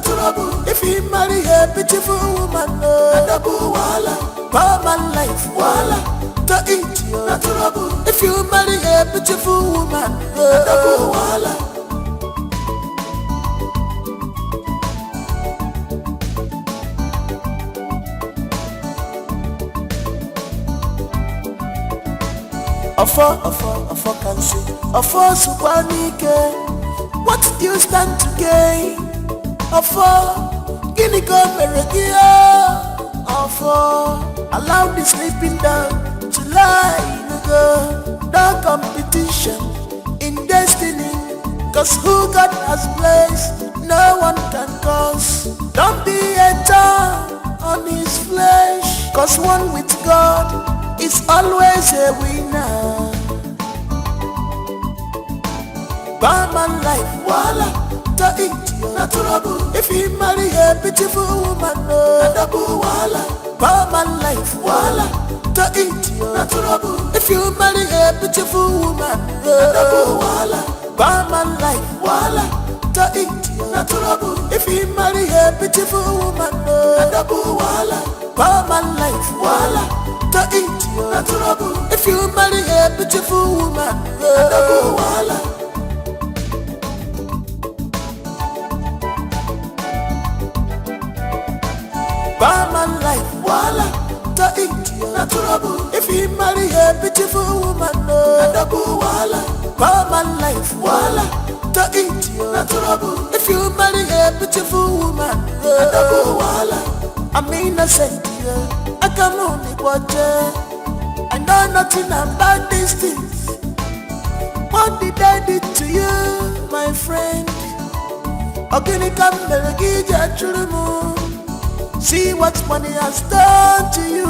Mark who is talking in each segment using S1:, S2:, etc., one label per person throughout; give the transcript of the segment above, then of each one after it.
S1: trouble. If you marry a beautiful woman, double wala. Bama life, wala. To eat you, trouble. If you marry a beautiful woman, double wala. Afo can see. Afo supanike. What do you stand to gain? Afo, guinea come meregia. Afo, allow the sleeping dog to lie in the competition in destiny. Cause who God has placed, no one can cause. Don't be a thorn on his flesh. Cause one with God is always a winner. Barman life, wala, to eat you, trouble. If you marry a beautiful woman, double wala. Barman life, wala, to eat you, trouble. If you marry a beautiful woman, double wala. Barman life, wala, to eat you, trouble. If you marry a beautiful woman, double wala. Barman life, wala. To eat you, trouble. If you marry a beautiful woman, double wala. Barman life, wala. To eat you, trouble. If you marry a beautiful woman, double wala. Barman life, wala. To eat you, trouble. If you marry a beautiful woman, double wala. I'm innocent, yeah. I can only watch it. I know nothing about these things. What did I do to you, my friend? Organic see what money has done to you.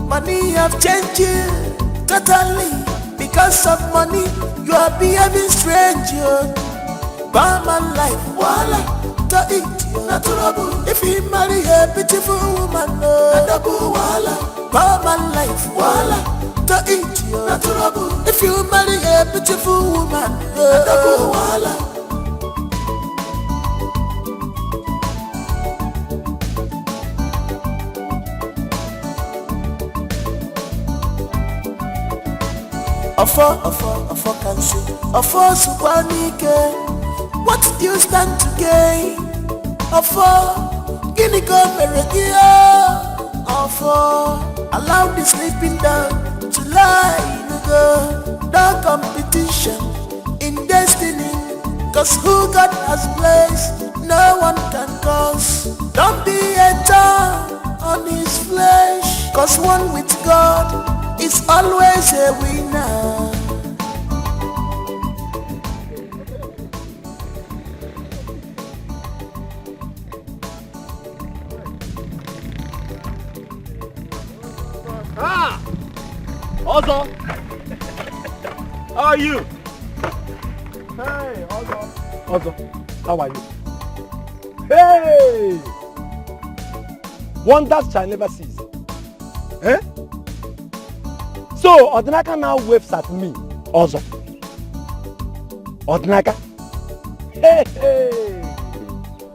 S1: Money have changed you totally. Because of money, you are behaving strange. Barman life, wala. To eat you, trouble. If you marry a beautiful woman, double wala. Barman life, wala. To eat you, trouble. If you marry a beautiful woman, double wala. Afo can see. Afo supanike. What do you stand to gain? Afo, guinea come meregia. Afo, allow the sleeping dog to lie in the competition in destiny. Cause who God has placed, no one can cause. Don't be a thorn on his flesh. Cause one with God is always a winner.
S2: Ozo! How are you? Hey, Ozo. Ozo, how are you? Hey! Wonders shall never cease. Eh? So, Odinaka now waves at me, Ozo. Odinaka? Hey, hey!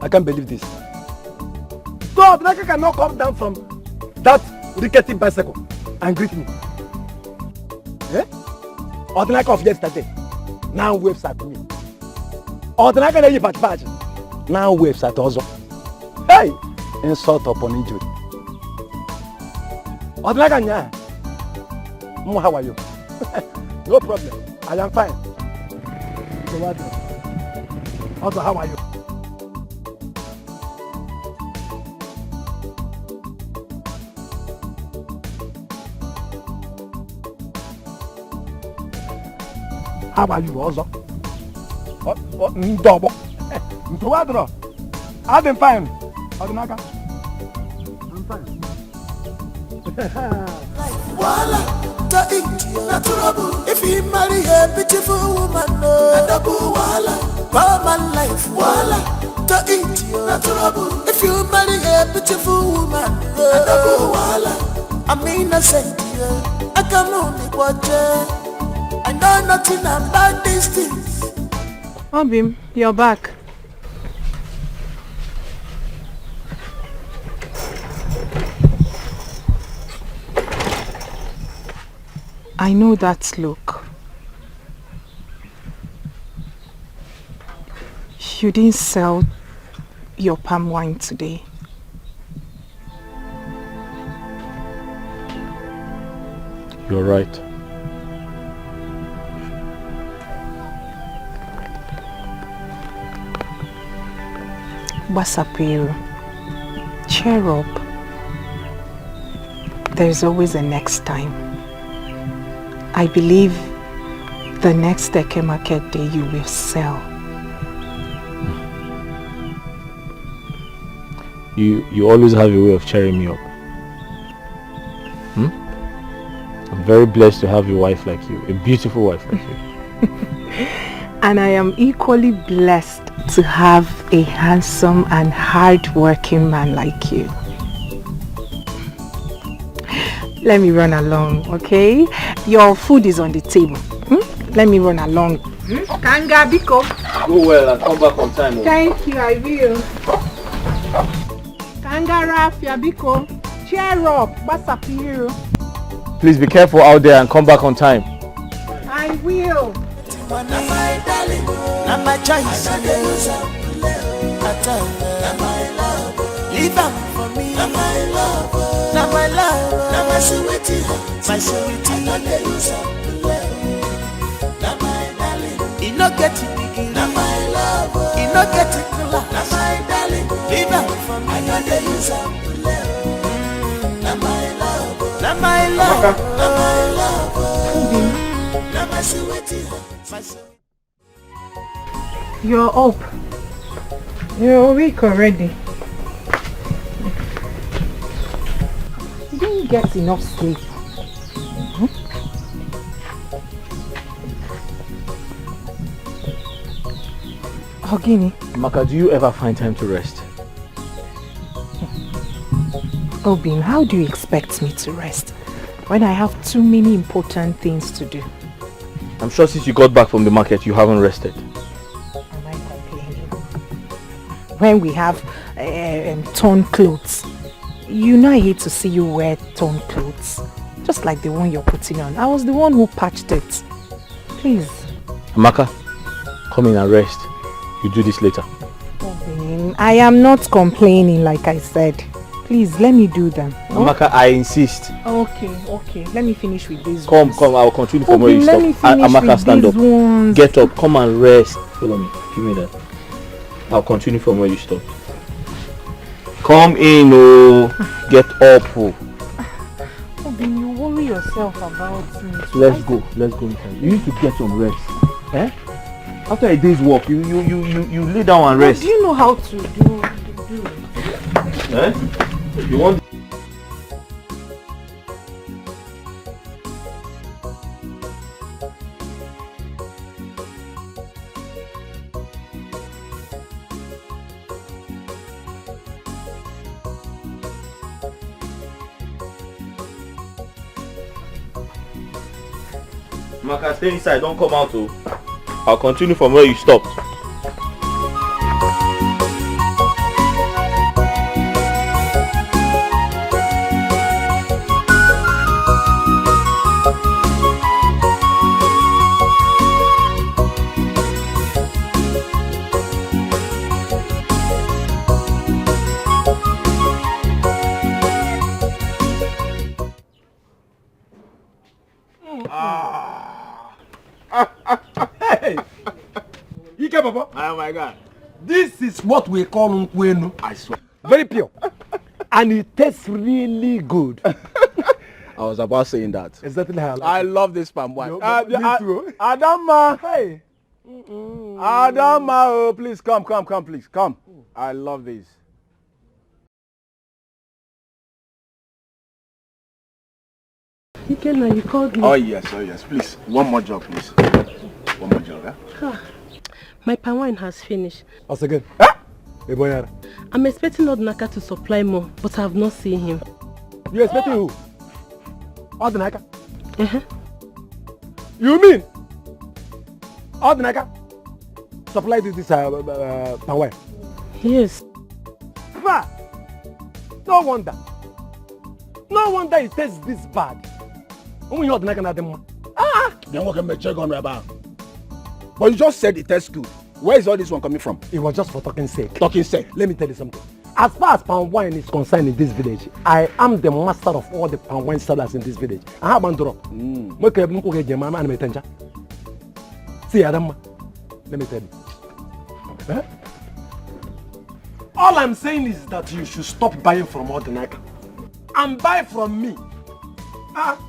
S2: I can't believe this. So, Odinaka cannot come down from that rickety bicycle and greet me. Eh? Odinaka of yesterday now waves at me. Odinaka na patch now waves at Ozo. Hey! Insult upon injury. Odinaka nya. How are you? No problem. I am fine. So what? Ozo, how are you? How are you, Ozo? Double. I've been fine. Odinaka. I'm fine.
S1: Wala, to eat you, trouble. If you marry a beautiful woman, double wala. Barman life, wala. To eat you, trouble. If you marry a beautiful woman, double wala. I'm innocent, yeah. I can only watch it. I know nothing about these things.
S3: Obim, you're back. I know that look. You didn't sell your palm wine today.
S4: You're right.
S3: Basapiro, cheer up. There's always a next time. I believe the next Eke market day you will sell.
S4: You always have a way of cheering me up. I'm very blessed to have a wife like you, a beautiful wife like you.
S3: And I am equally blessed to have a handsome and hard-working man like you. Let me run along, okay? Your food is on the table. Let me run along. Kanga, Biko.
S4: Go well and come back on time.
S3: Thank you, I will. Kanga, Rafia, Biko. Cheer up, Basapiro.
S4: Please be careful out there and come back on time.
S3: I will.
S1: My darling, not my choice. Leave them for me. Not my love, not my love, not my sweetie, my sweetie. Not my darling, he not get it big. Not my love, he not get it cool. Not my darling, leave them for me. I know they use up. Not my love, not my love, not my love, not my sweetie.
S3: You're up. You're awake already. You didn't get enough sleep. Ogini.
S4: Maka, do you ever find time to rest?
S3: Obin, how do you expect me to rest when I have too many important things to do?
S4: I'm sure since you got back from the market, you haven't rested.
S3: Am I complaining? When we have torn clothes, you know I hate to see you wear torn clothes. Just like the one you're putting on. I was the one who patched it. Please.
S4: Amaka, come in and rest. You do this later.
S3: Obin, I am not complaining like I said. Please, let me do them.
S4: Amaka, I insist.
S3: Okay. Let me finish with these
S4: Come,
S3: ones.
S4: I'll continue from where you
S3: let
S4: stop.
S3: me finish
S4: Amaka,
S3: with
S4: stand up.
S3: these ones.
S4: Get up, come and rest. Follow me. Give me that. I'll continue from where you stopped. Come in, oh. Get up, oh.
S3: Obin, you worry yourself about me.
S4: Let's go inside. You need to get some rest. Eh? After a day's work, you lay down and rest.
S3: Do you know how to do it?
S4: Eh? You want? Maka, stay inside, don't come out, oh. I'll continue from where you stopped.
S2: Hey! Ike Papa.
S4: Oh my God.
S2: This is what we call nkwenu.
S4: I swear.
S2: Very pure. And it tastes really good.
S4: I was about saying that.
S2: Exactly how
S4: I love this palm wine.
S2: Me too.
S4: Adama.
S2: Hey.
S4: Adama, oh, please come, please. Come. I love this.
S5: Ikenna, you called me.
S4: Oh yes, please. One more job, please. One more job, yeah?
S5: My palm wine has finished.
S2: Once again. Ah! Hey, boy.
S5: I'm expecting Odnaka to supply more, but I have not seen him.
S2: You expecting who? Odnaka?
S5: Uh-huh.
S2: You mean? Odnaka? Supply this palm wine?
S5: Yes.
S2: Ah! No wonder. No wonder it tastes this bad. When you Odnaka na dem.
S6: Then what can be check on about? But you just said it tastes good. Where is all this one coming from?
S2: It was just for talking sake.
S6: Talking sake.
S2: Let me tell you something. As far as palm wine is concerned in this village, I am the master of all the palm wine sellers in this village. I have Mandoro. See, Adam, let me tell you. All I'm saying is that you should stop buying from Ordinaka and buy from me.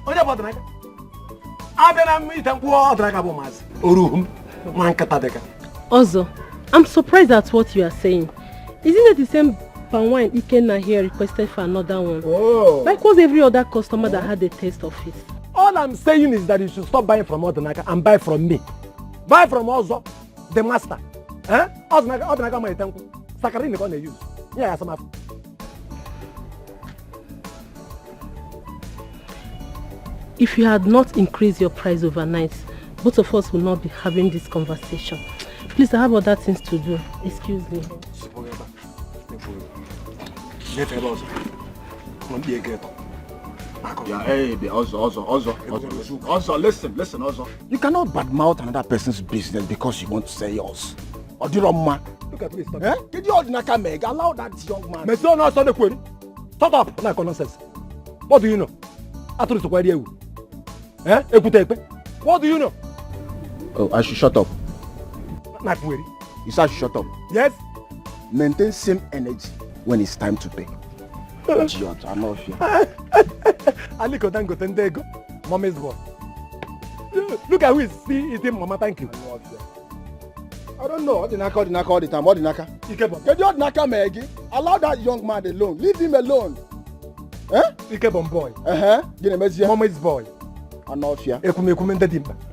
S2: What about Ordinaka?
S5: Also, I'm surprised at what you are saying. Isn't it the same palm wine Ikenna here requested for another one?
S2: Oh.
S5: Like was every other customer that had a taste of it?
S2: All I'm saying is that you should stop buying from Ordinaka and buy from me. Buy from Ozo, the master. Ordinaka my tanku. Sakarini gonna use. Yeah, some.
S5: If you had not increased your price overnight, both of us would not be having this conversation. Please, I have other things to do. Excuse me.
S6: Yeah, hey, also, listen, also. You cannot badmouth another person's business because you want to say yours. Or do you know,
S2: Look at me, stop.
S6: Did you Ordinaka make? Allow that young man.
S2: Shut up, like nonsense. What do you know? What do you know?
S6: Oh, I should shut up.
S2: Not worry.
S6: You said I should shut up.
S2: Yes?
S6: Maintain same energy when it's time to pay. Idiot, I love you.
S2: Aliko Dango Tendego, Mommy's boy. Look at who is still eating Mama, thank you.
S6: I love you. I don't know. Ordinaka all the time. Ordinaka. Get your Ordinaka Maggie. Allow that young man alone. Leave him alone.
S2: Ikebon boy. Mommy's boy.
S6: I love you.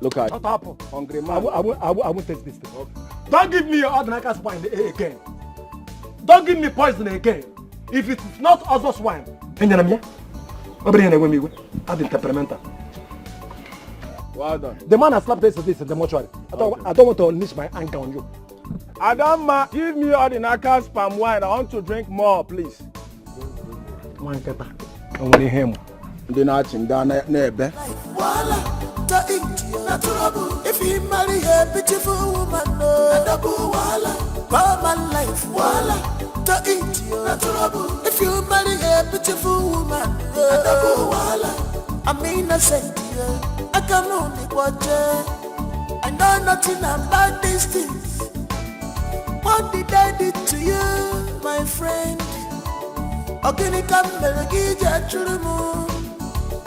S2: Look
S6: at
S2: shut up.
S6: Hungry man.
S2: I won't taste this thing. Okay. Don't give me your Ordinaka spine again. Don't give me poison again. If it is not Ozo's wine, temperamental.
S6: Well done.
S2: The man has slapped this in the mortuary. I don't want to unleash my anger on you.
S6: Adama, give me Ordinaka's palm wine. I want to drink more, please.
S1: If you marry a beautiful woman, life, if you marry a beautiful woman, I'm innocent, I can only watch her. I know nothing about these things. What did I do to you, my friend?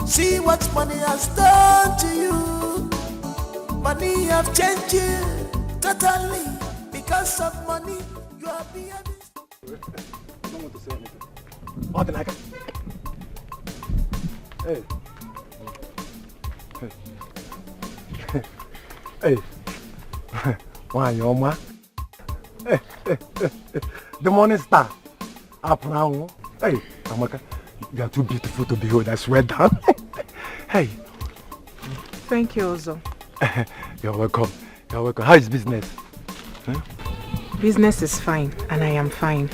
S1: See what money has done to you. Money have changed you totally. Because of money, you are behaving.
S2: I don't want to say anything. Ordinaka. Hey. Hey. Why, your ma? Hey. The morning star. Up now. Hey, Amaka. You are too beautiful to behold. I swear down. Hey.
S3: Thank you, Ozo.
S2: You're welcome. You're welcome. How is business? Huh?
S3: Business is fine, and I am fine.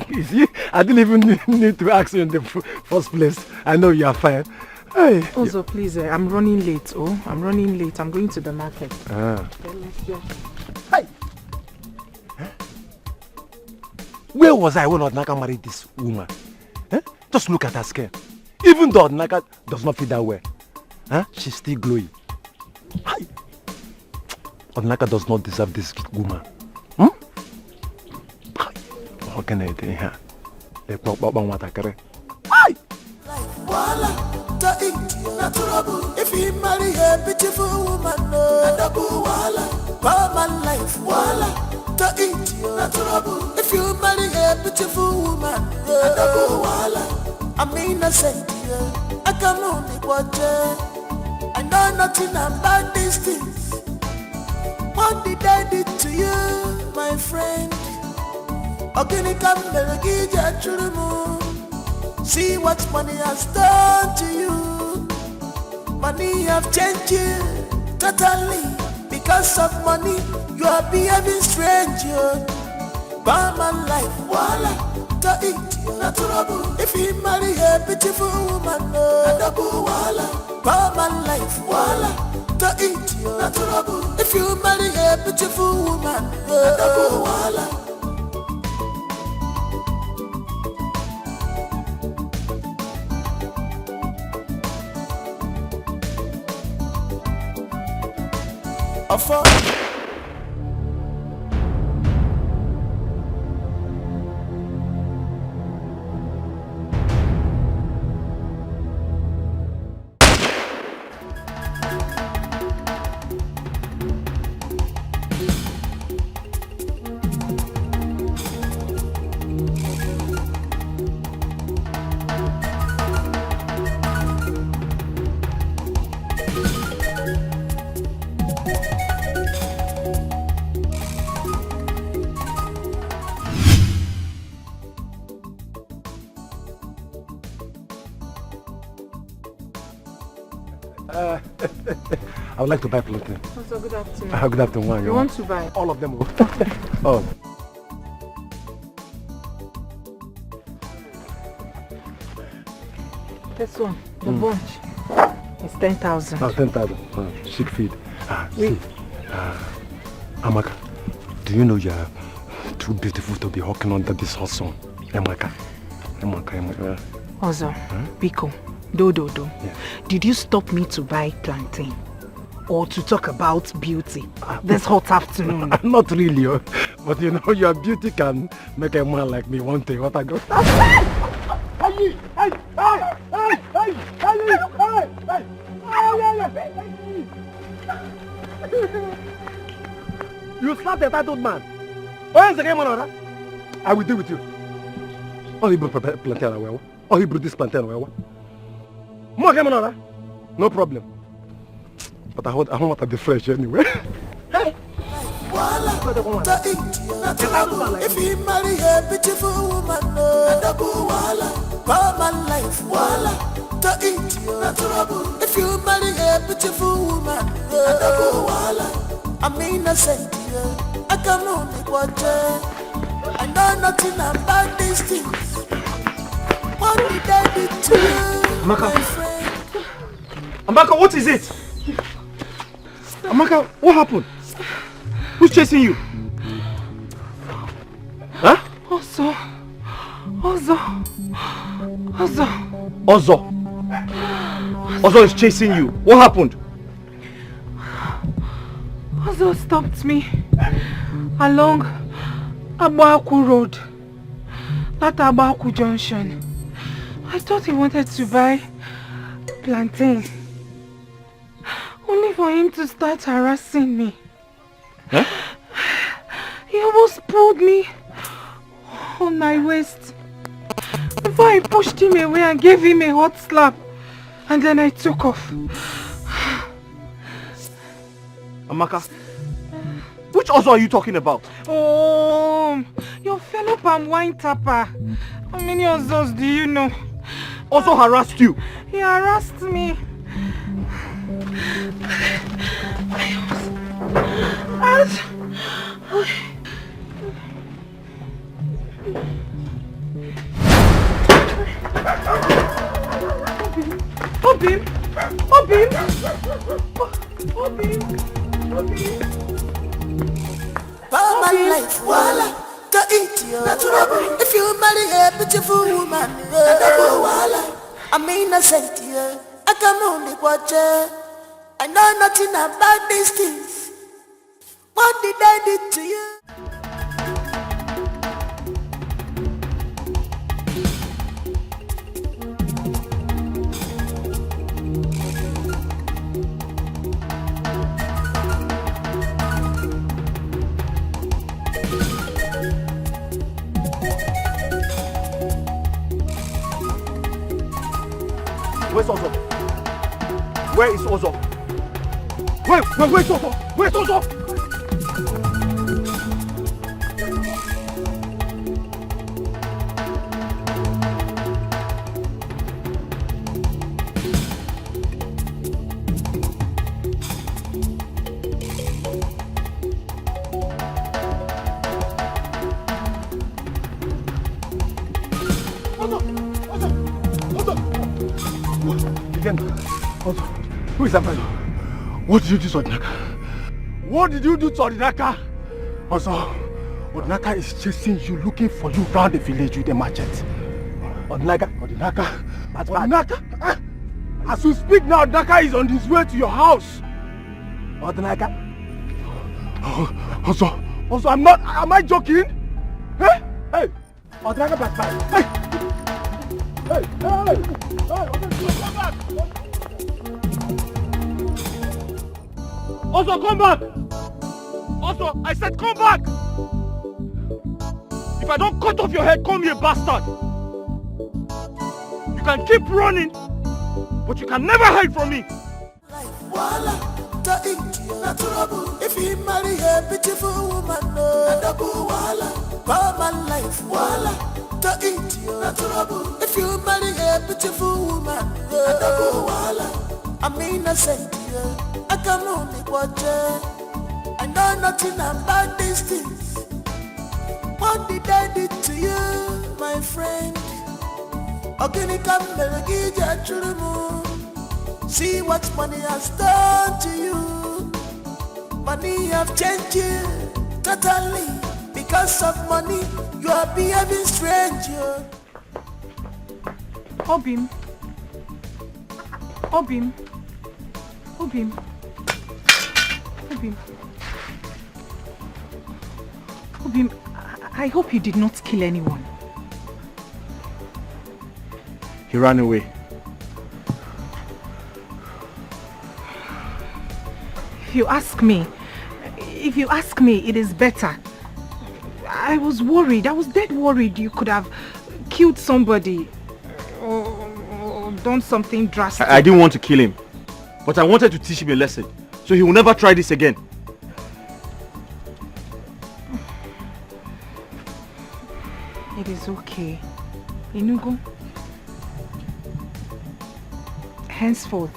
S2: You see, I didn't even need to ask you in the first place. I know you are fine. Hey.
S3: Ozo, please, I'm running late. Oh, I'm running late. I'm going to the market.
S2: Hey. Where was I when Ordinaka married this woman? Huh? Just look at her skin. Even though Ordinaka does not fit that well, she's still glowing. Hi. Ordinaka does not deserve this woman. What can I do here? Hi.
S1: If you marry a beautiful woman, life, if you marry a beautiful woman, I'm innocent, I can only watch her. I know nothing about these things. What did I do to you, my friend? See what money has done to you. Money have changed you totally. Because of money, you are behaving strange. Barman life, if you marry a beautiful woman, Barman life, to eat you. If you marry a beautiful woman, wahala.
S2: I would like to buy plantain.
S3: Also, good afternoon.
S2: Good afternoon.
S3: You want to buy?
S2: All of them. Oh.
S3: This one, the bunch, is 10,000.
S2: 10,000. Sick feed. See, Amaka, do you know you are too beautiful to be hawking under this hot sun? Amaka.
S3: Also, Biko, Do. Yeah. Did you stop me to buy plantain? Or to talk about beauty this hot afternoon?
S2: Not really, but you know, your beauty can make a man like me one day. What I got? You slapped a tattooed man. Where is the game on? I will deal with you. Oh, he brought plantain away. Oh, he brought this plantain away. More game on. No problem. But I don't want to be fresh anyway. Hey!
S1: If you marry a beautiful woman, life, to eat you. If you marry a beautiful woman, I'm innocent. I can only watch. I know nothing about these things. What did I do to you?
S4: Amaka, what is it? Amaka, what happened? Who's chasing you? Huh? Ozo is chasing you. What happened?
S3: Ozo stopped me along Abaku Road. That Abaku Junction. I thought he wanted to buy plantain. Only for him to start harassing me.
S4: Huh?
S3: He almost pulled me on my waist before I pushed him away and gave him a hot slap. And then I took off.
S4: Amaka, which Ozo are you talking about?
S3: Oh, your fellow palm wine tapper. How many Ozos do you know?
S4: Ozo harassed you?
S3: He harassed me. Obim!
S1: Mama life, wala, to eat you. If you marry a beautiful woman, wala, I'm innocent here. I can only watch her. I know nothing about these things. What did I do to you?
S4: Where's Ozo? Where is Ozo? Where's Ozo? Where's Ozo?
S2: Who is that man?
S6: What did you do to Odinaka? What did you do to Odinaka? Also, Odinaka is chasing you, looking for you around the village with a machete. Odinaka. As you speak now, Odinaka is on his way to your house. Odinaka. Also, am I joking? Hey, Odinaka back. Hey, come back. Also, come back. Also, I said come back. If I don't cut off your head, call me a bastard. You can keep running, but you can never hide from me.
S1: If you marry a beautiful woman, life, if you marry a beautiful woman, I mean, I say, I can only watch her. I know nothing about these things. What did I do to you, my friend? See what money has done to you. Money have changed you totally. Because of money, you are behaving strange.
S3: Obim, I hope you did not kill anyone.
S6: He ran away.
S3: If you ask me, it is better. I was worried. I was dead worried you could have killed somebody or done something drastic.
S4: I didn't want to kill him, but I wanted to teach him a lesson, so he will never try this again.
S3: It is okay. Inugo, henceforth,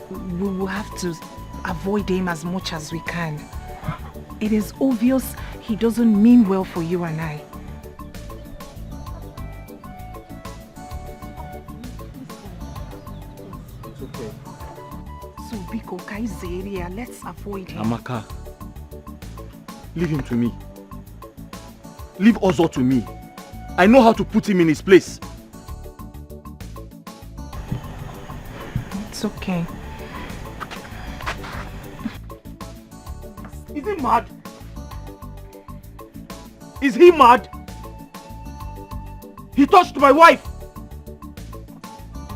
S3: we will have to avoid him as much as we can. It is obvious he doesn't mean well for you and I.
S4: It's okay.
S3: So, Biko, Kaizeria, let's avoid him.
S4: Amaka, leave him to me. Leave Ozo to me. I know how to put him in his place.
S3: It's okay.
S4: Is he mad? Is he mad? He touched my wife.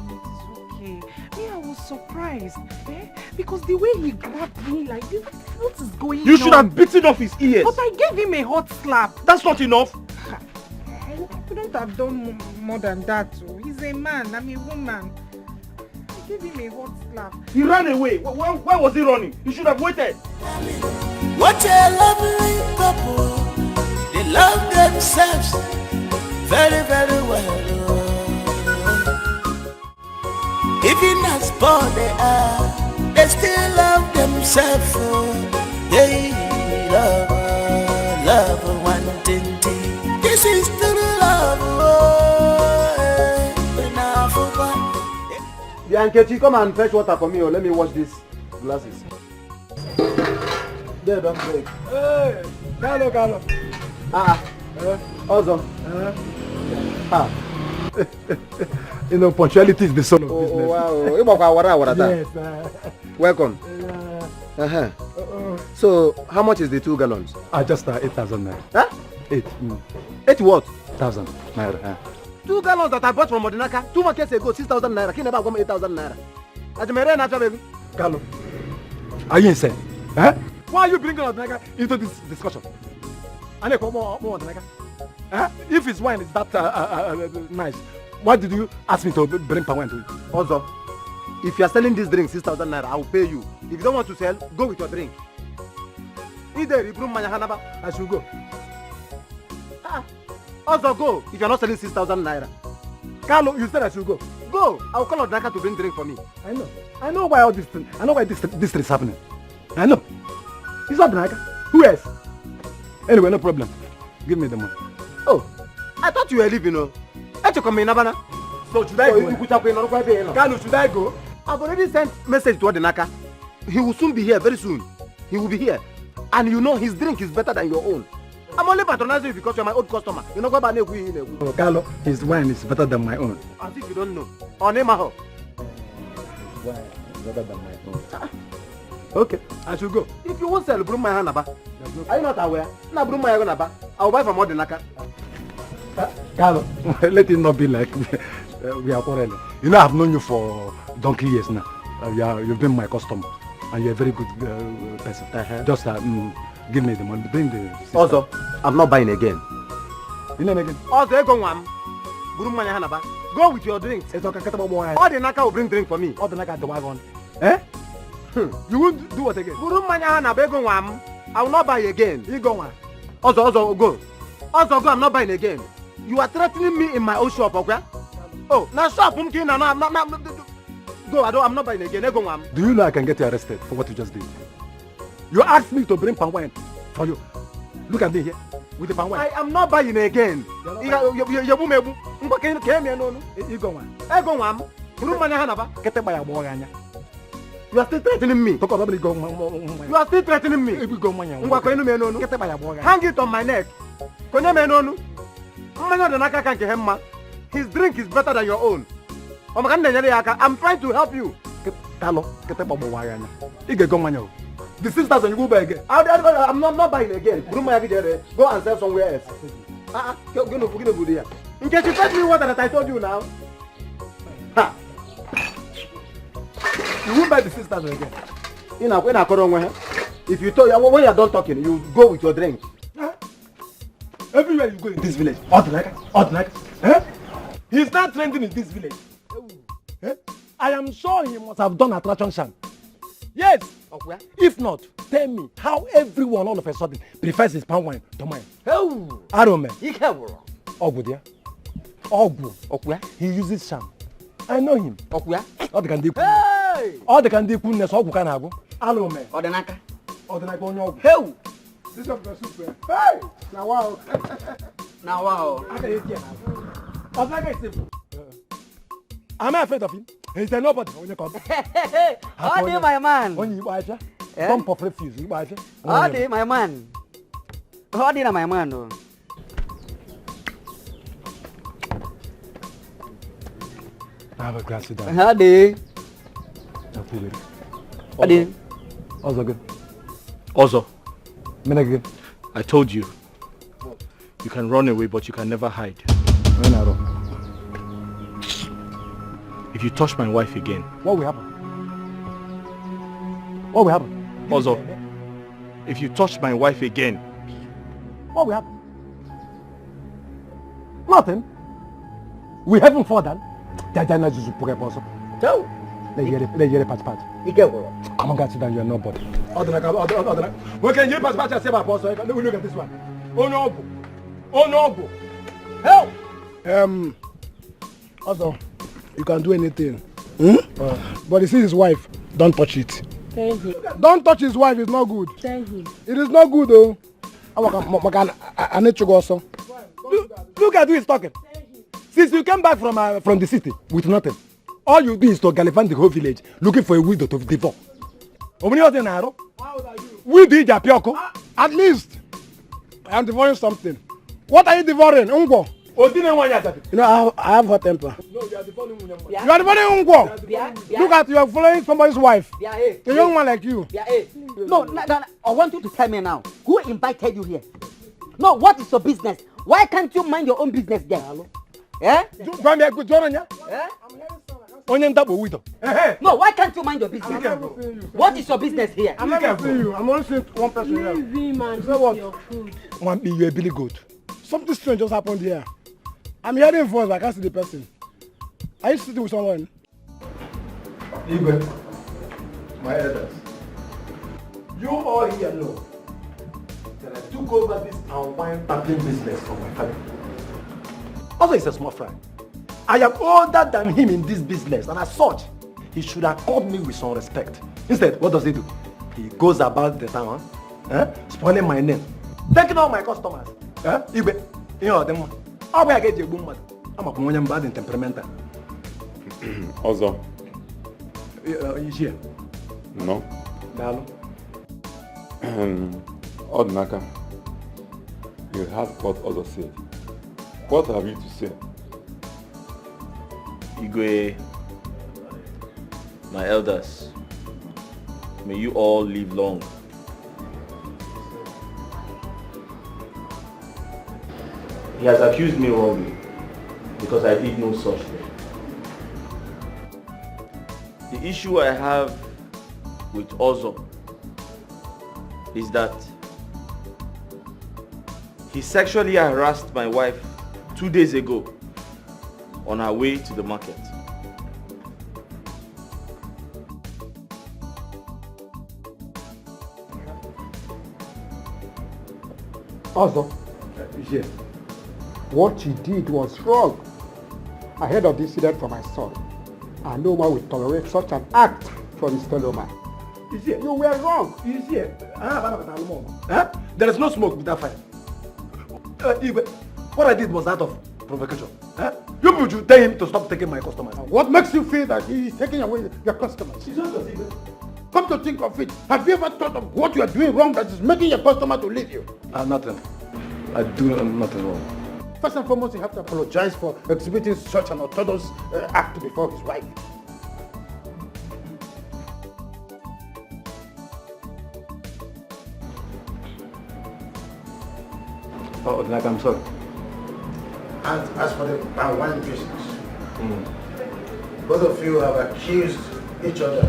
S3: It's okay. Me, I was surprised. Because the way he grabbed me like this, what is going on?
S4: You should have bitten off his ears.
S3: But I gave him a hot slap.
S4: That's not enough.
S3: I couldn't have done more than that. He's a man, I'm a woman. I gave him a hot slap.
S4: He ran away. Why was he running? He should have waited.
S1: What a lovely couple. They love themselves very, very well. Even as poor they are, they still love themselves. They love one thing. This is the love.
S2: Bianchetti, come and fetch water for me or let me wash these glasses. There, don't break.
S6: Hey, Carlo.
S2: Also. You know, punctuality is the soul of business.
S6: Wow.
S2: Yes.
S6: Welcome. So, how much is the 2 gallons?
S2: Just 8,000 naira.
S6: Huh?
S2: 8
S6: what?
S2: 1,000 naira.
S6: 2 gallons that I bought from Odinaka 2 months ago, 6,000 naira. He never got me 8,000 naira. Ajimere na baby.
S2: Carlo, are you insane? Huh? Why are you bringing Odinaka into this discussion? If his wine is that nice, why did you ask me to bring palm wine to you?
S6: Also, if you are selling this drink 6,000 naira, I will pay you. If you don't want to sell, go with your drink. Either you bring Hanaba,
S2: I should go.
S6: Also go if you are not selling 6,000 naira.
S2: Carlo, you said I should go.
S6: Go. I will call Odinaka to bring drink for me.
S2: I know why all this thing. I know why this thing is happening. I know. It's not Odinaka. Who else? Anyway, no problem. Give me the money.
S6: Oh, I thought you were leaving. So
S2: should I go?
S6: Carlo,
S2: should I go?
S6: I've already sent message to Odinaka.
S2: He will soon be here, very soon. He will be here. And you know his drink is better than your own. I'm only patronizing you because you're my old customer. You know what about
S6: Oh, Carlo, his wine is better than my own.
S2: As if you don't know. Onemaho.
S6: His wine is better than my own.
S2: Okay, I should go. If you won't sell, bring my hand about. Are you not aware? Now bring my hand about. I'll buy from Ordinaka.
S6: Carlo, let it not be like we are quarreling. You know, I've known you for donkey years now. You've been my customer, and you're a very good person. Just give me the money. Bring the sister.
S2: Also, I'm not buying again.
S6: You know again?
S2: Also, go with your drinks.
S6: It's okay.
S2: Ordinaka will bring drink for me.
S6: Ordinaka the wagon. Eh? You won't do what again?
S2: I will not buy again.
S6: You go on.
S2: Also, go. Also, go. I'm not buying again. You are threatening me in my own shop, okay? Oh, now shop. Go. I'm not buying again.
S6: Do you know I can get you arrested for what you just did? You asked me to bring palm wine for you. Look at me here with the palm wine.
S2: I am not buying again. You are still threatening me. You are still threatening me. Hang it on my neck. His drink is better than your own. I'm trying to help you.
S6: The sisters and you go back again.
S2: I'm not buying again. Go and sell somewhere else. In case you tell me what that I told you now. Ha.
S6: You won't buy the sisters again.
S2: If you told when you're done talking, you go with your drink.
S6: Everywhere you go in this village, Ordinaka. Eh? He's not trending in this village. Eh? I am sure he must have done attraction sham. Yes. If not, tell me how everyone all of a sudden prefers his palm wine to mine.
S2: Oh,
S6: I don't know.
S2: Ogu
S6: there. Ogu. He uses sham. I know him. All the can do. All the can do. Ogu can have. I know me.
S2: Ordinaka on your.
S6: Hey. This is the super. Hey. Now wow.
S2: Now wow.
S6: Am I afraid of him? He said nobody when you come.
S5: How do my man?
S6: When you buy pump of refuse, you buy
S5: How do my man? How do my man?
S6: Have a glass of down.
S5: How do?
S6: Also good.
S4: Also,
S6: Menegin.
S4: I told you, you can run away, but you can never hide. If you touch my wife again,
S6: what will happen? What will happen?
S4: Also, if you touch my wife again,
S6: what will happen? Nothing. We haven't fallen. Jajana Juzu Pokeposo.
S2: Tell.
S6: Let you pat. Come on, guys, sit down. You're nobody. Ordinaka. What can you pat and say about boss? Look at this one. Oh no. Help. Also, you can do anything. But you see his wife, don't touch it.
S5: Thank you.
S6: Don't touch his wife, it's not good.
S5: Thank you.
S6: It is not good though. I need to go also. Look at who is talking. Since you came back from the city with nothing, all you do is to gallivant the whole village looking for a widow to divorce. How old are you? We did Japioko. At least I am devouring something. What are you devouring? Ungo. You know, I have hot temper.
S2: No, you are devouring Ungo.
S6: You are devouring Ungo. Look at you are following somebody's wife. A young man like you.
S7: No, I want you to tell me now. Who invited you here? No, what is your business? Why can't you mind your own business there? Eh? No, why can't you mind your business? What is your business here?
S6: I'm not seeing you. I'm only seeing one person here.
S5: Leave him and
S6: what?
S5: your food.
S6: You're a Billy Goat. Something strange just happened here. I'm hearing voice, but I can't see the person. Are you sitting with someone? Igwe, my elders, you all here know that I took over this wine tapping business from my family. Also, he's a small fry. I am older than him in this business, and as such, he should have called me with some respect. Instead, what does he do? He goes about the town, spoiling my name, taking all my customers. Igwe, you know them. How will I get you boom mad? I'm a Korean bad and temperamental.
S8: Also,
S6: Is here?
S8: no.
S2: Dalo.
S8: Odnaka, you heard what others said. What have you to say?
S4: Igwe, my elders, may you all live long. He has accused me wrongly because I did no such thing. The issue I have with Ozo is that he sexually harassed my wife 2 days ago on her way to the market.
S9: Also,
S2: Yes.
S9: what she did was wrong. Ahead of this incident for my son, and no one will tolerate such an act from his fellow man. You were wrong.
S2: There is no smoke without fire. What I did was out of provocation. You people should tell him to stop taking my customers.
S9: What makes you feel that he is taking away your customers? Come to think of it, have you ever thought of what you are doing wrong that is making your customer to leave you?
S2: Nothing. I do nothing wrong.
S9: First and foremost, you have to apologize for exhibiting such an orthodox act before his wife.
S2: Oh, like I'm sorry.
S6: And as for the wine business, both of you have accused each other.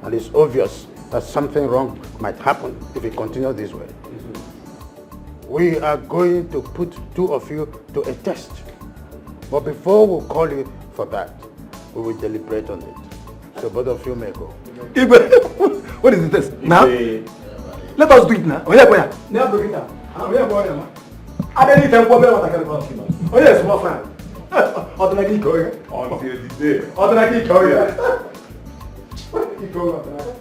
S9: And it's obvious that something wrong might happen if it continues this way. We are going to put two of you to a test. But before we call you for that, we will deliberate on it. So both of you may go.
S2: What is this? Now? Let us do it now. Oh, yeah. Now do it now. Oh, yeah, boy. I don't need to go what I can about him. Oh, yes, more fun. Automatically go here.
S8: Until the day.
S2: Automatically go here. You go up there.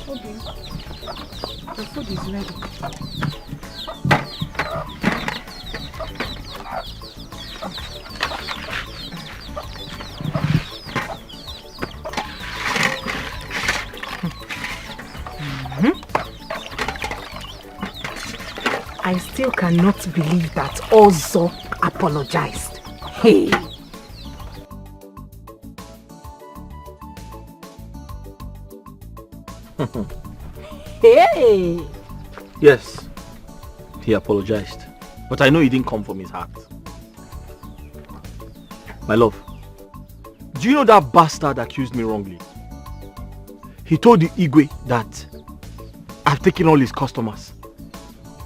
S3: Okay. The food is ready. I still cannot believe that Ozo apologized. Hey! Hey!
S4: Yes, he apologized. But I know he didn't come from his heart. My love, do you know that bastard accused me wrongly? He told the Igwe that I've taken all his customers.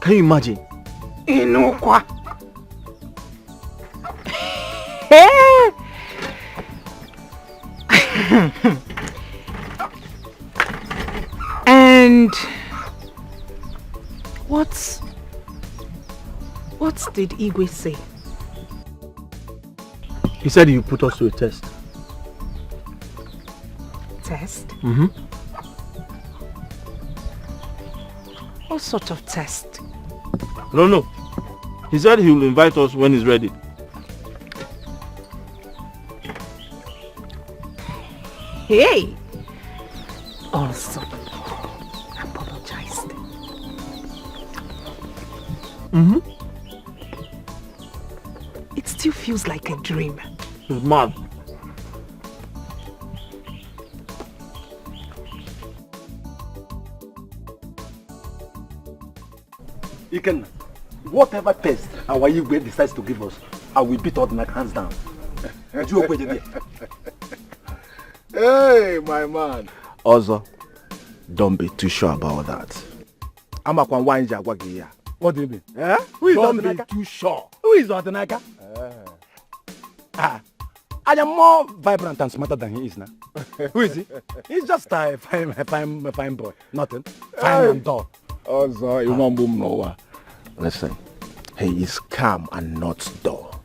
S4: Can you imagine?
S9: Inokwa.
S3: Hey! And what did Igwe say?
S4: He said he would put us to a test.
S3: Test?
S4: Mm-hmm.
S3: What sort of test?
S4: I don't know. He said he will invite us when he's ready.
S3: Hey! Also apologized.
S4: Mm-hmm.
S3: It still feels like a dream.
S4: He's mad.
S2: Iken, whatever test our Igwe decides to give us, I will beat Odnak hands down.
S6: Hey, my man.
S10: Also, don't be too sure about that.
S2: I'm a Kwanwanja Wagia. What do you mean? Who is
S10: Don't
S2: Odnaka?
S10: be too sure.
S2: Who is Odnaka? I am more vibrant and smarter than he is now. Who is he? He's just a fine boy. Nothing. Fine and dull.
S10: Also, you won't boom nowhere. Listen, he is calm and not dull.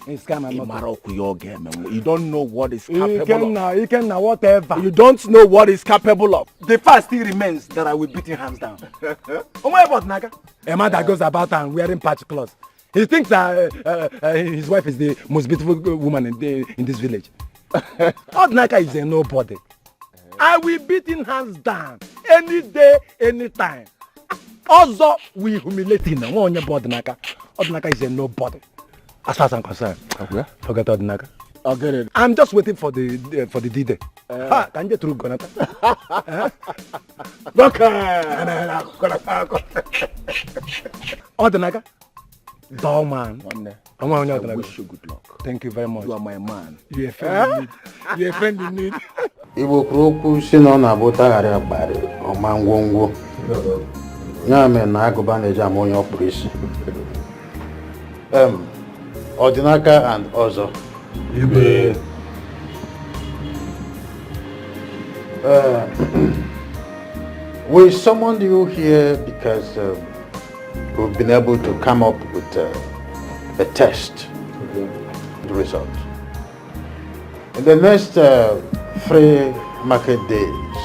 S2: He's calm and not dull.
S10: You don't know what is capable of.
S2: He can whatever.
S10: You don't know what is capable of.
S2: The fact still remains that I will beat him hands down. Oh my God, Naga. A man that goes about and wearing patch clothes. He thinks that his wife is the most beautiful woman in this village. Odinaka is a nobody. I will beat him hands down any day, any time. Also, we humiliate him. Odinaka is a nobody. As far as I'm concerned, forget Odinaka.
S10: I'll get it.
S2: I'm just waiting for the D-Day. Can you through Gonata? Odinaka, dull man.
S10: I wish you good luck.
S2: Thank you very much.
S10: You are my man.
S2: You're a friend in need. You're a friend in need.
S9: Igbo kwuru si na ọ na-abụtagharị akparị ọma ngwongwo. Ya mere na agụba na-eji ama onye ọkpụrụ isi. Odinaka and Ozo.
S2: Igwe.
S9: We summoned you here because we've been able to come up with a test. The result. In the next 3 market days,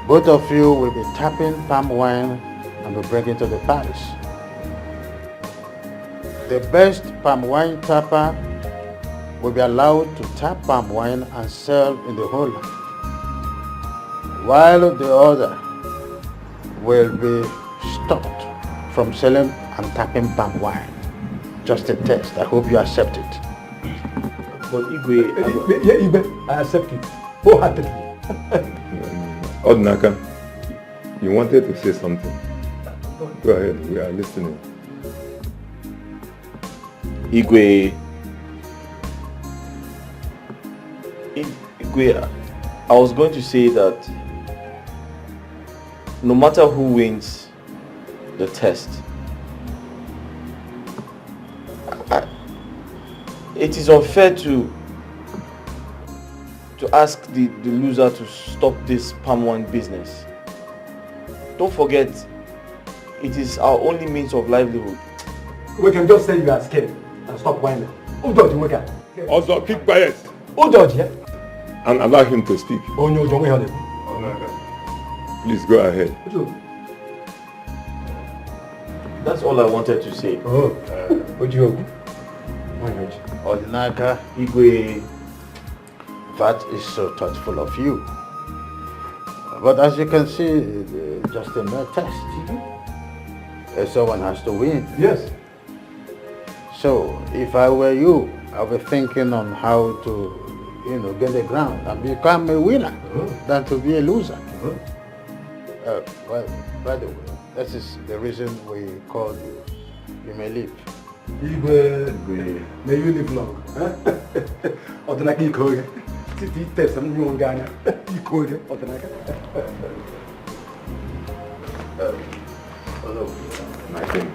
S9: both of you will be tapping palm wine and be bringing to the palace. The best palm wine tapper will be allowed to tap palm wine and sell in the whole land, while the other will be stopped from selling and tapping palm wine. Just a test. I hope you accept it.
S2: But Igwe, I accept it wholeheartedly.
S8: Odinaka, you wanted to say something. Go ahead, we are listening.
S4: Igwe, I was going to say that no matter who wins the test, it is unfair to ask the loser to stop this palm wine business. Don't forget, it is our only means of livelihood.
S2: We can just say you are scared and stop whining. Who does you again?
S8: Also, keep quiet.
S2: Who does you?
S8: And allow him to speak.
S2: Oh no, don't hear them.
S8: Please go ahead.
S4: That's all I wanted to say.
S2: What you?
S9: Odinaka,
S4: Igwe,
S9: that is so thoughtful of you. But as you can see, just a mere test. Someone has to win.
S2: Yes.
S9: So, if I were you, I would be thinking on how to, get the ground and become a winner than to be a loser. Well, by the way, that is the reason we called you. You may leave.
S2: Igwe, may you live long. Odinaka Ikoge. Titi test some new Ghana. Ikoge, Odinaka.
S8: I think.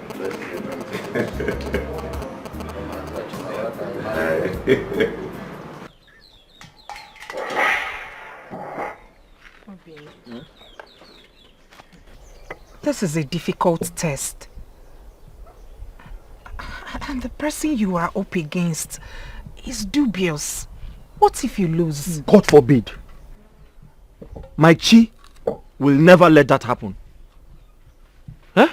S3: This is a difficult test. And the person you are up against is dubious. What if you lose?
S4: God forbid. My chi will never let that happen. Huh?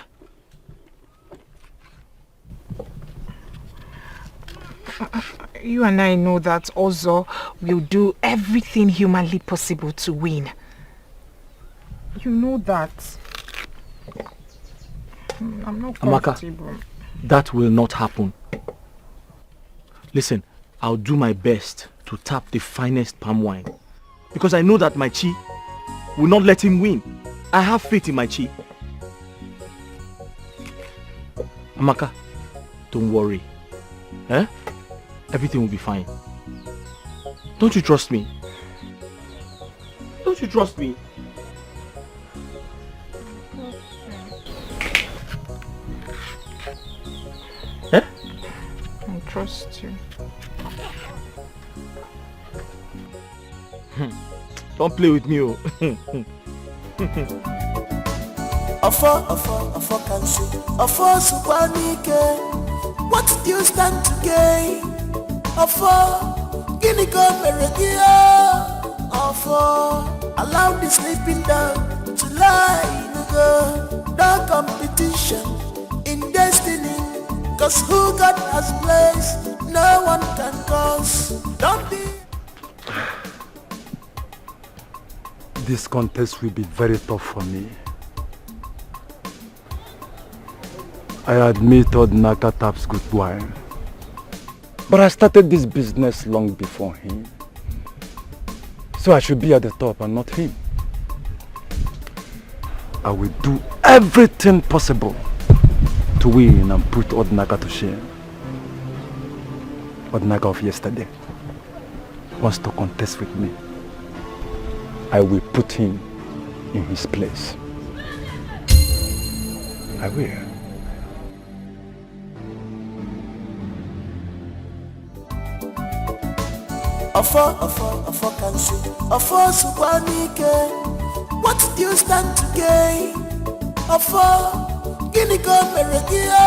S3: You and I know that Ozo will do everything humanly possible to win. You know that. I'm not comfortable.
S4: Amaka, that will not happen. Listen, I'll do my best to tap the finest palm wine. Because I know that my chi will not let him win. I have faith in my chi. Amaka, don't worry. Eh? Everything will be fine. Don't you trust me? Don't you trust me? Eh?
S3: I trust you.
S4: Don't play with me, oh.
S1: Afọ kanshi, afọ supanike. What do you stand to gain? Afọ, gini go meregia. Afọ, allow the sleeping dog to lie. No competition in destiny. Cause who God has placed, no one can cause. Don't be.
S2: This contest will be very tough for me. I admit Odnaka taps good wine. But I started this business long before him. So I should be at the top and not him. I will do everything possible to win and put Odnaka to shame. Odnaka of yesterday wants to contest with me. I will put him in his place. I will.
S1: Ofo can see. Ofo Subanike. What do you stand to gain? Ofo, Guinea go Meregia.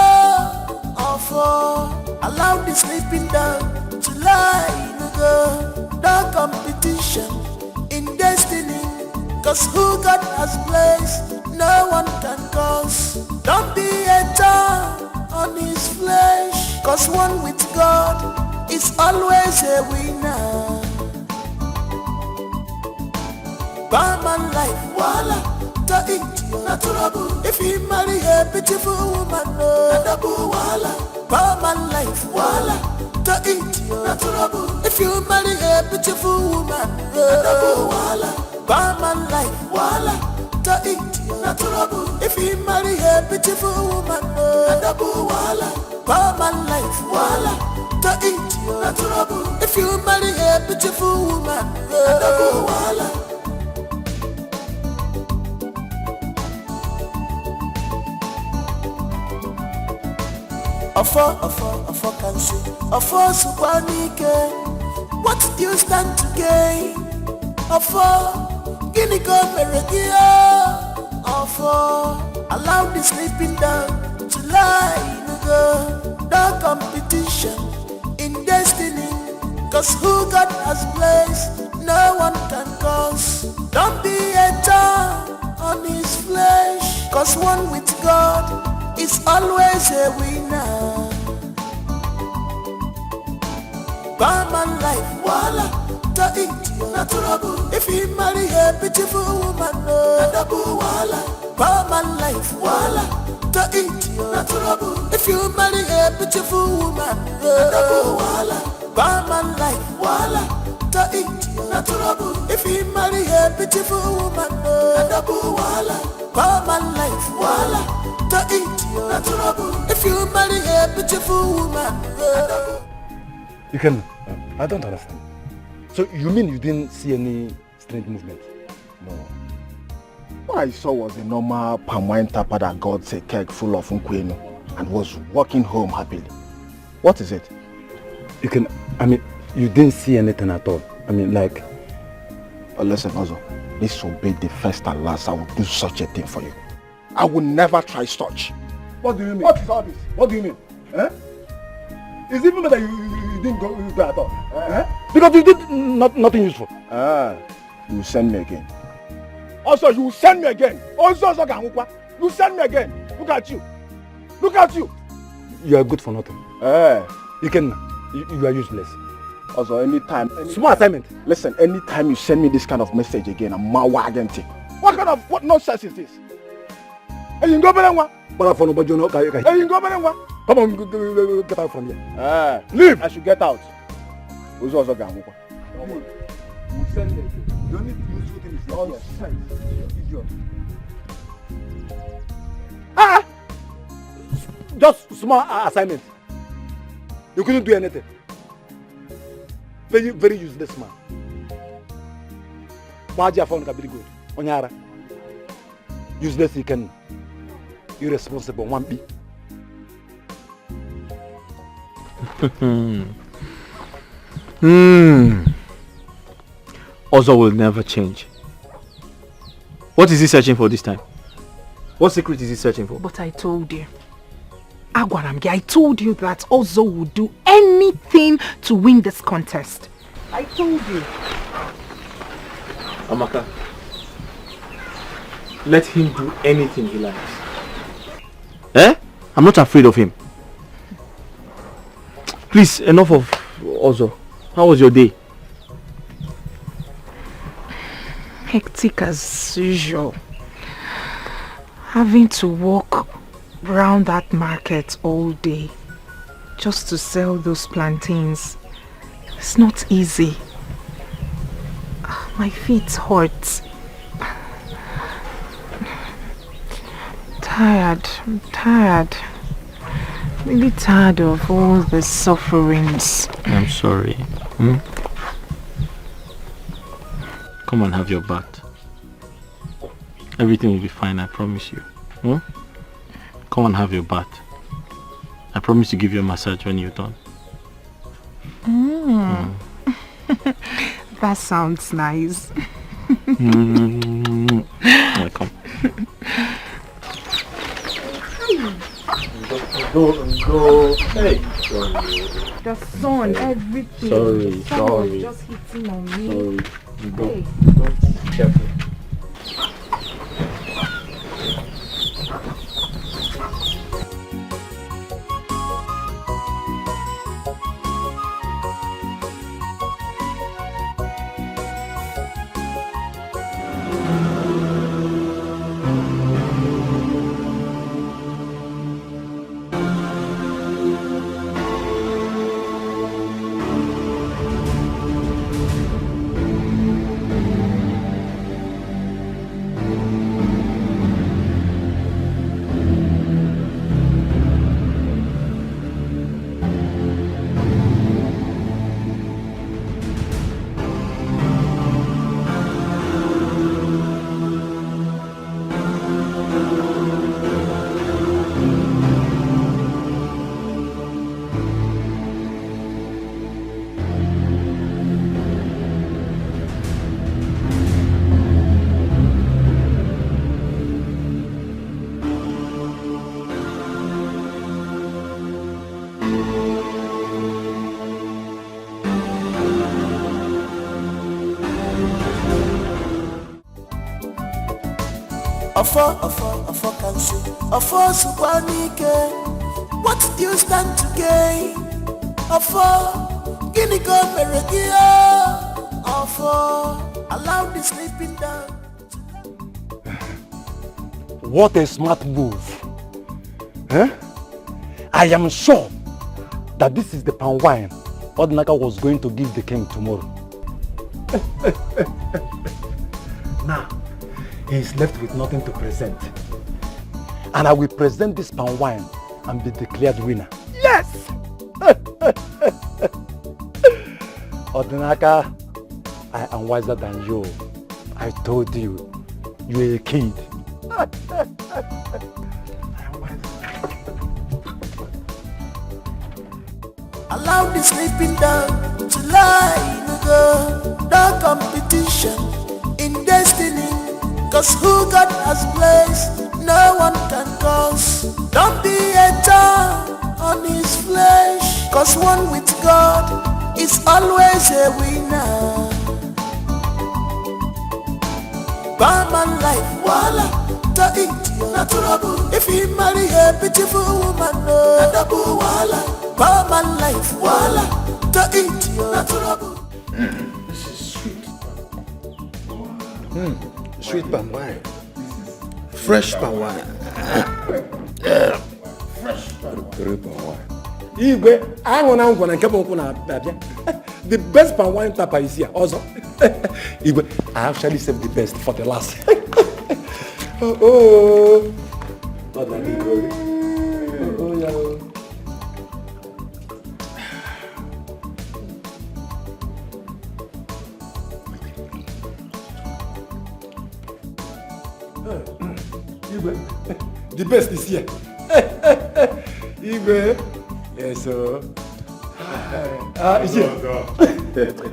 S1: Ofo, allow the sleeping dog to lie in the no competition in destiny. Cause who God has placed, no one can cause. Don't be a thorn on his flesh. Cause one with God is always a winner. Barman life, voila, to eat, not trouble. If he marry a beautiful woman, no, voila. Barman life, voila, to eat, not trouble. If you marry a beautiful woman, no, voila. Barman life, voila, to eat, not trouble. If he marry a beautiful woman, no, voila. Barman life, voila, to eat, not trouble. If you marry a beautiful woman, no, voila. Ofo can see. Ofo Subanike. What do you stand to gain? Ofo, Guinea go Meregia. Ofo, allow the sleeping dog to lie in the no competition in destiny. Cause who God has placed, no one can cause. Don't be a thorn on his flesh. Cause one with God is always a winner. Barman life, voila, to eat, not trouble. If he marry a beautiful woman, no, voila. Barman life, voila, to eat, not trouble. If you marry a beautiful woman, no, voila. Barman life, voila, to eat, not trouble. If he marry a beautiful woman, no, voila. Barman life, voila, to eat, not trouble. If you marry a beautiful woman,
S2: You can. I don't understand. So you mean you didn't see any strange movement?
S10: No. What I saw was a normal palm wine tapper that got a keg full of unkwenu and was walking home happily. What is it?
S2: You can. I mean, you didn't see anything at all. I mean, like.
S10: Listen, Ozo. This will be the first and last I will do such a thing for you. I will never try such.
S6: What do you mean? What is all this? What do you mean? Eh? It's even better you didn't go at all. Eh?
S2: Because you did nothing useful.
S10: You send me again.
S6: Also, you send me again. Also, you send me again. Look at you. Look at you.
S2: You are good for nothing. You can. You are useless.
S10: Also, anytime.
S2: Small assignment.
S10: Listen, anytime you send me this kind of message again, I'm wagging.
S6: What nonsense is this? Hey, you go better one.
S2: But for nobody, you know.
S6: Hey, you go better one.
S2: Come on, get out from here.
S6: Leave.
S10: I should get out. Who's also going?
S6: You send me. You don't need to use what is nonsense. Idiot.
S2: Just small assignment. You couldn't do anything. Very, very useless man. Maji found very good. Onyara. Useless he can. Irresponsible one B.
S4: Ozo will never change. What is he searching for this time? What secret is he searching for?
S3: But I told you. Agwaramgi, I told you that Ozo would do anything to win this contest. I told you.
S4: Amaka, let him do anything he likes. I'm not afraid of him. Please, enough of Ozo. How was your day?
S3: Hectic as usual. Having to walk round that market all day just to sell those plantains. It's not easy. My feet hurt. I'm tired. Really tired of all the sufferings.
S4: I'm sorry. Come and have your bath. Everything will be fine, I promise you. Come and have your bath. I promise to give you a massage when you're done.
S3: That sounds nice.
S4: Welcome. Go. Hey.
S3: The sun, everything.
S4: Sorry.
S3: Was just hitting on me.
S4: Sorry. Go.
S3: Hey.
S4: Careful.
S1: Afọ kansi, afọ subanike. What do you stand to gain? Afọ, gini go meregia. Afọ, allow the sleeping down.
S2: What a smart move. I am sure that this is the palm wine Odinaka was going to give the king tomorrow. Now, he is left with nothing to present. And I will present this palm wine and be declared winner. Yes! Odinaka, I am wiser than you. I told you, you are a kid.
S1: Allow the sleeping down to lie in go. No competition in destiny. Cause who God has placed, no one can cause. Don't be a thorn on his flesh. Cause one with God is always a winner. Barman life, voila, to eat your natural. If he marry a beautiful woman, no, double voila. Barman life, voila, to eat your natural.
S9: This is sweet. Sweet palm wine. Fresh palm wine. Fresh palm wine.
S2: Igwe, I'm going to the best palm wine tapper is here also. Igwe, I actually saved the best for the last. Not like Igwe. Yeah. The best is here. Igwe. Yes, sir. It's here.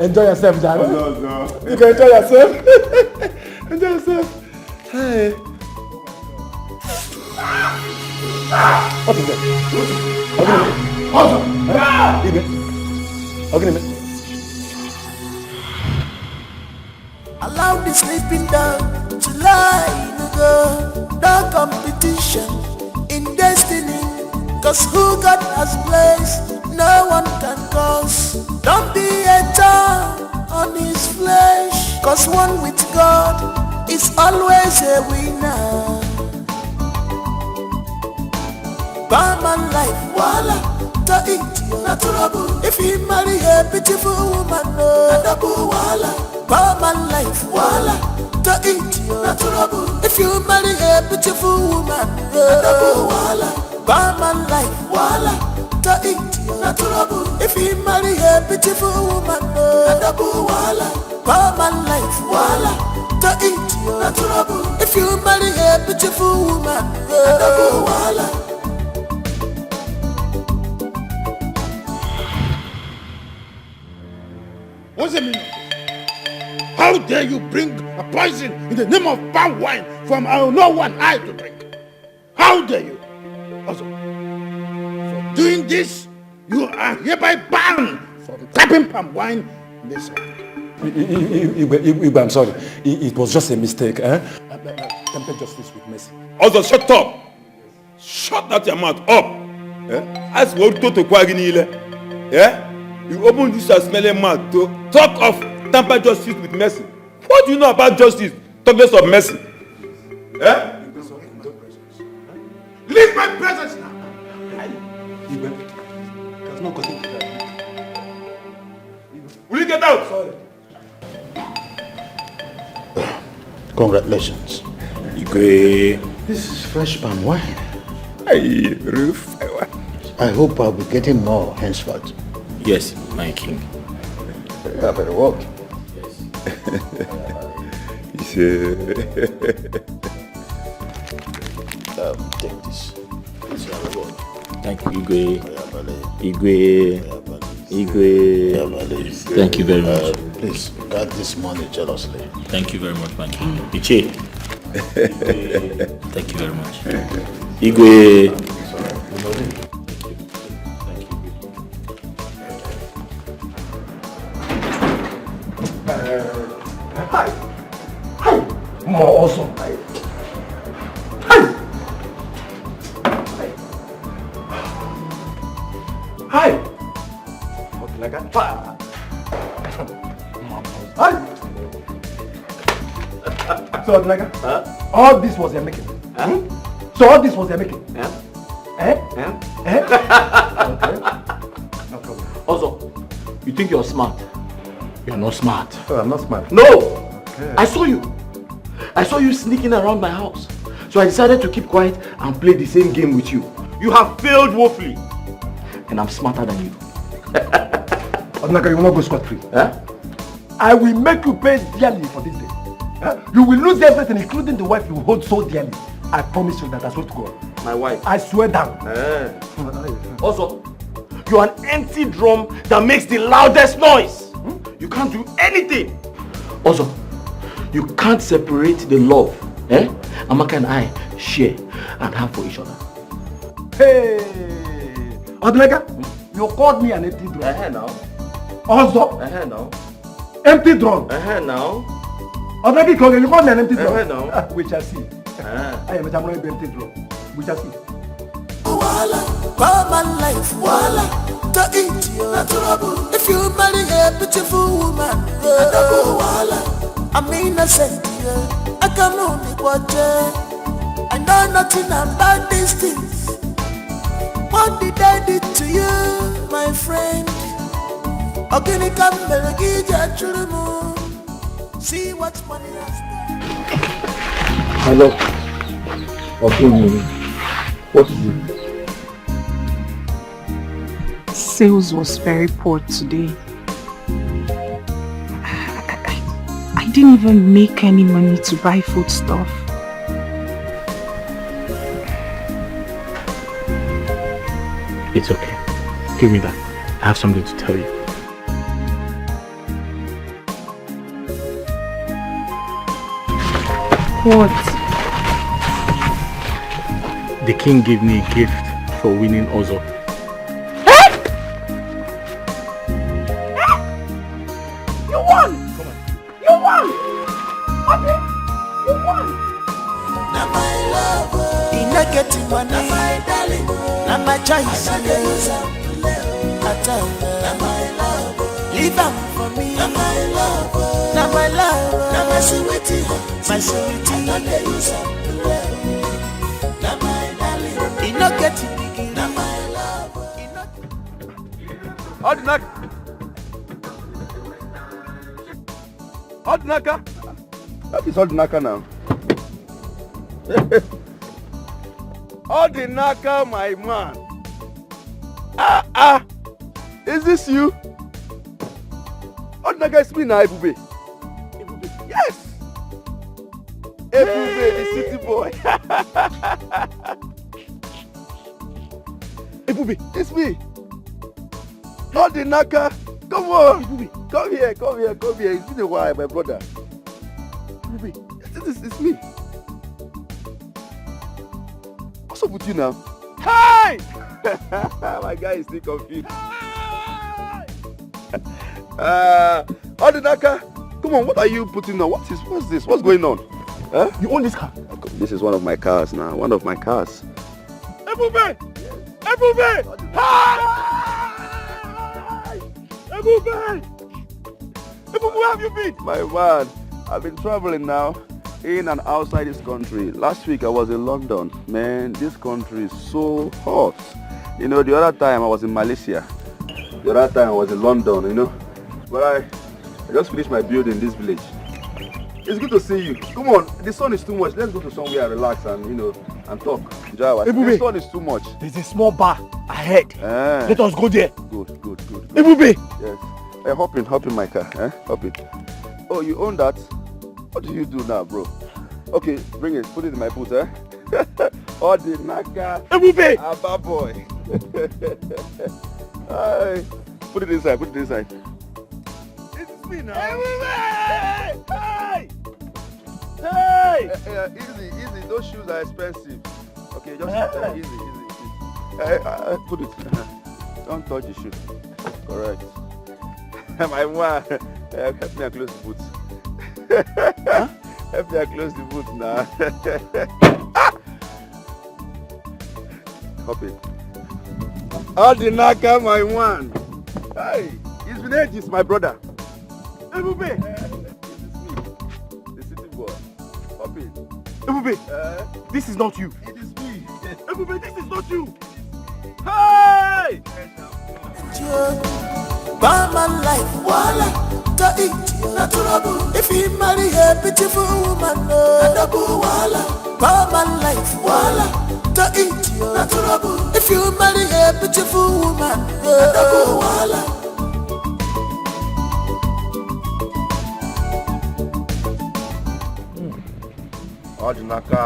S2: Enjoy yourself, Dad. You can enjoy yourself. Enjoy yourself. Hi. What is that? Igwe.
S1: Allow the sleeping down to lie in go. No competition in destiny. Cause who God has placed, no one can cause. Don't be a thorn on his flesh, cause one with God is always a winner. Barman life, voila, to eat na trouble. If he marry a beautiful woman, no, voila. Barman life, voila, to eat na trouble. If you marry a beautiful woman, no, voila. Barman life, voila, to eat na trouble. If he marry a beautiful woman, no, voila. Barman life, voila, to eat na trouble. If you marry a beautiful woman, no, voila.
S9: What's the meaning of this? How dare you bring a poison in the name of palm wine from no one I to drink? How dare you? Also, for doing this, you are hereby banned from tapping palm wine in this land.
S2: I'm sorry. It was just a mistake. Temper justice with mercy.
S8: Also, shut up. Shut that your mouth up. As what to Kwaginile. You open this smelling mouth to talk of temper justice with mercy. What do you know about justice? Talk less of mercy.
S9: Leave my presence now.
S2: There's no cutting to that.
S8: Will you get out?
S2: Sorry.
S9: Congratulations.
S8: Igwe.
S9: This is fresh palm wine.
S8: Roof.
S9: I hope I'll be getting more henceforth.
S8: Yes, my king.
S9: You are very well. Take this. It's your reward.
S8: Thank you, Igwe. Thank you very much.
S9: Please guard this money jealously.
S8: Thank you very much, my king. Iche. Thank you very much. Igwe.
S2: Hi. More awesome. Hi. What like that? Hi. So like all this was your making. So all this was your making. Okay. No problem.
S4: Also, you think you're smart? You're not smart.
S2: Oh, I'm not smart.
S4: No!
S2: Okay.
S4: I saw you sneaking around my house. So I decided to keep quiet and play the same game with you. You have failed woefully. And I'm smarter than you.
S2: Odinaka, you will not go scot-free. I will make you pay dearly for this day. You will lose everything, including the wife you hold so dearly. I promise you that. I swear to God.
S4: My wife?
S2: I swear down.
S4: Also, you're an empty drum that makes the loudest noise. You can't do anything. Also, you can't separate the love Amaka and I share and have for each other.
S2: Hey! Odinaka, you called me an empty drum.
S4: Now.
S2: Also?
S4: Now.
S2: Empty drum.
S4: Now.
S2: Odinaka, you called me an empty drum.
S4: Now.
S2: We shall see. I am a empty drum. We shall see.
S1: Voila, Barman life, voila, to eat na trouble. If you marry a beautiful woman, voila, I'm innocent, I can only watch. I know nothing about these things. What did I do to you, my friend? Ogini Kambelagija Chulumu. See what money has done.
S4: Hello. Okay, what is it?
S3: Sales was very poor today. I didn't even make any money to buy food stuff.
S4: It's okay. Give me that. I have something to tell you.
S3: What?
S4: The king gave me a gift for winning Ozo.
S3: You won! Come on. You won! Okay. You won!
S1: Now my love, in a getting money, my darling, now my choice, I matter. Na my love. Leave am for me. Na my love. Na my love. Na my sweetie. My sweetie. I don't use am. Na my darling. He no get it big. Na my love.
S4: Ordinaka. That is Ordinaka now. Ordinaka, my man. Is this you? Ordinaka is me now, Ebube. Yes. Ebube, the city boy. Ebube, it's me. Ordinaka, come on. Ebube, come here. It's been a while, my brother. Ebube, it's me. What's up with you now? Hi! My guy is still confused. Ordinaka, come on, what are you putting on? What's this? What's going on? Huh? You own this car? This is one of my cars now. One of my cars. Ebube! Ebube! Hi! Ebube! Ebube, where have you been? My man, I've been traveling now. In and outside this country. Last week I was in London. Man, this country is so hot. You know, the other time I was in Malaysia. The other time I was in London, you know. But I just finished my build in this village. It's good to see you. Come on, the sun is too much. Let's go to somewhere and relax and, you know, and talk. Jawa, the sun is too much.
S2: There's a small bar ahead. Let us go there.
S4: Good.
S2: Ebube!
S4: Yes. Hey, hop in my car. Hop in. Oh, you own that? What do you do now, bro? Okay, bring it. Put it in my boot, Ordinaka.
S2: Ebube!
S4: Abba boy. Hi. Put it inside. This is me now. Ebube! Hey! Easy. Those shoes are expensive. Okay, just easy. Put it. Don't touch the shoe. Correct. My man, help me close the boot. Help me close the boot now. Hop it. Ordinaka, my man. Hey, it's been ages, my brother. Ebube. This is me, the city boy. Hop it.
S2: Ebube, this is not you.
S4: It is me.
S2: Ebube, this is not you.
S4: Hey!
S1: Barman life, voila, to eat, natural. If you marry a beautiful woman, double voila. Barman life, voila, to eat, natural. If you marry a beautiful woman, double voila.
S4: Ordinaka.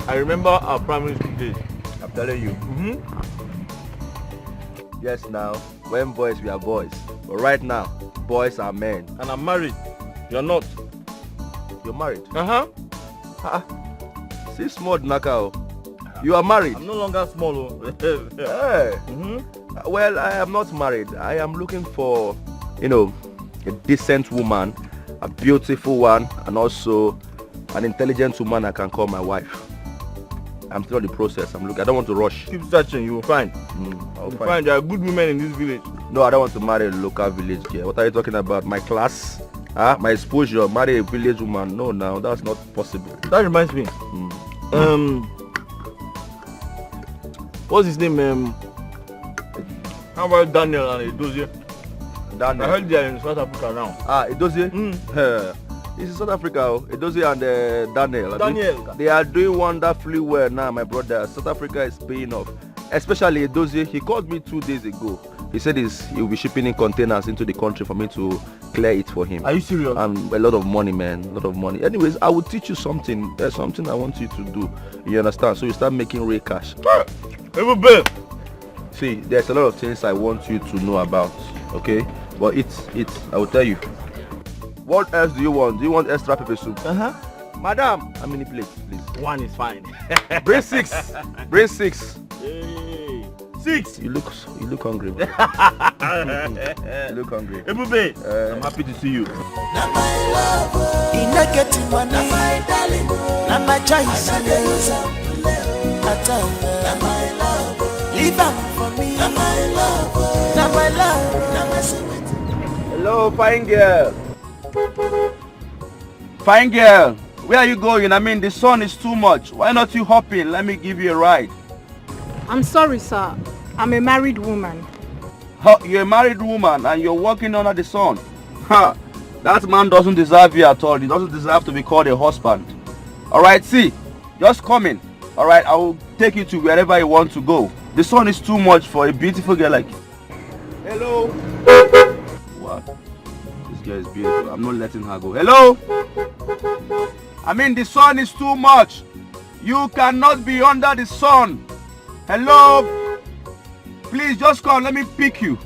S8: I remember our primary school days.
S4: I'm telling you. Yes, now, when boys we are boys. But right now, boys are men.
S8: And I'm married. You're not.
S4: You're married?
S8: See
S4: small Naka. You are married?
S8: I'm no longer small.
S4: Hey. Well, I am not married. I am looking for, you know, a decent woman, a beautiful one, and also an intelligent woman I can call my wife. I'm still in the process. I don't want to rush.
S8: Keep searching, you will find.
S4: I'll
S8: find there are good women in this village.
S4: No, I don't want to marry a local village girl. What are you talking about? My class? My exposure? Marry a village woman? No, that's not possible.
S8: That reminds me. What's his name? How about Daniel and Edozie?
S4: Daniel.
S8: I heard they are in South Africa now.
S4: Edozie? This is South Africa. Edozie and Daniel.
S8: Daniel.
S4: They are doing wonderfully well now, my brother. South Africa is paying off. Especially Edozie. He called me 2 days ago. He said he will be shipping in containers into the country for me to clear it for him.
S8: Are you serious?
S4: And a lot of money, man. A lot of money. Anyways, I will teach you something. There's something I want you to do. You understand? So you start making real cash. See, there's a lot of things I want you to know about. Okay? But I will tell you. What else do you want? Do you want extra pepper soup? Madam, how many plates, please?
S8: 1 is fine.
S4: Bring 6. Bring 6.
S8: Hey. 6.
S4: You look hungry. Man. You look hungry.
S8: Ebube, I'm happy to see you.
S1: Na my love, in a getting money, na my darling, na my choice. I na my love. Leave am for me, na my love. Na my love, na my sweet.
S4: Hello, fine girl. Fine girl, where are you going? I mean, the sun is too much. Why not you hop in? Let me give you a ride.
S3: I'm sorry, sir. I'm a married woman.
S4: Huh, you're a married woman and you're walking under the sun. Ha! That man doesn't deserve you at all. He doesn't deserve to be called a husband. Alright, see, just come in. Alright, I will take you to wherever you want to go. The sun is too much for a beautiful girl like you. Hello? What? This girl is beautiful. I'm not letting her go. Hello? I mean, the sun is too much. You cannot be under the sun. Hello? Please just come. Let me pick you.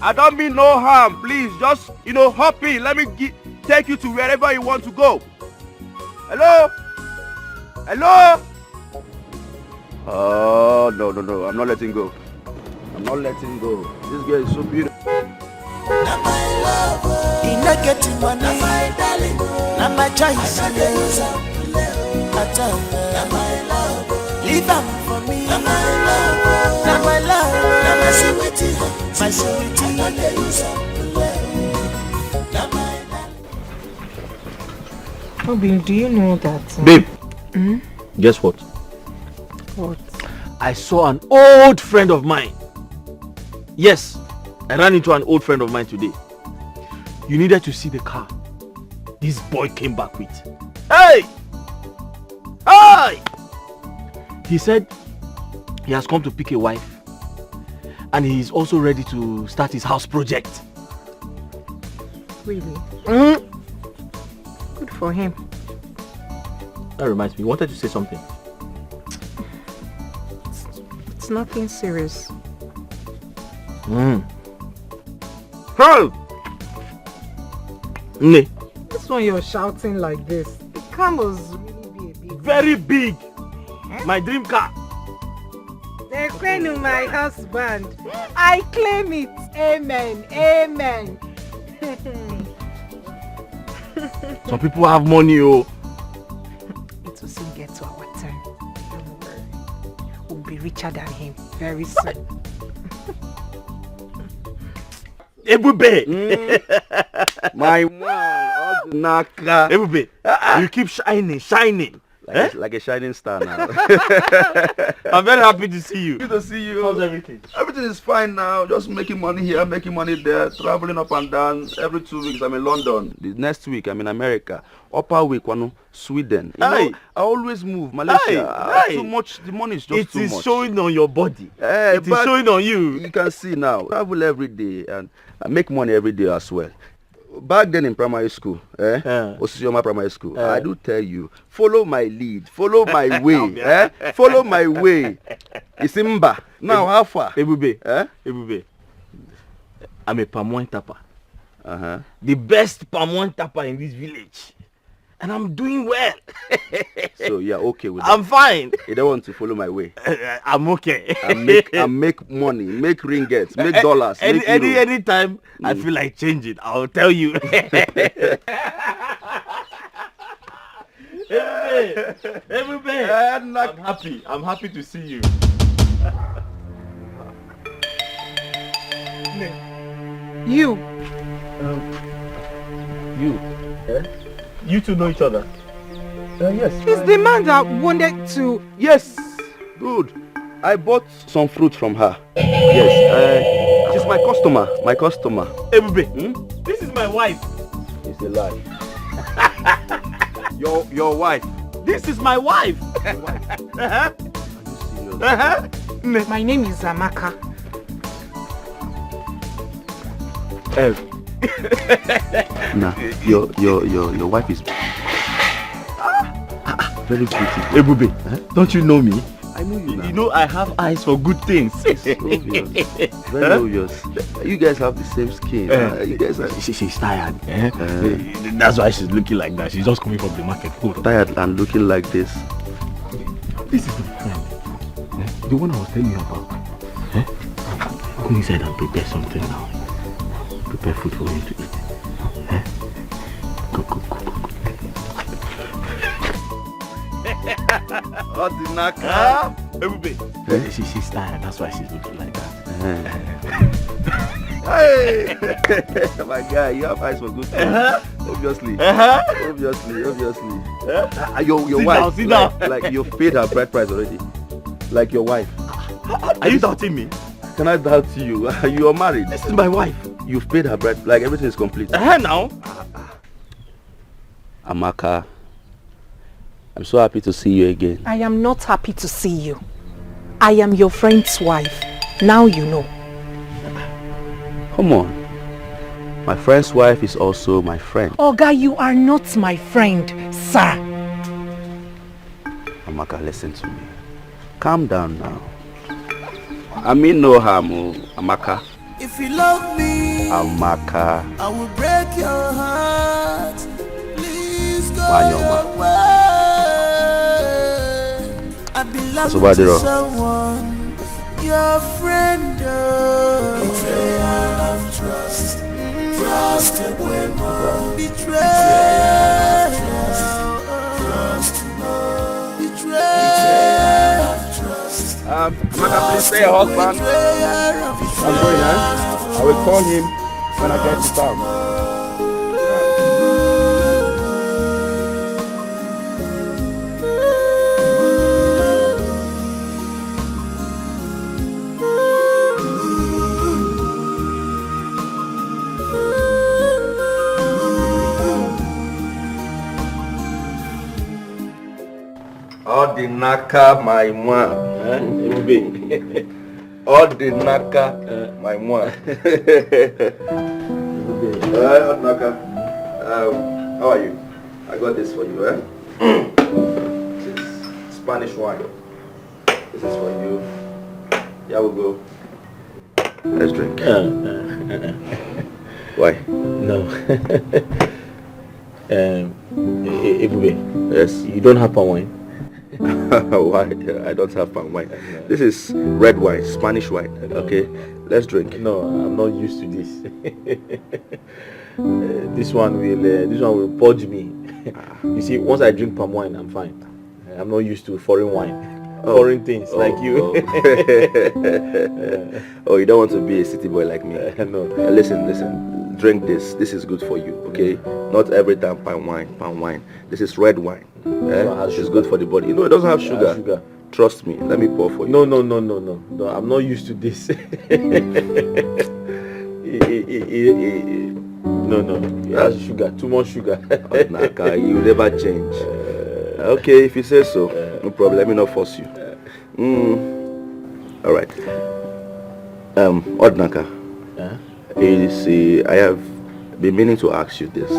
S4: I don't mean no harm. Please just, hop in. Let me take you to wherever you want to go. Hello? Hello? Oh, no. I'm not letting go. I'm not letting go. This girl is so beautiful.
S1: Na my love. He not getting money. Na my darling. Na my choice. I don't use up. Na my love. Leave am for me. Na my love. Na my love. Na my sweetie. My sweetie. I don't use up. Na my darling.
S3: Obi, do you know that?
S4: Babe. Guess what?
S3: What?
S4: I saw an old friend of mine. Yes, I ran into an old friend of mine today. You needed to see the car this boy came back with. Hey! Hi! He said he has come to pick a wife and he is also ready to start his house project.
S3: Really? Good for him.
S4: That reminds me, you wanted to say something.
S3: It's nothing serious.
S4: Hey!
S3: This one you're shouting like this. The car must really be a big one.
S4: Very big. My dream car.
S3: The queen of my husband. I claim it. Amen. Amen.
S4: Some people have money, oh.
S3: It will soon get to our turn. Don't worry. We'll be richer than him very soon.
S4: Ebube! My man, Ebube, you keep shining. Like a shining star now. I'm very happy to see you. Good to see you. How's everything? Everything is fine now. Just making money here, making money there, traveling up and down. Every 2 weeks I'm in London. The next week I'm in America. Upper week, Sweden. I always move. Malaysia. Too much. The money is just too much. It is showing on your body. It is showing on you. You can see now. Travel every day and I make money every day as well. Back then in primary school, Osisioma primary school, I do tell you, follow my lead, follow my way, follow my way. Isimba. Now how far? Ebube, Ebube. I'm a palm wine tapper. The best palm wine tapper in this village. And I'm doing well. So you're okay with that? I'm fine. You don't want to follow my way? I'm okay. I make money, make ringgits, make dollars, make euros. Anytime I feel like changing, I'll tell you. Everybody, I'm happy to see you.
S3: You.
S4: You. You two know each other? Yes.
S3: He's the man that wanted to...
S4: Yes. Good. I bought some fruit from her. Yes. She's my customer. My customer. Ebube, this is my wife. It's a lie. Your wife. This is my wife. Your wife. Are you serious?
S3: My name is Amaka.
S4: Nah, your wife is very pretty. Ebube, don't you know me? I know you now. You know I have eyes for good things. It's obvious. Very obvious. You guys have the same skin. You guys are... She's tired. That's why she's looking like that. She's just coming from the market. Tired and looking like this. This is my friend. The one I was telling you about. Eh? Go inside and prepare something now. Prepare food for him to eat. Eh? Go.
S11: What the naka?
S4: She's tired, that's why she's looking like that.
S11: Hey! My guy, you have eyes for good things. Obviously. Obviously. Your wife.
S4: Sit down.
S11: Like you've paid her bride price already. Like your wife.
S4: Are you doubting me?
S11: Can I doubt you? You are married.
S4: This is my wife.
S11: You've paid her bride. Like everything is complete.
S4: Now?
S11: Amaka, I'm so happy to see you again.
S3: I am not happy to see you. I am your friend's wife. Now you know.
S11: Come on. My friend's wife is also my friend.
S3: Oga, you are not my friend, sir.
S11: Amaka, listen to me. Calm down now. I mean no harm, Amaka.
S1: If you love me,
S11: Amaka.
S1: I will break your heart. Please go
S11: Wanyoma.
S1: your way. I belong to someone, your friend. Betrayal of trust. Trust Betrayal. Betrayal.
S11: Amaka, please say your husband. I'm going, huh? I will call him when I get to town. All the naka, my one. All the naka, my one. All naka. How are you? I got this for you, eh? This is Spanish wine. This is for you. Here we go. Let's drink. Why?
S4: No. Ebube.
S11: Yes.
S4: You don't have palm wine?
S11: Why? I don't have palm wine. This is red wine, Spanish wine. Okay, let's drink.
S4: No, I'm not used to this. This one will purge me. You see, once I drink palm wine, I'm fine. I'm not used to foreign wine, foreign things like you.
S11: Oh, you don't want to be a city boy like me?
S4: No.
S11: Listen. Drink this. This is good for you. Okay. Not every time palm wine. This is red wine. It's good for the body. You know, it doesn't have sugar. Trust me. Let me pour for you.
S4: No. I'm not used to this. No. It has sugar. Too much sugar.
S11: Naka, you never change. Okay, if you say so, no problem. Let me not force you. All right. Odnaka. You see, I have been meaning to ask you this.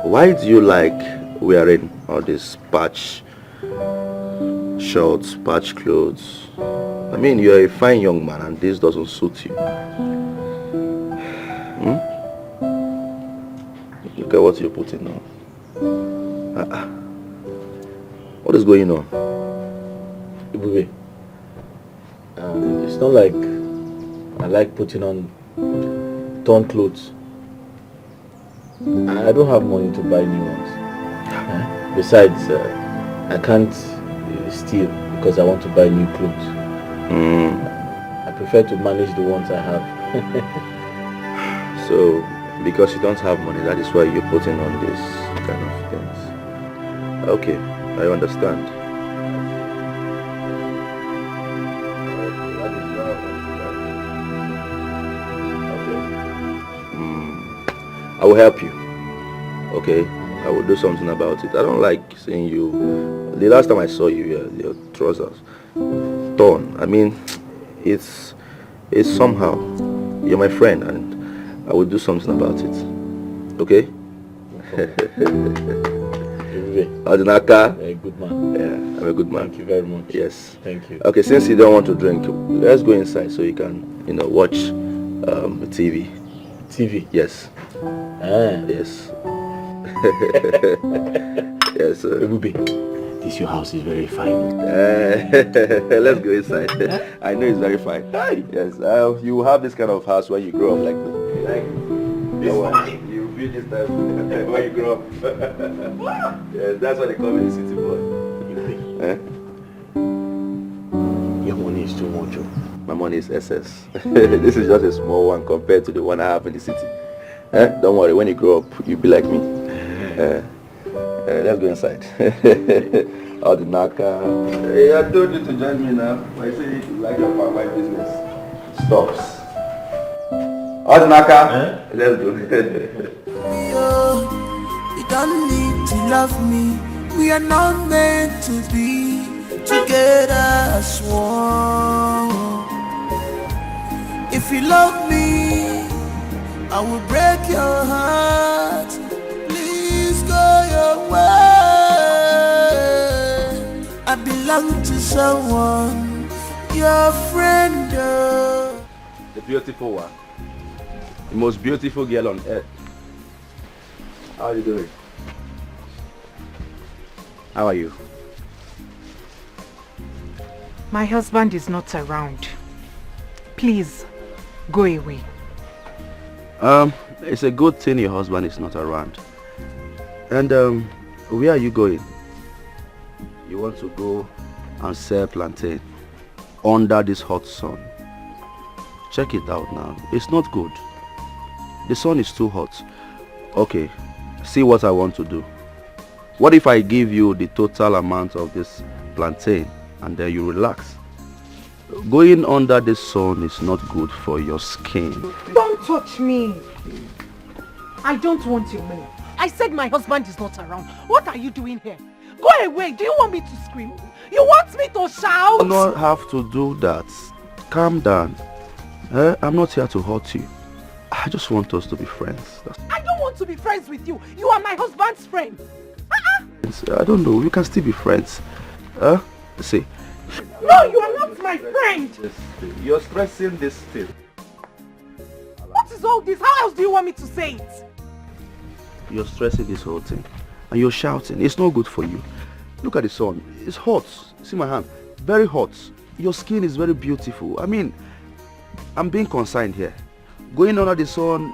S11: Why do you like wearing all these patch shorts, patch clothes? I mean, you're a fine young man and this doesn't suit you. Look at what you're putting on. What is going on?
S4: Ibube, it's not like I like putting on torn clothes. I don't have money to buy new ones. Besides, I can't steal because I want to buy new clothes. I prefer to manage the ones I have.
S11: So, because you don't have money, that is why you're putting on this kind of things. Okay, I understand. I will help you. Okay, I will do something about it. I don't like seeing you. The last time I saw you, your trousers torn. I mean, it's somehow. You're my friend, and I will do something about it. Okay? Adinaka.
S4: A good man.
S11: Yeah, I'm a good man.
S4: Thank you very much.
S11: Yes.
S4: Thank you.
S11: Okay, since you don't want to drink, let's go inside so you can, watch TV.
S4: TV?
S11: Yes.
S4: Ah.
S11: Yes. Yes.
S4: Ebube,
S12: This your house is very fine.
S11: Let's go inside. I know it's very fine. Yes, you will have this kind of house when you grow up like me. Like this one, you build this type when you grow up. Yes, that's what they call me, the city boy.
S12: Your money is too much.
S11: My money is SS. This is just a small one compared to the one I have in the city. Don't worry, when you grow up, you'll be like me. Let's go inside. All the naka. Hey, I told you to join me now. I say you like your my business. Stops. All the naka. Let's go.
S1: You don't need to love me. We are not meant to be together as one. If you love me, I will break your heart. Please go your way. I belong to someone, your friend.
S11: The beautiful one. The most beautiful girl on earth. How are you doing? How are you?
S3: My husband is not around. Please, go away.
S11: It's a good thing your husband is not around. And where are you going? You want to go and sell plantain under this hot sun. Check it out now. It's not good. The sun is too hot. Okay, see what I want to do. What if I give you the total amount of this plantain and then you relax? Going under the sun is not good for your skin.
S3: Don't touch me. I don't want your money. I said my husband is not around. What are you doing here? Go away. Do you want me to scream? You want me to shout?
S11: You don't have to do that. Calm down. I'm not here to hurt you. I just want us to be friends.
S3: I don't want to be friends with you. You are my husband's friend.
S11: I don't know. We can still be friends. See.
S3: No, you are not my friend.
S11: You're stressing this thing.
S3: What is all this? How else do you want me to say it?
S11: You're stressing this whole thing. And you're shouting. It's not good for you. Look at the sun. It's hot. See my hand. Very hot. Your skin is very beautiful. I mean, I'm being concerned here. Going under the sun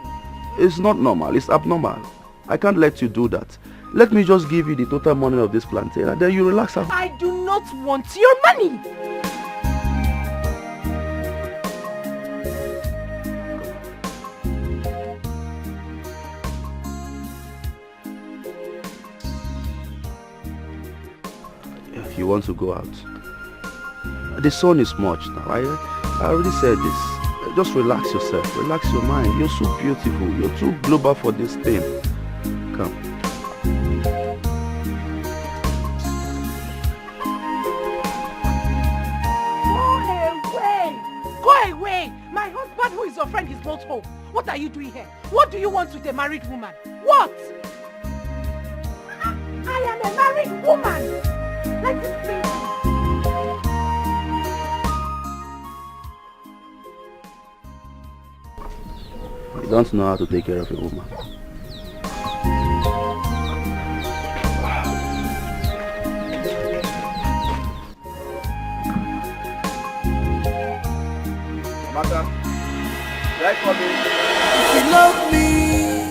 S11: is not normal. It's abnormal. I can't let you do that. Let me just give you the total money of this plantain and then you relax out.
S3: I do not want your money.
S11: You want to go out? The sun is much now. I already said this. Just relax yourself. Relax your mind. You're so beautiful. You're too global for this thing. Come.
S3: Go away! My husband, who is your friend, is not home. What are you doing here? What do you want with a married woman? What? I am a married woman. Let it be.
S11: You don't know how to take care of a woman.
S1: Amaka, if you love me,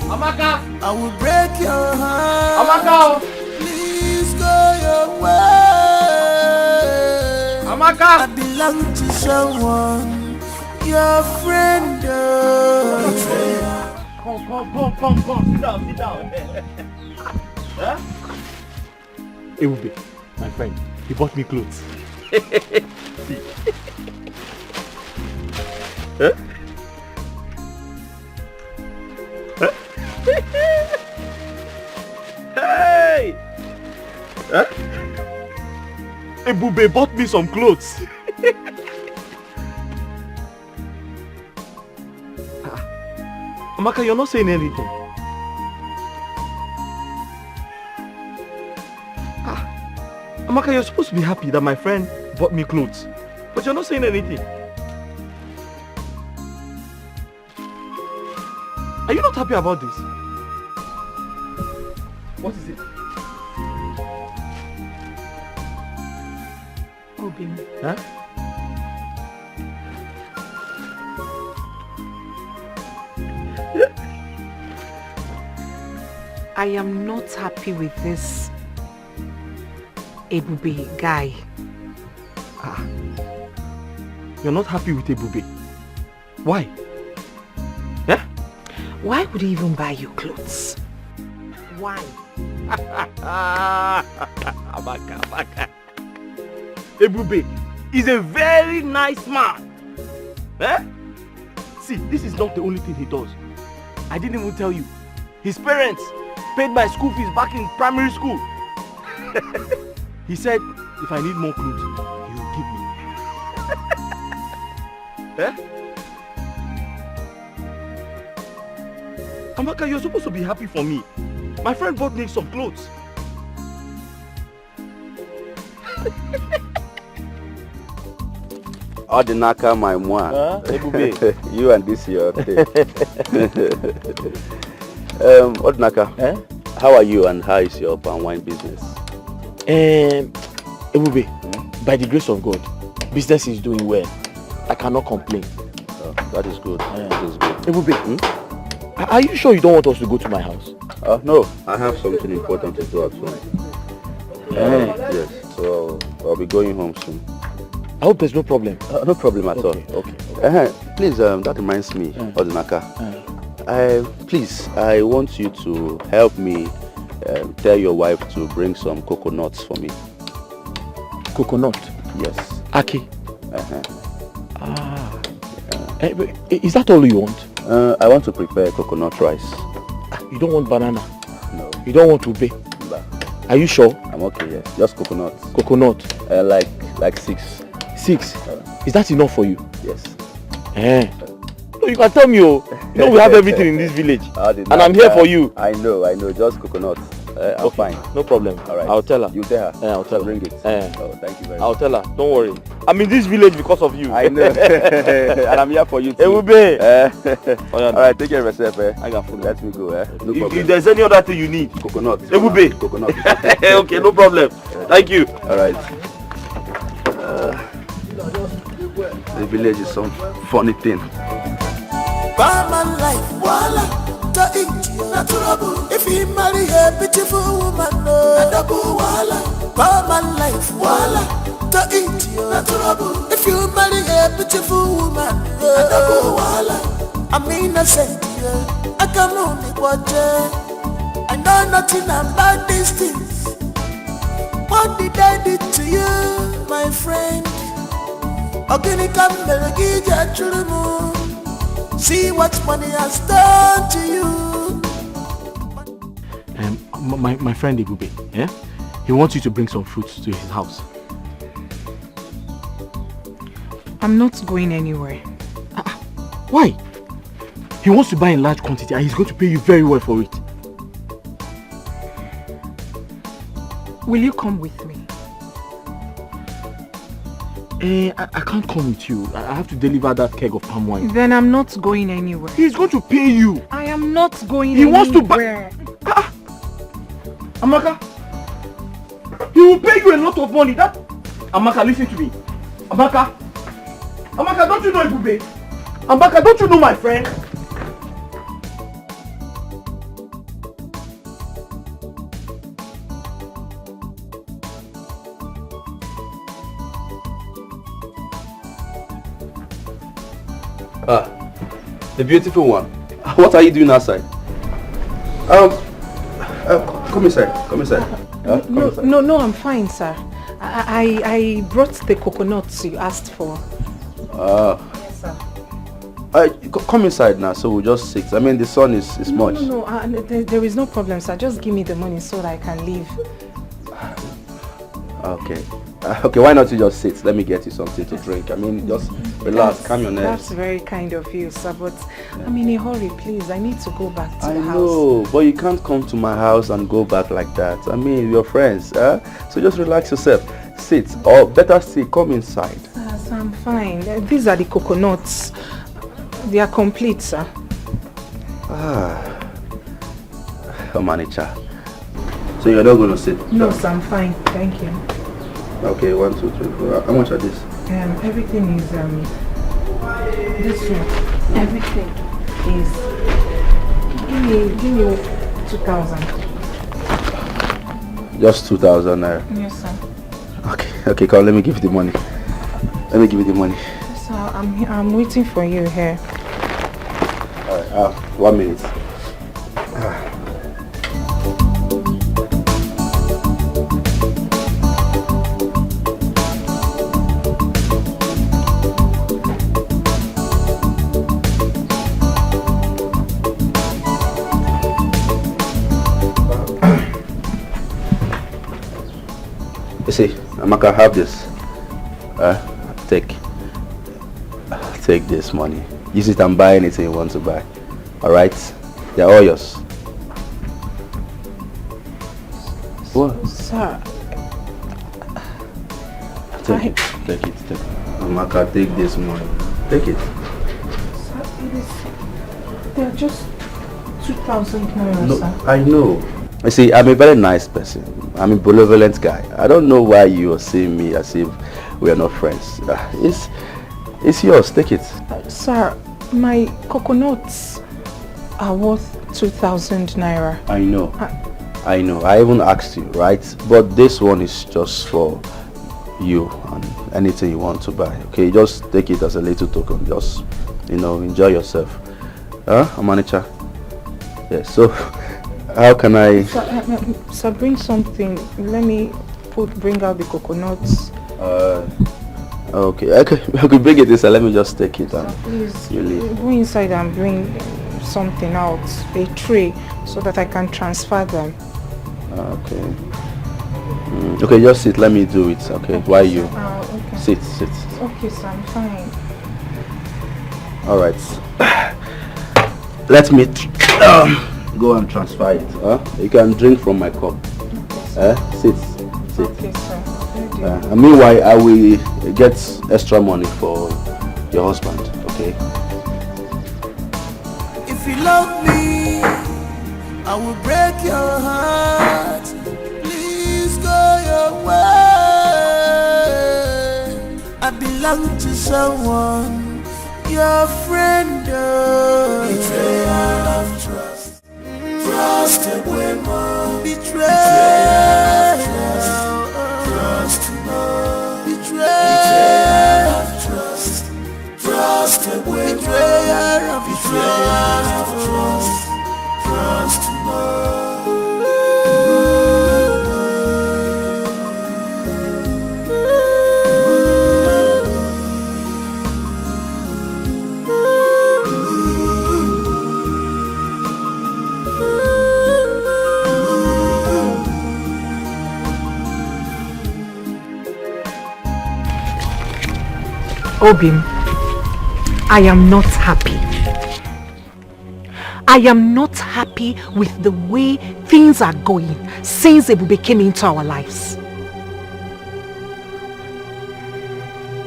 S4: Amaka,
S1: I will break your heart.
S4: Amaka,
S1: please go your way.
S4: Amaka,
S1: I belong to someone, your friend.
S4: Come, sit down. Huh?
S12: Ewube, my friend, he bought me clothes.
S11: Huh? Hey! Huh?
S12: Ewube bought me some clothes.
S4: Amaka, you're not saying anything. Amaka, you're supposed to be happy that my friend bought me clothes, but you're not saying anything. Are you not happy about this? What is it?
S3: happy.
S12: Huh?
S3: I am not happy with this Ebube guy.
S12: Ah. You're not happy with Ebube? Why? Yeah?
S3: Why would he even buy you clothes? Why?
S12: Abaka. Ebube is a very nice man. Eh? See, this is not the only thing he does. I didn't even tell you. His parents paid my school fees back in primary school. He said, if I need more clothes, he will give me. Eh? Amaka, you're supposed to be happy for me. My friend bought me some clothes.
S11: Ordinaka, my moi. You and this your thing. Ordinaka, how are you and how is your palm wine business?
S12: Ebube, by the grace of God, business is doing well. I cannot complain.
S11: Oh, that is good. That is good.
S12: Ebube, are you sure you don't want us to go to my house?
S11: No, I have something important to do at home. Yes, so I'll be going home soon.
S12: I hope there's no problem.
S11: No problem at all. Okay. Please, that reminds me, Ordinaka. Please, I want you to help me tell your wife to bring some coconuts for me.
S12: Coconut?
S11: Yes.
S12: Aki? Is that all you want?
S11: I want to prepare coconut rice.
S12: You don't want banana?
S11: No.
S12: You don't want ube?
S11: No.
S12: Are you sure?
S11: I'm okay, yes. Just coconut.
S12: Coconut?
S11: Like 6.
S12: 6? Is that enough for you?
S11: Yes.
S12: No, you can tell me, you know we have everything in this village. And I'm here for you.
S11: I know. Just coconut. I'm fine.
S12: No problem.
S11: All right.
S12: I'll tell her.
S11: You tell her.
S12: I'll tell her.
S11: Bring it. Oh, thank you very much.
S12: I'll tell her. Don't worry. I'm in this village because of you.
S11: I know. And I'm here for you too.
S12: Ebube.
S11: All right, take care of yourself.
S12: I got food.
S11: Let me go. No problem.
S12: If there's any other thing you need.
S11: Coconut.
S12: Ebube.
S11: Coconut.
S12: Okay, no problem. Thank you.
S11: All right. The village is some funny thing.
S1: Barman life, voila, to eat, natural. If he marry a beautiful woman, no, double voila. Barman life, voila, to eat, natural. If you marry a beautiful woman, no, double voila. I'm innocent, I can only watch it. I know nothing about these things. What did I do to you, my friend? Organic see what money has done to you.
S12: My friend Ebube, he wants you to bring some fruits to his house.
S3: I'm not going anywhere.
S12: Why? He wants to buy in large quantity and he's going to pay you very well for it.
S3: Will you come with me?
S12: I can't come with you. I have to deliver that keg of palm wine.
S3: Then I'm not going anywhere.
S12: He's going to pay you.
S3: I am not going anywhere. He wants to buy...
S12: Amaka, he will pay you a lot of money. Amaka, listen to me. Amaka, don't you know Ebube? Amaka, don't you know my friend?
S11: The beautiful one. What are you doing outside? Come inside. Come inside.
S3: No, I'm fine, sir. I brought the coconuts you asked for. Yes, sir.
S11: Come inside now, so we'll just sit. I mean, the sun is much.
S3: No, there is no problem, sir. Just give me the money so that I can leave.
S11: Okay. Okay, why not you just sit? Let me get you something to drink. I mean, just relax, calm your nerves.
S3: That's very kind of you, sir, but I'm in a hurry, please. I need to go back to the house.
S11: I know, but you can't come to my house and go back like that. I mean, we're friends, so just relax yourself. Sit, or better still, come inside.
S3: Sir, I'm fine. These are the coconuts. They are complete, sir.
S11: Manager. So you're not going to sit?
S3: No, sir, I'm fine. Thank you.
S11: Okay, 1, 2, 3, 4. How much are these?
S3: Everything is this one. Everything is. Give me 2,000.
S11: Just 2,000 naira.
S3: Yes, sir.
S11: Okay, come. Let me give you the money. Let me give you the money.
S3: So I'm waiting for you here.
S11: Alright, 1 minute. You see, Amaka, have this. Take this money. Use it and buy anything you want to buy. Alright? They're all yours. What?
S3: Sir.
S11: Take it. Amaka, take this money. Take it.
S3: Sir, they're just 2,000 naira,
S11: No,
S3: sir.
S11: I know. You see, I'm a very nice person. I'm a benevolent guy. I don't know why you are seeing me as if we are not friends. It's yours. Take it.
S3: Sir, my coconuts are worth 2,000 naira.
S11: I know. I know. I even asked you, right? But this one is just for you and anything you want to buy. Okay, just take it as a little token. Just, enjoy yourself. Amanicha? Yes. So, how can I?
S3: Sir, bring something. Let me bring out the coconuts.
S11: Okay. I could bring it inside. Let me just take it and
S3: please
S11: you leave.
S3: Go inside and bring something out, a tray, so that I can transfer them.
S11: Okay. Okay, just sit. Let me do it. Okay. Why you?
S3: Okay.
S11: Sit.
S3: Okay, sir. I'm fine.
S11: All right. Let me go and transfer it. You can drink from my cup.
S3: Okay,
S11: Sit.
S3: Okay, sir.
S11: And meanwhile, I will get extra money for your husband. Okay.
S1: If you love me, I will break your heart. Please go your way. I belong to someone, your friend. Betrayal of trust. Trusted women. Betrayal. Trust no. Betrayal of trust. Trusted women. Betrayal of trust. Trust no.
S3: Obim, I am not happy. I am not happy with the way things are going since Ebube came into our lives.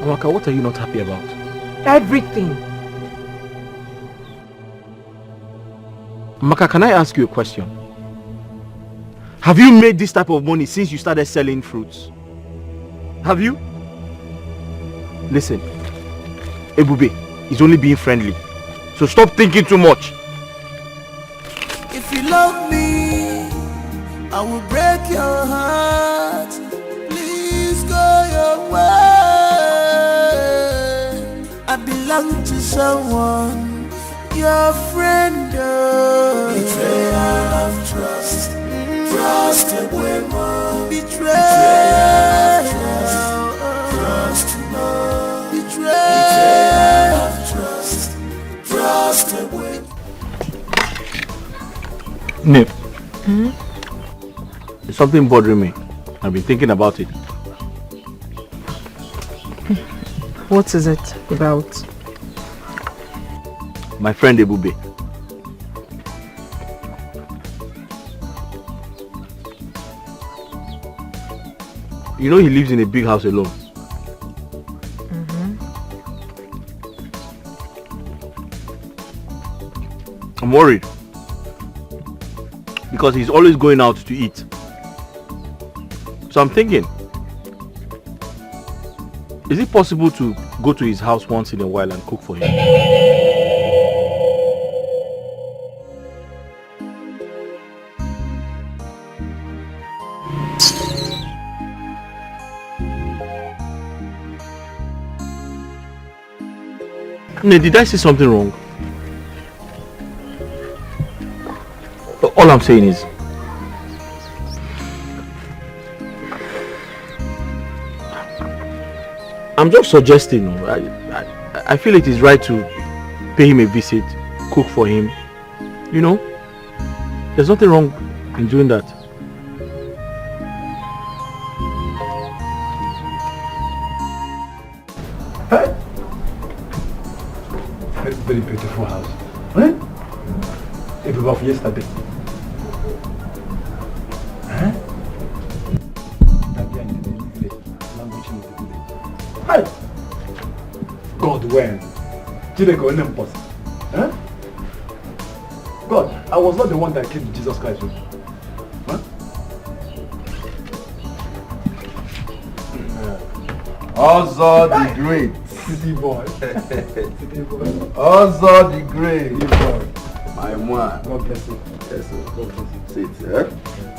S12: Amaka, what are you not happy about?
S3: Everything.
S12: Amaka, can I ask you a question? Have you made this type of money since you started selling fruits? Have you? Listen, Ebube is only being friendly, so stop thinking too much.
S1: If you love me, I will break your heart. Please go your way. I belong to someone, your friend. Betrayal of trust. Trusted women. Betrayal. Trust no. Betrayal of trust. Trusted women.
S12: Nip, there's something bothering me. I've been thinking about it.
S3: What is it about?
S12: My friend Ebube. You know he lives in a big house alone. I'm worried. Because he's always going out to eat. So I'm thinking, Is it possible to go to his house once in a while and cook for him? Did I say something wrong? All I'm saying is, I'm just suggesting. I feel it is right to pay him a visit, cook for him. You know, there's nothing wrong in doing that.
S2: Hey. Very, very beautiful house. Eh? It was of yesterday. Huh? Hey! God, when? Huh? God, I was not the one that killed Jesus Christ. Huh?
S11: Also the great.
S2: City boy. City boy.
S11: Also the great.
S2: City boy.
S11: My man.
S2: God bless you.
S11: Yes, sir. God bless you. Sit, eh?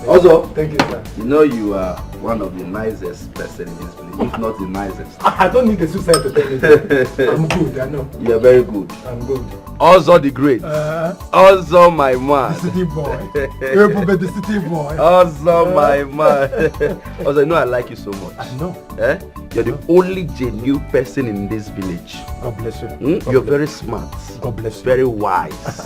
S11: Also,
S2: thank you, sir.
S11: You know you are one of the nicest person in this place, if not the nicest.
S2: I don't need a suicide to tell you that. I'm good, I know.
S11: You are very good.
S2: I'm good.
S11: Also the great. Also my man.
S2: The city boy. The city boy.
S11: Also my man. Also, you know I like you so much.
S2: I know.
S11: Eh? You're the only genuine person in this village.
S2: God bless you.
S11: You're very smart.
S2: God bless you.
S11: Very wise.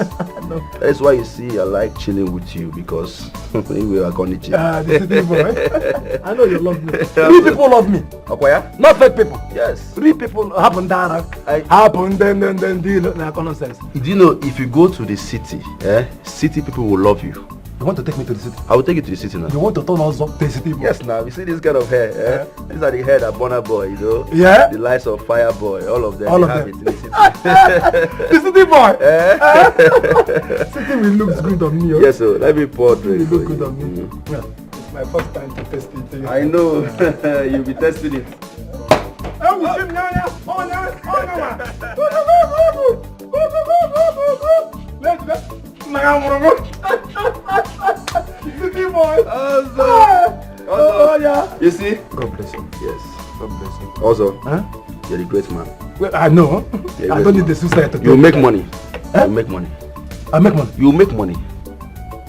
S11: That's why you see I like chilling with you, because we are going to chill.
S2: The city boy. I know you love me. Real people love me.
S11: Okay?
S2: Not fake people.
S11: Yes.
S2: Real people happen there. Happen then deal nonsense.
S11: Do you know if you go to the city, city people will love you.
S2: You want to take me to the city?
S11: I will take you to the city now.
S2: You want to turn us up to the city?
S11: Yes, now. You see this kind of hair, These are the hair that Bonner Boy, you know?
S2: Yeah?
S11: The lights of Fire Boy, all of them.
S2: All of
S11: have
S2: them.
S11: It in the city.
S2: The city boy! City will look good on me.
S11: Yes, so let me pour drink.
S2: It will look good on me. Well, it's my first time to test it.
S11: I know. You'll be testing it.
S2: City boy. Yeah.
S11: You see?
S2: God bless you.
S11: Yes.
S2: God bless you.
S11: Also, you're the great man.
S2: Well, I know. I don't need the suicide to
S11: you make money. You make money.
S2: I make money.
S11: You make money.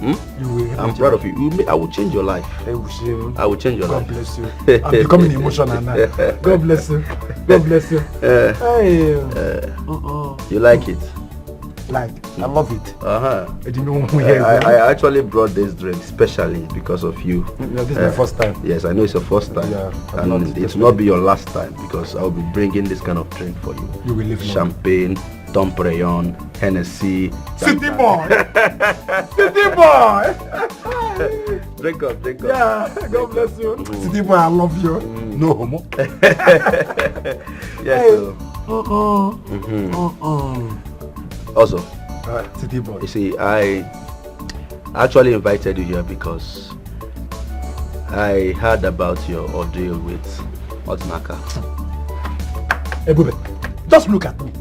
S2: You will.
S11: I'm proud of you. I will change your life. I will change your life.
S2: God bless you. I'm becoming emotional now. God bless you. God bless you.
S11: You like it?
S2: Like, I love it.
S11: I actually brought this drink specially because of you.
S2: This is my first time.
S11: Yes, I know it's your first time.
S2: Yeah,
S11: and it will not be your last time, because I will be bringing this kind of drink for you.
S2: You will live
S11: Champagne, Dom Perignon, Hennessy.
S2: City boy! City boy!
S11: Drink up, drink up.
S2: Yeah, God bless you. City boy, I love you. No homo.
S11: Yes, Also,
S2: City boy.
S11: You see, I actually invited you here because I heard about your ordeal with Odinaka.
S2: Hey, Bube, just look at me.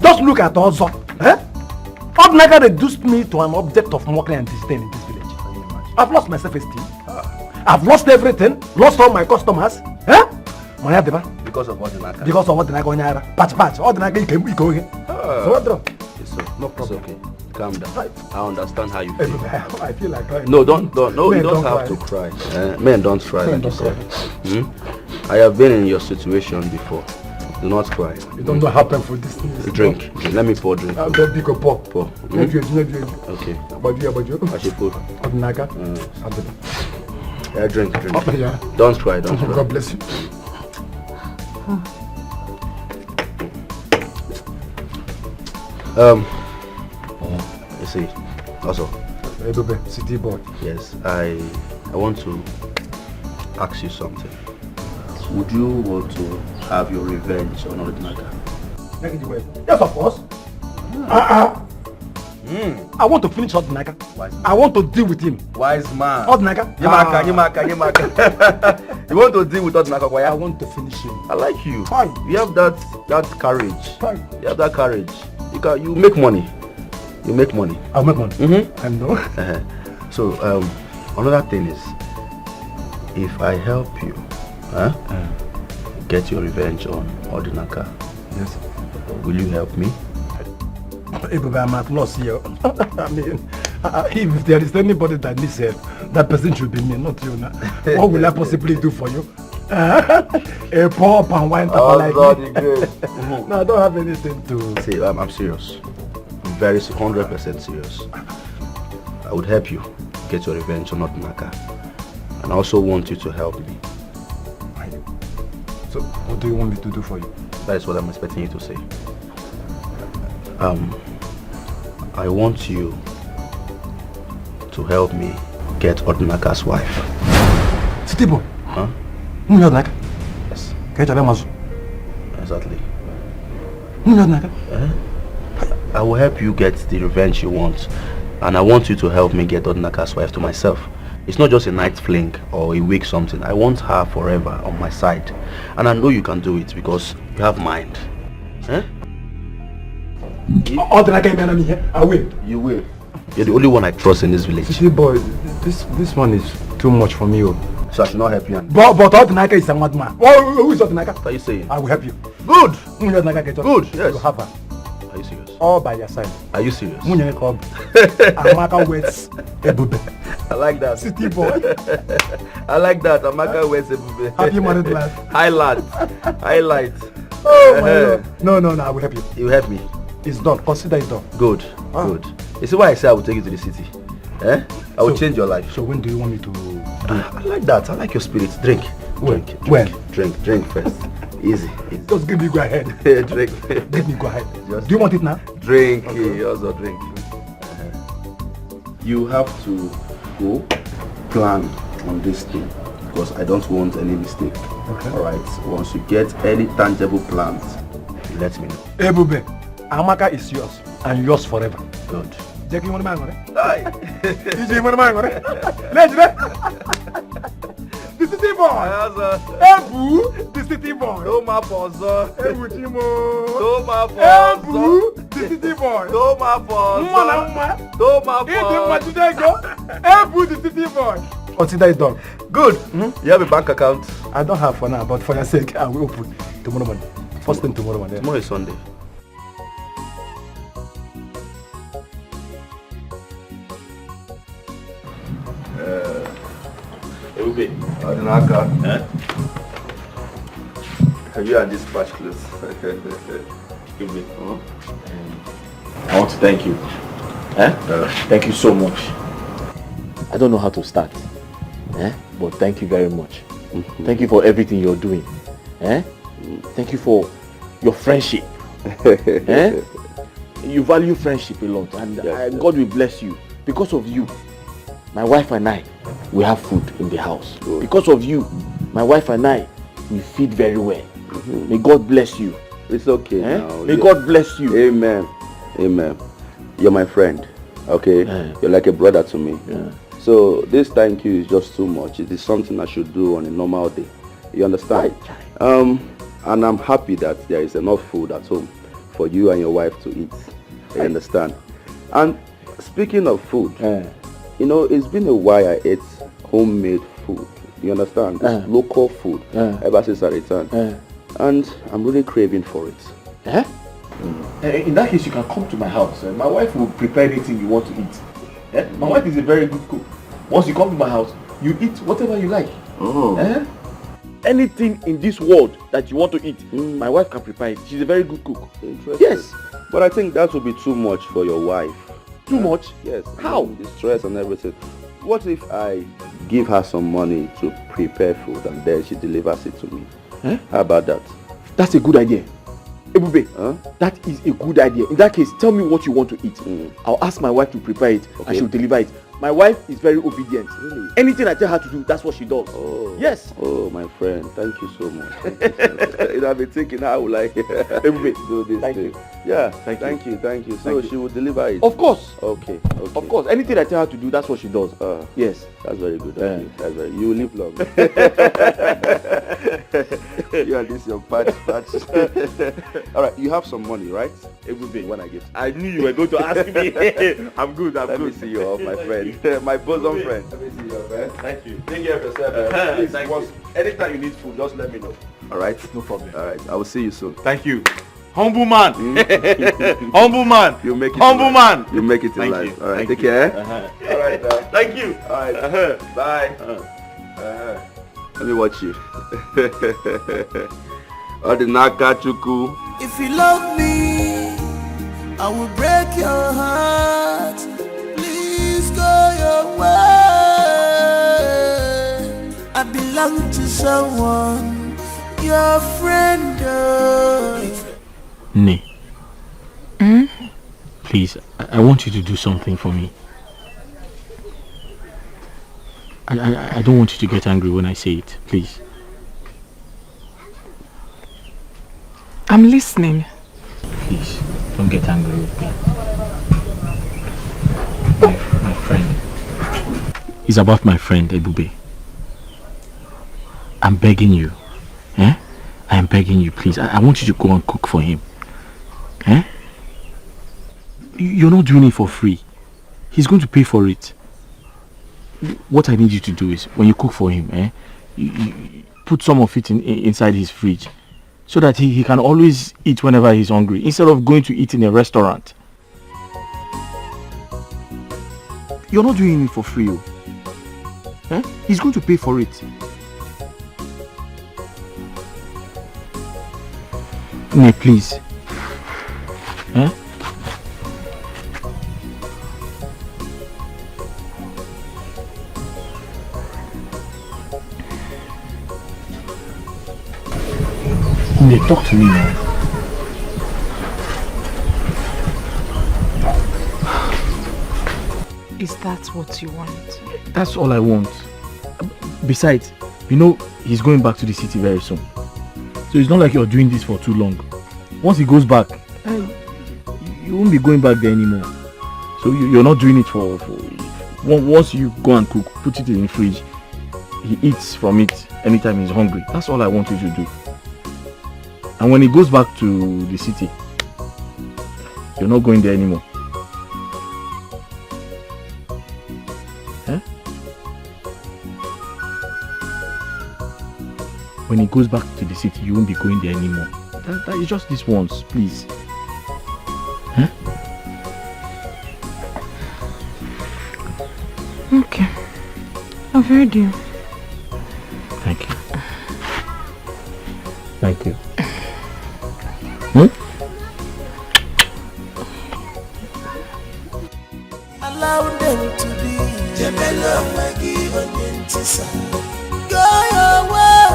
S2: Just look at Ozo. Odinaka reduced me to an object of mockery and disdain in this village. I've lost my self-esteem. I've lost everything. Lost all my customers.
S11: Because of Odinaka.
S2: Because of Odinaka. Patch. Odinaka, you go here. So what wrong? No problem.
S11: It's okay. Calm down. I understand how you feel.
S2: I feel like crying.
S11: No, you don't have to cry. Men don't cry like you said. I have been in your situation before. Do not cry.
S2: You don't know how painful this thing is.
S11: Drink. Let me pour drink.
S2: Pour. Okay.
S11: I should pour.
S2: Odinaka.
S11: Yeah, drink.
S2: Yeah.
S11: Don't cry.
S2: God bless you.
S11: You see, also,
S2: City boy.
S11: Yes, I want to ask you something. Would you want to have your revenge on Odinaka?
S2: Yes, of course. I want to finish Odinaka. I want to deal with him.
S11: Wise man.
S2: Odinaka.
S11: You want to deal with Odinaka?
S2: I want to finish him.
S11: I like you.
S2: Fine.
S11: You have that courage.
S2: Fine.
S11: You have that courage. You make money. You make money.
S2: I'll make money. I know.
S11: So another thing is, if I help you, get your revenge on Odinaka,
S2: yes,
S11: will you help me?
S2: I'm at loss here. I mean, if there is anybody that needs help, that person should be me, not you. Now. What will I possibly do for you? A poor pan wine like me. No, I don't have anything to...
S11: See, I'm serious. I'm very 100% serious. I would help you get your revenge on Odinaka. And I also want you to help me.
S2: So, what do you want me to do for you?
S11: That is what I'm expecting you to say. I want you to help me get Odinaka's wife.
S2: Sitibo?
S11: Huh?
S2: Odinaka?
S11: Yes.
S2: Exactly.
S11: I will help you get the revenge you want. And I want you to help me get Odinaka's wife to myself. It's not just a night fling or a week something. I want her forever on my side. And I know you can do it because you have mind. Eh?
S2: I will.
S11: You will. You're the only one I trust in this village.
S2: See, boy, this one is too much for me.
S11: So I should not help you.
S2: But Odinaka is a madman. Who is Odinaka?
S11: What are you saying?
S2: I will help you.
S11: Good.
S2: Good.
S11: Yes.
S2: You have her.
S11: Are you serious?
S2: All by your side.
S11: Are you serious?
S2: Amaka waits Ebube.
S11: I like that.
S2: City boy.
S11: I like that. Amaka waits Ebube.
S2: Happy married life.
S11: Highlight.
S2: Oh my Lord. No, I will help you.
S11: You help me.
S2: It's done. Consider it done.
S11: Good. Good. You see why I say I will take you to the city? I will change your life.
S2: So when do you want me to do it?
S11: I like that. I like your spirit. Drink. Drink first. Easy.
S2: Just give me go ahead.
S11: Drink.
S2: Give me go ahead. Do you want it now?
S11: Drink. Okay. Also drink. You have to go plan on this thing because I don't want any mistake.
S2: Okay.
S11: Alright. Once you get any tangible plans, you let me know.
S2: Ebube, Amaka is yours and yours forever.
S11: Good.
S2: The city boy. Ebu, the city boy.
S11: Toma pozo.
S2: Ebu Timo.
S11: Toma pozo.
S2: Ebu, the city boy.
S11: Toma pozo.
S2: Toma pozo. Ebu, the city boy. Consider it done.
S11: Good. You have a bank account?
S2: I don't have for now, but for your sake, I will open tomorrow morning. First thing tomorrow morning.
S11: Tomorrow is Sunday. Odinaka. Have you had dispatch clothes? Give me.
S12: I want to thank you. Thank you so much. I don't know how to start. But thank you very much. Thank you for everything you're doing. Thank you for your friendship. You value friendship a lot, and God will bless you. Because of you, my wife and I, we have food in the house. Good. Because of you, my wife and I, we feed very well. May God bless you.
S11: It's okay now.
S12: May God bless you.
S11: Amen. Amen. You're my friend. Okay? You're like a brother to me. So this thank you is just too much. It is something I should do on a normal day. You understand? And I'm happy that there is enough food at home for you and your wife to eat. You understand? And speaking of food, you know, it's been a while I ate homemade food. You understand? It's local food ever since I returned. And I'm really craving for it.
S12: In that case, you can come to my house. My wife will prepare anything you want to eat. My wife is a very good cook. Once you come to my house, you eat whatever you like. Anything in this world that you want to eat, my wife can prepare it. She's a very good cook.
S11: Interesting.
S12: Yes.
S11: But I think that would be too much for your wife.
S12: Too much?
S11: Yes.
S12: How?
S11: The stress and everything. What if I give her some money to prepare food and then she delivers it to me? How about that?
S12: That's a good idea. Ebube, that is a good idea. In that case, tell me what you want to eat. I'll ask my wife to prepare it and she'll deliver it. My wife is very obedient.
S11: Really?
S12: Anything I tell her to do, that's what she does.
S11: Oh.
S12: Yes.
S11: Oh, my friend, thank you so much. I've been thinking how will I do this
S12: Thank
S11: thing.
S12: you.
S11: Yeah,
S12: Thank you.
S11: thank you. So
S12: Thank you.
S11: she will deliver it.
S12: Of course.
S11: Okay.
S12: Of course. Anything I tell her to do, that's what she does. Yes.
S11: That's very good. Okay. That's very. You will live long. You and this your patch. All right. You have some money, right?
S12: It will be.
S11: When I get.
S12: I knew you were going to ask me. I'm good.
S11: Let me see you off, my friend. My bosom friend. Let me see you off, man.
S12: Thank you.
S11: Take care of yourself. Please,
S12: Thank you.
S11: anytime you need food, just let me know. All right.
S12: No problem.
S11: All right. I will see you soon.
S12: Thank you. Humble man. Humble man.
S11: You make it.
S12: Humble man.
S11: You make it in
S12: Thank
S11: life.
S12: you.
S11: All right.
S12: Thank
S11: Take
S12: you.
S11: care.
S12: All right. Thank you.
S11: All right. Bye. Let me watch you. Odinaka Chuku.
S1: If you love me, I will break your heart. Please go your way. I belong to someone, your friend.
S12: Nee. Please, I want you to do something for me. I don't want you to get angry when I say it, please.
S3: I'm listening.
S12: Please, don't get angry with me. My friend. It's about my friend, Ebube. I'm begging you. I am begging you, please. I want you to go and cook for him. You're not doing it for free. He's going to pay for it. What I need you to do is, when you cook for him, you put some of it inside his fridge, so that he can always eat whenever he's hungry, instead of going to eat in a restaurant. You're not doing it for free. He's going to pay for it. Nee, please. Nee, talk to me now.
S3: Is that what you want?
S12: That's all I want. Besides, he's going back to the city very soon. So it's not like you're doing this for too long. Once he goes back, you won't be going back there anymore. So you're not doing it for once you go and cook, put it in the fridge. He eats from it anytime he's hungry. That's all I want you to do. And when he goes back to the city, you're not going there anymore. When he goes back to the city, you won't be going there anymore. That is just this once, please.
S3: Okay. I've heard you.
S12: Thank you. Thank you.
S1: Allow them to be. Jemelo magi onyentisa. Go your way.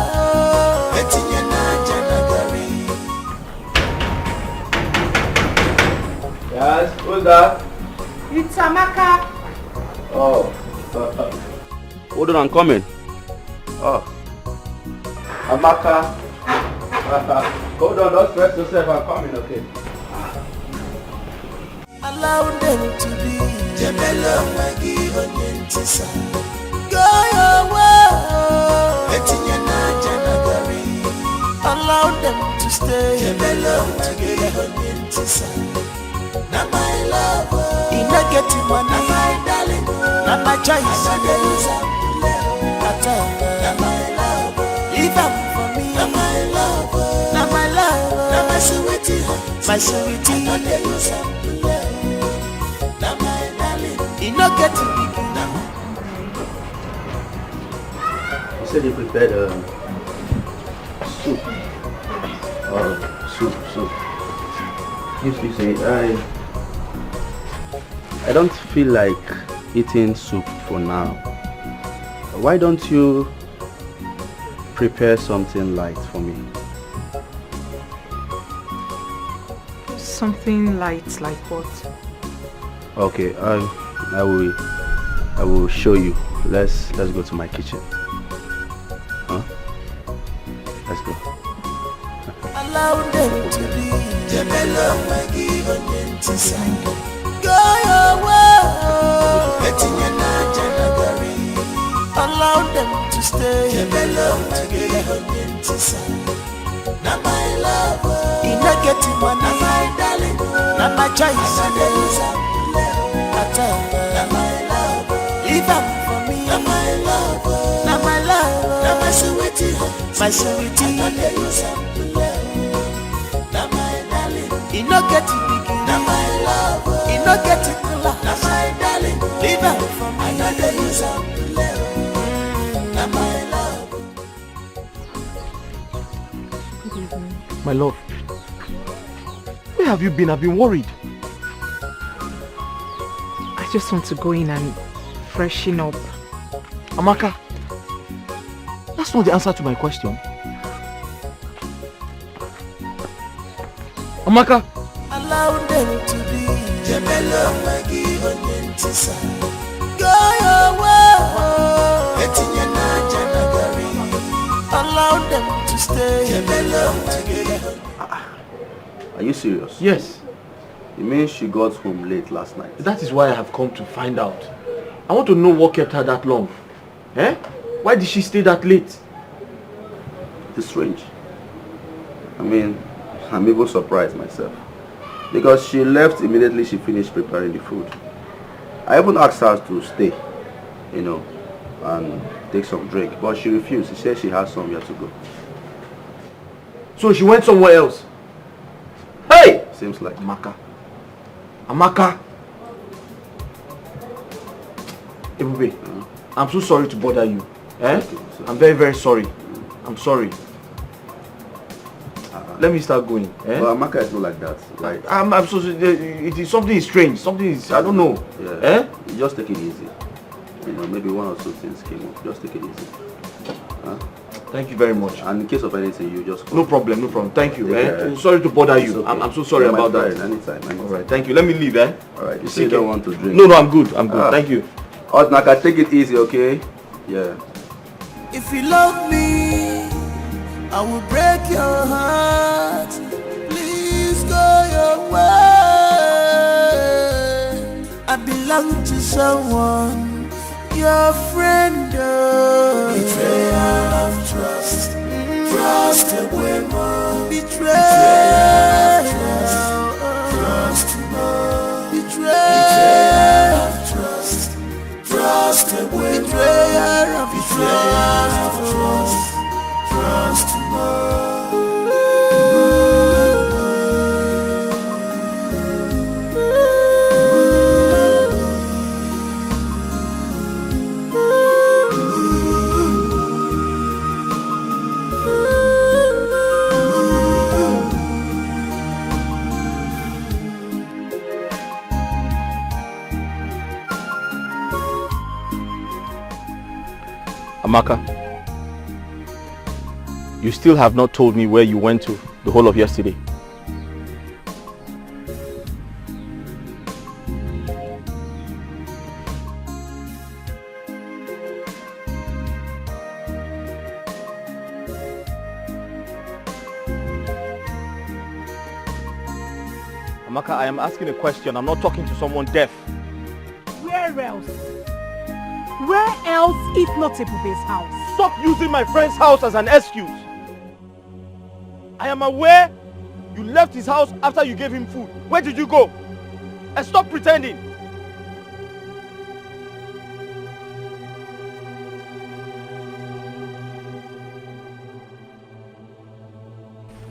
S1: Etinye na janagari.
S11: Yes, who's that?
S3: It's Amaka.
S11: Oh. Hold on, I'm coming. Oh. Amaka. Hold on, don't stress yourself, I'm coming, okay?
S1: Allow them to be. Jemelo magi onyentisa. Go your way. Etinye na janagari. Allow them to stay. Jemelo magi onyentisa. Na my love. Ina get money. Na my darling. Na my choice. Na my love. Leave up for me. Na my love. Na my love. Na my sweetie. My sweetie. Na my darling. Ina get big.
S11: You said you prepared soup. Oh, soup. Yes, you say I don't feel like eating soup for now. Why don't you prepare something light for me?
S3: Something light like what?
S11: Okay, I will I will show you. Let's go to my kitchen. Huh? Let's go.
S1: Allow them to be. Go your way. Allow them to stay. Now my love, in a getting money, now my darling, now my choice. Now my love, leave up for me. Now my love, now my love, now my sweetie, my sweetie. Now my darling, in a getting big, now my love, in a getting love. Now my darling, leave up for me. Another use of love. Now my love.
S12: My love, where have you been? I've been worried.
S3: I just want to go in and freshen up.
S12: Amaka, that's not the answer to my question. Amaka.
S1: Allow them to be. Go your way. Allow them to stay.
S11: Are you serious?
S12: Yes.
S11: You mean she got home late last night?
S12: That is why I have come to find out. I want to know what kept her that long. Eh? Why did she stay that late?
S11: It's strange. I mean, I'm even surprised myself. Because she left immediately she finished preparing the food. I even asked her to stay, you know, and take some drink. But she refused. She said she has somewhere to go.
S12: So she went somewhere else? Hey!
S11: Seems like.
S12: Amaka. Ebube, I'm so sorry to bother you. Eh? I'm very, very sorry. I'm sorry. Let me start going. Eh?
S11: But Amaka is not like that, right?
S12: I'm so it is something is strange. Something is, I don't know.
S11: Yeah.
S12: Eh?
S11: You just take it easy. You know, maybe one or two things came up. Just take it easy. Huh?
S12: Thank you very much.
S11: And in case of anything, you just call.
S12: No problem. Thank you. Sorry to bother you.
S11: Okay.
S12: I'm so sorry about that.
S11: Anytime.
S12: All right. Thank you. Let me leave. Eh?
S11: All right. You say you don't want to drink.
S12: No, I'm good. Thank you.
S11: Naka, take it easy, okay? Yeah.
S1: If you love me, I will break your heart. Please go your way. I belong to someone, your friend. Betrayal of trust. Trust away more. Betrayal of trust. Trust more. Betrayal of trust. Trust away. Betrayal of trust. Trust more.
S12: Amaka, you still have not told me where you went to the whole of yesterday. Amaka, I am asking a question. I'm not talking to someone deaf.
S3: Where else? Where else if not Ebube's house?
S12: Stop using my friend's house as an excuse. I am aware you left his house after you gave him food. Where did you go? And stop pretending.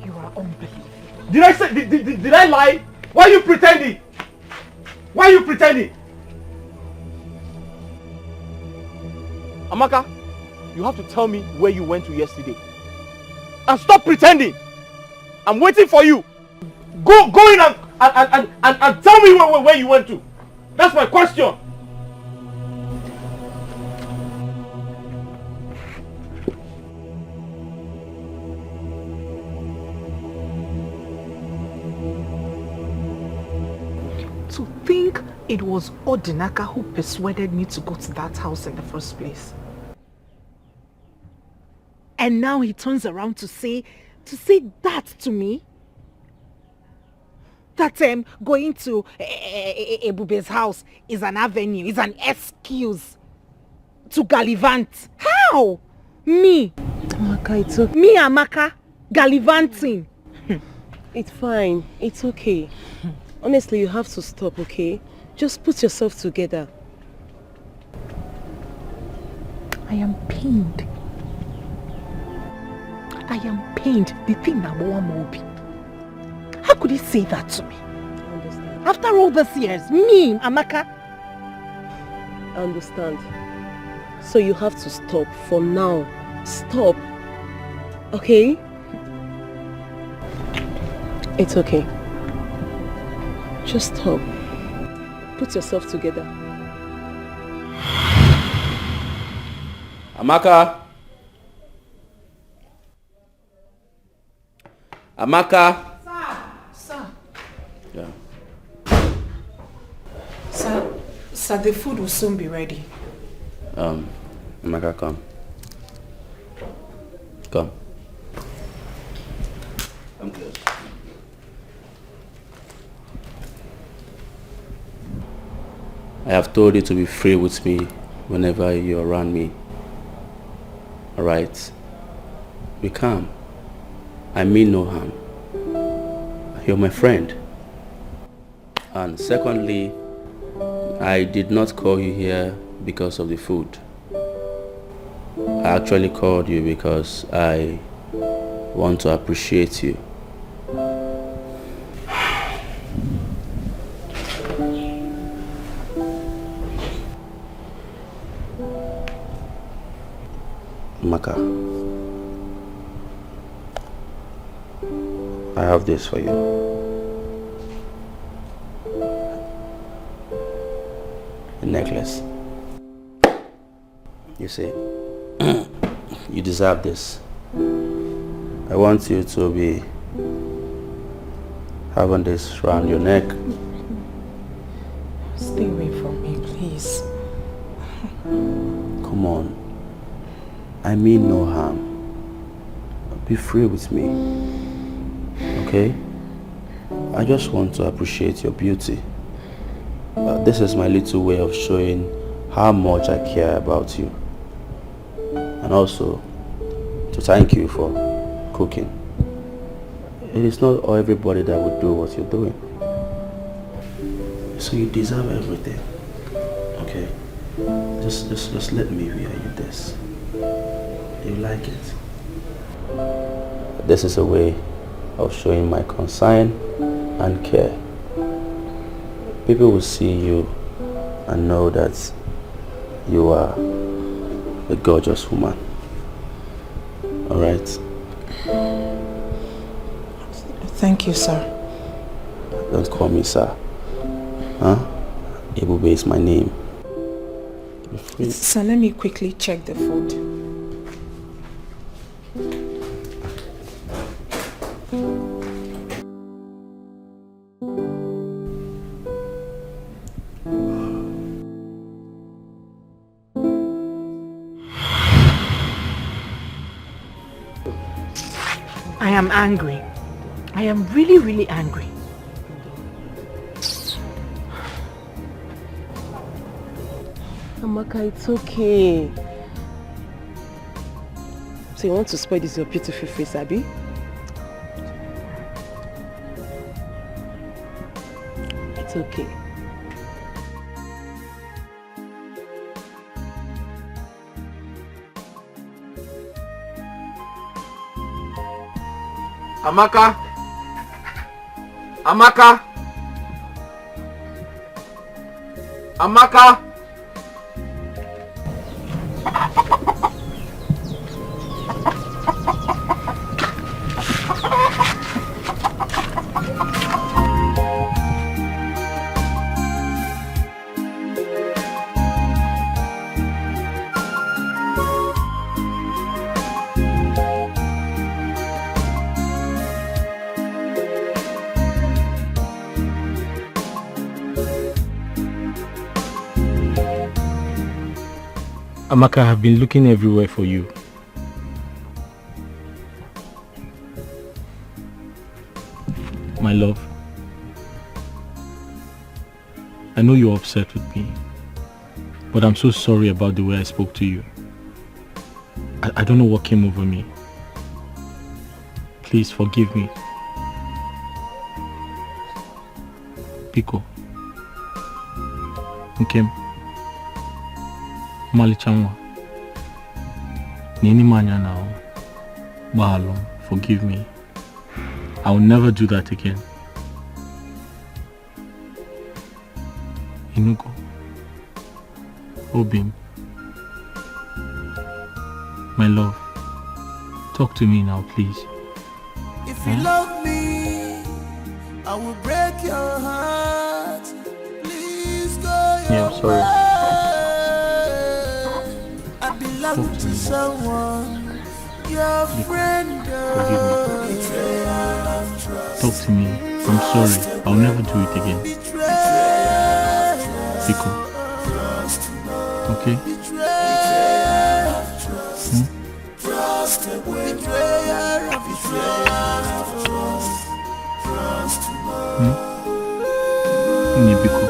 S3: You are unbelievable.
S12: Did I say, did I lie? Why are you pretending? Why are you pretending? Amaka, you have to tell me where you went to yesterday. And stop pretending. I'm waiting for you. Go in and tell me where you went to. That's my question.
S3: To think It was Odinaka who persuaded me to go to that house in the first place. And now he turns around to say that to me? That going to Ebube's house is an avenue, is an excuse to gallivant. How? Me?
S5: Amaka, it's okay.
S3: Me, Amaka, gallivanting.
S5: It's fine. It's okay. Honestly, you have to stop, okay? Just put yourself together.
S3: I am pained. I am pained. The thing that Mobi. How could he say that to me?
S5: I understand.
S3: After all these years, me, Amaka.
S5: I understand. So you have to stop for now. Stop. Okay? It's okay. Just stop. Put yourself together.
S11: Amaka. Amaka.
S3: Sir.
S11: Yeah.
S3: Sir, the food will soon be ready.
S11: Amaka, come. Come. Come close. I have told you to be free with me whenever you're around me. Alright? Be calm. I mean no harm. You're my friend. And secondly, I did not call you here because of the food. I actually called you because I want to appreciate you. Maka, I have this for you. A necklace. You see, you deserve this. I want you to be having this around your neck.
S3: Stay away from me, please.
S11: Come on. I mean no harm. Be free with me. Okay? I just want to appreciate your beauty. This is my little way of showing how much I care about you. And also to thank you for cooking. It is not everybody that would do what you're doing. So you deserve everything. Okay? Just let me wear you this. You like it? This is a way of showing my concern and care. People will see you and know that you are a gorgeous woman. Alright?
S3: Thank you, sir.
S11: Don't call me sir. Huh? Ebube is my name.
S3: So let me quickly check the food. I am angry. I am really, really angry.
S5: Amaka, it's okay. So you want to spoil this your beautiful face, Abby? It's okay.
S12: Amaka! Amaka! Amaka! Amaka, I have been looking everywhere for you. My love, I know you're upset with me, but I'm so sorry about the way I spoke to you. I don't know what came over me. Please forgive me. Biko. Nkem. Malichanwa. Nini manya now. Mahalo, forgive me. I will never do that again. Inugo. Obim. My love. Talk to me now, please.
S1: If you love me, I will break your heart. Please go your
S12: Yeah, I'm sorry.
S1: way. I belong to someone, your friend.
S12: Forgive me. Talk to me. I'm sorry. I'll never do it again. Biko. Okay? Biko.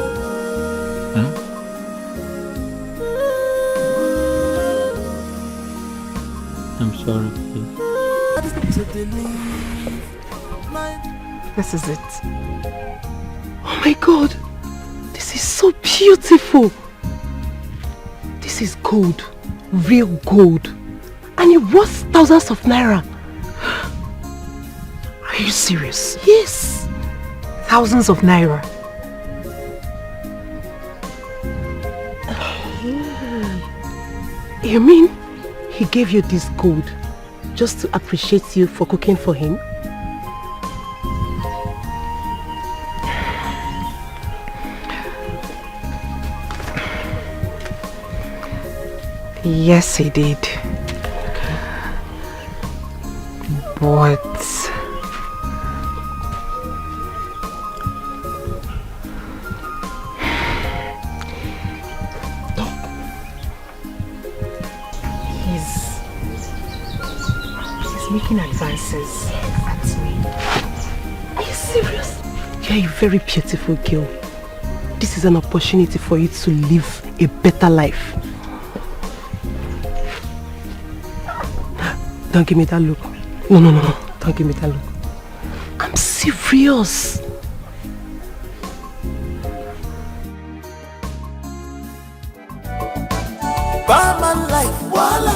S12: Huh? I'm sorry, please.
S3: This is it.
S5: Oh my God, this is so beautiful. This is gold, real gold, and it worth thousands of naira.
S3: Are you serious?
S5: Yes.
S3: Thousands of naira.
S5: You mean he gave you this gold just to appreciate you for cooking for him?
S3: Yes, he did. But he's making advances at me.
S5: Are you serious? You're a very beautiful girl. This is an opportunity for you to live a better life. Don't give me that look. No. Don't give me that look. I'm serious.
S1: Barman life, wala,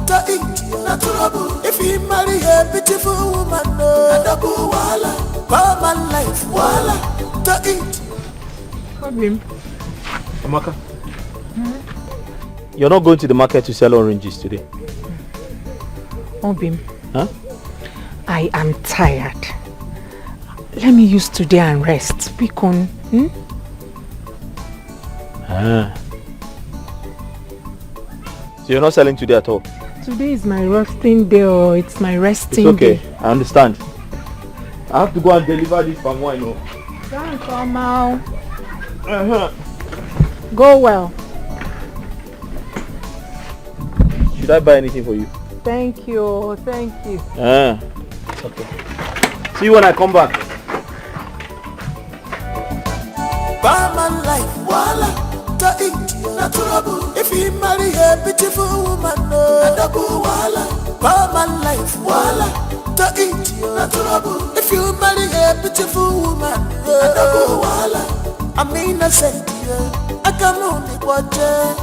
S1: to India, na trouble. If you marry a beautiful woman, no, double wala. Barman life, wala, to India.
S3: Obim.
S12: Amaka, you're not going to the market to sell oranges today?
S3: Obim.
S12: Huh?
S3: I am tired. Let me use today and rest. Bikon.
S12: So you're not selling today at all?
S3: Today is my resting day, or it's my resting
S12: It's okay,
S3: day.
S12: I understand. I have to go and deliver this palm wine.
S3: Don't come out. Go well.
S12: Should I buy anything for you?
S3: Thank you.
S12: Okay. See you when I come back.
S1: Barman life, wala, to India, na trouble. If you marry a beautiful woman, no, double wala. Barman life, wala, to India, na trouble. If you marry a beautiful woman, no, double wala. I'm innocent, yeah. I can only watch it.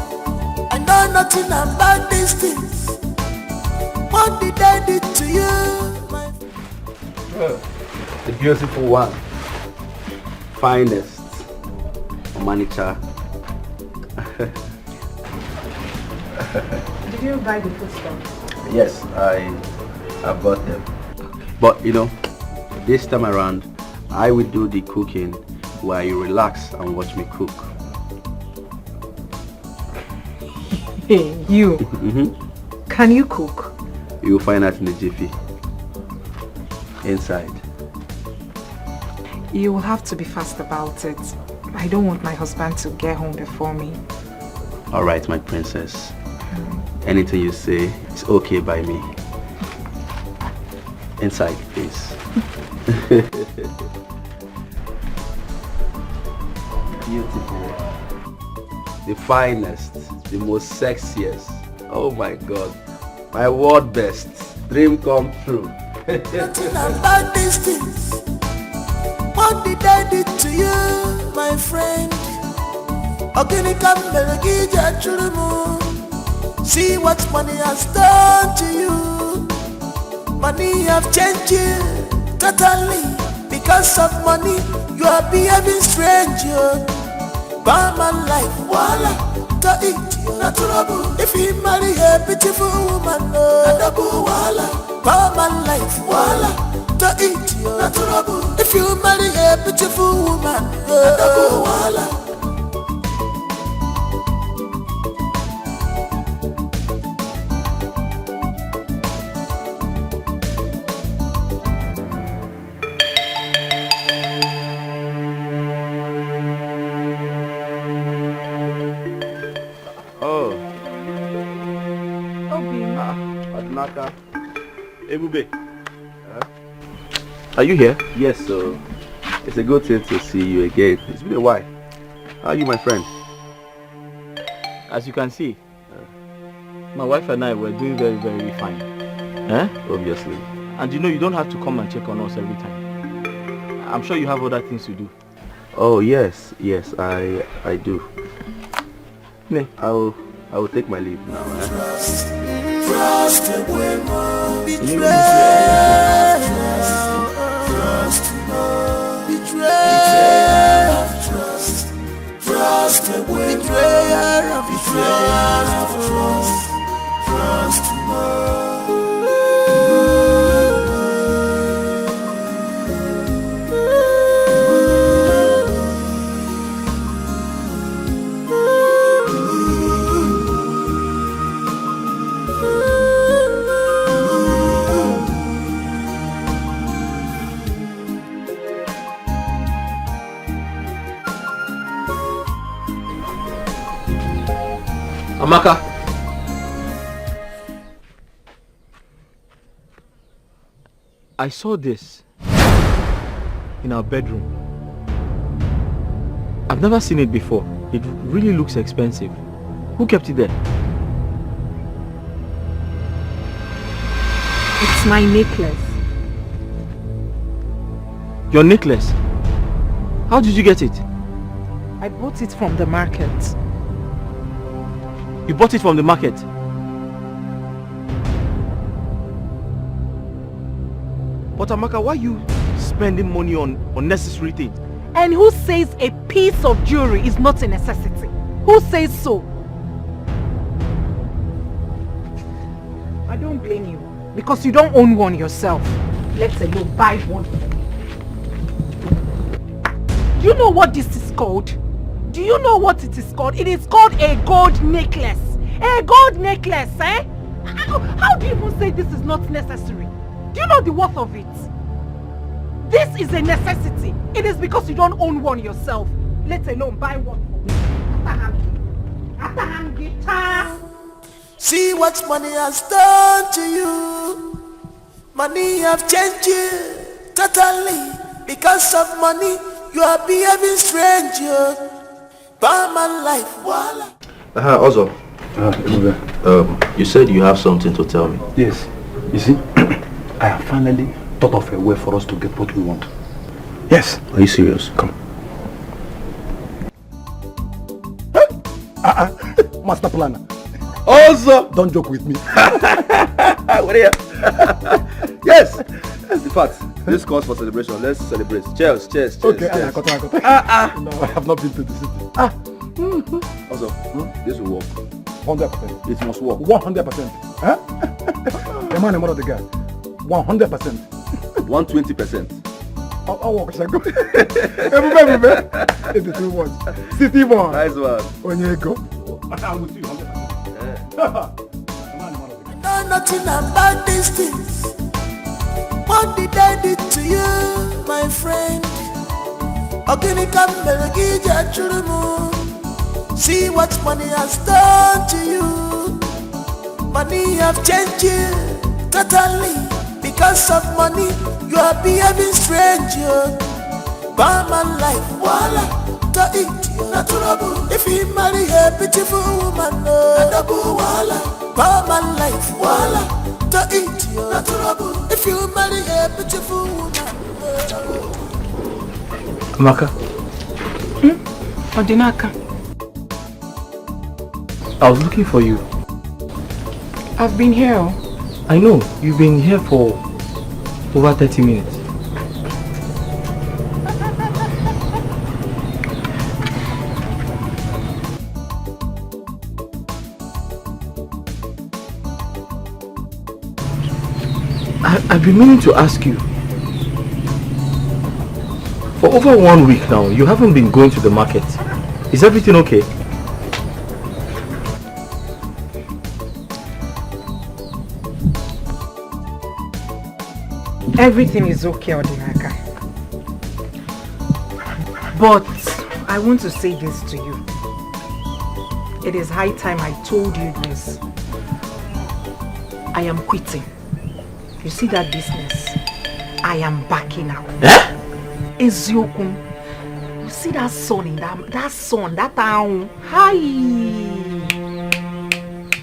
S1: I know nothing about these things. What did I do to you?
S11: The beautiful one, finest, Omanicha.
S3: Did you buy the food stuff?
S11: Yes, I bought them. But you know, this time around, I will do the cooking while you relax and watch me cook.
S3: Hey, you. Can you cook?
S11: You will find out in the jiffy. Inside.
S3: You will have to be fast about it. I don't want my husband to get home before me.
S11: All right, my princess. Anything you say is okay by me. Inside, please. Beautiful. The finest, the most sexiest. Oh my God. My world best. Dream come true.
S1: Nothing about these things. What did I do to you, my friend? See what money has done to you. Money have changed you totally. Because of money, you are behaving strange. Bad man life, voila, to eat natural. If you marry a beautiful woman, voila. Bad man life, voila, to eat natural. If you marry a beautiful woman, voila.
S11: Ebube, are you here? Yes, so it's a good thing to see you again. It's been a while. How are you, my friend?
S12: As you can see, my wife and I were doing very, very fine.
S11: Obviously.
S12: And you know, you don't have to come and check on us every time. I'm sure you have other things to do.
S11: Oh yes, I do.
S12: Ne?
S11: I will take my leave now.
S1: Trust women, betrayal, trust
S12: Amaka. I saw this in our bedroom. I've never seen it before. It really looks expensive. Who kept it there?
S3: It's my necklace.
S12: Your necklace? How did you get it?
S3: I bought it from the market.
S12: You bought it from the market? But Amaka, why are you spending money on unnecessary things?
S3: And who says a piece of jewelry is not a necessity? Who says so? I don't blame you. Because you don't own one yourself. Let alone buy one. Do you know what this is called? Do you know what it is called? It is called a gold necklace. A gold necklace, eh? How do you even say this is not necessary? Do you know the worth of it? This is a necessity. It is because you don't own one yourself. Let alone buy one for me.
S1: See what money has done to you. Money have changed you totally. Because of money, you are behaving strange. Barman life, voila.
S11: Also, you said you have something to tell me.
S2: Yes. You see, I have finally thought of a way for us to get what we want. Yes.
S11: Are you serious? Come.
S2: Master planner.
S11: Also,
S2: don't joke with me.
S11: What are you? Yes. That's the fact. This calls for celebration. Let's celebrate. Cheers, cheers, cheers.
S2: Okay,
S11: cheers.
S2: No, I have not been to the city.
S11: Also, this will work.
S2: 100%.
S11: It must work.
S2: 100%. Huh? The man and mother of the guy. 100%.
S11: 120%.
S2: I'll work. Shall I go? Everybody, 82 words. City boy.
S11: Nice one.
S2: When you go, I'm with you 100%.
S1: Know nothing about these things. What did I do to you, my friend? See what money has done to you. Money have changed you totally. Because of money, you are behaving strange. Barman life, voila, to eat you. Naturable. If you marry a beautiful woman, double voila. Barman life, voila, to eat you. Naturable. If you marry a beautiful woman,
S12: Amaka.
S3: Odinaka.
S12: I was looking for you.
S3: I've been here.
S12: I know, you've been here for over 30 minutes. I've been meaning to ask you. For over 1 week now, you haven't been going to the market. Is everything okay?
S3: Everything is okay, Odinaka. But I want to say this to you. It is high time I told you this. I am quitting. You see that business? I am backing out.
S12: Eh?
S3: Eziokum. You see that sun in that town? Hi.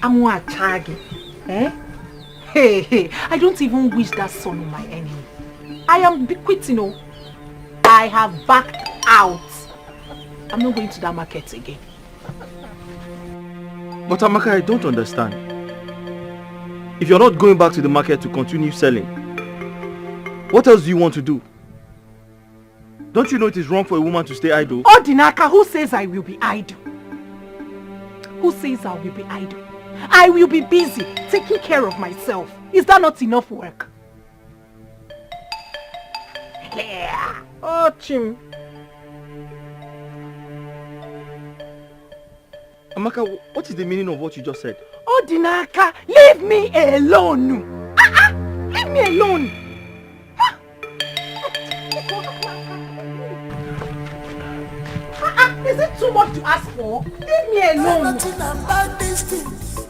S3: I'm a chagi. Eh? Hey, I don't even wish that son on my enemy. I am quitting, oh. I have backed out. I'm not going to that market again.
S12: But Amaka, I don't understand. If you're not going back to the market to continue selling, what else do you want to do? Don't you know it is wrong for a woman to stay idle?
S3: Odinaka, who says I will be idle? Who says I will be idle? I will be busy taking care of myself. Is that not enough work? Yeah. Oh, Chim.
S12: Amaka, what is the meaning of what you just said?
S3: Odinaka, leave me alone. Leave me alone. Is it too much to ask for? Leave me alone.
S1: nothing about these things.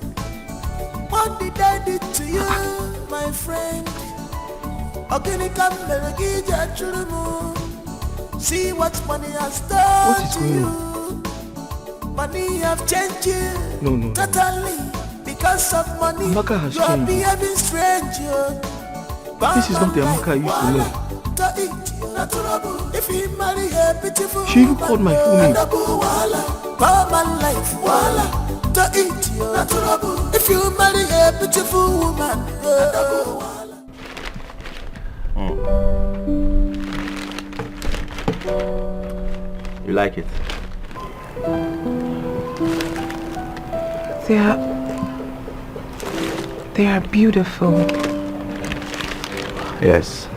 S1: What did I do to you, my friend? See what money has done to you. Money have changed you totally. Because of money,
S12: Amaka has
S1: you are
S12: changed.
S1: behaving strange.
S12: This is not the Amaka I used to know.
S1: If you marry a beautiful
S12: She even called my full name.
S1: If you marry a beautiful woman,
S11: You like it?
S3: They are beautiful.
S11: Yes.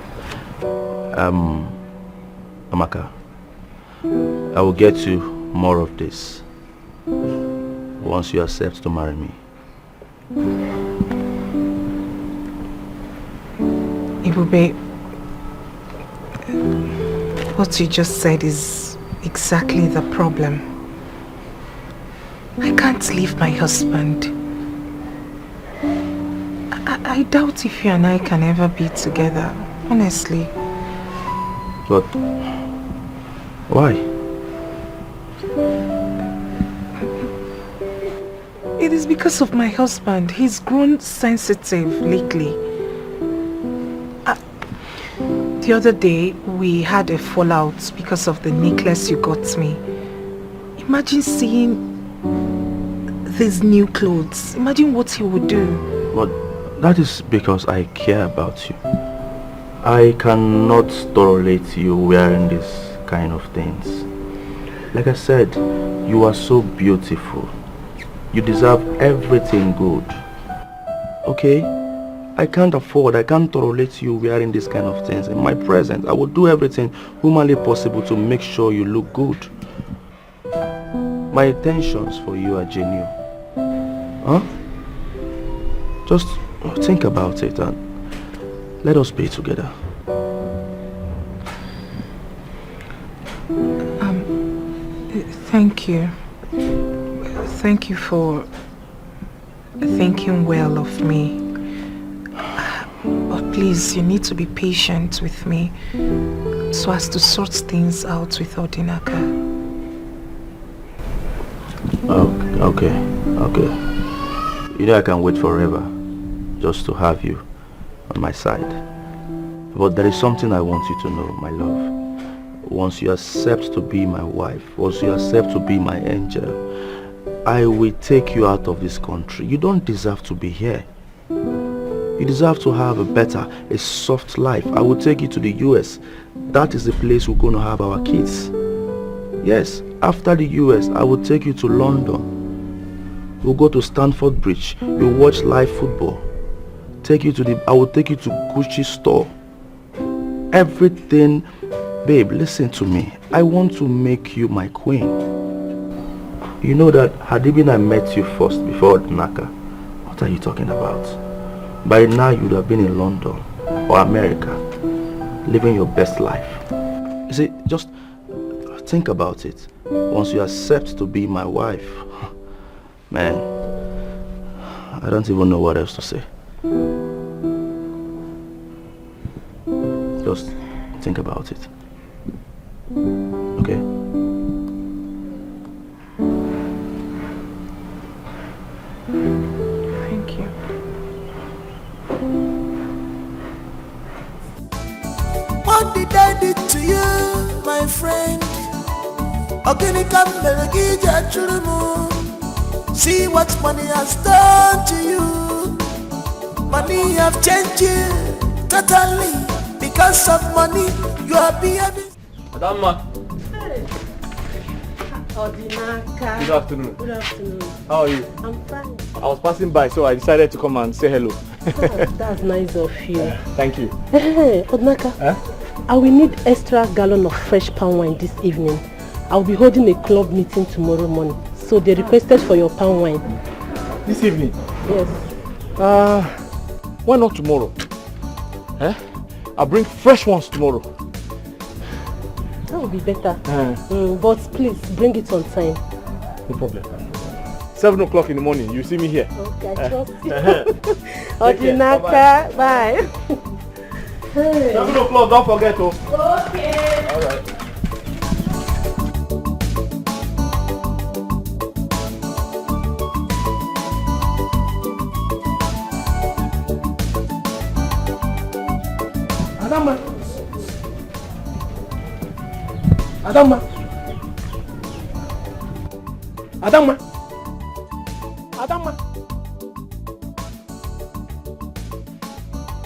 S11: Amaka, I will get you more of this once you accept to marry me.
S3: Ibube, what you just said is exactly the problem. I can't leave my husband. I doubt if you and I can ever be together, honestly.
S11: But why?
S3: It is because of my husband. He's grown sensitive lately. The other day, we had a fallout because of the necklace you got me. Imagine seeing these new clothes. Imagine what he would do.
S11: But that is because I care about you. I cannot tolerate you wearing this kind of things. Like I said, you are so beautiful. You deserve everything good. Okay? I can't tolerate you wearing this kind of things. In my presence, I will do everything humanly possible to make sure you look good. My intentions for you are genuine. Huh? Just think about it and let us be together.
S3: Thank you. Thank you for thinking well of me. But please, you need to be patient with me so as to sort things out with Odinaka.
S11: Okay. You know I can wait forever just to have you on my side. But there is something I want you to know, my love. Once you accept to be my wife, once you accept to be my angel, I will take you out of this country. You don't deserve to be here. You deserve to have a soft life. I will take you to the US. That is the place we're going to have our kids. Yes, after the US, I will take you to London. We'll go to Stamford Bridge. You'll watch live football. I will take you to Gucci store. Everything. Babe, listen to me. I want to make you my queen. You know that had it been I met you first before Naka, what are you talking about? By now you would have been in London or America, living your best life. You see, just think about it. Once you accept to be my wife, man, I don't even know what else to say. Just think about it. Okay?
S3: Thank you.
S1: What did I do to you, my friend? See what money has done to you. Money have changed you totally. Because of money, you are behaving.
S12: Madam.
S5: Hey. Odinaka.
S12: Good afternoon.
S5: Good afternoon.
S12: How are you?
S5: I'm fine.
S12: I was passing by, so I decided to come and say hello.
S5: That's nice of you.
S12: Thank you.
S5: Hey, Odinaka. I will need extra gallon of fresh palm wine this evening. I'll be holding a club meeting tomorrow morning. So they requested for your palm wine.
S12: This evening?
S5: Yes.
S12: Why not tomorrow? I'll bring fresh ones tomorrow.
S5: That would be better. But please bring it on time.
S12: No problem. 7 o'clock in the morning, you see me here.
S5: Okay, I trust you. Odinaka, bye. Hey.
S12: 7 o'clock, don't forget.
S5: Okay.
S12: All right.
S2: Adama.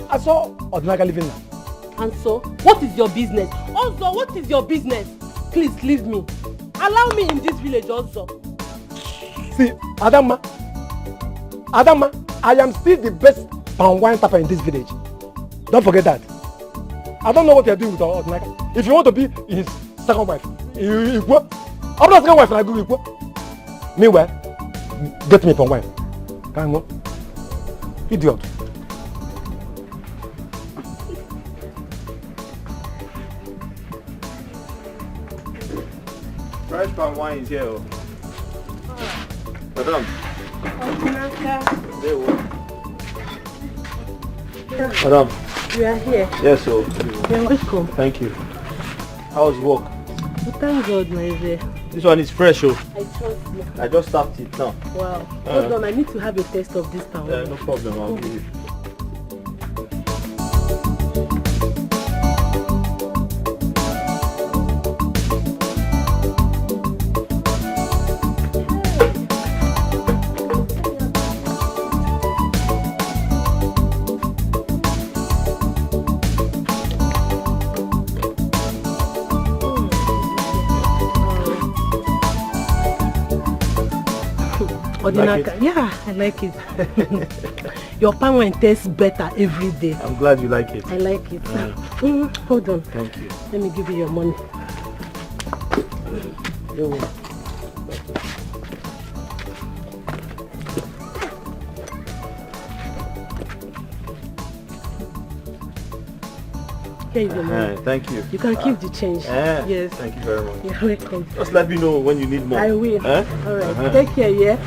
S2: I saw Odinaka living now.
S5: And so, what is your business? Also, what is your business? Please leave me. Allow me in this village also.
S2: See, Adama, I am still the best palm wine tapper in this village. Don't forget that. I don't know what you are doing with Odinaka. If you want to be his second wife, you go. I'm not second wife, and I go. Meanwhile, get me palm wine. Can you go? Idiot.
S12: Fresh palm wine is here. Madam. Madam.
S5: You are here.
S12: Yes, sir.
S5: You're welcome.
S12: Thank you. How's work?
S5: Well, thank God, my dear.
S12: This one is fresh, oh.
S5: I trust you.
S12: I just tapped it now.
S5: Wow. Hold on, I need to have a taste of this palm wine.
S12: No problem, I'll give you.
S5: Odinaka, like yeah, I like it. Your palm wine tastes better every day.
S12: I'm glad you like it.
S5: I like it. Hold on.
S12: Thank you.
S5: Let me give you your money. You're welcome. Here is your money.
S12: Thank you.
S5: You can keep the change. Yes.
S12: Thank you very much.
S5: You're welcome.
S12: Just let me know when you need more.
S5: I will. All right. Take care, yeah?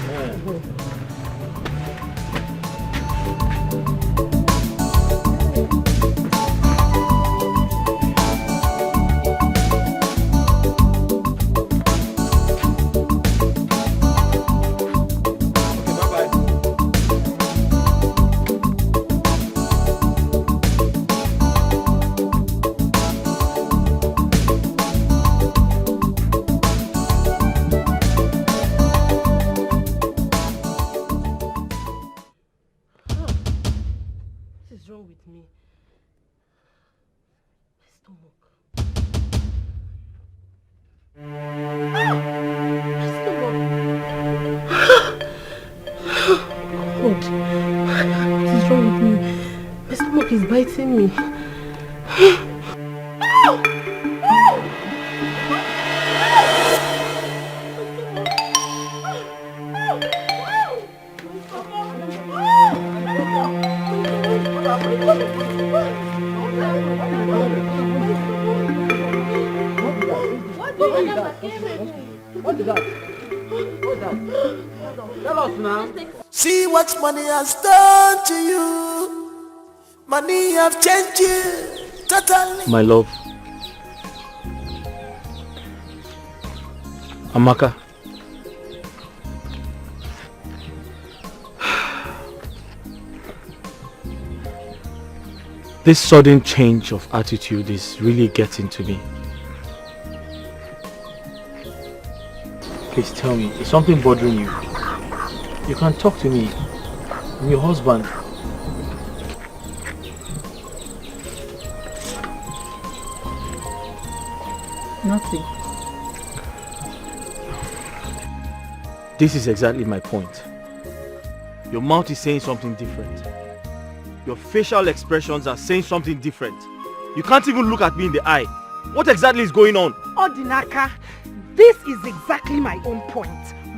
S5: God, what is wrong with me? My stomach is biting me.
S7: What is that? Tell us now.
S1: See what money has done to you. Money have changed you totally.
S12: My love. Amaka. This sudden change of attitude is really getting to me. Please tell me, is something bothering you? You can talk to me. I'm your husband.
S5: Nothing.
S12: This is exactly my point. Your mouth is saying something different. Your facial expressions are saying something different. You can't even look at me in the eye. What exactly is going on?
S3: Odinaka, this is exactly my own point.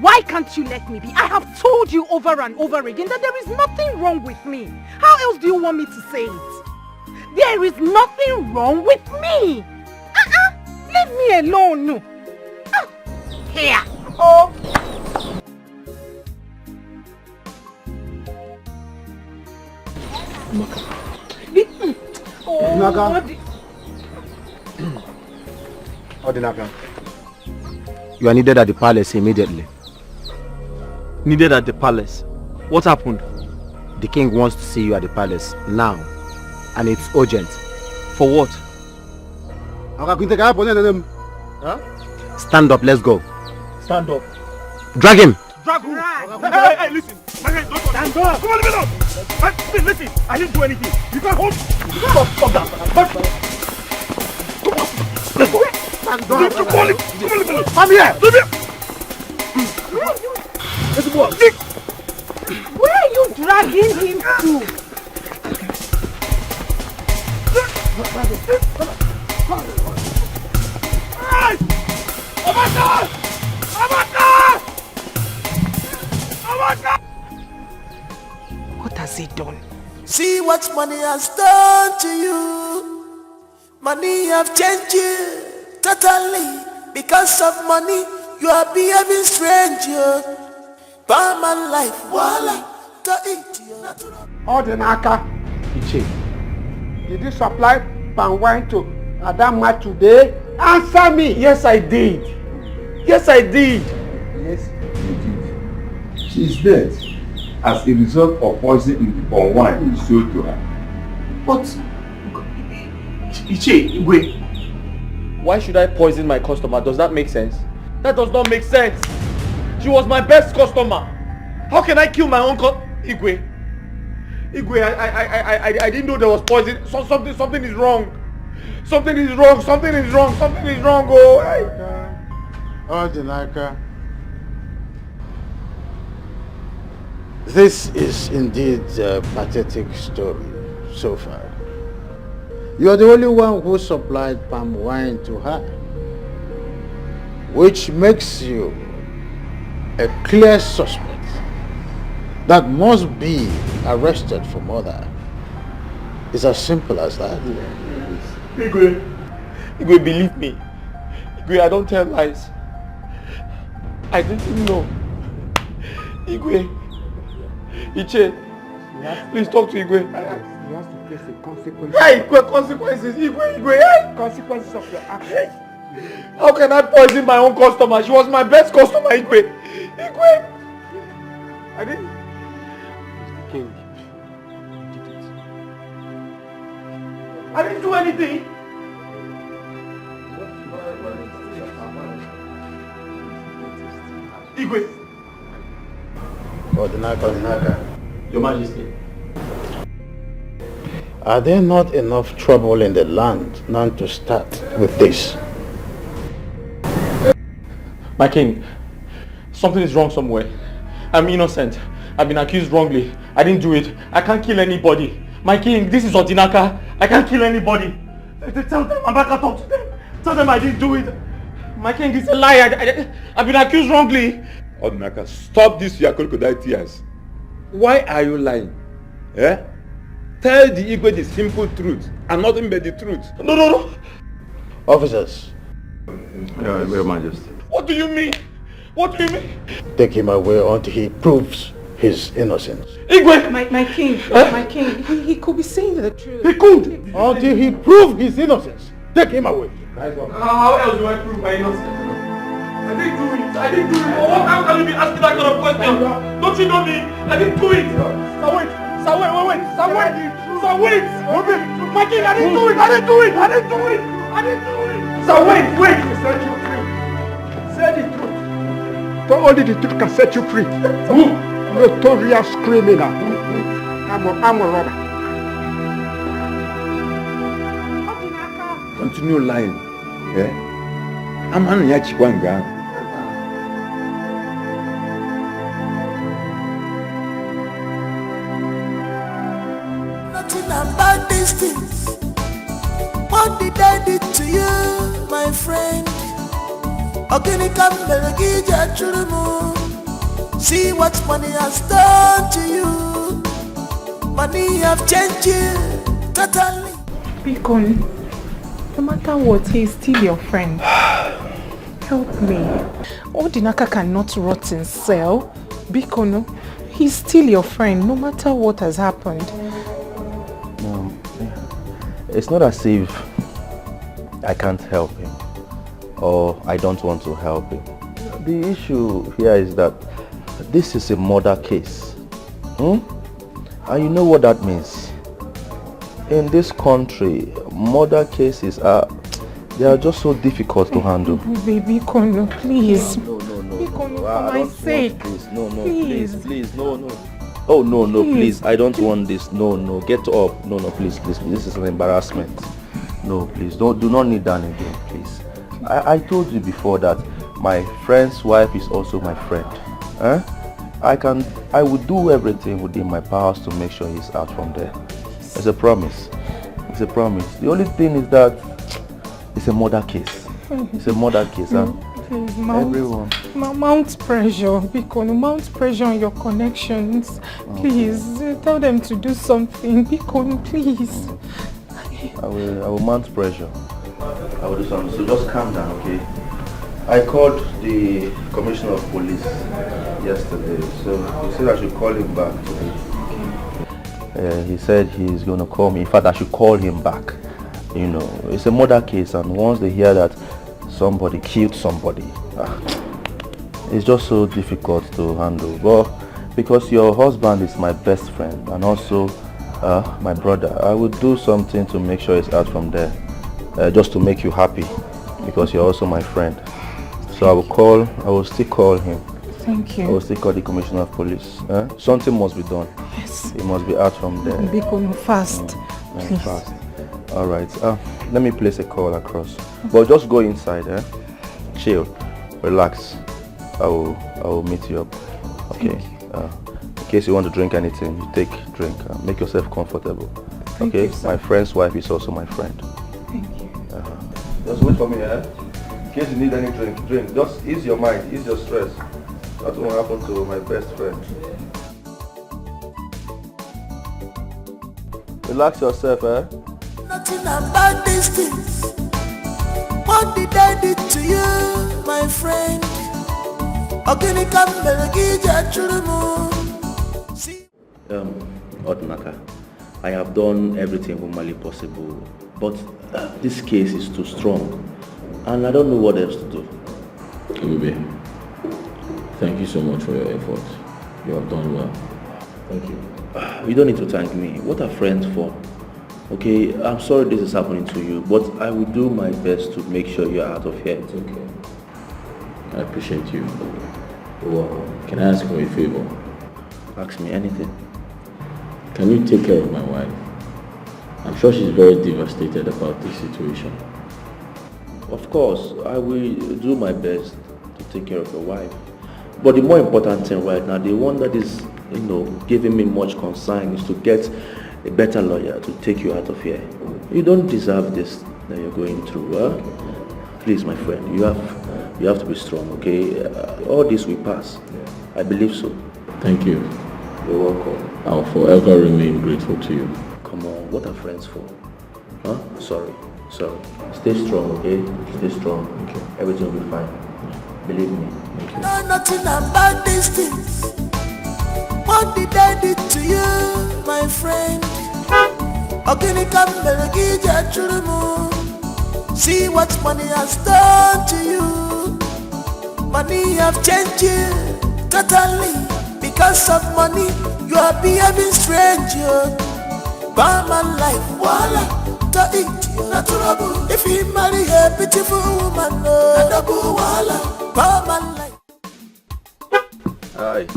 S3: Why can't you let me be? I have told you over and over again that there is nothing wrong with me. How else do you want me to say it? There is nothing wrong with me. Leave me alone. Here. Oh.
S10: Odinaka, you are needed at the palace immediately.
S12: Needed at the palace? What happened?
S10: The king wants to see you at the palace now, and it's urgent.
S12: For what?
S10: Huh? Stand up, let's go.
S12: Stand up.
S10: Drag him!
S12: Drag who? Hey, listen. Don't stand up. Come on, leave me alone. Listen, I didn't do anything. You can't hold. Stop that. Come on. Let's go. Stand up. Come on, leave me alone.
S10: Come here.
S12: Leave me. Let's go.
S3: Where are you dragging him to?
S12: Hey! Amaka!
S3: What has he done?
S1: See what money has done to you. Money have changed you totally. Because of money, you are behaving strange. Palm life, voila, to eat you.
S9: Odinaka,
S12: Iche.
S9: did you supply palm wine to Adama today? Answer me.
S12: Yes, I did. Yes, I did.
S8: Yes, you did. She is dead as a result of poison in the palm wine you sold to her.
S12: But, Iche, wait. Why should I poison my customer? Does that make sense? That does not make sense. She was my best customer. How can I kill my own Igwe? Igwe, I didn't know there was poison. Something is wrong. Something is wrong. Oh,
S9: Odinaka, this is indeed a pathetic story so far. You are the only one who supplied palm wine to her, which makes you a clear suspect that must be arrested for murder. It's as simple as that.
S12: Igwe, believe me. Igwe, I don't tell lies. I didn't know. Igwe, Iche, please talk to Igwe.
S9: You have to face the consequences.
S12: Hey, consequences, Igwe, hey!
S9: Consequences of your actions.
S12: How can I poison my own customer? She was my best customer, Igwe. I didn't. Mr. King, did it. I didn't do anything. Igwe.
S9: Odinaka.
S12: Your Majesty.
S9: Are there not enough trouble in the land now to start with this?
S4: My king, something is wrong somewhere. I'm innocent. I've been accused wrongly. I didn't do it. I can't kill anybody. My king, this is Odinaka. I can't kill anybody. Tell them, I'm back to talk to them. Tell them I didn't do it. My king, it's a lie. I've been accused wrongly.
S8: Odinaka, stop this your crocodile tears. Why are you lying? Eh? Tell the Igwe the simple truth and nothing but the truth.
S4: No.
S9: Officers.
S11: Your Majesty.
S4: What do you mean? What do you mean?
S9: Take him away until he proves his innocence.
S4: Igwe!
S3: My king, my king, he could be saying the truth.
S4: He could!
S9: Until he proves his innocence. Take him away.
S4: How else do I prove my innocence? I didn't do it. How can you be asking that kind of question? Don't you know me? I didn't do it. Sir, wait. My king, I didn't do it. Sir, wait.
S6: Say the truth. Only the truth can set you free. Notorious criminal. I'm a robber.
S8: Continue lying. Yeah? I'm an yachikwanga.
S1: Nothing about these things. What did I do to you, my friend? See what money has done to you. Money have changed you totally.
S3: Bikon, no matter what, he is still your friend. Help me. Odinaka cannot rot in cell. Bikon, he's still your friend, no matter what has happened.
S11: No, it's not as if I can't help him or I don't want to help him. The issue here is that this is a murder case. And you know what that means. In this country, murder cases they are just so difficult to handle.
S3: Baby Kono, please.
S11: No.
S3: Bikono, for my sake.
S11: Please, no. Oh, no, please. I don't want this. No. Get up. No, please. This is an embarrassment. No, please. Do not kneel down again, please. I told you before that my friend's wife is also my friend. I will do everything within my powers to make sure he's out from there. It's a promise. The only thing is that it's a murder case.
S3: Please, mount pressure, Bikono, mount pressure on your connections. Please, tell them to do something. Bikono, please.
S11: I will mount pressure. I will do something. So just calm down, okay? I called the commissioner of police yesterday, so he said I should call him back today. He said he's going to call me. In fact, I should call him back. You know, it's a murder case, and once they hear that somebody killed somebody, it's just so difficult to handle. But because your husband is my best friend and also my brother, I will do something to make sure he's out from there, just to make you happy, because you're also my friend. So I will still call him.
S3: Thank you.
S11: I will still call the commissioner of police. Something must be done.
S3: Yes.
S11: He must be out from there.
S3: Bikono, fast. Please.
S11: Fast. All right. Let me place a call across. But just go inside. Chill. Relax. I will meet you up. Okay. In case you want to drink anything, you take drink. Make yourself comfortable.
S3: Thank
S11: okay.
S3: You,
S11: my friend's wife is also my friend.
S3: Thank you.
S11: Just wait for me. In case you need any drink. Just ease your mind. Ease your stress. That's what happened to my best friend. Relax yourself,
S1: Nothing about these things. What did I do to you, my friend?
S11: Odinaka, I have done everything humanly possible, but this case is too strong, and I don't know what else to do.
S13: Ube, thank you so much for your effort. You have done well.
S11: Thank you. You don't need to thank me. What are friends for? Okay, I'm sorry this is happening to you, but I will do my best to make sure you're out of here.
S13: It's okay. I appreciate you. Well, can I ask you a favor?
S11: Ask me anything.
S13: Can you take care of my wife? I'm sure she's very devastated about this situation.
S11: Of course, I will do my best to take care of your wife. But the more important thing right now, the one that is, giving me much concern is to get a better lawyer to take you out of here. You don't deserve this that you're going through. Huh? Please, my friend, you have to be strong, okay? All this will pass. I believe so.
S13: Thank you.
S11: You're welcome.
S13: I'll forever remain grateful to you.
S11: Come on, what are friends for? Huh? Sorry. Stay strong, okay? Stay strong. Okay. Everything will be fine. Believe me. Thank you.
S1: Know nothing about these things. What did I do to you, my friend? See what money has done to you. Money have changed you totally. Because of money, you are behaving strange. By my life, voila, to eat natural. If you marry a beautiful woman, voila, by my life.
S11: Hi,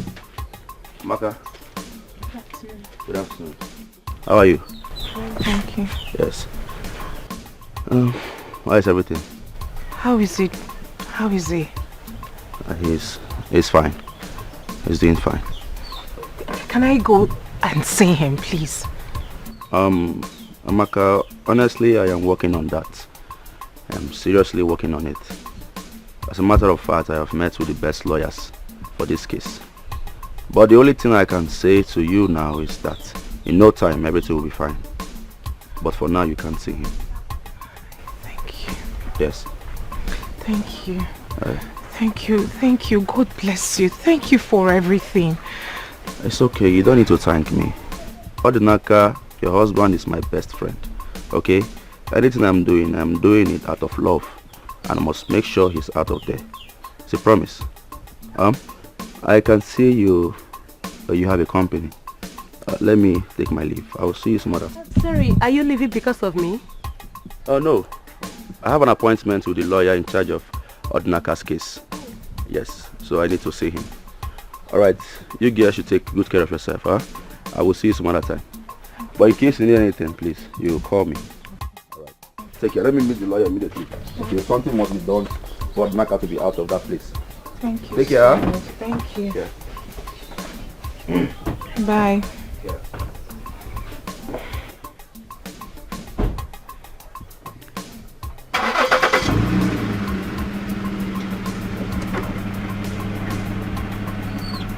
S11: Maka. Good afternoon. How are you?
S3: Thank you.
S11: Yes. How is everything?
S3: How is it? How is he?
S11: He's fine. He's doing fine.
S3: Can I go and see him, please?
S11: Amaka, honestly, I am working on that. I'm seriously working on it. As a matter of fact, I have met with the best lawyers for this case. But the only thing I can say to you now is that in no time, everything will be fine. But for now, you can't see him.
S3: Thank you.
S11: Yes.
S3: Thank you. Thank you. God bless you. Thank you for everything.
S11: It's okay. You don't need to thank me. Odinaka, your husband is my best friend. Okay? Anything I'm doing it out of love. And I must make sure he's out of there. It's a promise. I can see you have a company. Let me take my leave. I will see you some other.
S5: Sorry, are you leaving because of me?
S11: Oh no. I have an appointment with the lawyer in charge of Odinaka's case. Yes, so I need to see him. Alright, you girls should take good care of yourself, huh? I will see you some other time. But in case you need anything, please, you call me. Alright. Take care. Let me meet the lawyer immediately. Okay, something must be done for Odinaka to be out of that place.
S3: Thank you.
S11: Take care.
S3: So much. Thank you.
S11: Yeah.
S3: Bye.
S11: Yeah.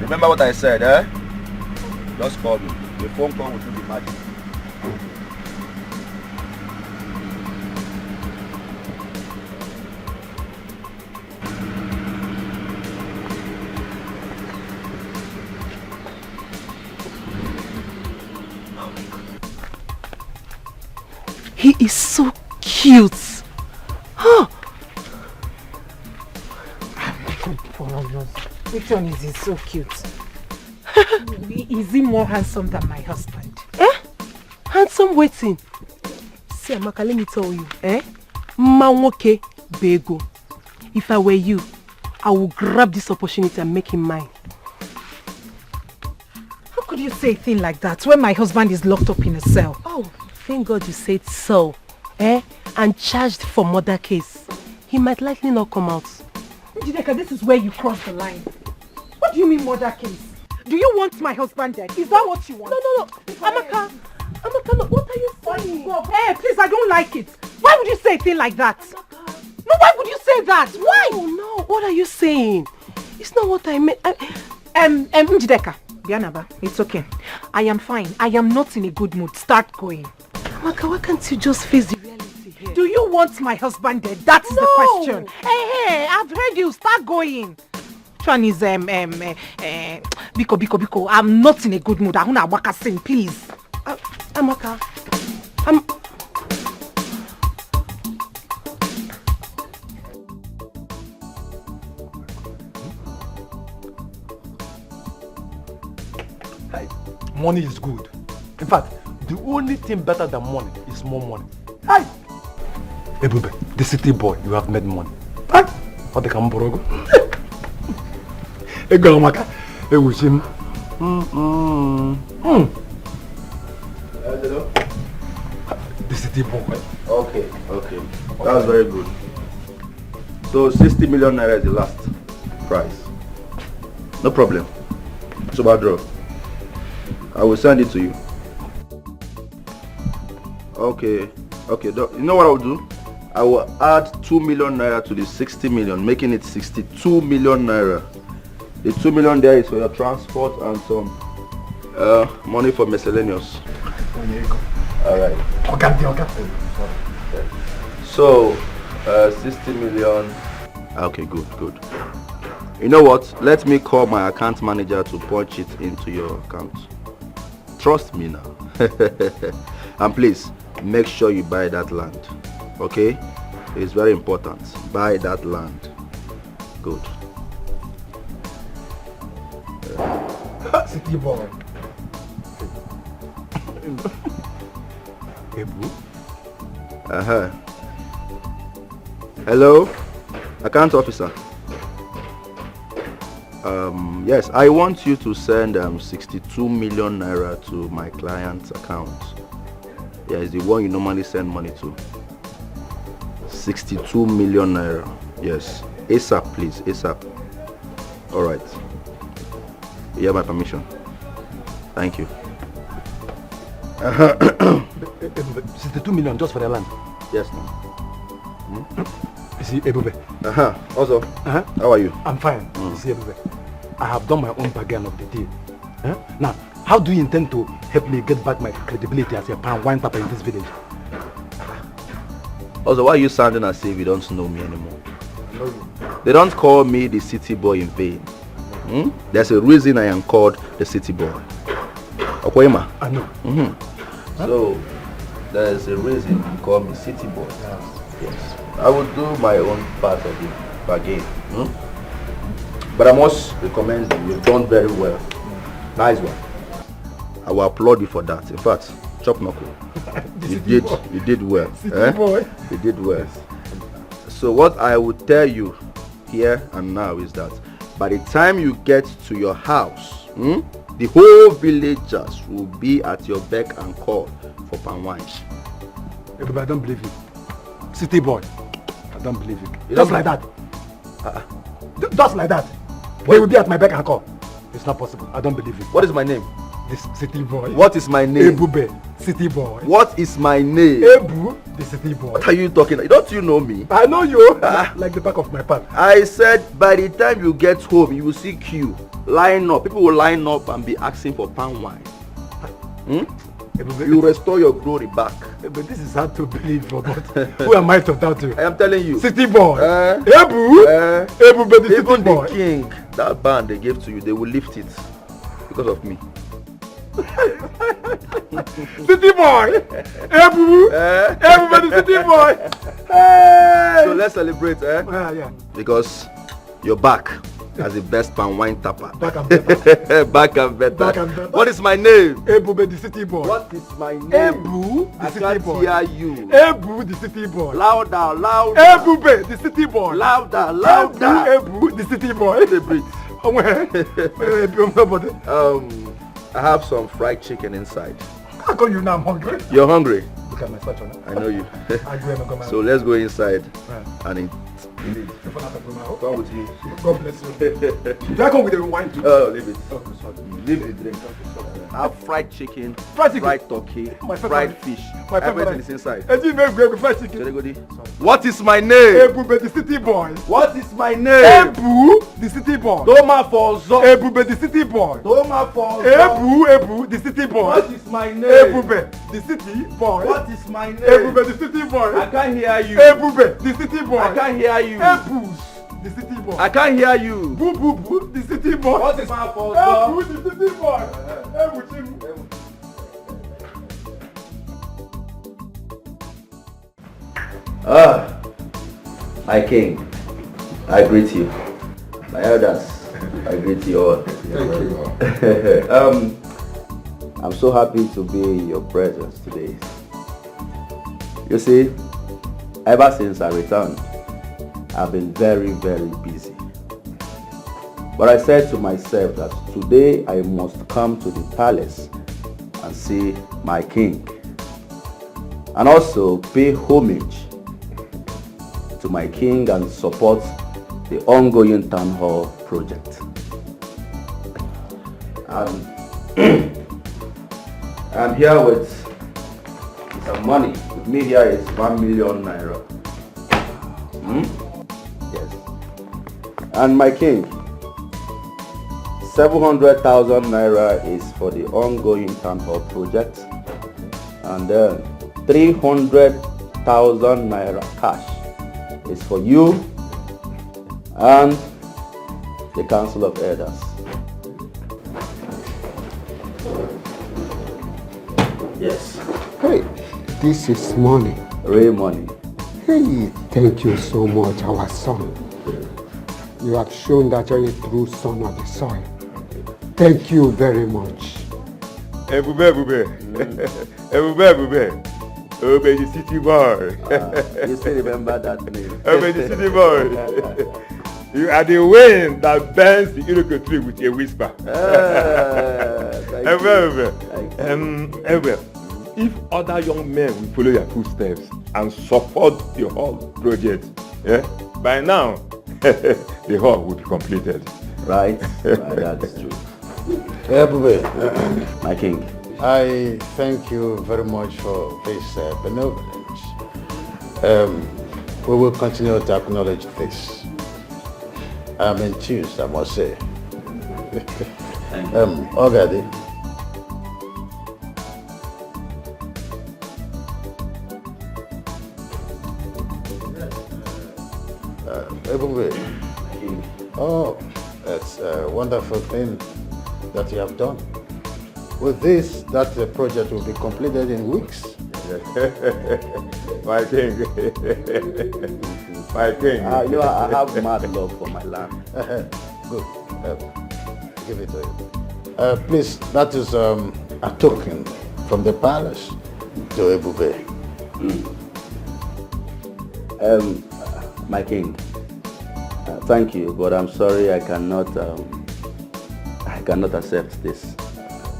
S11: Remember what I said, eh? Just call me. The phone call will do the magic.
S5: He is so cute. Huh?
S3: Which one is he so cute? Is he more handsome than my husband?
S5: Handsome waiting. See, Amaka, let me tell you. Manwoke Bego. If I were you, I would grab this opportunity and make him mine.
S3: How could you say a thing like that when my husband is locked up in a cell?
S5: Oh, thank God you said so. And charged for murder case. He might likely not come out.
S3: Jideka, this is where you cross the line. What do you mean murder case? Do you want my husband dead? Is that what you want?
S5: No. Amaka, no, what are you saying?
S3: Hey, please, I don't like it. Why would you say a thing like that? Amaka. No, why would you say that? Why?
S5: No, what are you saying? It's not what I meant.
S3: Jideka, Bianaba, it's okay. I am fine. I am not in a good mood. Start going.
S5: Amaka, why can't you just face the reality here?
S3: Do you want my husband dead? That's the question. Hey, I've heard you. Start going. Which one is Biko. I'm not in a good mood. I want to waka sing, please.
S5: Amaka,
S2: Money is good. In fact, the only thing better than money is more money. Hey, Ebube, the city boy, you have made money. Hey, what the Kamborogo? Ego Amaka, Ewuchim. city boy.
S11: Okay. That's very good. So 60 million naira is the last price. No problem. Subadro, I will send it to you. Okay. You know what I will do? I will add 2 million naira to the 60 million, making it 62 million naira. The 2 million there is for your transport and some money for miscellaneous. Alright.
S2: Okay.
S11: So, 60 million. Okay, good. You know what? Let me call my account manager to punch it into your account. Trust me now. And please, make sure you buy that land. Okay? It's very important. Buy that land. Good.
S2: City boy. Ebu?
S11: Hello? Account officer. Yes, I want you to send 62 million naira to my client's account. Yeah, it's the one you normally send money to. 62 million naira. Yes. ASAP, please. ASAP. Alright. You have my permission. Thank you.
S2: 62 million just for the land?
S11: Yes, ma'am.
S2: You see, Ebube.
S11: Also, how are you?
S2: I'm fine. You see, Ebube, I have done my own bargain of the deal. Now, how do you intend to help me get back my credibility as a palm wine papa in this village?
S11: Also, why are you sounding as if you don't know me anymore?
S2: I know you.
S11: They don't call me the city boy in vain. There's a reason I am called the city boy. Okoyema?
S2: I know.
S11: So, there's a reason you call me city boy. Yes. I will do my own part of the bargain. But I must recommend you. You've done very well. Nice one. I will applaud you for that. In fact, chop knuckle. You did well. You did well. So what I would tell you here and now is that by the time you get to your house, the whole villagers will be at your beck and call for palm wine.
S2: I don't believe you. City boy, I don't believe you. Just like that. Just like that. They will be at my beck and call. It's not possible. I don't believe you.
S11: What is my name?
S2: This city boy.
S11: What is my name?
S2: Ebube, city boy.
S11: What is my name?
S2: Ebu, the city boy.
S11: What are you talking about? Don't you know me?
S2: I know you. Like the back of my palm.
S11: I said by the time you get home, you will see queue. Line up. People will line up and be asking for palm wine. You restore your glory back.
S2: But this is hard to believe, but who am I to doubt you?
S11: I am telling you.
S2: City boy. Ebu, but the city boy.
S11: The king, that band they gave to you, they will lift it because of me.
S2: City boy. Ebu, but the city boy. Hey.
S11: So let's celebrate,
S2: Yeah.
S11: Because you're back as the best palm wine tapper.
S2: Back and better.
S11: Back and better.
S2: Back and better.
S11: What is my name?
S2: Ebu, the city boy.
S11: What is my name?
S2: Ebu, the city boy.
S11: I can't hear you.
S2: Ebu, the city boy.
S11: Louder, louder.
S2: Ebu, the city boy.
S11: Louder, louder.
S2: Ebu, the city boy.
S11: They breathe. I have some fried chicken inside.
S2: How come you now I'm hungry?
S11: You're hungry?
S2: Look at my statue.
S11: I know you.
S2: So
S11: let's go inside and eat.
S2: Come with me. God bless you. Do I come with the wine too?
S11: Oh, leave it. Leave the drink. I have fried chicken, fried turkey, fried fish. Everything is inside.
S2: Fried chicken.
S11: What is my name?
S2: Ebu, the city boy.
S11: What is my name?
S2: Ebu, the city boy.
S11: Toma for zo.
S2: Ebu, the city boy.
S11: Toma for zo.
S2: Ebu, the city boy.
S11: What is my name?
S2: Ebu, the city boy.
S11: What is my name?
S2: Ebu, the city boy.
S11: I can't hear you.
S2: Ebu, the city boy.
S11: I can't hear you.
S2: Ebu, the city boy.
S11: I can't hear you.
S2: Boo, the city boy.
S11: What is my fault?
S2: Ebu, the city boy. Ebu,
S11: my king, I greet you. My elders, I greet you all.
S6: Thank you.
S11: I'm so happy to be in your presence today. You see, ever since I returned, I've been very, very busy. But I said to myself that today I must come to the palace and see my king. and also pay homage to my king and support the ongoing town hall project. I'm here with some money. With me here is 1 million naira. Yes. And my king, 700,000 naira is for the ongoing town hall project, and then 300,000 naira cash is for you and the Council of Elders. Yes.
S14: Hey, this is money.
S11: Real money.
S14: Hey, thank you so much, our son. You have shown that you're a true son of the soil. Thank you very much.
S8: Ebube. Obey the city boy.
S11: You still remember that name?
S8: Obey the city boy. You are the wind that bends the iroko tree with a whisper. If other young men will follow your footsteps and support the whole project, by now the whole will be completed.
S11: Right, that's true.
S9: My
S11: king,
S9: I thank you very much for this benevolence. We will continue to acknowledge this. I'm enthused, I must say. Ogadi. Oh, that's a wonderful thing that you have done. With this, that project will be completed in weeks.
S8: My king. My king.
S11: I have mad love for my land.
S9: Good. Give it to you. Please, that is a token from the palace to Ebube.
S11: My king, thank you, but I'm sorry I cannot accept this.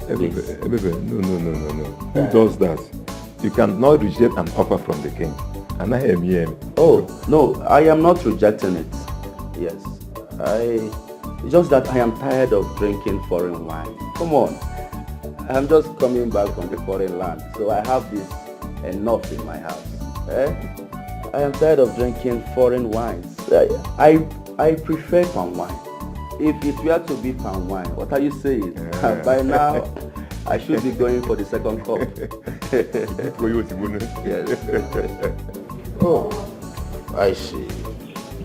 S8: Ebube, no. Who does that? You cannot reject an offer from the king. And I am here.
S11: Oh, no, I am not rejecting it. Yes. It's just that I am tired of drinking foreign wine. Come on. I'm just coming back from the foreign land, so I have this enough in my house. I am tired of drinking foreign wines. I prefer palm wine. If it were to be palm wine, what are you saying? By now, I should be going for the second cup. Yes.
S9: Oh, I see.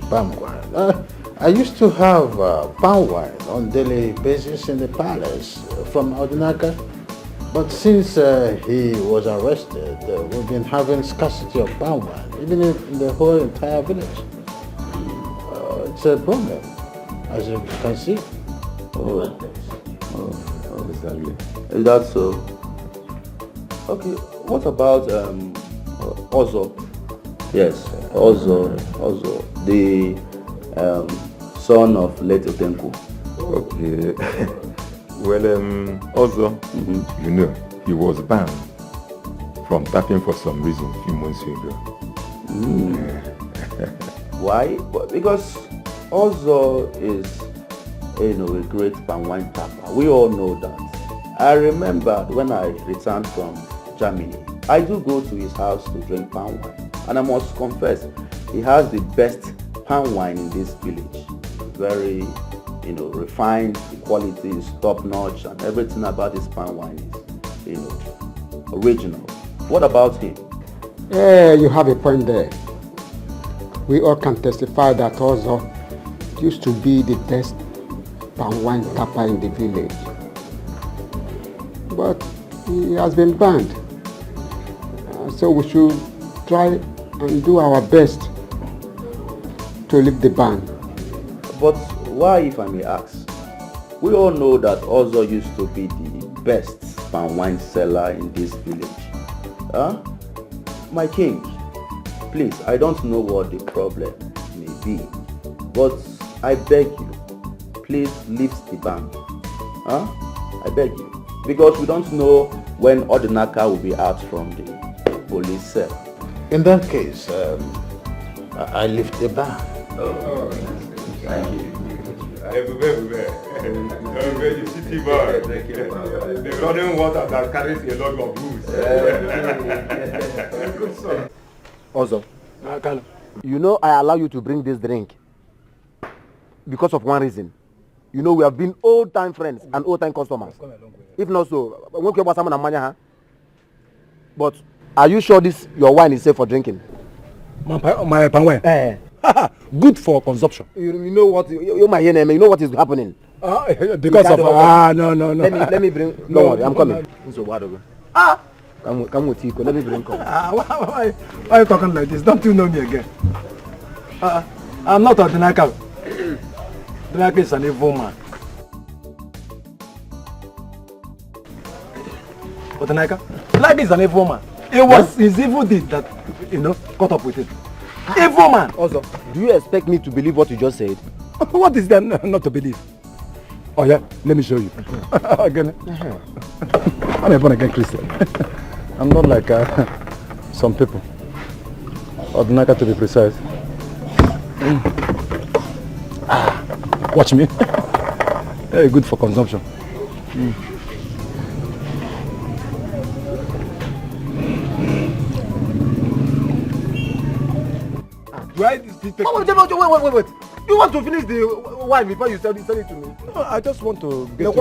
S9: Palm wine. I used to have palm wine on daily basis in the palace from Odinaka. But since he was arrested, we've been having scarcity of palm wine, even in the whole entire village. It's a problem, as you can see.
S11: Oh, exactly. Is that so? Okay, what about Ozo? Yes, Ozo, the son of late Otenku.
S8: Okay. Well, Ozo, you know, he was banned from tapping for some reason a few months ago.
S11: Why? Because Ozo is, a great palm wine tapper. We all know that. I remember when I returned from Germany, I do go to his house to drink palm wine. And I must confess, he has the best palm wine in this village. Very, refined, the quality is top notch, and everything about this palm wine is, original. What about him?
S14: You have a point there. We all can testify that Ozo used to be the best palm wine tapper in the village. But he has been banned. So we should try and do our best to lift the ban.
S11: But why, if I may ask? We all know that Ozo used to be the best palm wine seller in this village. My king, please, I don't know what the problem may be, but I beg you, please lift the ban. I beg you. Because we don't know when Odinaka will be out from the police cell.
S9: In that case, I lift the bar.
S8: Oh, thank you. You city boy. The running water that carries a lot of booze.
S2: Also,
S7: you know I allow you to bring this drink because of one reason. You know we have been old-time friends and old-time customers. If not so, but are you sure this your wine is safe for drinking?
S2: My palm wine. Good for consumption.
S7: You know what? You might hear me. You know what is happening.
S2: Because of no.
S7: Let me bring. Don't worry, I'm coming. So what? Come with you. Let me bring.
S2: Why are you talking like this? Don't you know me again? I'm not a Dinaka. Dinaka is an evil man. But Dinaka is an evil man. It was his evil deed that caught up with it. Evil man.
S7: Also, do you expect me to believe what you just said?
S2: What is there not to believe? Oh yeah, let me show you. Again. I'm a born again Christian. I'm not like some people. Or Dinaka to be precise. Watch me. Very good for consumption. Why is this take?
S7: Wait. You want to finish the wine before you sell it to me?
S2: No, I just want to get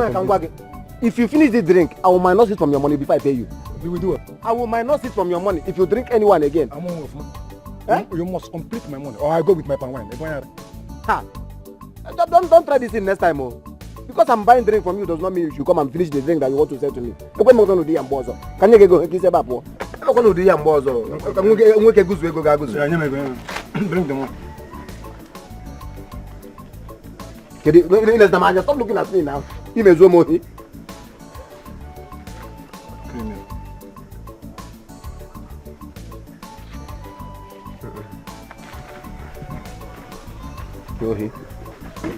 S7: If you finish the drink, I will minus it from your money before I pay you.
S2: You will do it.
S7: I will minus it from your money if you drink any wine again.
S2: I'm on with you must complete my money, or I go with my palm wine.
S7: Ha! Don't try this thing next time, oh. Because I'm buying drink from you does not mean you should come and finish the drink that you want to sell to me. Can you go? Can you go? Kiss about what? I'm going to do Yambozo.
S2: Bring them on.
S7: Stop looking at me now. You may zoom on.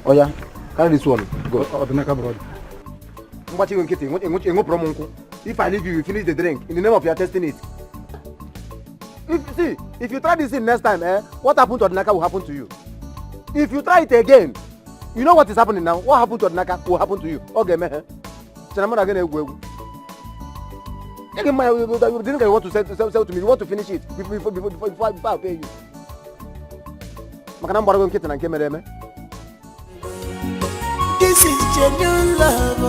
S7: Oh yeah, carry this one. Go. If I leave you, you finish the drink. In the name of your testing it. If you try this thing next time, what happened to Odinaka will happen to you. If you try it again, you know what is happening now. What happened to Odinaka will happen to you. Okay, man. The drink you want to sell to me, you want to finish it before I pay you.
S1: This is genuine love.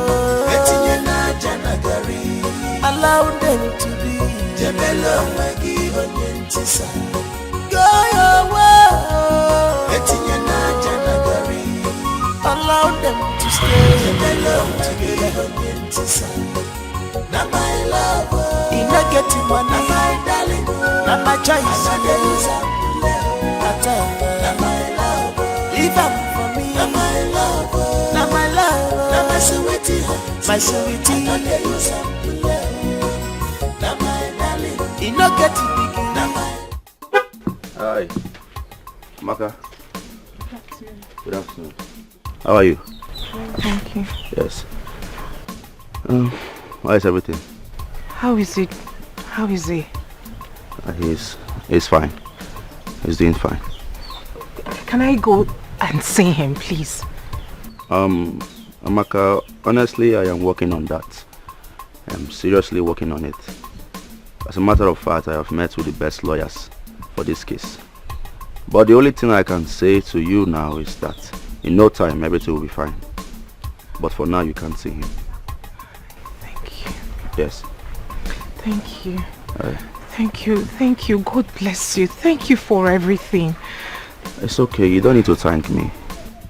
S1: Allow them to be. Go your way. Allow them to stay. Now my love, in not getting money, my darling, now my choice. Now my love, leave up for me. Now my love, now my sweetie, my sweetie. Now my darling, in not getting big.
S11: Hi, Maka. Good afternoon. How are you?
S3: Thank you.
S11: Yes. How is everything?
S3: How is it? How is he?
S11: He's fine. He's doing fine.
S3: Can I go and see him, please?
S11: Amaka, honestly, I am working on that. I'm seriously working on it. As a matter of fact, I have met with the best lawyers for this case. But the only thing I can say to you now is that in no time, everything will be fine. But for now, you can't see him.
S3: Thank you.
S11: Yes.
S3: Thank you. Thank you. Thank you. God bless you. Thank you for everything.
S11: It's okay. You don't need to thank me.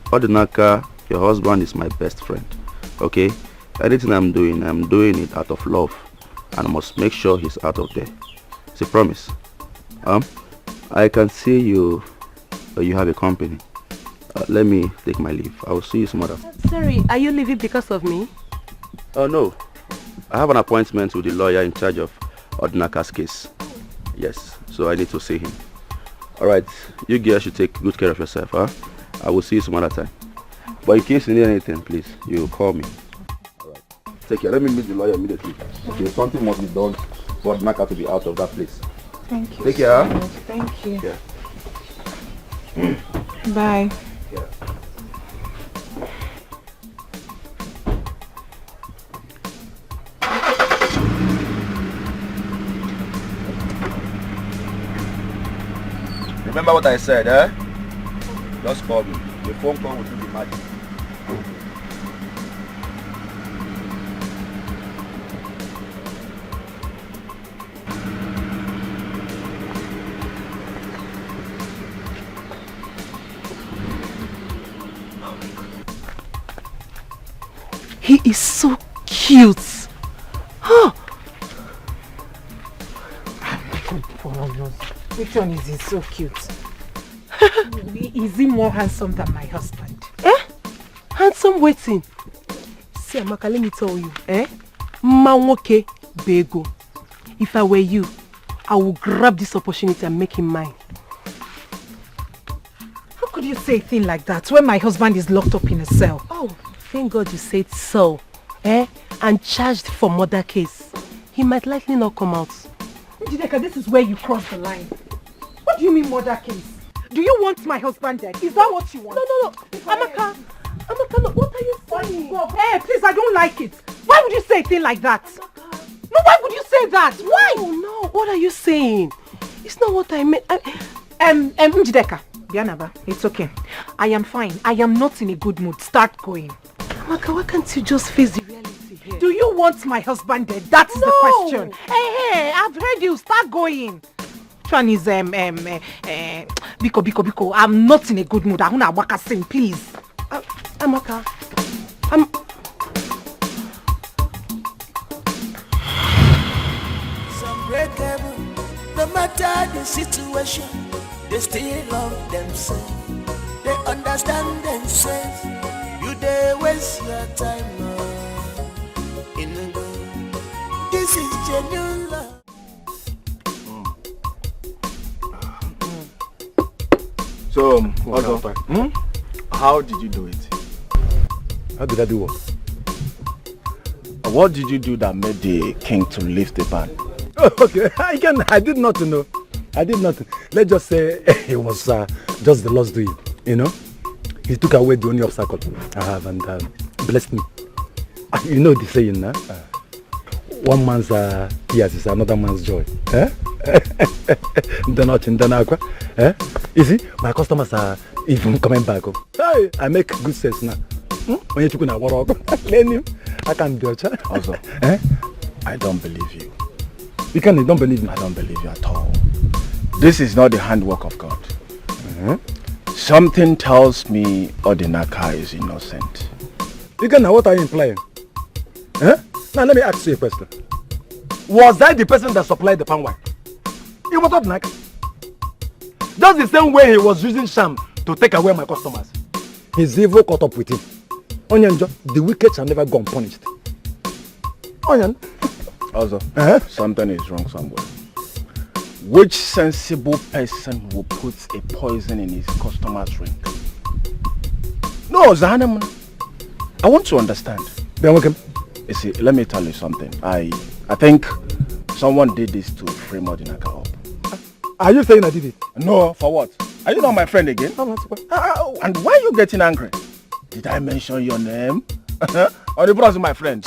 S11: Odinaka, your husband is my best friend. Okay? Anything I'm doing it out of love. And I must make sure he's out of there. It's a promise. I can see you have a company. Let me take my leave. I will see you some other.
S5: Sorry, are you leaving because of me?
S11: Oh no. I have an appointment with the lawyer in charge of Odinaka's case. Yes, so I need to see him. Alright, you girls should take good care of yourself, huh? I will see you some other time. But in case you need anything, please, you call me. Alright. Take care. Let me meet the lawyer immediately. Okay, something must be done for Odinaka to be out of that place.
S3: Thank you.
S11: Take care.
S3: So much. Thank you.
S11: Yeah.
S3: Bye.
S11: Yeah. Remember what I said, eh? Just call me. The phone call will do the magic.
S5: He is so cute. Huh.
S3: Which one is he so cute? Is he more handsome than my husband?
S5: Handsome waiting. See, Amaka, let me tell you, Manwoke Bego. If I were you, I would grab this opportunity and make him mine.
S3: How could you say a thing like that when my husband is locked up in a cell?
S5: Oh, thank God you said so. And charged for murder case. He might likely not come out.
S3: Njideka, this is where you cross the line. What do you mean murder case? Do you want my husband dead? Is that what you want?
S5: No. Amaka, look, what are you saying?
S3: Hey, please, I don't like it. Why would you say a thing like that? No, why would you say that? Why?
S5: No, what are you saying? It's not what I meant.
S3: Njideka, Bianaba, it's okay. I am fine. I am not in a good mood. Start going.
S5: Amaka, why can't you just face the reality here?
S3: Do you want my husband dead? That's the question. Hey, I've heard you. Start going. Which one is Biko. I'm not in a good mood. I wanna waka sing, please.
S5: Amaka,
S1: Some breakable, no matter the situation, they still love themselves. They understand themselves. You they waste your time in the good. This is genuine love.
S10: So, how did you do it?
S2: How did I do what?
S10: What did you do that made the king to lift the ban?
S2: Oh, okay, I did not know. I did not. Let's just say it was just the Lord's doing, you know. He took away the only obstacle I have and blessed me. You know the saying, huh? One man's tears is another man's joy. You see, my customers are even coming back. Hey, I make good sense now. When you took a walk, I can't do it.
S10: Also, I don't believe you.
S2: You don't believe me?
S10: I don't believe you at all. This is not the handwork of God. Something tells me Odinaka is innocent.
S2: What are you implying? Now let me ask you a question. Was I the person that supplied the palm wine? It was Odinaka. Just the same way he was using sham to take away my customers. His evil caught up with him. Onyanjo, the wicked shall never go unpunished. Onyan.
S10: Also, something is wrong somewhere. Which sensible person will put a poison in his customer's drink? No, Zahanam. I want to understand. You see, let me tell you something. I think someone did this to frame Odinaka up.
S2: Are you saying I did it?
S10: No, for what? Are you not my friend again? And why are you getting angry? Did I mention your name? Or the brother my friend?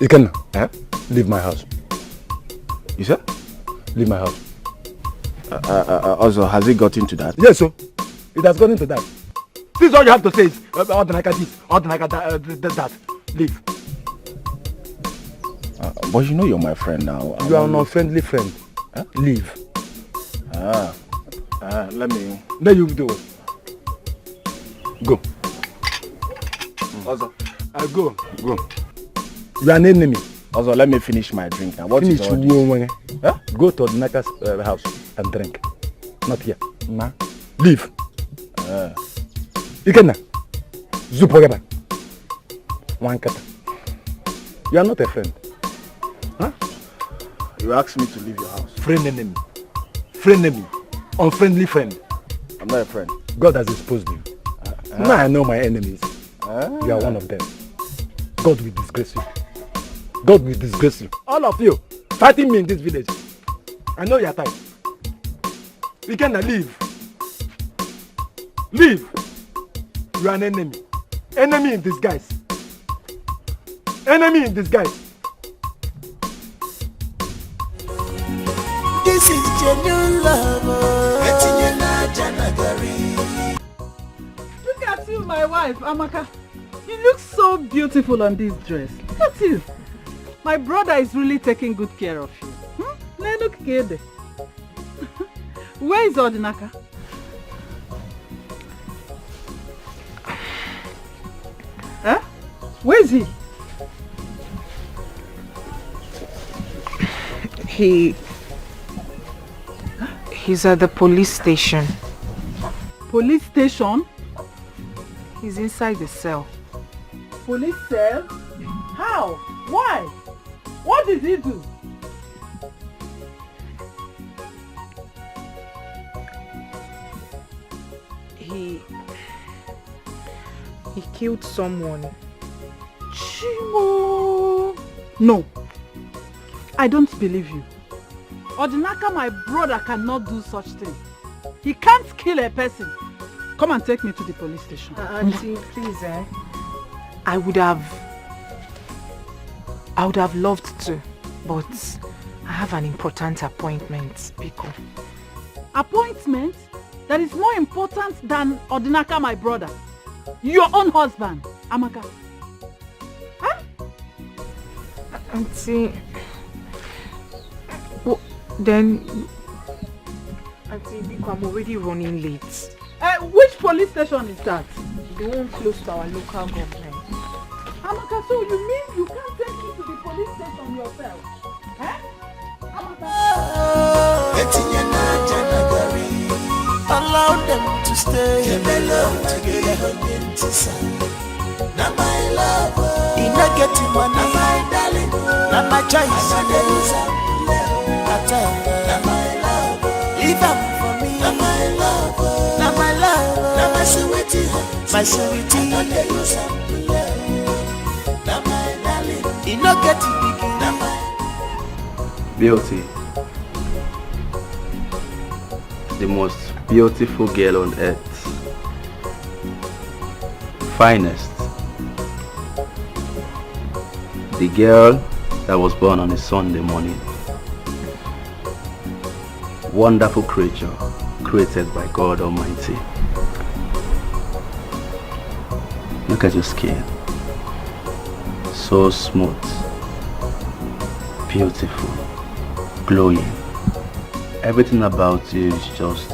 S2: You can leave my house.
S10: You said?
S2: Leave my house.
S10: Also, has it got into that?
S2: Yes, sir. It has gone into that. This is all you have to say is Odinaka this, Odinaka that. Leave.
S10: But you know you're my friend now.
S2: You are an unfriendly friend. Leave.
S10: Let me...
S2: Then you do it. Go.
S10: Also,
S2: Go.
S10: You are an enemy. Also, let me finish my drink now. What is all this?
S2: Go to Odinaka's house and drink. Not here. Nah. Leave. Ikenna. Zupogeba. One kata. You are not a friend.
S10: You asked me to leave your house.
S2: Friend enemy. Friend enemy. Unfriendly friend.
S10: I'm not a friend.
S2: God has exposed you. Now I know my enemies. You are one of them. God will disgrace you. God will disgrace you. All of you fighting me in this village. I know your type. We cannot leave. Leave. You are an enemy. Enemy in disguise. Enemy in disguise.
S1: This is genuine love.
S15: Look at you, my wife, Amaka. You look so beautiful on this dress. Look at you. My brother is really taking good care of you. Look good. Where is Odinaka? Huh? Where is he?
S3: He's at the police station.
S15: Police station?
S3: He's inside the cell.
S15: Police cell? How? Why? What did he do?
S3: He killed someone.
S15: Chimo! No. I don't believe you. Odinaka, my brother, cannot do such thing. He can't kill a person. Come and take me to the police station.
S3: Auntie, please, I would have loved to, but I have an important appointment, Biko.
S15: Appointment? That is more important than Odinaka, my brother. Your own husband, Amaka. Huh?
S3: Auntie, then, Auntie Biko, I'm already running late.
S15: Which police station is that?
S3: The one close to our local government.
S15: Amaka, so you mean you can't take me to the police station yourself? Eh? Amaka?
S1: Allow them to stay together. Now my love, in a getting money, now my darling, now my choice, now my love, leave up for me, now my love, now my love, now my sweetie, now my darling, in a getting big, now my
S11: Beauty, the most beautiful girl on earth, finest, the girl that was born on a Sunday morning, wonderful creature created by God Almighty. Look at your skin, so smooth, beautiful, glowing. Everything about you is just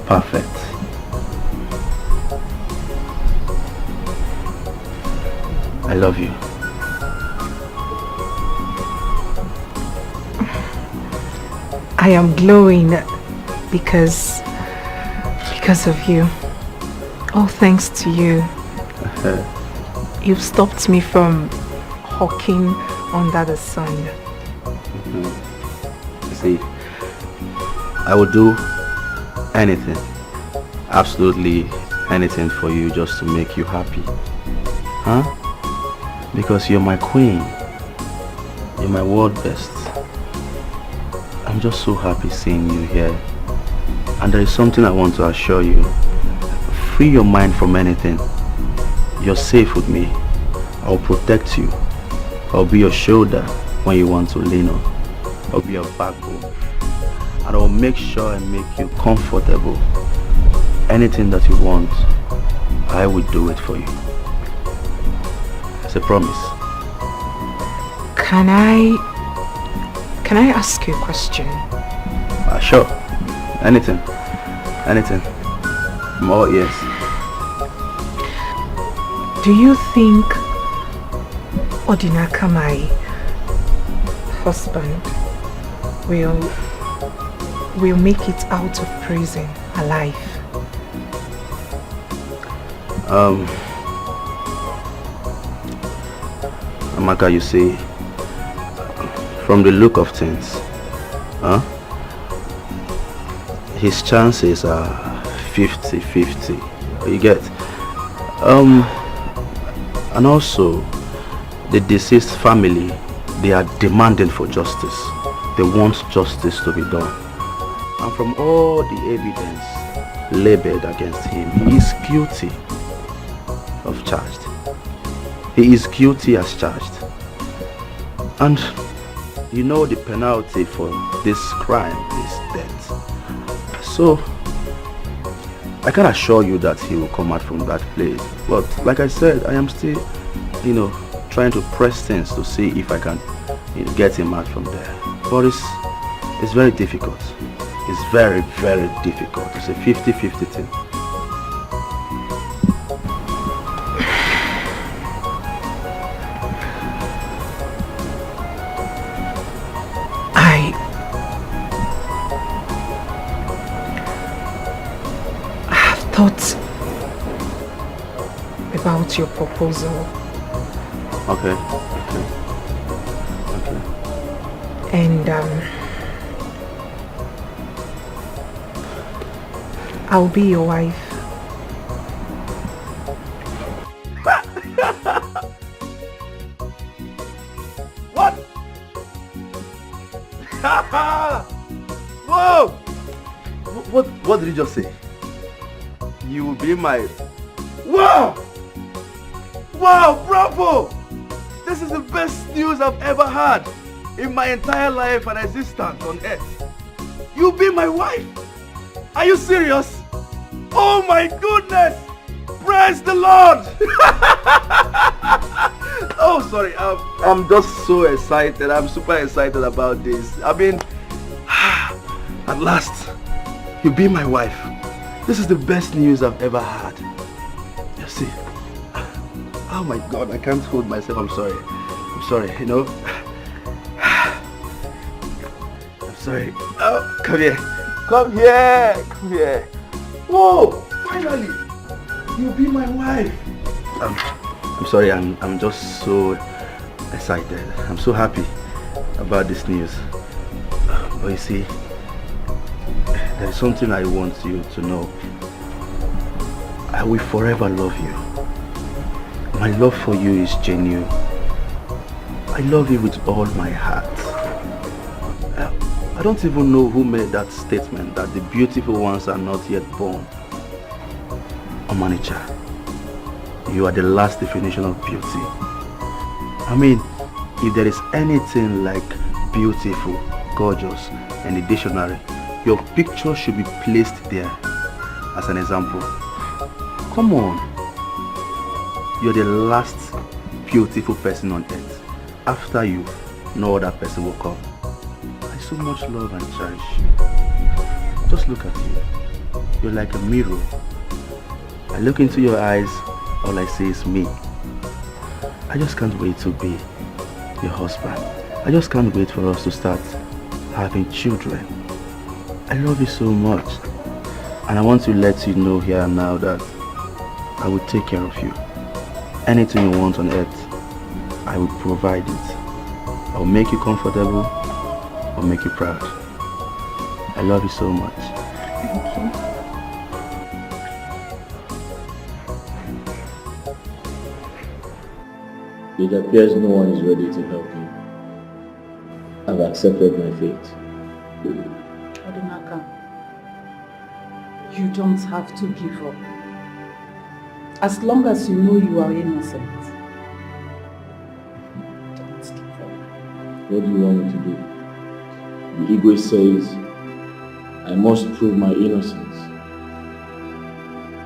S11: perfect. I love you.
S3: I am glowing because of you. All thanks to you. You've stopped me from hawking under the sun.
S11: See, I would do anything, absolutely anything for you just to make you happy. Huh? Because you're my queen. You're my world best. I'm just so happy seeing you here. And there is something I want to assure you. Free your mind from anything. You're safe with me. I'll protect you. I'll be your shoulder when you want to lean on. I'll be your backbone. And I'll make sure I make you comfortable. Anything that you want, I will do it for you. It's a promise.
S3: Can I ask you a question?
S11: Sure. Anything. Anything. I'm all ears.
S3: Do you think Odinaka, my husband, will make it out of prison alive?
S11: Amaka, you see, from the look of things, his chances are 50-50. You get? And also, the deceased family, they are demanding for justice. They want justice to be done. And from all the evidence labeled against him, he is guilty of charged. He is guilty as charged. And you know the penalty for this crime is death. So, I can assure you that he will come out from that place. But like I said, I am still, trying to press things to see if I can get him out from there. But it's very difficult. It's very, very difficult. It's a 50-50 thing.
S3: Thought about your proposal.
S11: Okay.
S3: And I'll be your wife.
S12: What? Whoa!
S11: What did you just say? You will be my...
S12: Wow! Wow, bravo! This is the best news I've ever had in my entire life and existence on earth. You'll be my wife! Are you serious? Oh my goodness! Praise the Lord! Oh, sorry.
S11: I'm just so excited. I'm super excited about this. I mean, at last, you'll be my wife. This is the best news I've ever had. You see? Oh my God, I can't hold myself. I'm sorry, I'm sorry. Oh, come here. Whoa, finally, you'll be my wife. I'm sorry, I'm just so excited. I'm so happy about this news. But you see, there is something I want you to know. I will forever love you. My love for you is genuine. I love you with all my heart. I don't even know who made that statement that the beautiful ones are not yet born. Omanicha, you are the last definition of beauty. I mean, if there is anything like beautiful, gorgeous in the dictionary, your picture should be placed there as an example. Come on. You're the last beautiful person on earth. After you, no other person will come. I so much love and cherish you. Just look at you. You're like a mirror. I look into your eyes, all I see is me. I just can't wait to be your husband. I just can't wait for us to start having children. I love you so much. And I want to let you know here and now that I will take care of you. Anything you want on earth, I will provide it. I will make you comfortable. I will make you proud. I love you so much.
S3: Thank you.
S13: It appears no one is ready to help me. I've accepted my fate.
S15: Odinaka, you don't have to give up. As long as you know you are innocent. Don't give up.
S13: What do you want me to do? The ego says I must prove my innocence.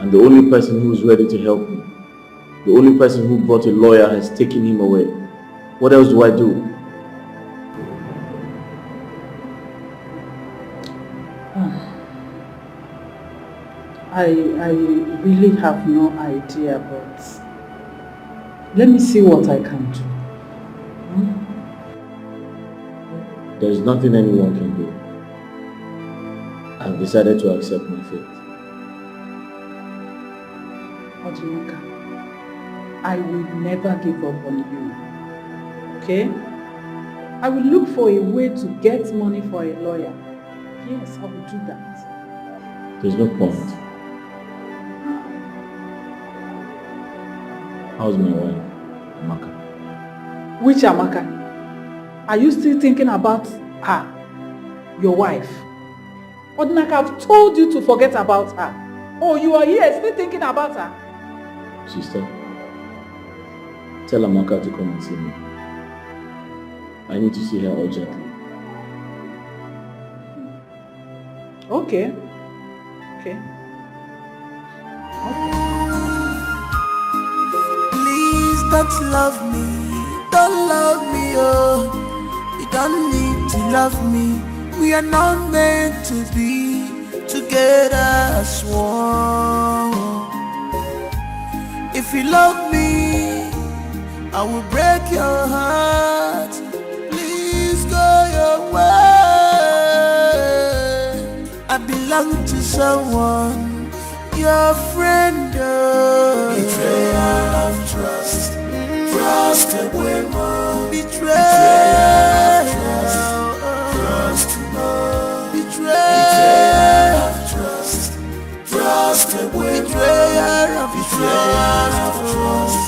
S13: And the only person who is ready to help me, the only person who brought a lawyer has taken him away. What else do I do?
S15: I really have no idea, but let me see what I can do.
S13: There's nothing anyone can do. I've decided to accept my fate.
S15: Odinaka, I will never give up on you. Okay? I will look for a way to get money for a lawyer. Yes, I will do that.
S13: There's no point. How's my wife, Amaka?
S15: Which Amaka? Are you still thinking about her? Your wife. Odinaka, I've told you to forget about her. Oh, you are here still thinking about her?
S13: Sister, tell Amaka to come and see me. I need to see her urgently.
S15: Okay. Okay.
S1: Please don't love me, oh. You don't need to love me. We are not meant to be together as one. If you love me, I will break your heart. Please go your way. I belong to someone, your friend. Betrayal of trust, trust away more. Betrayal of trust, betrayal of trust, trust away. Betrayal of trust,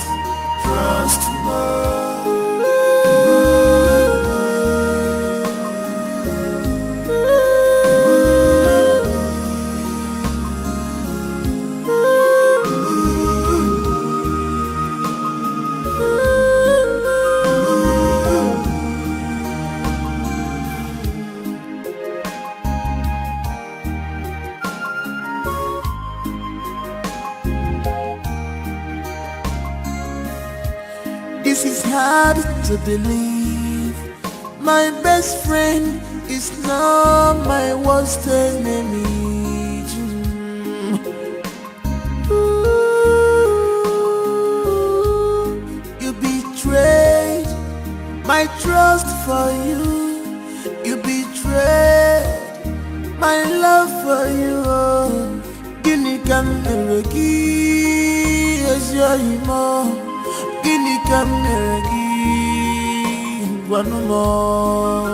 S1: trust more. This is hard to believe. My best friend is now my worst enemy. You betrayed my trust for you. You betrayed my love for you. Guinea can never give as your emo. Guinea can never give one more.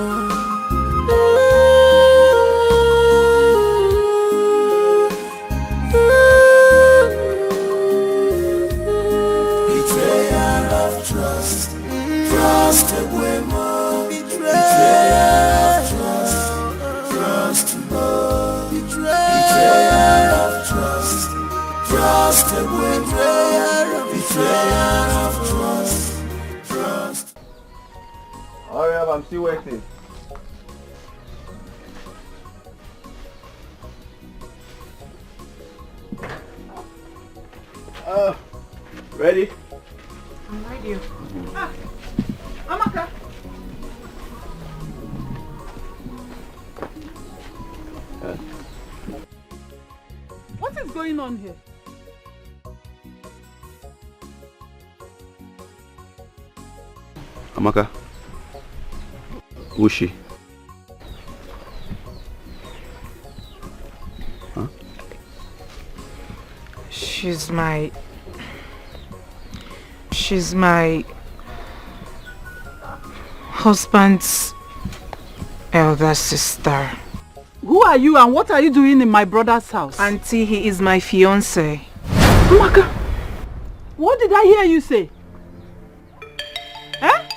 S1: Betrayal of trust, trust away more. Betrayal of trust, trust more. Betrayal of trust, trust away more. Betrayal of trust, trust.
S4: Hurry up, I'm still waiting. Ready?
S15: I'm ready. Ah, Amaka. What is going on here?
S11: Amaka, who's she? Huh?
S3: She's my husband's elder sister.
S15: Who are you and what are you doing in my brother's house?
S3: Auntie, he is my fiancé.
S15: Amaka, what did I hear you say? Eh?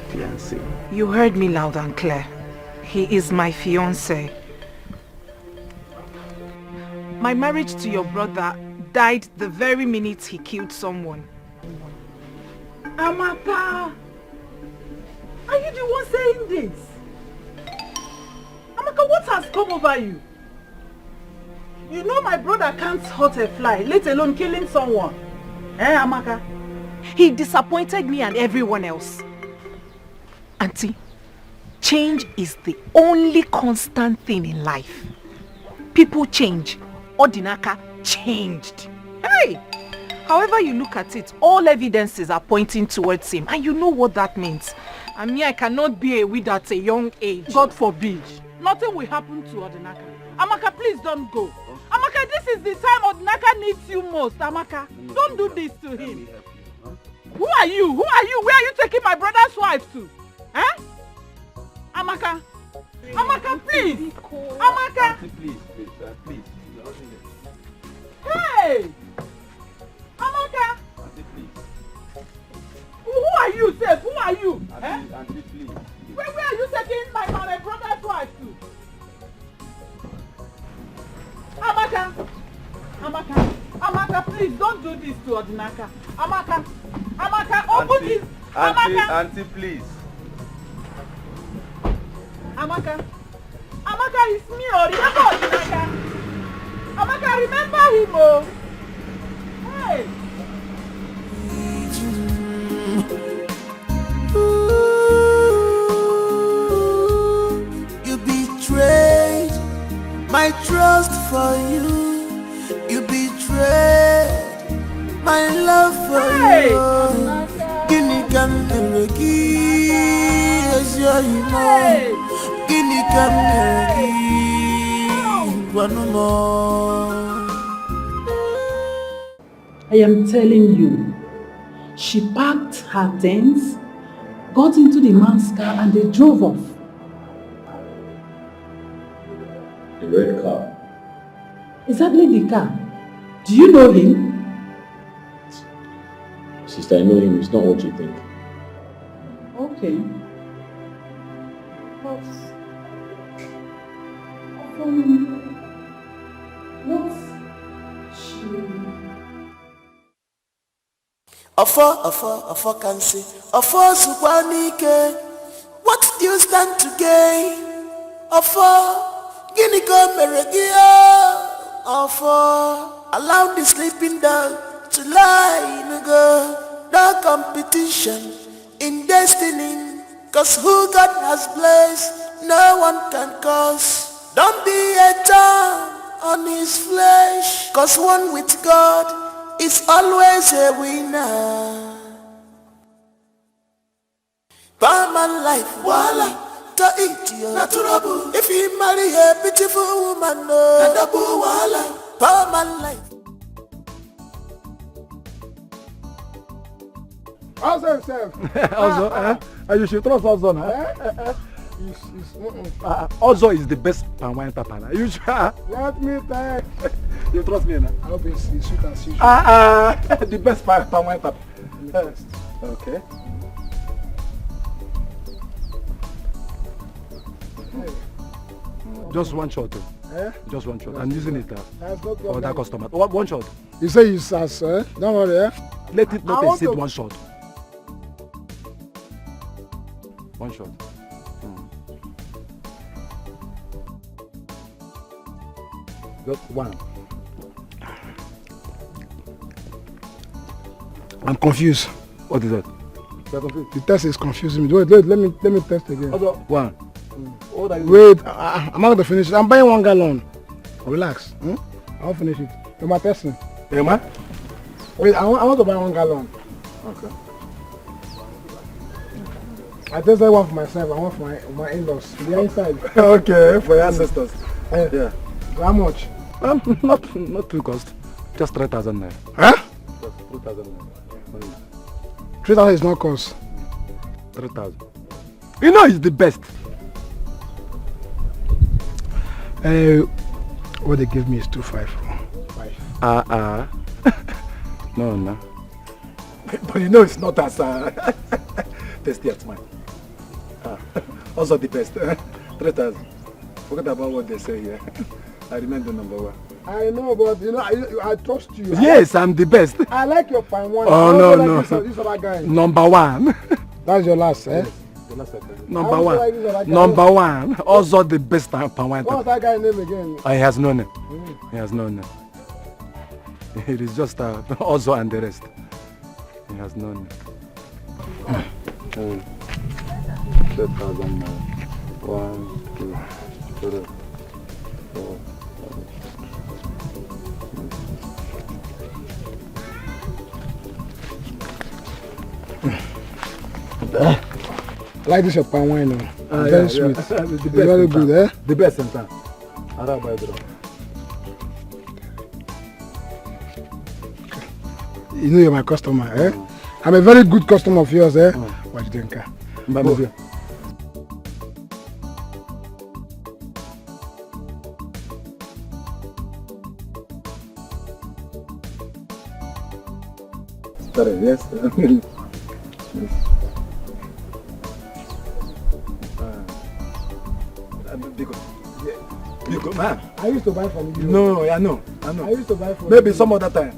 S11: Fiancé.
S3: You heard me loud and clear. He is my fiancé. My marriage to your brother died the very minute he killed someone.
S15: Amaka, are you the one saying this? Amaka, what has come over you? You know my brother can't hurt a fly, let alone killing someone. Eh, Amaka?
S3: He disappointed me and everyone else. Auntie, change is the only constant thing in life. People change. Odinaka changed. Hey! However you look at it, all evidences are pointing towards him. And you know what that means. I mean, I cannot be a widow at a young age.
S15: God forbid. Nothing will happen to Odinaka. Amaka, please don't go. Amaka, this is the time Odinaka needs you most. Amaka, don't do this to him. Who are you? Who are you? Where are you taking my brother's wife to? Eh? Amaka. Amaka, please. Amaka.
S4: Auntie, please, please.
S15: Hey! Amaka!
S4: Auntie, please.
S15: Who are you, Seth? Who are you?
S4: Auntie, please.
S15: Where are you taking my brother's wife to? Amaka, please don't do this to Odinaka. Amaka, open this.
S4: Auntie, please.
S15: Amaka, it's me. Oh, remember Odinaka. Amaka, remember him. Oh, hey.
S1: You betrayed my trust for you. You betrayed my love for you. Guinea can as you know. Guinea can one more.
S15: I am telling you, she packed her things, got into the man's car, and they drove off.
S13: The red car.
S15: Exactly the car. Do you know him?
S13: Sister, I know him. It's not what you think.
S15: Okay. But what's she?
S1: Ofo can say, Ofo Subanike, what do you stand to gain? Ofo, Guinea Meregia, Ofo, allow the sleeping dog to lie in a girl. No competition in destiny, cause who God has blessed, no one can curse. Don't be a thorn on his flesh, cause one with God is always a winner. Palman life, voila, to eat you, naturable. If you marry a beautiful woman, no, double voila, Palman life.
S6: Also himself.
S2: Also, you should trust Ozo, Ozo is the best palm wine papa. You should.
S6: Let me tell
S2: you. Trust me now.
S6: I hope it's sweet as usual.
S2: The best palm wine papa. Okay. Just one shot. Just one shot. I'm using it for that customer. One shot.
S6: You say you sass, don't worry,
S2: Let it not exceed one shot. One shot. Just one.
S6: I'm confused.
S2: What is that?
S6: The test is confusing me. Wait, let me test again.
S2: One.
S6: Wait, I'm not going to finish it. I'm buying 1 gallon. Relax. I'll finish it. You're my testing.
S2: Emma?
S6: Wait, I want to buy 1 gallon.
S2: Okay.
S6: I tested one for myself. I want for my in-laws. They're inside.
S2: Okay, for your ancestors.
S6: Yeah. How much?
S2: Not too cost. Just 3,000 naira.
S6: Huh?
S2: Just 3,000 naira.
S6: 3,000 is not cost.
S2: 3,000. You know it's the best.
S6: What they give me is 254.
S2: No. But you know it's not as tasty as mine. Also the best. 3,000. Forget about what they say here. I remember number one.
S6: I know, but you know, I trust you.
S2: Yes, I'm the best.
S6: I like your fine wine.
S2: Oh no.
S6: This other guy.
S2: Number one.
S6: That's your last, eh?
S2: Yes, the last number one. Like number one. Also the best palm wine.
S6: What's that guy's name again?
S2: He has no name. He has no name. It is just also and the rest. He has no name. 3,000. 1, 2, 3, 4.
S6: I like this your palm wine now. Very sweet.
S2: The
S6: very good, eh?
S2: The best in town.
S6: You know you're my customer, eh? I'm a very good customer of yours, eh? Watch Denka.
S2: Bye. Sorry, yes. Good man.
S6: I used to buy from you.
S2: No, I know.
S6: I used to buy from
S2: Maybe
S6: you.
S2: some other time.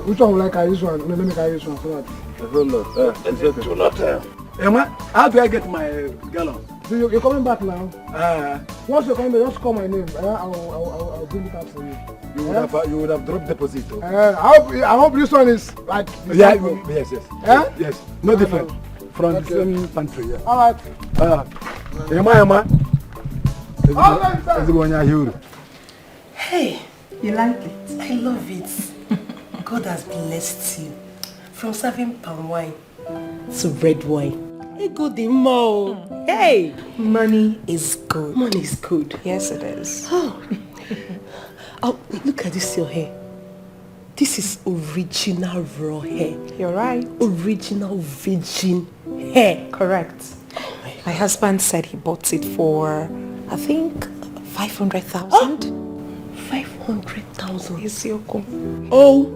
S6: Which one will I carry this one? No, let me carry this one so that.
S2: Do not tell. Emma, how do I get my gallon?
S6: So you're coming back now? Once you're coming back, just call my name. I'll bring it up for you.
S2: You would have dropped deposit.
S6: I hope this one is like...
S2: Yes. Yes. No different. From the same country, yeah.
S6: Alright.
S2: Emma.
S5: Hey, you like it? I love it. God has blessed you. From serving palm wine to red wine. Hey, good mo. Hey,
S3: Money is good.
S5: money is good.
S3: Yes, it is.
S5: Oh, look at this your hair. This is original raw hair.
S3: You're right.
S5: Original virgin hair.
S3: Correct. My husband said he bought it for, I think, 500,000.
S5: 500,000.
S3: Yes, Yoko.
S5: Oh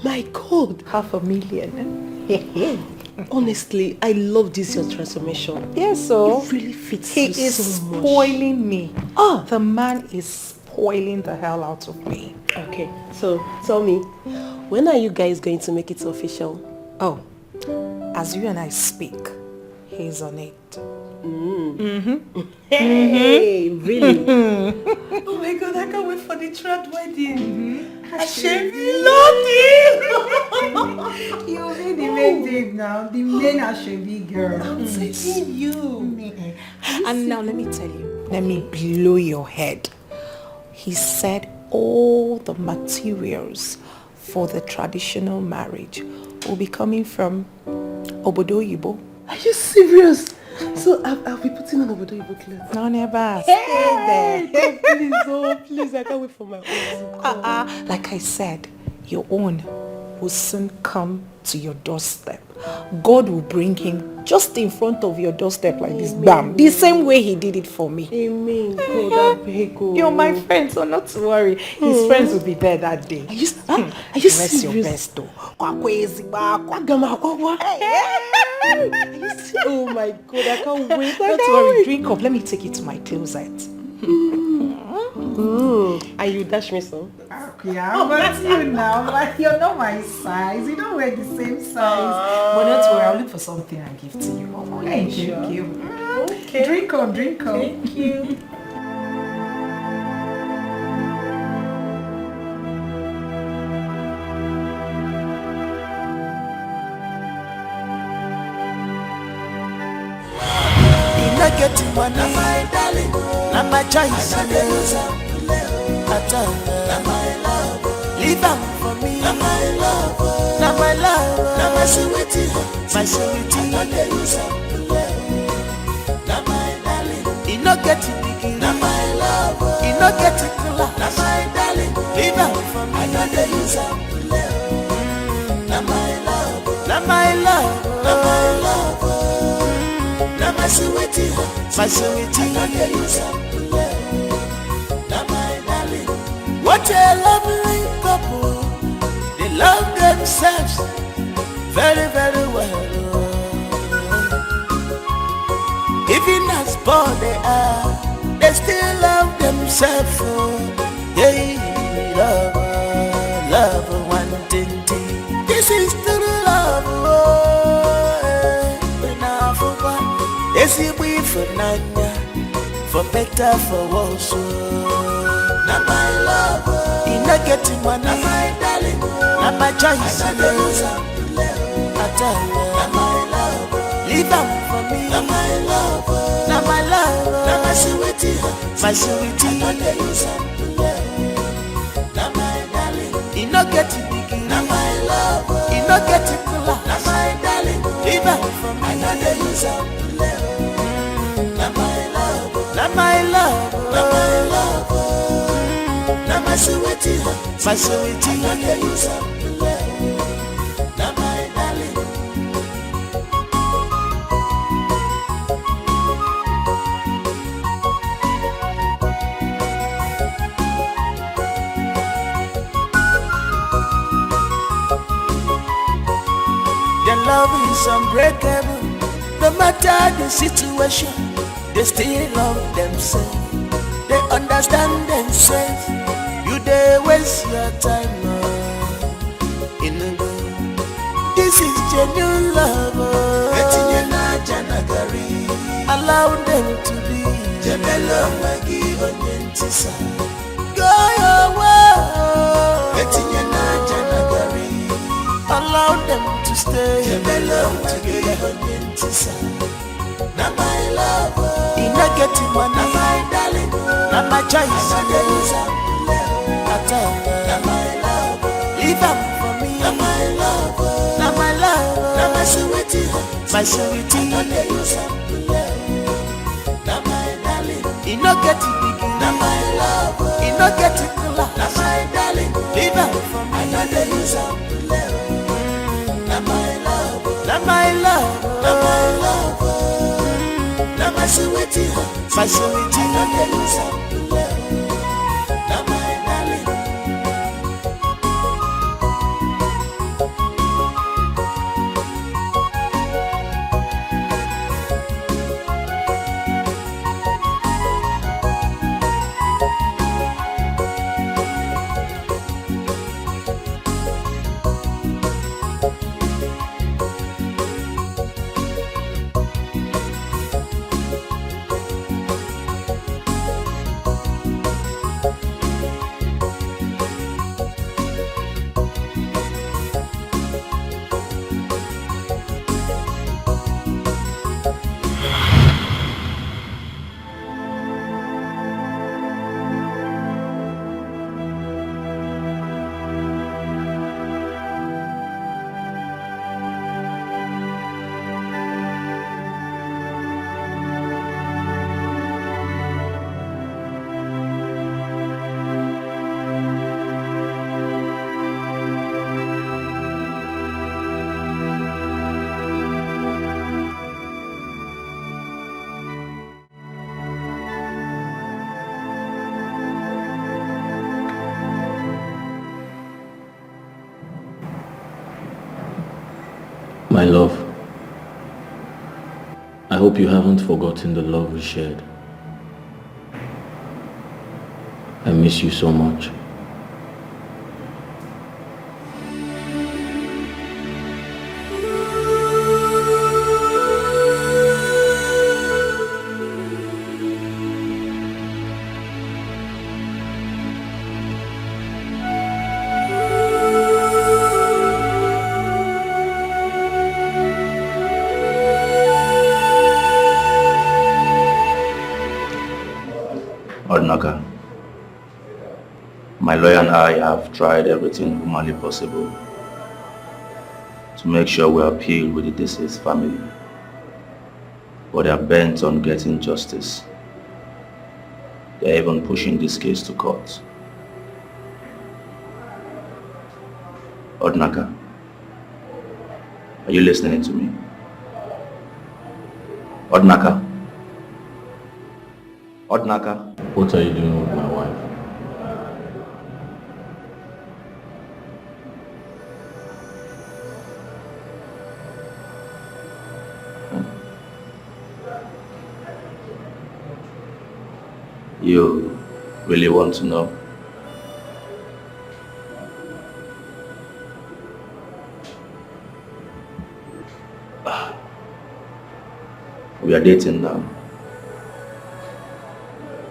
S5: my God.
S3: 500,000.
S5: Honestly, I love this your transformation.
S3: Yes, so
S5: it really fits
S3: he
S5: you
S3: is
S5: so much.
S3: spoiling me. The man is spoiling the hell out of me.
S5: Okay, so tell me, when are you guys going to make it official?
S3: Oh, as you and I speak, he's on it.
S5: Hey, really? Oh my God, I can't wait for the third wedding. I should love
S15: You'll be the main babe now, the main Ashebi girl.
S5: I'm taking you.
S3: And now let me tell you, let me blow your head. He said all the materials for the traditional marriage will be coming from Obodo Yibo.
S5: Are you serious? So I'll be putting on Obodo Yibo clothes.
S3: No, never.
S5: Stay there. Please, I can't wait for my own.
S3: Like I said, your own will soon come to your doorstep. God will bring him just in front of your doorstep like this, bam, the same way he did it for me.
S5: Amen. God,
S3: You're my friend, so not to worry. His friends will be there that day.
S5: Are you
S3: Rest
S5: serious?
S3: your best though.
S5: Are you serious? Oh my God, I can't wait.
S3: Don't worry, drink up. Let me take you to my closet.
S5: And you dash me some?
S15: Yeah, but you now, but you're not my size. You don't wear the same size. But not worry, I'll look for something and give to you. Thank you.
S5: Okay.
S15: Drink on.
S5: Thank you.
S1: Getting money, my darling, not my choice. My love, leave out for me. Not my love, not my sweetie, Not my darling, you not getting big. Not my love, you not getting cooler. Not my darling, leave out for me. Not my love, not my love, not my love. My sweetie, not my darling. What a lovely couple. They love themselves very, very well. Even as poor they are, they still love themselves. Yeah, love, one thing. This is true love. Is it we for Nanya, for better, for worse? Not my love, you not getting money. Not my darling, not my choice. Not my love, leave out for me. Not my love, not my sweetie, Not my darling, you not getting big. Not my love, you not getting cooler. Not my darling, leave out for me. Not my love, not my sweetie, not my darling. Their love is unbreakable, no matter the situation. They still love themselves. They understand themselves. You they waste your time in the go. This is genuine love. Allow them to be. Go your way. Allow them to stay together. Na my love, in a getting money, na my darling, na my choice, na my love, leave up for me, na my love, na my love, na my sweetie, na my darling, in a getting big, na my love, in a getting love, na my darling, leave up for me, na my love, na my love, na my love. My sweetie, my sweetie, na my darling.
S13: My love, I hope you haven't forgotten the love we shared. I miss you so much.
S11: Ordnaka, my lawyer and I have tried everything humanly possible to make sure we appeal with the deceased family, but they are bent on getting justice. They are even pushing this case to court. Ordnaka, are you listening to me? Ordnaka? Ordnaka?
S13: What are you doing with my wife?
S11: You really want to know? We are dating now.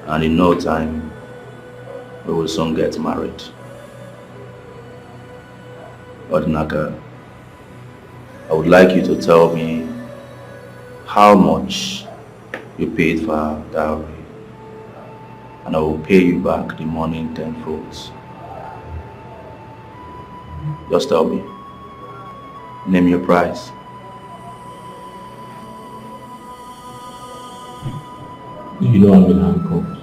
S11: And in no time, we will soon get married. Ordnaka, I would like you to tell me how much you paid for our dowry, and I will pay you back the money in tenfold. Just tell me. Name your price.
S13: You know I'm in handcuffs.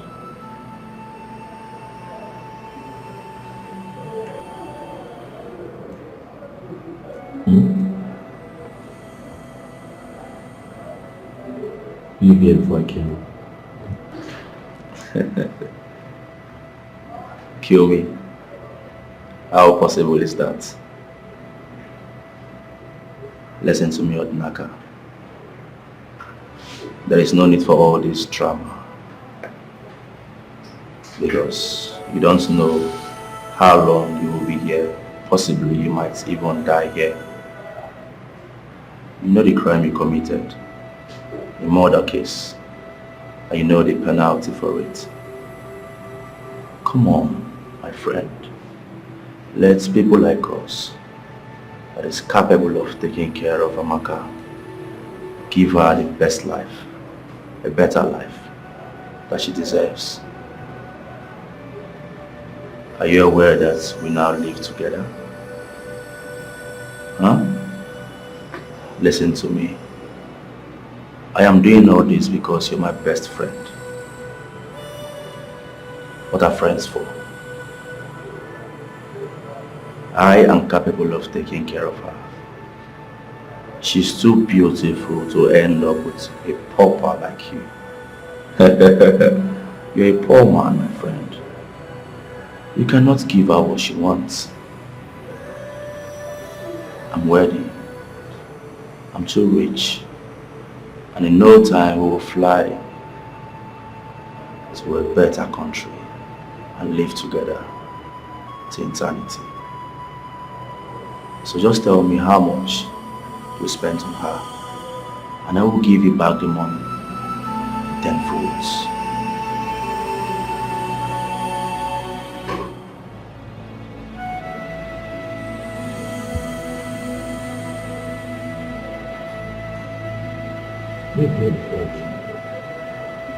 S13: Leave here before I kill you.
S11: Kill me? How possible is that? Listen to me, Ordnaka. There is no need for all this drama. because you don't know how long you will be here. Possibly you might even die here. You know the crime you committed, the murder case, and you know the penalty for it. Come on, my friend. Let people like us, that is capable of taking care of Amaka, give her the best life, a better life that she deserves. Are you aware that we now live together? Huh? Listen to me. I am doing all this because you're my best friend. What are friends for? I am capable of taking care of her. She's too beautiful to end up with a pauper like you. You're a poor man, my friend. You cannot give her what she wants. I'm worthy. I'm too rich. And in no time we will fly to a better country and live together to eternity. So just tell me how much you spent on her, and I will give you back the money, 10 fruits.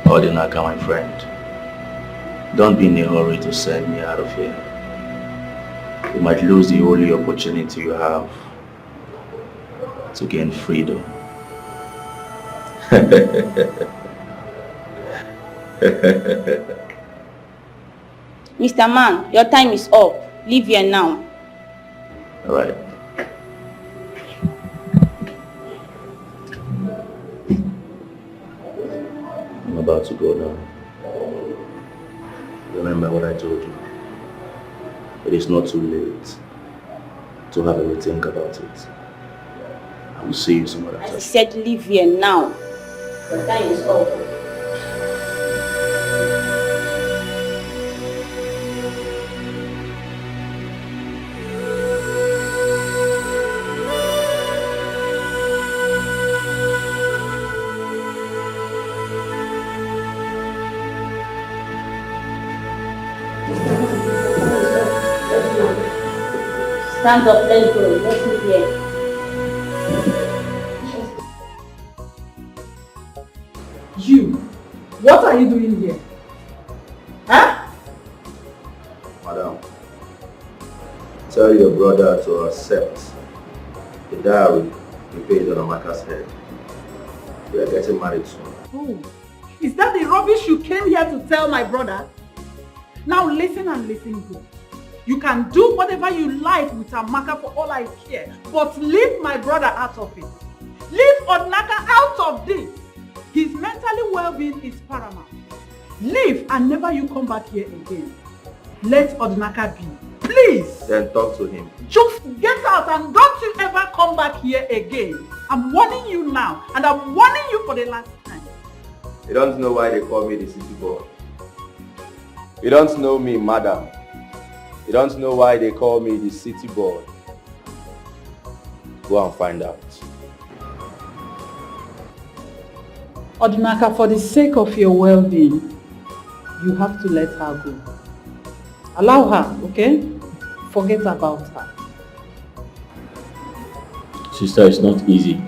S11: Odinaka, my friend, don't be in a hurry to send me out of here. You might lose the only opportunity you have to gain freedom.
S16: Mr. Man, your time is up. Leave here now.
S11: All right. I'm about to go now. Remember what I told you. It is not too late to have a rethink about it. I will see you some other time.
S16: I said leave here now. Your time is up. Stand up, let's go. Let's meet here.
S15: You, what are you doing here? Huh?
S11: Madam, tell your brother to accept the dowry he paid on Amaka's head. We are getting married soon.
S15: Oh, is that the rubbish you came here to tell my brother? Now listen and listen good. You can do whatever you like with Amaka for all I care, but leave my brother out of it. Leave Odinaka out of this. His mentally well-being is paramount. Leave and never you come back here again. Let Odinaka be. Please.
S11: Then talk to him.
S15: Just get out and don't you ever come back here again. I'm warning you now, and I'm warning you for the last time.
S11: You don't know why they call me the city boy. You don't know me, madam. You don't know why they call me the city boy. Go and find out.
S15: Odinaka, for the sake of your well-being, you have to let her go. Allow her, okay? Forget about her.
S13: Sister, it's not easy.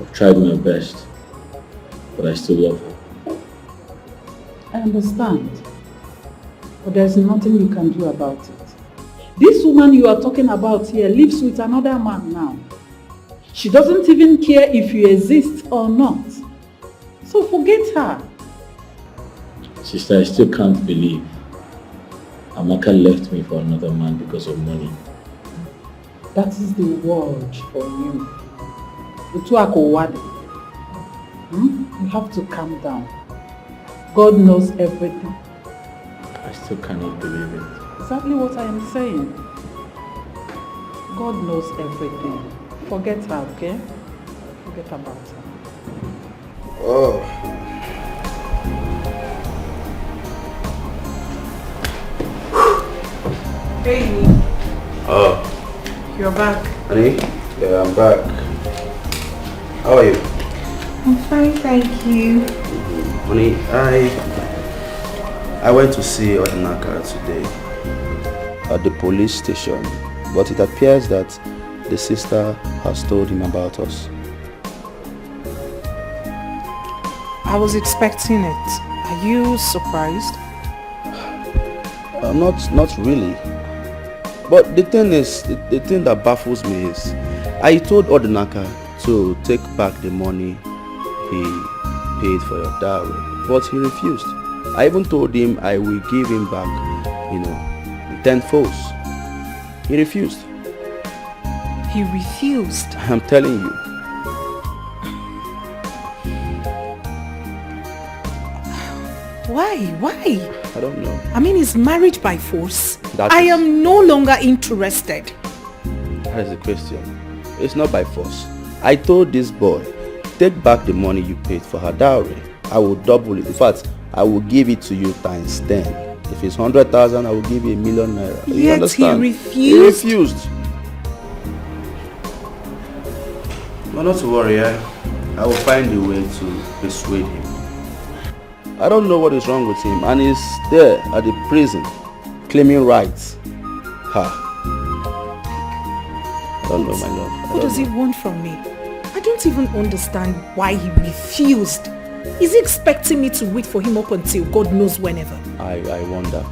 S13: I've tried my best, but I still love her.
S15: I understand. But there's nothing you can do about it. This woman you are talking about here lives with another man now. She doesn't even care if you exist or not. So forget her.
S13: Sister, I still can't believe Amaka left me for another man because of money.
S15: That is the word for you. You have to calm down. God knows everything.
S13: I still cannot believe it.
S15: Exactly what I am saying. God knows everything. Forget her, okay? Forget about her.
S11: Oh.
S3: Hey,
S11: Oh,
S3: you're back.
S11: honey? Yeah, I'm back. How are you?
S3: I'm fine, thank you.
S11: Honey, I went to see Odinaka today at the police station, but it appears that the sister has told him about us.
S3: I was expecting it. Are you surprised?
S11: Not really. But the thing is, the thing that baffles me is, I told Odinaka to take back the money he paid for your dowry, but he refused. I even told him I will give him back, 10 folds. He refused.
S3: He refused?
S11: I'm telling you.
S3: Why?
S11: I don't know.
S3: I mean, is marriage by force?
S11: That
S3: I
S11: is-
S3: am no longer interested.
S11: That is the question. It's not by force. I told this boy, take back the money you paid for her dowry. I will double it. In fact, I will give it to you times 10. If it's 100,000, I will give you 1,000,000 naira. You
S3: Yet he
S11: understand?
S3: refused?
S11: He refused. But not to worry, I will find a way to persuade him. I don't know what is wrong with him, and he's there at the prison claiming rights. I don't know, my love.
S3: What does he want from me? I don't even understand why he refused. Is he expecting me to wait for him up until God knows whenever?
S11: I wonder.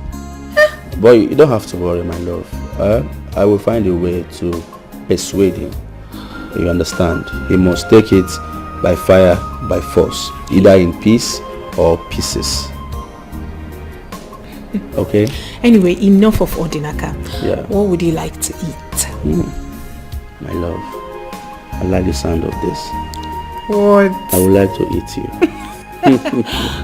S11: Boy, you don't have to worry, my love. I will find a way to persuade him. You understand? He must take it by fire, by force, either in peace or pieces. Okay?
S3: Anyway, enough of Odinaka.
S11: Yeah.
S3: What would he like to eat?
S11: My love, I like the sound of this.
S3: What?
S11: I would like to eat you.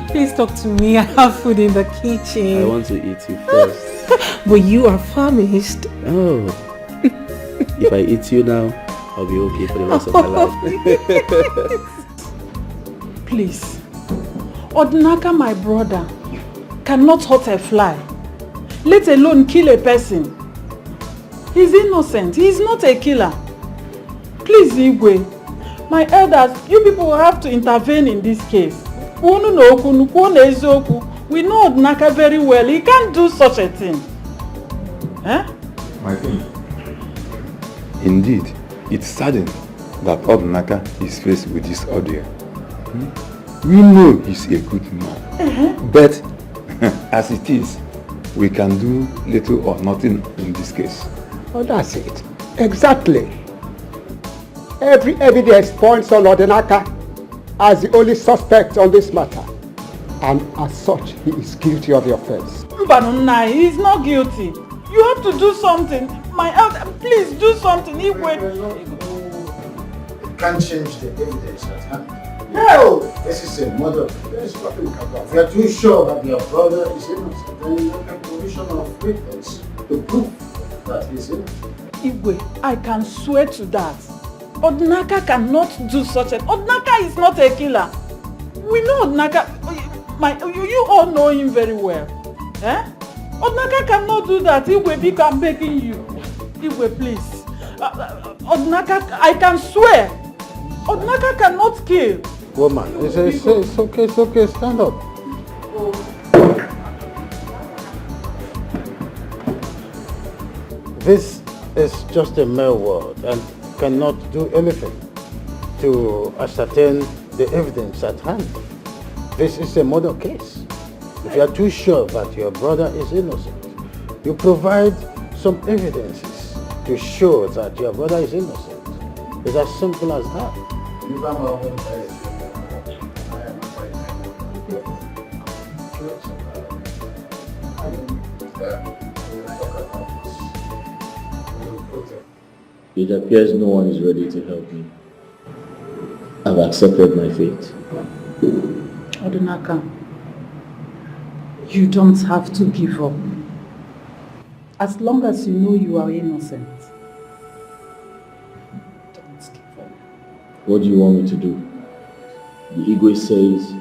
S3: Please talk to me. I have food in the kitchen.
S11: I want to eat you first.
S3: But you are famished.
S11: Oh. If I eat you now, I'll be okay for the rest of my life.
S15: Please. Odinaka, my brother, cannot hurt a fly, let alone kill a person. He's innocent. He's not a killer. Please, Igwe, my elders, you people will have to intervene in this case. We know Odinaka very well. He can't do such a thing.
S8: My king, indeed, it's saddened that Odinaka is faced with this ordeal. We know he's a good man, but as it is, we can do little or nothing in this case.
S14: Oh, that's it. Exactly. Every evidence points on Odinaka as the only suspect on this matter. And as such, he is guilty of the offense.
S15: Mbanunai, he's not guilty. You have to do something. My elder, please do something. Igwe.
S9: It can't change the evidence at hand. No! This is a murder. There's nothing we can do. If you are too sure that your brother is innocent, then you have a provision of witness to prove that he's innocent.
S15: Igwe, I can swear to that. Odinaka cannot do such a... Odinaka is not a killer. We know Odinaka... You all know him very well. Odinaka cannot do that. Igwe, I'm begging you. Igwe, please. Odinaka, I can swear. Odinaka cannot kill.
S9: Woman, it's okay, stand up. This is just a mere word and cannot do anything to ascertain the evidence at hand. This is a murder case. If you are too sure that your brother is innocent, you provide some evidences to show that your brother is innocent. It's as simple as that.
S13: It appears no one is ready to help me. I've accepted my fate.
S15: Odinaka, you don't have to give up. As long as you know you are innocent. Don't give up.
S13: What do you want me to do? The Igwe says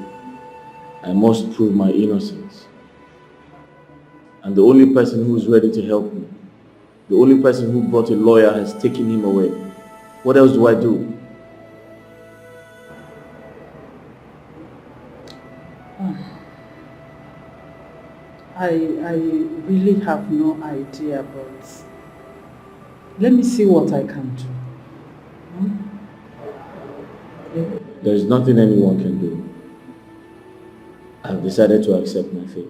S13: I must prove my innocence. And the only person who is ready to help me The only person who brought a lawyer has taken him away. What else do I do?
S15: I really have no idea, but let me see what I can do. Okay.
S13: There's nothing anyone can do. I've decided to accept my fate.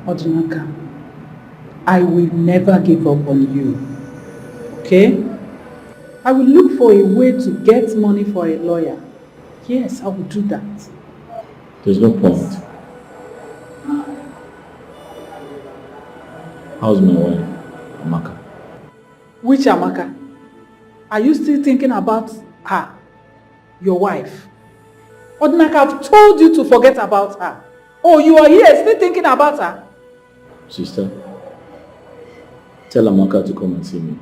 S15: Odinaka, I will never give up on you. Okay? I will look for a way to get money for a lawyer. Yes, I will do that.
S13: There's no point. How's my wife, Amaka?
S15: Which Amaka? Are you still thinking about her? Your wife? Odinaka, I've told you to forget about her. Oh, you are here still thinking about her?
S13: Sister, tell Amaka to come and see me.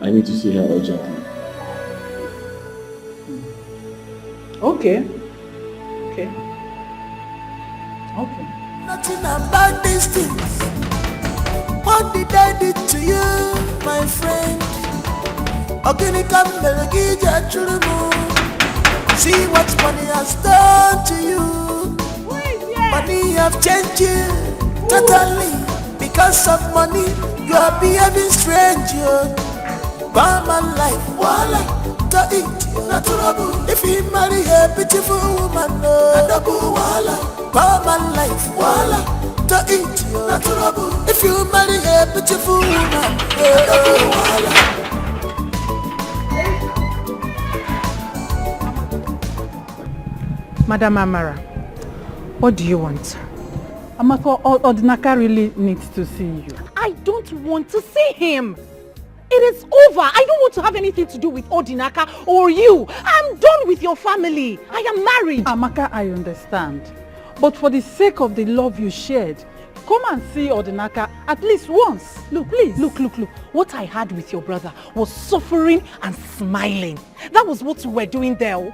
S13: I need to see her urgently.
S15: Okay. Okay. Okay.
S1: Nothing about these things. What did I do to you, my friend? See what money has done to you. Money have changed you totally. Because of money, you are behaving strange. Barman life, wala, to eat, natural. If you marry a beautiful woman, no, wala. Barman life, wala, to eat, natural. If you marry a beautiful woman, no, wala.
S3: Madam Amara, what do you want?
S15: Amaka, Odinaka really needs to see you.
S3: I don't want to see him. It is over. I don't want to have anything to do with Odinaka or you. I'm done with your family. I am married.
S15: Amaka, I understand. But for the sake of the love you shared, come and see Odinaka at least once. Look, please.
S3: Look. What I had with your brother was suffering and smiling. That was what we were doing there.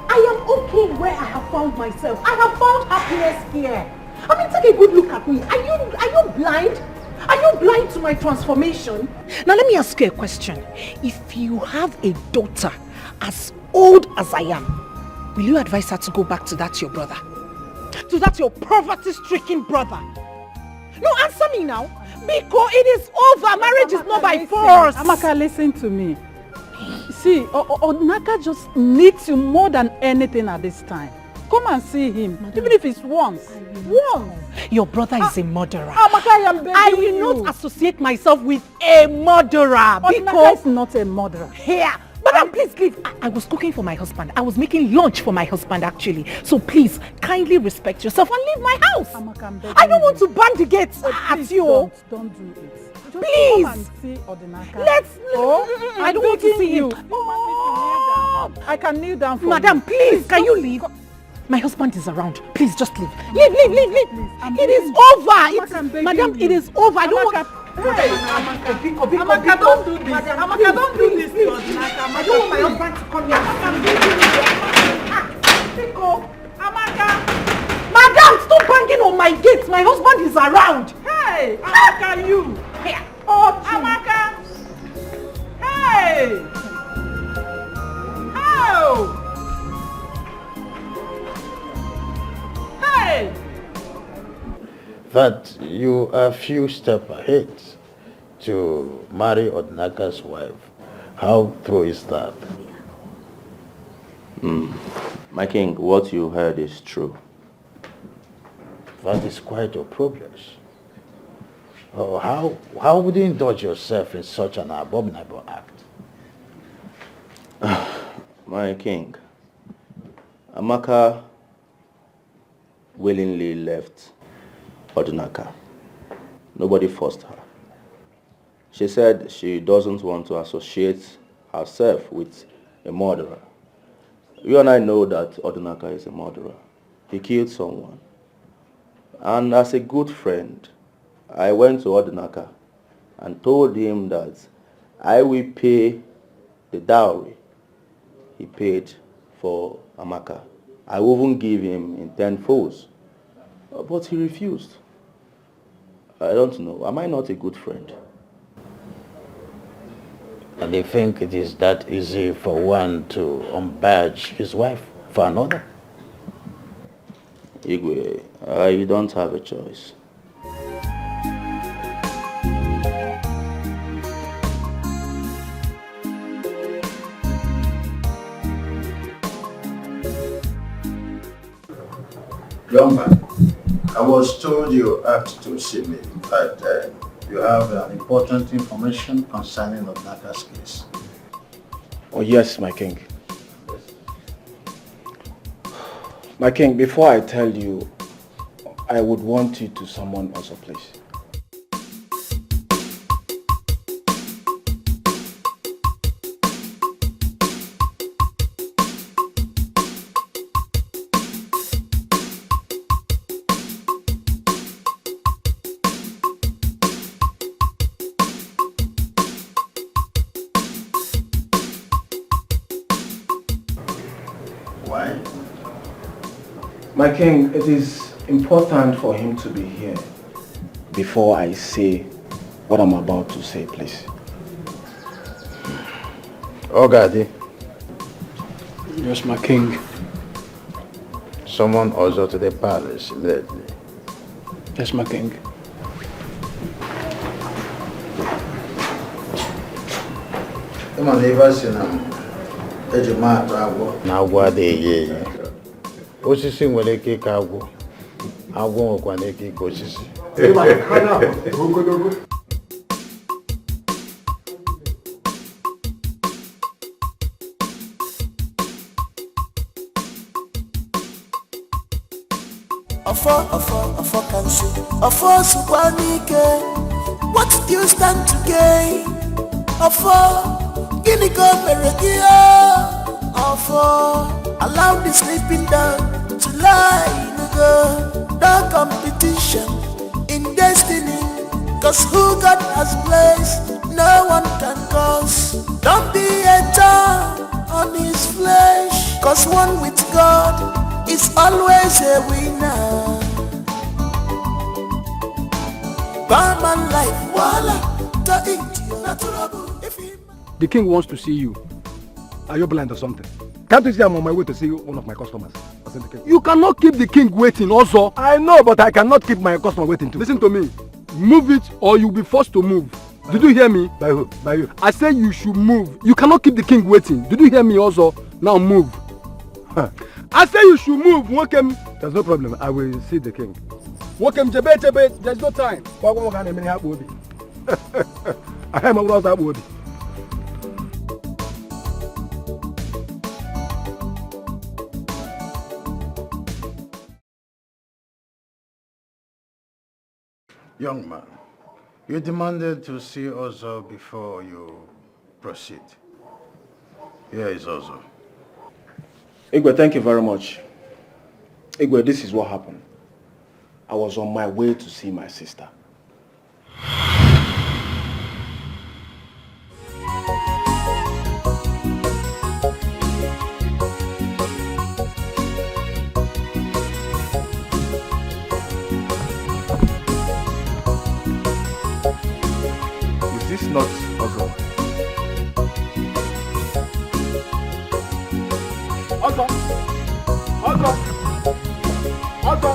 S3: I am okay where I have found myself. I have found happiness here. I mean, take a good look at me. Are you blind? Are you blind to my transformation? Now let me ask you a question. If you have a daughter as old as I am, will you advise her to go back to that your brother? To that your poverty-stricken brother? No, answer me now. Because it is over. Marriage is not by force.
S15: Amaka, listen to me. See, Odinaka just needs you more than anything at this time. Come and see him, even if it's once. Once.
S3: Your brother is a murderer.
S15: Amaka, I am begging
S3: I will not associate myself with a murderer.
S15: Odinaka is not a murderer.
S3: Here. Madam, please leave. I was cooking for my husband. I was making lunch for my husband actually. So please, kindly respect yourself and leave my house.
S15: Amaka, I'm begging
S3: I don't want to bang the gates at you.
S15: Don't do it. Just
S3: please.
S15: Come and see Odinaka.
S3: I don't want to see him.
S15: I can kneel down for
S3: Madam,
S15: you.
S3: please, can you leave? My husband is around. Please, just leave. Leave. It is over. Madam, it is over. I don't want...
S15: Hey, Amaka, don't do this. Amaka, don't do this to Odinaka.
S3: I don't want my husband to come here.
S15: Amaka.
S3: Madam, stop banging on my gate. My husband is around.
S15: Hey, Amaka, you.
S3: Here.
S15: Oh, Amaka. Hey. Oh. Hey.
S9: That you are a few steps ahead to marry Odinaka's wife. How true is that?
S11: My king, what you heard is true.
S9: That is quite a progress. Oh, how would you indulge yourself in such an abominable act?
S11: My king, Amaka willingly left Odinaka. Nobody forced her. She said she doesn't want to associate herself with a murderer. You and I know that Odinaka is a murderer. He killed someone. And as a good friend, I went to Odinaka and told him that I will pay the dowry he paid for Amaka. I will even give him in 10 folds. But he refused. I don't know. Am I not a good friend?
S9: And they think it is that easy for one to unbadge his wife for another?
S11: Igwe, you don't have a choice.
S9: Young man, I was told you asked to see me, but you have important information concerning Odnaka's case.
S10: Oh yes, my king. My king, before I tell you, I would want you to summon us, please.
S9: Why?
S10: My king, it is important for him to be here before I say what I'm about to say, please.
S9: Ogadi.
S6: Yes, my king.
S9: Someone also to the palace lately.
S6: Yes, my king.
S9: Come on, leave us in Ejima agwọ na agwọ adịghị eyi. Osisi nwere ike ịka agwọ. Agwọ nwekwana ike ịka osisi.
S1: Afọ can see. Afọ Sukwanike. What do you stand to gain? Afọ Gini go Meregia. Afọ allow the sleeping dog to lie in the competition in destiny. Cause who God has placed, no one can cause. Don't be a thorn on his flesh. Cause one with God is always a winner. Barman life, wala, to eat natural.
S2: The king wants to see you. Are you blind or something? Can't you see I'm on my way to see one of my customers? You cannot keep the king waiting also. I know, but I cannot keep my customer waiting too. Listen to me. Move it or you'll be forced to move. Did you hear me? By who? By you. I say you should move. You cannot keep the king waiting. Did you hear me also? Now move. I say you should move. Welcome. There's no problem. I will see the king. Welcome, Jebe. There's no time. I am a brother.
S9: Young man, you demanded to see Ozo before you proceed. Here is Ozo.
S10: Igwe, thank you very much. Igwe, this is what happened. I was on my way to see my sister. Is this not Ozo?
S2: Ozo! Ozo! Ozo!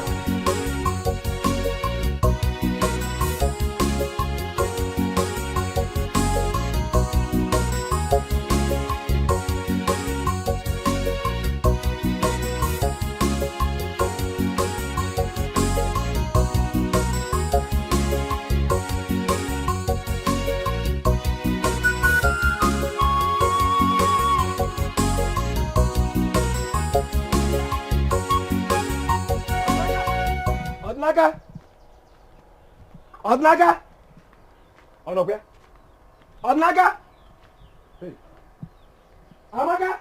S2: Odnaga! Onogwe? Odnaga! Hey. Amaga!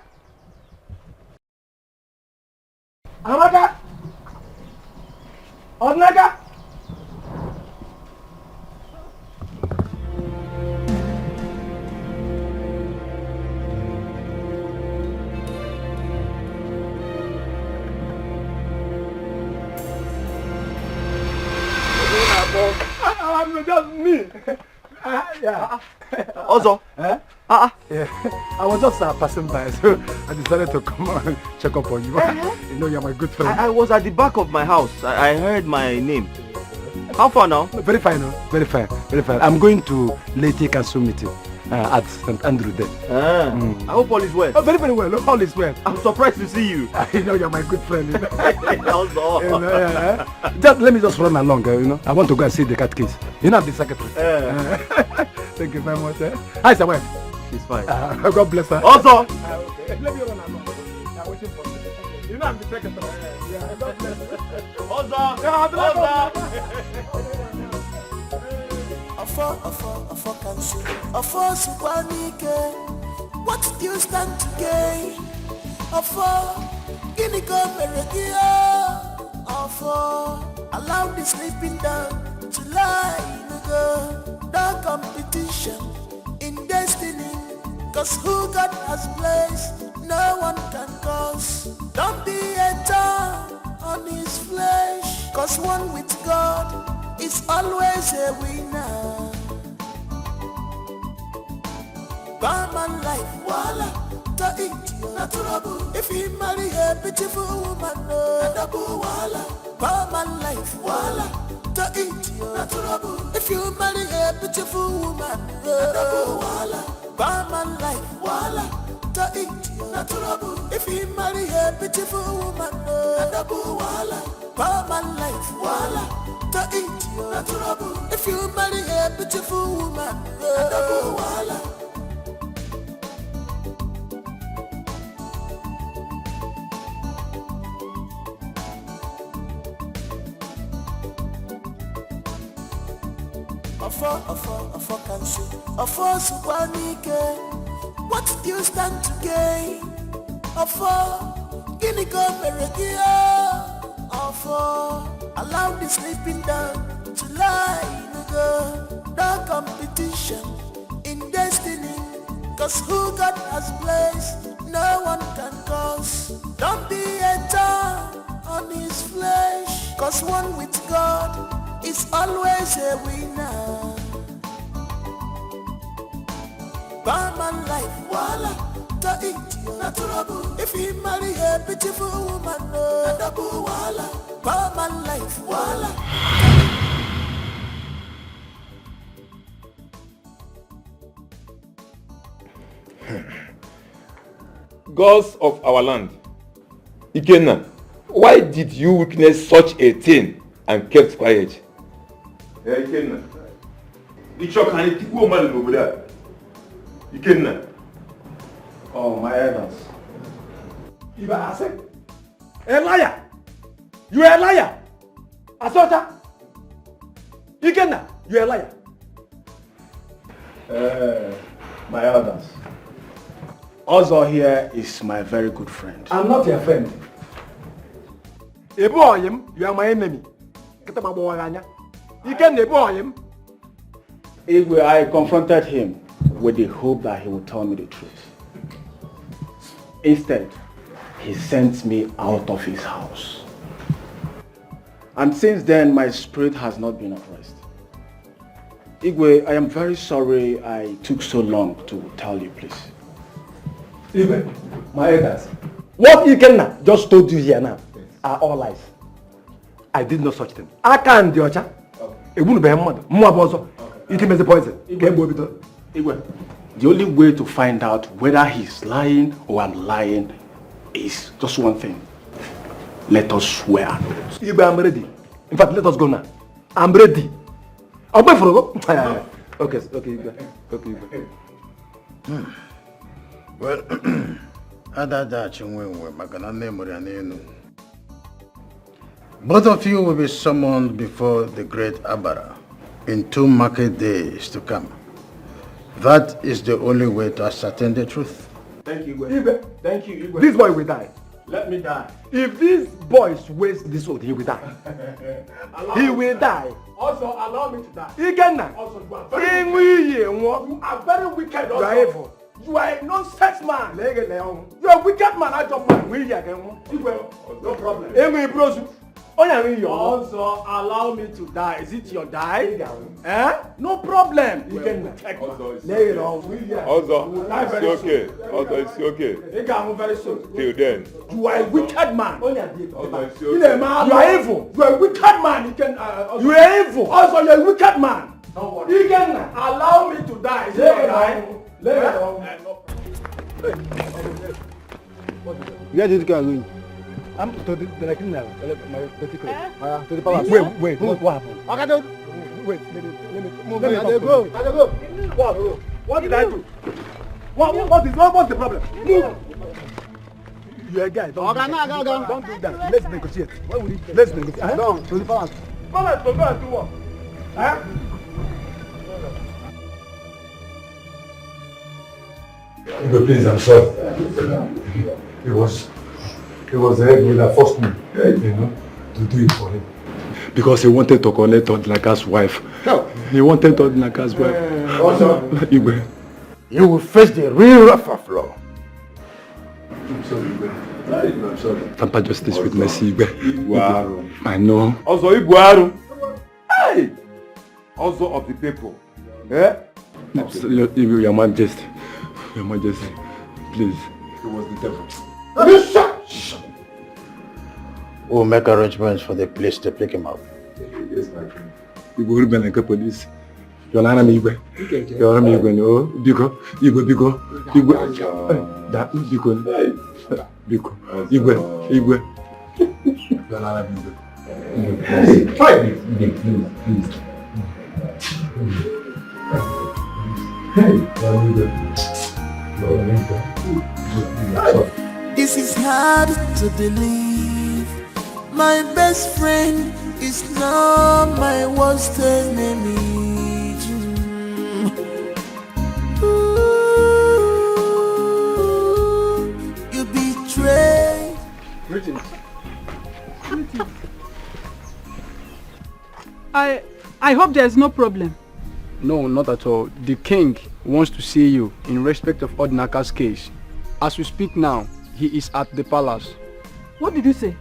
S2: Amaga! Odnaga! I'm just me. Yeah.
S12: Also?
S2: Yeah. I was just passing by, so I decided to come and check up on you. You know, you're my good friend.
S12: I was at the back of my house. I heard my name. How far now?
S2: Very fine, no? Very fine, very fine. I'm going to Lady Council meeting at St. Andrew there.
S12: I hope all is well.
S2: Oh, very, very well. All is well.
S12: I'm surprised to see you.
S2: I know you're my good friend. You know?
S12: Also.
S2: You know, just let me just run along. You know, I want to go and see the cat case. You know, I'm the secretary. Thank you very much. Hi, sir. Wife.
S12: She's fine.
S2: God bless her.
S12: Also.
S2: Okay. Let me run along. I'm waiting for you. You know, I'm the secretary. Yeah, God bless her.
S12: Also.
S1: What do you stand to gain? Guinea allow the sleeping down to lie in the competition in destiny. Cause who God has placed, no one can cause. Don't be a thorn on his flesh. Cause one with God is always a winner. Barman life, voila, to eat, not trouble. If you marry a beautiful woman, no, voila. Barman life, voila, to eat, not trouble. If you marry a beautiful woman, no, voila. Barman life, voila, to eat, not trouble. If you marry a beautiful woman, no, voila. Barman life, voila, to eat, not trouble. If you marry a beautiful woman, no, voila. What do you stand to gain? Guinea allow the sleeping down to lie in the competition in destiny. Cause who God has placed, no one can cause. Don't be a thorn on his flesh. Cause one with God is always a winner. Barman life, voila, to eat, not trouble. If you marry a beautiful woman, no, voila. Barman life, voila.
S8: Gods of our land, Ikenna, why did you witness such a thing and kept quiet? Ikenna, Ikenna.
S2: Oh, my elders. You are a liar. You are a liar. Asota. Ikenna, you are a liar. My elders.
S10: Ozo here is my very good friend.
S2: I'm not your friend. Eboyim, you are my enemy. Ikenna, Eboyim.
S10: Igwe, I confronted him with the hope that he would tell me the truth. Instead, he sent me out of his house. And since then, my spirit has not been at rest. Igwe, I am very sorry I took so long to tell you, please.
S2: Igwe, my elders, what Ikenna just told you here now are all lies. I did no such thing. I can't do it. It wouldn't be a mother. You can make the poison.
S10: Igwe, the only way to find out whether he's lying or I'm lying is just one thing. Let us swear.
S2: Igwe, I'm ready. In fact, let us go now. I'm ready. I'll wait for you. Okay, Igwe. Okay, Igwe.
S9: Well, both of you will be summoned before the great Abara in 2 market days to come. That is the only way to ascertain the truth.
S2: Thank you, Igwe. Thank you, Igwe. This boy will die.
S12: Let me die.
S2: If these boys waste this oath, he will die. He will die.
S12: Also, allow me to die.
S2: Ikenna.
S12: Also, you
S2: are very wicked. You are evil. You are a nonsense man. You are a wicked man. I don't mind. No problem. Also, allow me to die. Is it your die? No problem. You can take
S8: Also, it's okay. Also, it's okay.
S2: very soon.
S8: Till then.
S2: You are a wicked man.
S8: Also, it's
S2: You are evil. You are a wicked man. You are evil. Also, you are a wicked man. You can allow me to die. Is it your die?
S7: Where did you go?
S6: I'm to the criminal, my particular.
S7: To the palace.
S6: Wait, what happened?
S7: Okay, don't.
S6: Wait, let me move.
S7: Let me go.
S2: What did I do? What's the problem? Move.
S6: You're a guy. Don't do that. Let's negotiate. Let's negotiate.
S7: Down to the palace.
S2: Palace to go and do what?
S6: Please, I'm sorry. It was the head that forced me, to do it for him. Because he wanted to connect Odinaka's wife.
S7: No.
S6: He wanted Odinaka's wife.
S7: Also,
S6: Igwe.
S9: You will face the real wrath of law.
S6: I'm sorry, Igwe. I'm sorry. Tamper justice with mercy, Igwe. I know.
S8: Also, Igwe. Hey! Also of the people.
S6: Your Majesty. Your Majesty. Please. It was the devil.
S9: Shut! We'll make arrangements for the police to pick him up.
S6: Yes, my friend. You will be like a police. You're not an Igwe. You're an Igwe, no? Biko. That Biko. Igwe. You're not an Igwe. Try this, please. Hey,
S1: This is hard to believe. My best friend is now my worst enemy. You betrayed.
S2: Greetings.
S15: I hope there's no problem.
S17: No, not at all. The king wants to see you in respect of Odinaka's case. As we speak now, he is at the palace.
S15: What did you say?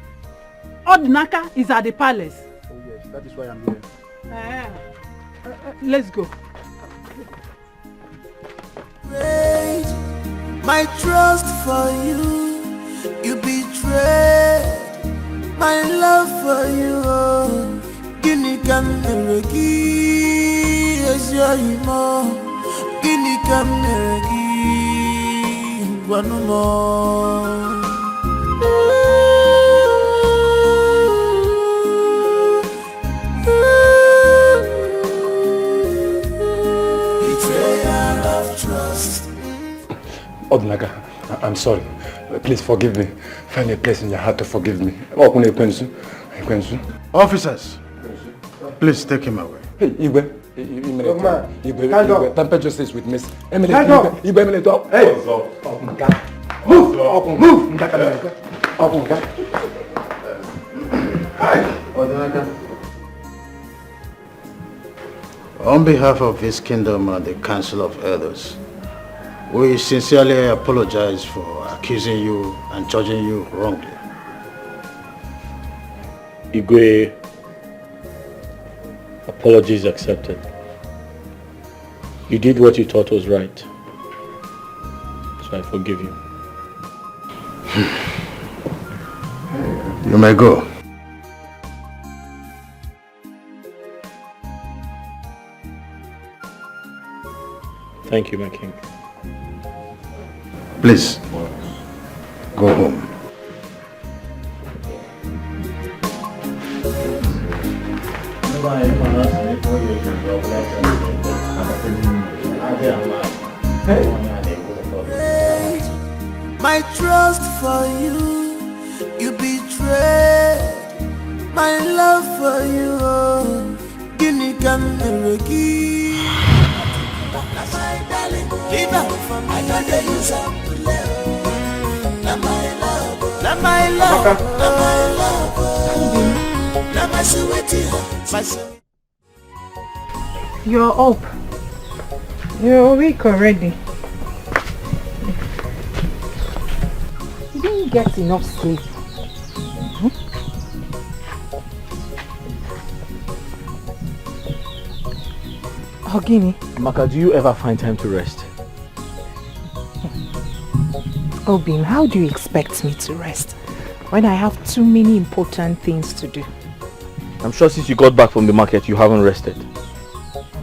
S15: Odinaka is at the palace?
S17: Oh yes, that is why I'm here.
S15: Let's go.
S1: My trust for you, you betrayed my love for you. Guinea can never give as your emo. Guinea can never give one more. Betrayal of trust.
S6: Odinaka, I'm sorry. Please forgive me. Find a place in your heart to forgive me.
S9: Officers, please take him away.
S6: Hey, Igwe. Igwe, temper justice with Miss Emily. Igwe, talk. Hey! Move!
S9: On behalf of his kingdom and the Council of Elders, we sincerely apologize for accusing you and judging you wrongly.
S13: Igwe, apologies accepted. You did what you thought was right, so I forgive you.
S9: You may go.
S13: Thank you, my king.
S9: Please, go home.
S1: My trust for you, you betrayed my love for you. Guinea can never give. My darling, leave out for me. I got the use up to live. My love, my love, my love, my sweetie, my sweetie.
S3: You're up. You're awake already. You didn't get enough sleep. Ogini.
S12: Amaka, do you ever find time to rest?
S3: Obin, how do you expect me to rest when I have too many important things to do?
S12: I'm sure since you got back from the market, you haven't rested.
S3: Am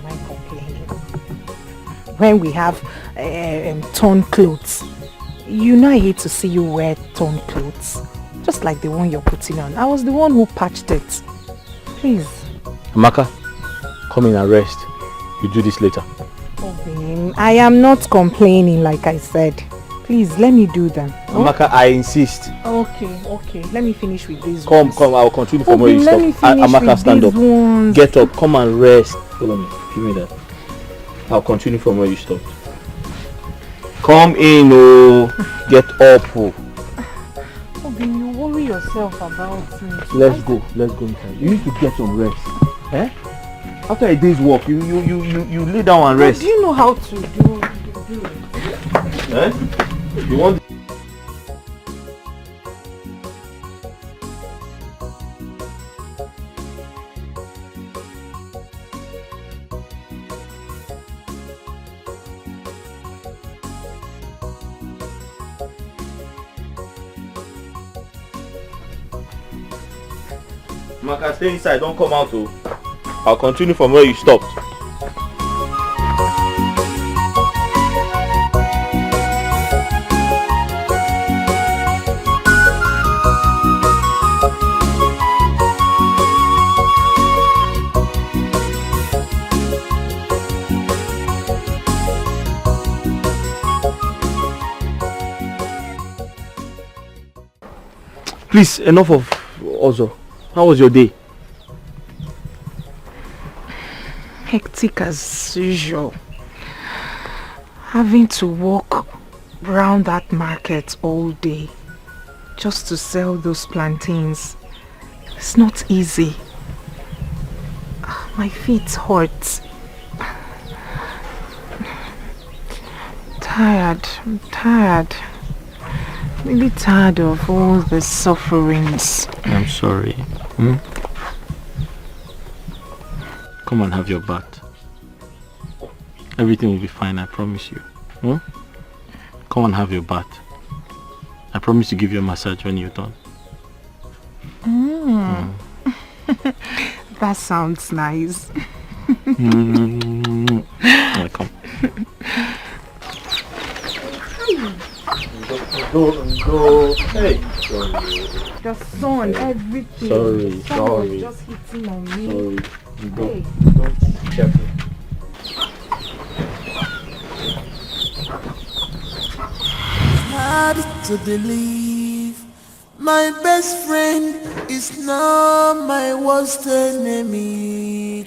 S3: I complaining? When we have torn clothes, you know I hate to see you wear torn clothes. Just like the one you're putting on. I was the one who patched it. Please.
S12: Amaka, come in and rest. You do this later.
S3: Obin, I am not complaining like I said. Please, let me do them.
S12: Amaka, I insist.
S3: Okay. Let me finish with these
S12: ones. Come, I'll continue from where you stop. Amaka, stand up.
S3: Ones.
S12: Get up, come and rest. Follow me, give me that. I'll continue from where you stopped. Come in, oh. Get up, oh.
S3: Obin, you worry yourself about me.
S12: Let's go inside. You need to get some rest. Eh? After a day's work, you lay down and rest.
S3: Do you know how to do it?
S12: Eh? You want? Maka, stay inside, don't come out. Oh. I'll continue from where you stopped. Please, enough of Ozo. How was your day?
S3: Hectic as usual. Having to walk around that market all day just to sell those plantains. It's not easy. My feet hurt. I'm tired. Really tired of all the sufferings.
S12: I'm sorry. Come and have your bath. Everything will be fine, I promise you. Come and have your bath. I promise to give you a massage when you're done.
S3: That sounds nice.
S12: Welcome. Go. Hey.
S3: The sun, everything.
S12: Sorry.
S3: Just hitting on me.
S12: Sorry.
S3: Hey.
S12: Don't. Careful.
S1: Hard to believe my best friend is now my worst enemy.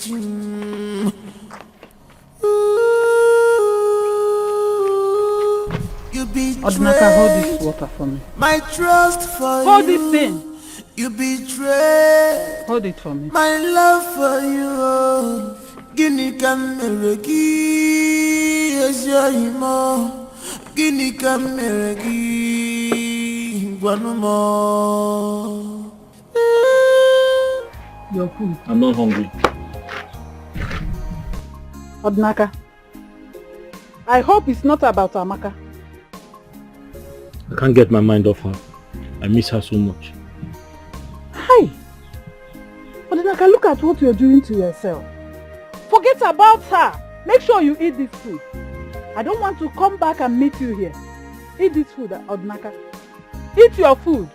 S1: You betrayed
S15: Odinaka, hold this water for me.
S1: my trust for you.
S15: Hold this thing.
S1: You betrayed.
S15: Hold it for me.
S1: My love for you. Guinea Cameragi is your imo. Guinea Cameragi one more.
S15: Your food.
S12: I'm not hungry.
S15: Odinaka, I hope it's not about Amaka.
S12: I can't get my mind off her. I miss her so much.
S15: Hi! Odinaka, look at what you're doing to yourself. Forget about her. Make sure you eat this food. I don't want to come back and meet you here. Eat this food, Odinaka. Eat your food.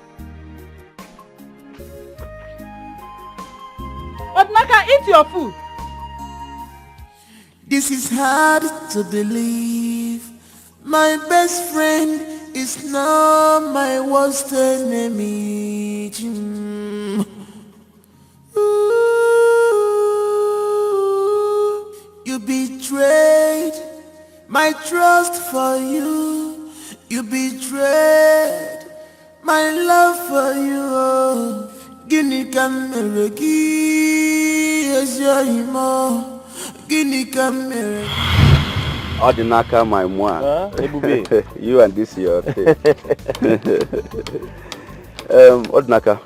S15: Odinaka, eat your food.
S1: This is hard to believe. My best friend is now my worst enemy. You betrayed my trust for you. You betrayed my love for you. Guinea Cameragi is your imo. Guinea Cameragi.
S11: Odinaka, my moi. You and this your thing. Odinaka,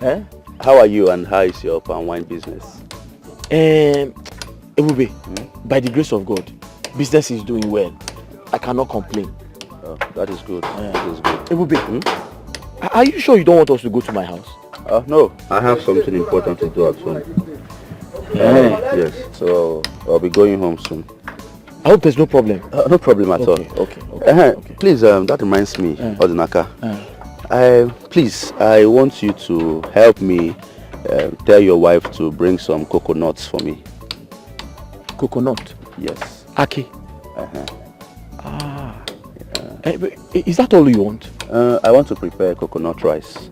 S11: how are you and how is your palm wine business?
S12: Ebube, by the grace of God, business is doing well. I cannot complain.
S11: Oh, that is good. That is good.
S12: Ebube, are you sure you don't want us to go to my house?
S11: No, I have something important to do at home. Yes, so I'll be going home soon.
S12: I hope there's no problem.
S11: No problem at all.
S12: Okay.
S11: Please, that reminds me, Odinaka. Please, I want you to help me tell your wife to bring some coconuts for me.
S12: Coconut?
S11: Yes.
S12: Aki? Is that all you want?
S11: I want to prepare coconut rice.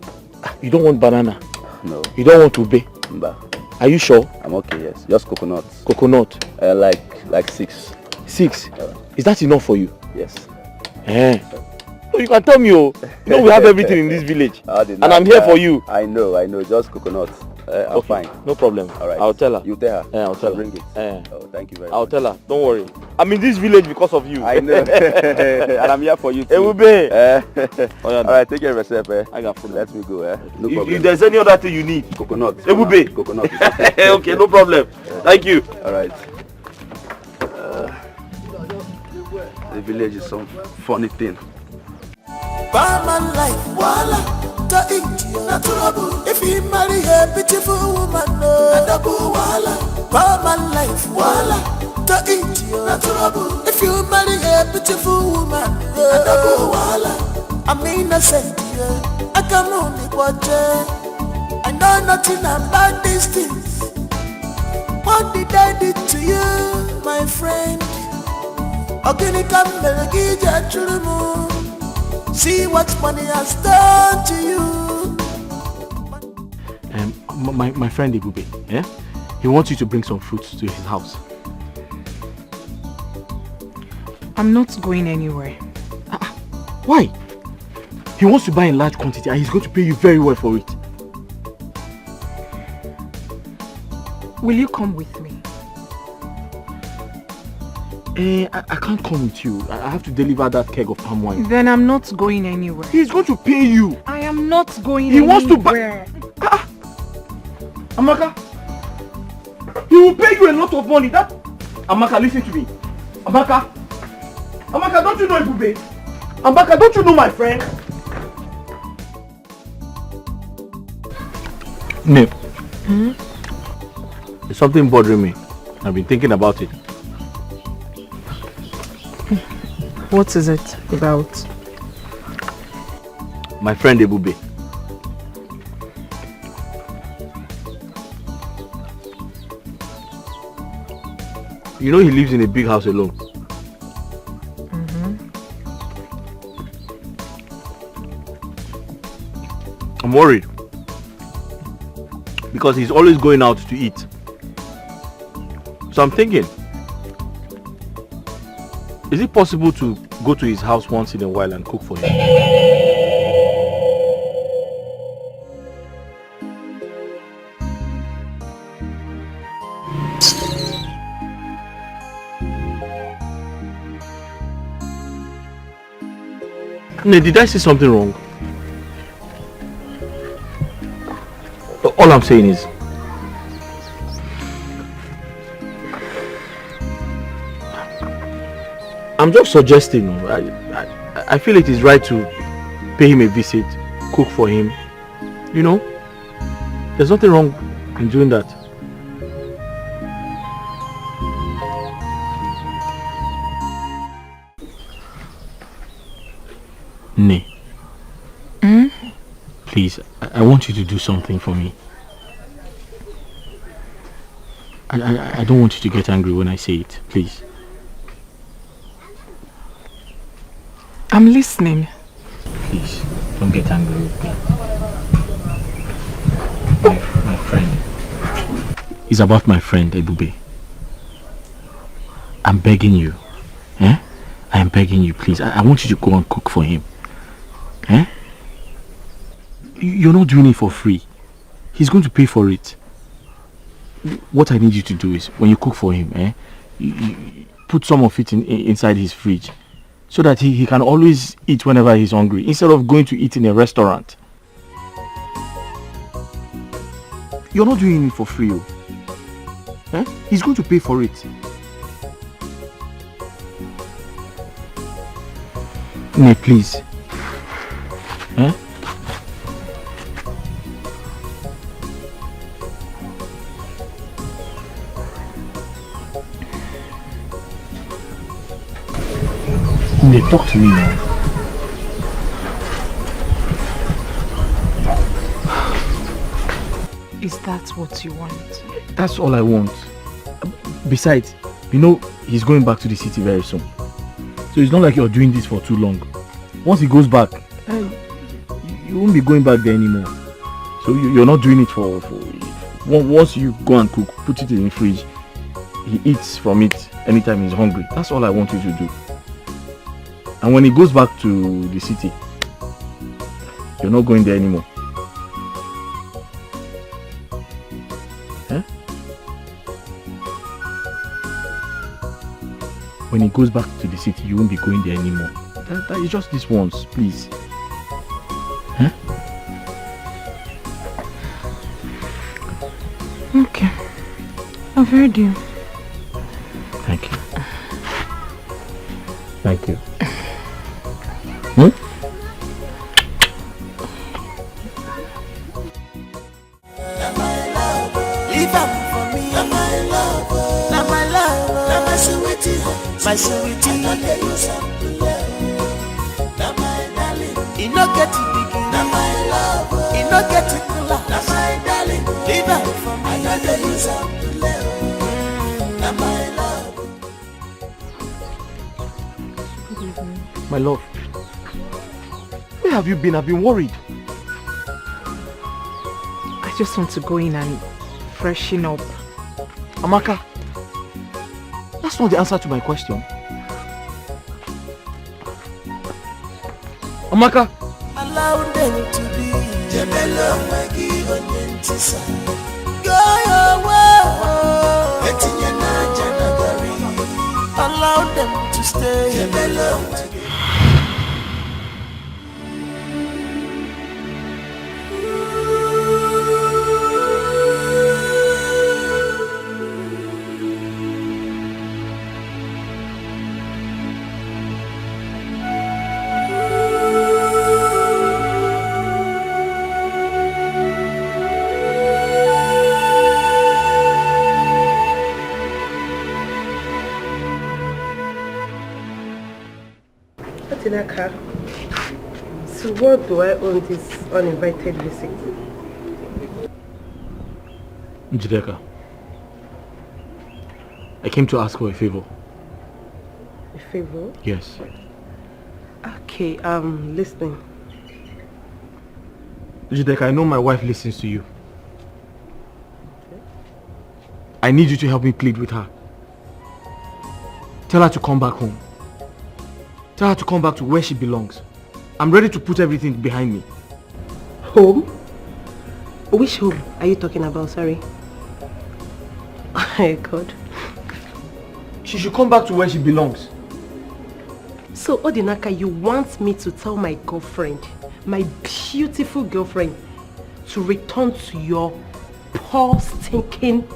S12: You don't want banana?
S11: No.
S12: You don't want ube?
S11: Mba.
S12: Are you sure?
S11: I'm okay, yes. Just coconuts.
S12: Coconut?
S11: Like 6.
S12: 6? Is that enough for you?
S11: Yes.
S12: No, you can tell me, you know we have everything in this village. And I'm here for you.
S11: I know. Just coconuts. I'm fine.
S12: No problem.
S11: All right.
S12: I'll tell her.
S11: You tell her.
S12: I'll tell her.
S11: Bring it.
S12: Oh,
S11: thank you very much.
S12: I'll tell her. Don't worry. I'm in this village because of you.
S11: I know. And I'm here for you too.
S12: Ebube.
S11: All right, take care of yourself.
S12: I got food.
S11: Let me go. No
S12: If
S11: problem.
S12: there's any other thing you need.
S11: Coconut.
S12: Ebube.
S11: Coconut.
S12: Okay, no problem. Thank you.
S11: All right. The village is some funny thing.
S1: Barman life, wala, to eat, na trouble. If you marry a beautiful woman, no, double wala. Barman life, wala, to eat, na trouble. If you marry a beautiful woman, no, double wala. I'm innocent, I can only watch it. I know nothing about these things. What did I do to you, my friend? Organic see what money has done to you.
S12: My friend Ebube, he wants you to bring some fruits to his house.
S3: I'm not going anywhere.
S12: Why? He wants to buy in large quantity and he's going to pay you very well for it.
S3: Will you come with me?
S12: I can't come with you. I have to deliver that keg of palm wine.
S3: Then I'm not going anywhere.
S12: He's going to pay you.
S3: I am not going
S12: He
S3: anywhere.
S12: wants to buy... Amaka, he will pay you a lot of money. Amaka, listen to me. Amaka, don't you know Ebube? Amaka, don't you know my friend? No. There's something bothering me. I've been thinking about it.
S3: What is it about?
S12: My friend Ebube. You know he lives in a big house alone. I'm worried. Because he's always going out to eat. So I'm thinking, is it possible to go to his house once in a while and cook for him? No, did I say something wrong? All I'm saying is, I'm just suggesting. I feel it is right to pay him a visit, cook for him. You know, there's nothing wrong in doing that. Nay. Please, I want you to do something for me. I don't want you to get angry when I say it, please.
S3: I'm listening.
S12: Please, don't get angry with me. My friend. It's about my friend, Ebube. I'm begging you. I am begging you, please. I want you to go and cook for him. You're not doing it for free. He's going to pay for it. What I need you to do is, when you cook for him, you put some of it inside his fridge, so that he can always eat whenever he's hungry, instead of going to eat in a restaurant. You're not doing it for free. He's going to pay for it. Nay, please. Nay, talk to me now.
S3: Is that what you want?
S12: That's all I want. Besides, you know, he's going back to the city very soon. So it's not like you're doing this for too long. Once he goes back, you won't be going back there anymore. So you're not doing it for once you go and cook, put it in the fridge, he eats from it anytime he's hungry. That's all I want you to do. And when he goes back to the city, you're not going there anymore. When he goes back to the city, you won't be going there anymore. That is just this once, please.
S3: Okay. I've heard you.
S12: Thank you. Thank you.
S1: My sweetie, now my darling, you no get it begin. Now my love, you no get it cool. Now my darling, leave out for me. I know they use up to love. Now my love.
S12: My love, where have you been? I've been worried.
S3: I just want to go in and freshen up.
S12: Amaka, that's not the answer to my question. Amaka!
S1: Allow them to be. Jebelo magi onyentisa. Go your way. Etinye na janagari. Allow them to stay. Jebelo magi.
S5: So what do I owe this uninvited visit?
S12: Njideka, I came to ask for a favor.
S5: A favor?
S12: Yes.
S5: Okay, I'm listening.
S12: Njideka, I know my wife listens to you. I need you to help me plead with her. Tell her to come back home. Tell her to come back to where she belongs. I'm ready to put everything behind me.
S5: Home? Which home are you talking about? Sorry. Oh my God.
S12: She should come back to where she belongs.
S5: So, Odinaka, you want me to tell my girlfriend, my beautiful girlfriend, to return to your poor, stinking,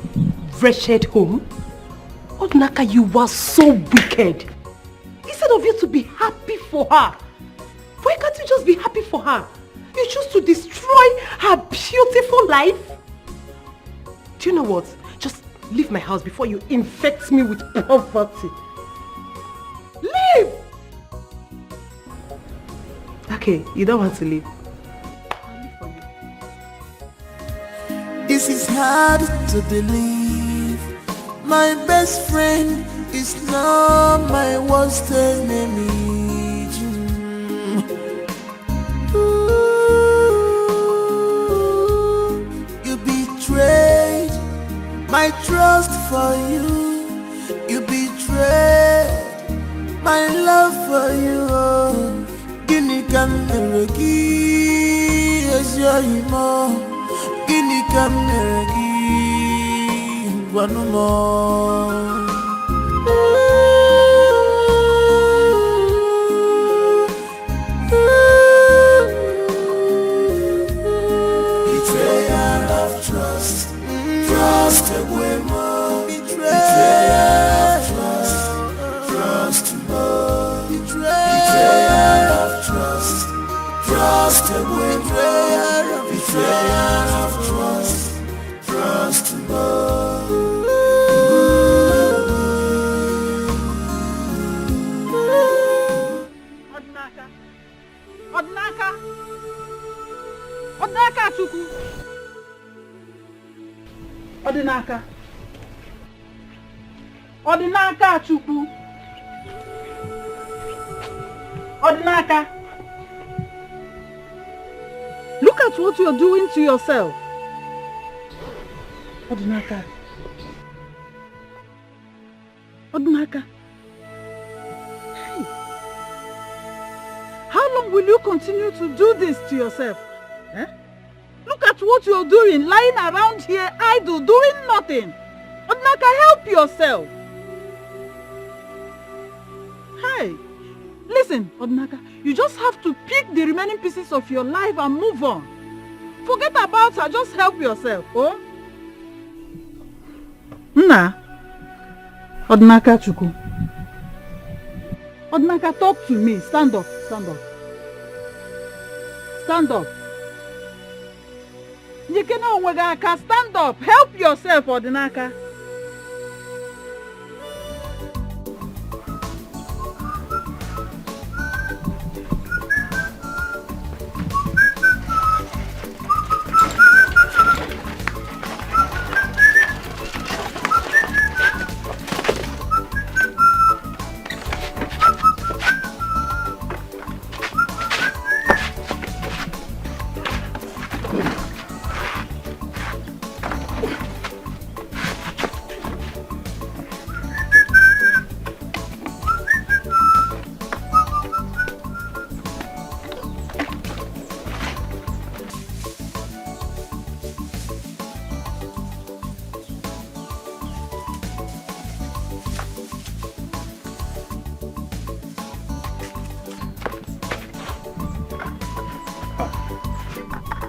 S5: wretched home? Odinaka, you are so wicked. Instead of you to be happy for her, why can't you just be happy for her? You choose to destroy her beautiful life. Do you know what? Just leave my house before you infect me with poverty. Leave! Okay, you don't want to leave. I'll leave for you.
S1: This is hard to believe. My best friend is now my worst enemy. You betrayed my trust for you. You betrayed my love for you. Guinea can as your emo. Guinea can one more. Betrayal of trust, trust away more. betrayal of trust
S15: Odinaka Chukwu. Odinaka Chukwu. Odinaka. Look at what you're doing to yourself. Odinaka. Odinaka. Hey. How long will you continue to do this to yourself? Eh? Look at what you're doing, lying around here idle, doing nothing. Odinaka, help yourself. Hey, listen, Odinaka, you just have to pick the remaining pieces of your life and move on. Forget about her, just help yourself, oh? Nna, Odinaka Chukwu. Odinaka, talk to me. Stand up, stand up. Stand up. Stand up. Help yourself, Odinaka.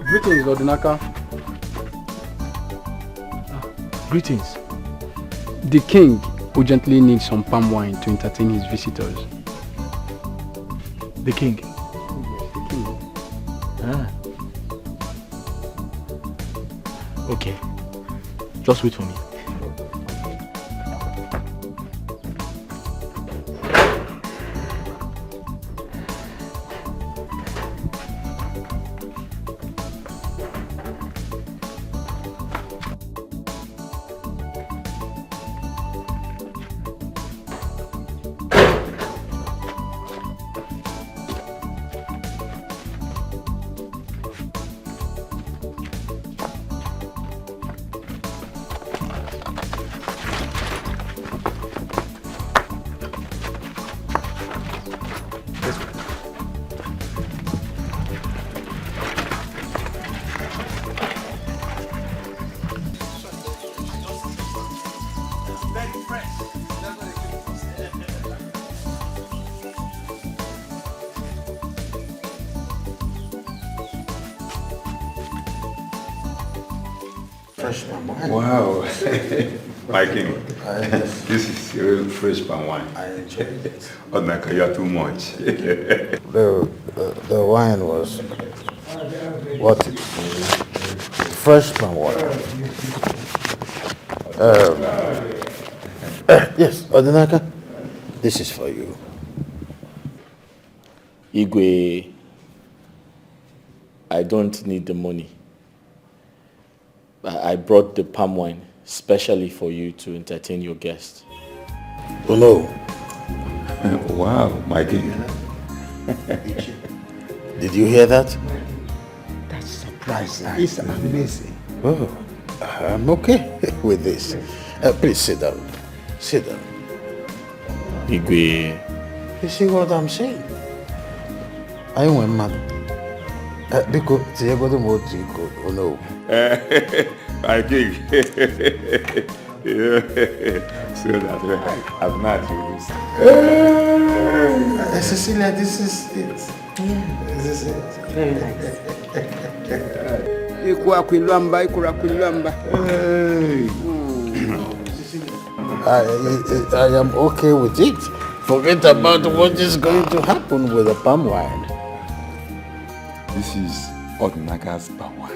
S17: Greetings, Odinaka.
S10: Greetings.
S17: The king urgently needs some palm wine to entertain his visitors.
S10: The king?
S17: Yes, the king.
S10: Ah. Okay. Just wait for me.
S8: Wow. My king, this is real fresh palm wine.
S9: I enjoy it.
S8: Odinaka, you are too much.
S9: The wine was what? Fresh palm wine. Yes, Odinaka, this is for you.
S13: Igwe, I don't need the money. I brought the palm wine specially for you to entertain your guests.
S9: Oh no.
S8: Wow, my king.
S9: Did you hear that?
S14: That's surprising. It's amazing.
S9: Oh, I'm okay with this. Please sit down. Sit down.
S13: Igwe.
S9: You see what I'm saying? I went mad. Because the other more oh no.
S8: My king. So that I've not used.
S9: Cecilia, this is it.
S14: Yeah.
S9: This is it.
S14: Very nice.
S9: I am okay with it. Forget about what is going to happen with the palm wine.
S8: This is Odinaka's power.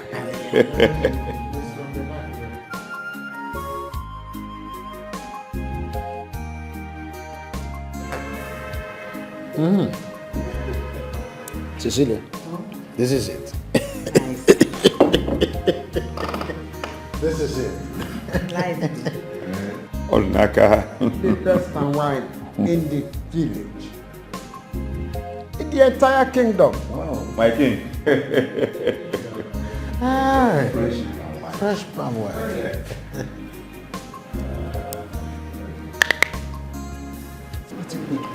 S9: Cecilia, this is it. This is it.
S8: Odinaka.
S14: The best and wine in the village. In the entire kingdom.
S8: Wow, my king.
S9: Fresh palm wine.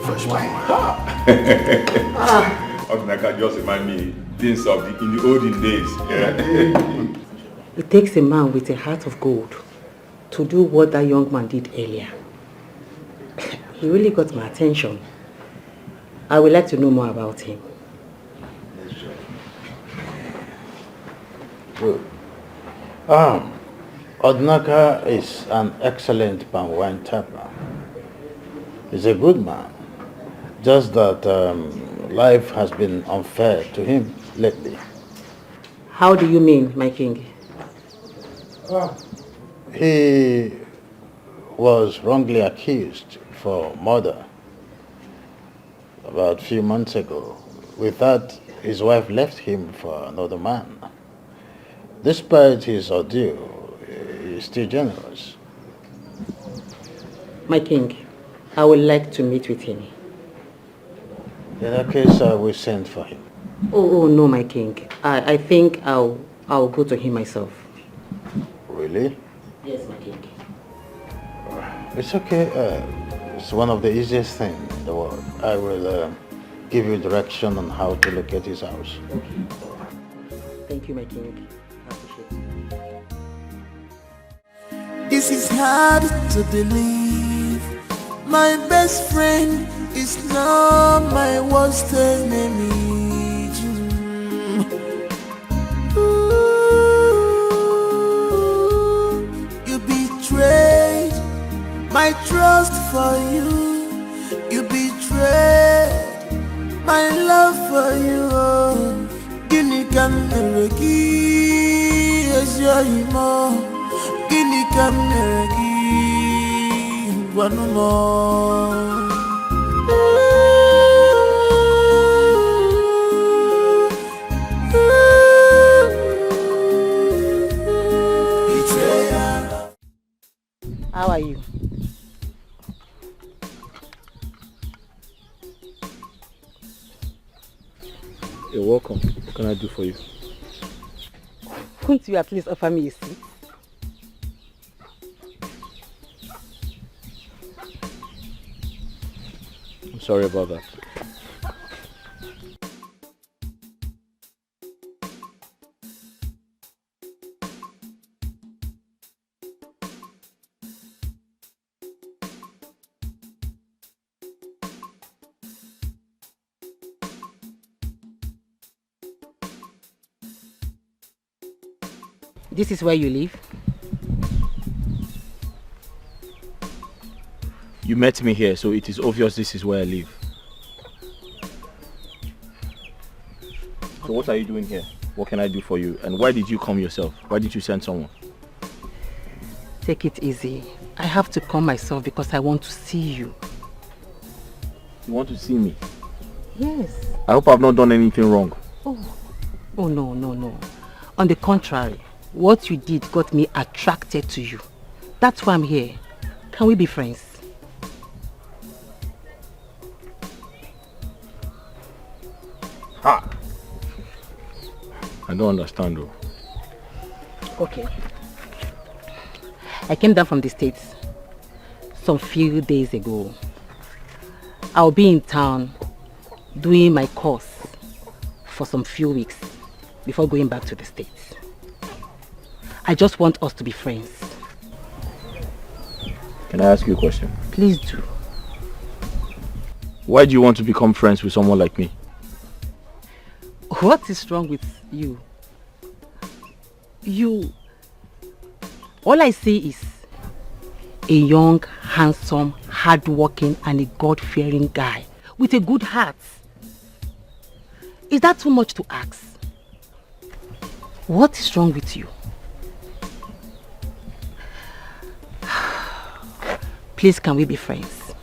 S9: Fresh palm wine.
S8: Odinaka just remind me things of in the olden days. Yeah.
S18: It takes a man with a heart of gold to do what that young man did earlier. He really got my attention. I would like to know more about him.
S9: Good. Odinaka is an excellent palm wine tapper. He's a good man. Just that life has been unfair to him lately.
S18: How do you mean, my king?
S9: He was wrongly accused for murder about a few months ago. With that, his wife left him for another man. Despite his ordeal, he is still generous.
S18: My king, I would like to meet with him.
S9: In that case, I will send for him.
S18: Oh no, my king. I think I'll go to him myself.
S9: Really?
S18: Yes, my king.
S9: It's okay. It's one of the easiest things in the world. I will give you direction on how to locate his house.
S18: Okay. Thank you, my king. I appreciate it.
S1: This is hard to believe. My best friend is now my worst enemy. You betrayed my trust for you. You betrayed my love for you. Guinea can never give as your emo. Guinea can never give one more.
S18: How are you?
S10: You're welcome. What can I do for you?
S18: Couldn't you at least offer me a seat?
S10: I'm sorry about that.
S18: This is where you live?
S10: You met me here, so it is obvious this is where I live. So what are you doing here? What can I do for you? And why did you come yourself? Why did you send someone?
S18: Take it easy. I have to come myself because I want to see you.
S10: You want to see me?
S18: Yes.
S10: I hope I've not done anything wrong.
S18: Oh no. On the contrary, what you did got me attracted to you. That's why I'm here. Can we be friends?
S10: Ha! I don't understand though.
S18: Okay. I came down from the States some few days ago. I'll be in town doing my course for some few weeks before going back to the States. I just want us to be friends.
S10: Can I ask you a question?
S18: Please do.
S10: Why do you want to become friends with someone like me?
S18: What is wrong with you? All I see is a young, handsome, hardworking and a God-fearing guy with a good heart. Is that too much to ask? What is wrong with you? Please, can we be friends?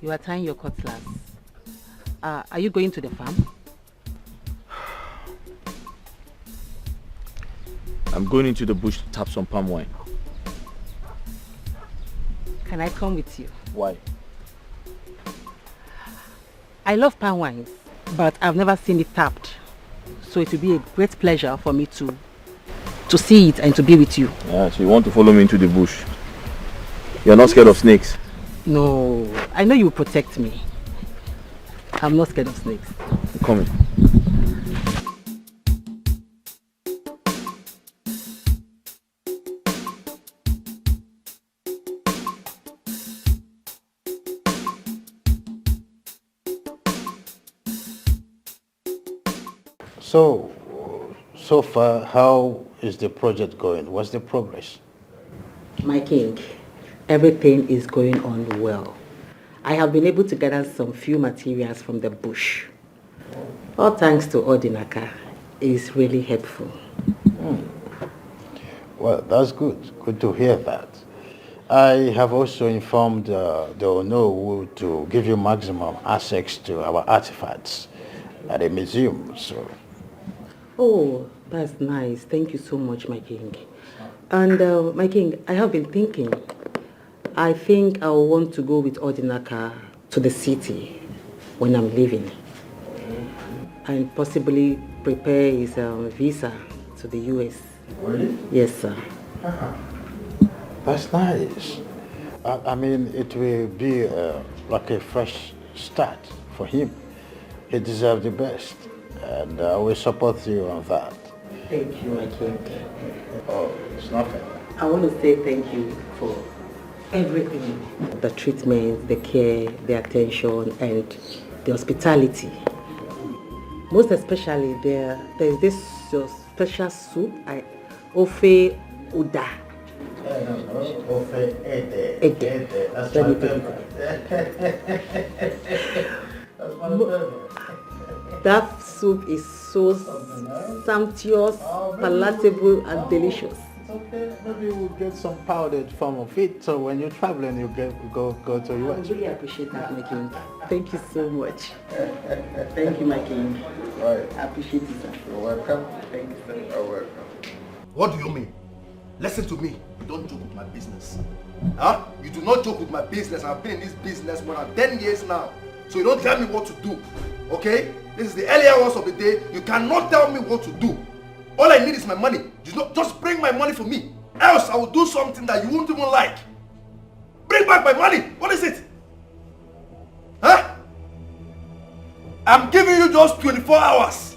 S18: You are tying your cutlass. Are you going to the farm?
S4: I'm going into the bush to tap some palm wine.
S18: Can I come with you?
S4: Why?
S18: I love palm wines, but I've never seen it tapped. So it will be a great pleasure for me to see it and to be with you.
S4: Yeah, so you want to follow me into the bush? You're not scared of snakes?
S18: No, I know you will protect me. I'm not scared of snakes.
S4: I'm coming.
S9: So far, how is the project going? What's the progress?
S18: My king, everything is going on well. I have been able to gather some few materials from the bush. All thanks to Odinaka. It's really helpful.
S9: Well, that's good. Good to hear that. I have also informed the Onowu to give you maximum access to our artifacts at the museum. So.
S18: Oh, that's nice. Thank you so much, my king. And my king, I have been thinking. I think I will want to go with Odinaka to the city when I'm leaving. And possibly prepare his visa to the US.
S9: Really?
S18: Yes, sir.
S9: That's nice. I mean, it will be like a fresh start for him. He deserves the best. And I will support you on that.
S18: Thank you, my king.
S9: Oh, it's nothing.
S18: I want to say thank you for everything. The treatment, the care, the attention, and the hospitality. Most especially, there is this special soup, Ofe Uda.
S9: Ofe Ede. That's
S18: Let
S9: my
S18: me take
S9: favorite. That's my favorite.
S18: That soup is so sumptuous, palatable, and delicious.
S9: It's okay. Maybe we'll get some powdered form of it. So when you're traveling, you go to
S18: I
S9: US.
S18: really appreciate that, my king. Thank you so much. Thank you, my king.
S9: Right.
S18: I appreciate it, sir.
S9: You're welcome.
S18: Thank you, sir.
S9: You're welcome.
S12: What do you mean? Listen to me. You don't joke with my business. Huh? You do not joke with my business. I've been in this business more than 10 years now. So you don't tell me what to do. Okay? This is the earlier hours of the day. You cannot tell me what to do. All I need is my money. Just bring my money for me. Else I will do something that you won't even like. Bring back my money. What is it? Huh? I'm giving you just 24 hours.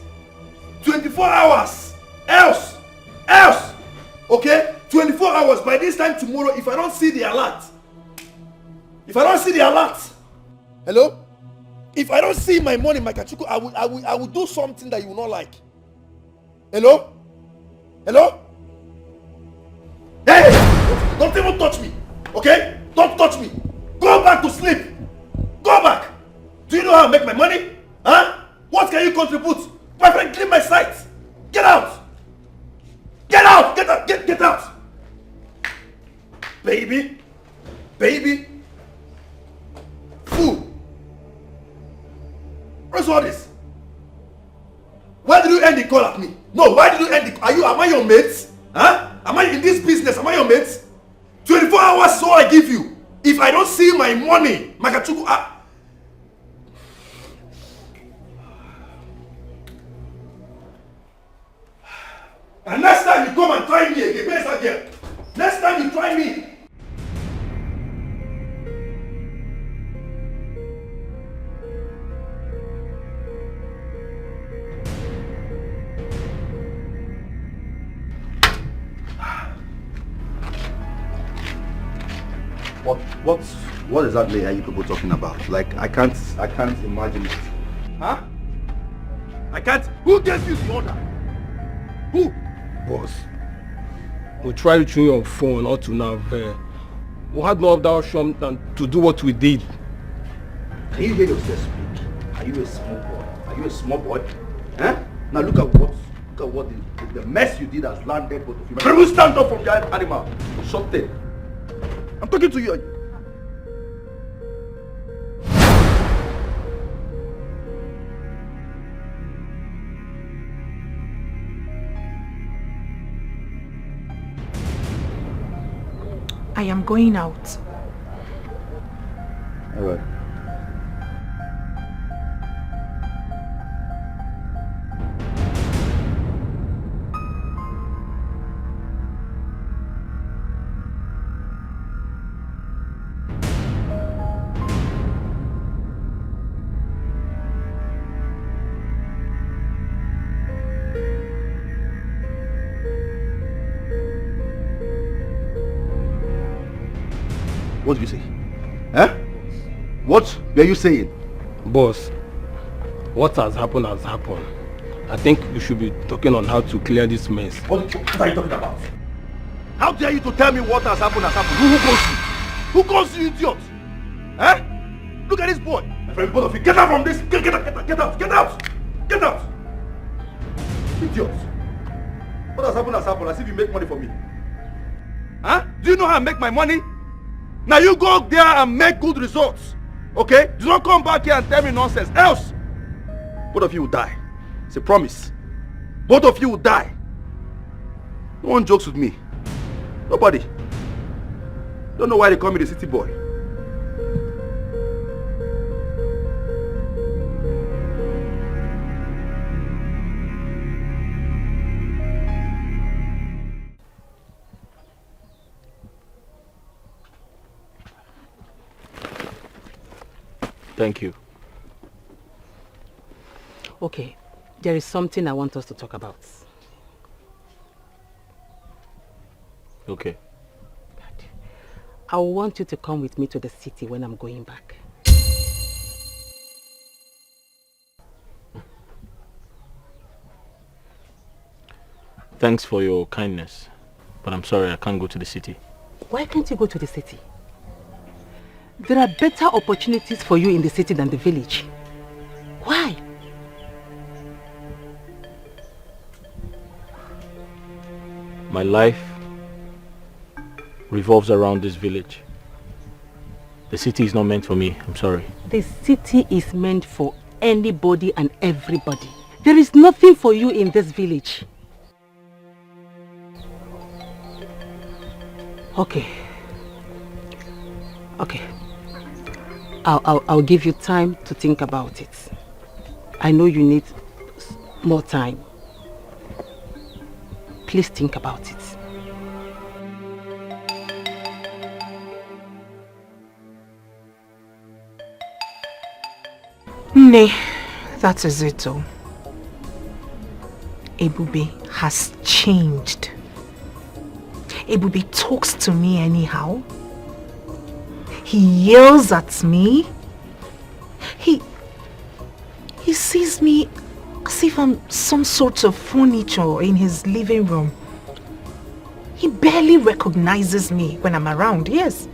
S12: 24 hours. Else. Okay? 24 hours. By this time tomorrow, if I don't see the alert. Hello? If I don't see my money, my Kachuku, I will do something that you will not like. Hello? Hey! Don't even touch me. Okay? Don't touch me. Go back to sleep. Go back. Do you know how I make my money? Huh? What can you contribute? My friend, leave my sight. Get out. Get out. Get out. Baby. Fool. What's all this? Why did you end the call at me? No, why did you end the call? Am I your mate? Huh? Am I in this business? Am I your mate? 24 hours is all I give you. If I don't see my money, Makachuku, and next time you come and try me again, where's that girl? Next time you try me.
S11: What exactly are you people talking about? Like, I can't imagine it.
S12: Huh? I can't. Who gave you the order? Who?
S17: Boss, we tried reaching you on phone up to now. We had no other option than to do what we did.
S4: Can you hear yourself speak? Are you a small boy? Are you a small boy? Huh? Now look at what the mess you did has landed both of you. Can you stand up from that animal? Shut it. I'm talking to you.
S3: I am going out.
S4: All right. What did you say? Huh? What were you saying?
S17: Boss, what has happened has happened. I think we should be talking on how to clear this mess.
S4: What are you talking about? How dare you to tell me what has happened has happened? Who calls you idiot? Huh? Look at this boy. My friend, both of you, get out from this. Get out. Idiot. What has happened as if you make money for me. Huh? Do you know how I make my money? Now you go there and make good results. Okay? Do not come back here and tell me nonsense. Else, both of you will die. It's a promise. Both of you will die. No one jokes with me. Nobody. Don't know why they call me the city boy.
S17: Thank you.
S18: Okay, there is something I want us to talk about.
S17: Okay.
S18: I want you to come with me to the city when I'm going back.
S13: Thanks for your kindness, but I'm sorry I can't go to the city.
S18: Why can't you go to the city? There are better opportunities for you in the city than the village. Why?
S13: My life revolves around this village. The city is not meant for me, I'm sorry.
S18: The city is meant for anybody and everybody. There is nothing for you in this village. Okay. I'll give you time to think about it. I know you need more time. Please think about it.
S3: Nay, that is it all. Ebube has changed. Ebube talks to me anyhow. He yells at me. He sees me as if I'm some sort of furniture in his living room. He barely recognizes me when I'm around, yes.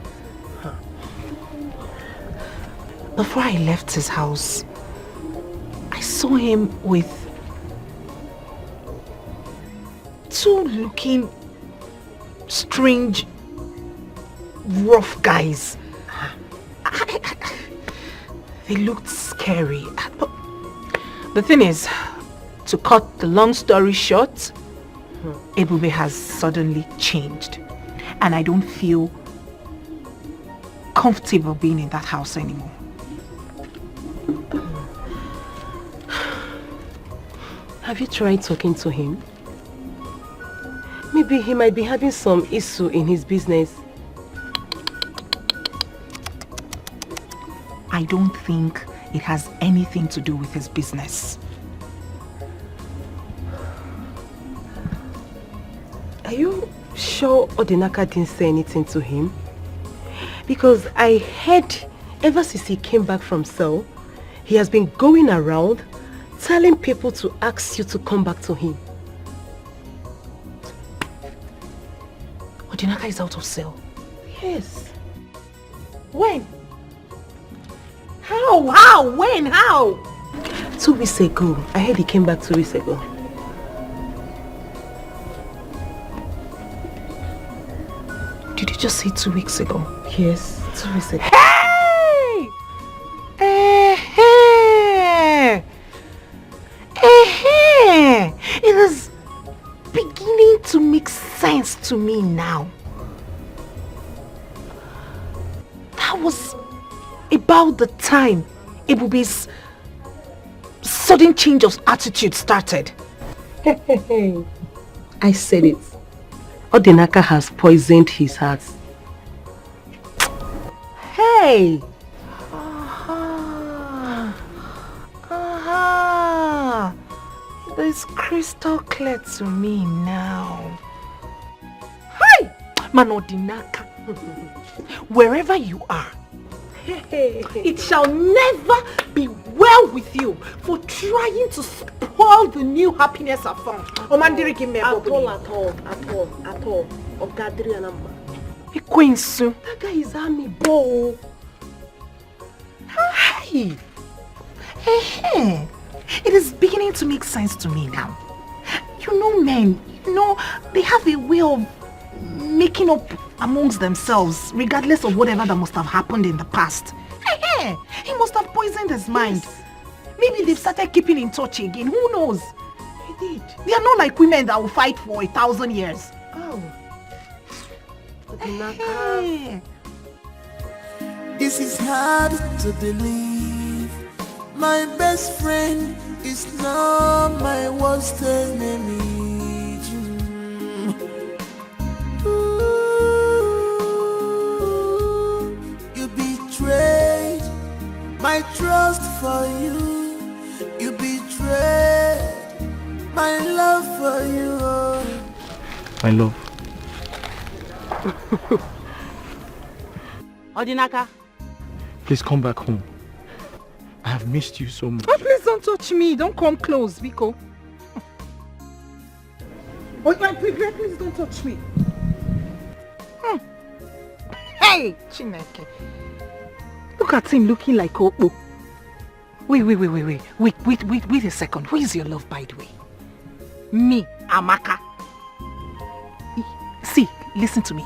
S3: Before I left his house, I saw him with two looking strange, rough guys. They looked scary. But the thing is, to cut the long story short, Ebube has suddenly changed. And I don't feel comfortable being in that house anymore.
S5: Have you tried talking to him? Maybe he might be having some issue in his business.
S3: I don't think it has anything to do with his business.
S5: Are you sure Odinaka didn't say anything to him? Because I heard ever since he came back from cell, he has been going around telling people to ask you to come back to him.
S3: Odinaka is out of cell.
S5: Yes.
S3: When? How? When? How?
S5: 2 weeks ago. I heard he came back 2 weeks ago.
S3: Did you just say 2 weeks ago?
S5: Yes, 2 weeks ago.
S3: Hey! It is beginning to make sense to me now. That was about the time Ebube's sudden change of attitude started.
S5: I said it. Odinaka has poisoned his heart.
S3: Hey! It's crystal clear to me now. Hi! Manodinaka. Wherever you are, it shall never be well with you for trying to spoil the new happiness I found. Omandiri give me a
S5: At all. Ogadri anamba.
S3: Queensu.
S5: That guy is army boy.
S3: Hi! It is beginning to make sense to me now. You know, men, they have a way of making up amongst themselves, regardless of whatever that must have happened in the past. He must have poisoned his mind. Yes. Maybe they've started keeping in touch again. Who knows?
S5: He did.
S3: They are not like women that will fight for 1,000 years.
S5: Oh.
S1: This is hard to believe. My best friend is now my worst enemy. Ooh, you betrayed my trust for you. You betrayed my love for you.
S10: My love.
S18: Odinaka.
S10: Please come back home. I have missed you so much.
S3: Oh, please don't touch me. Don't come close, Biko. Oh, please don't touch me. Hey, Chineke. Look at him looking like Opo. Wait a second. Who is your love, by the way? Me, Amaka. See, listen to me.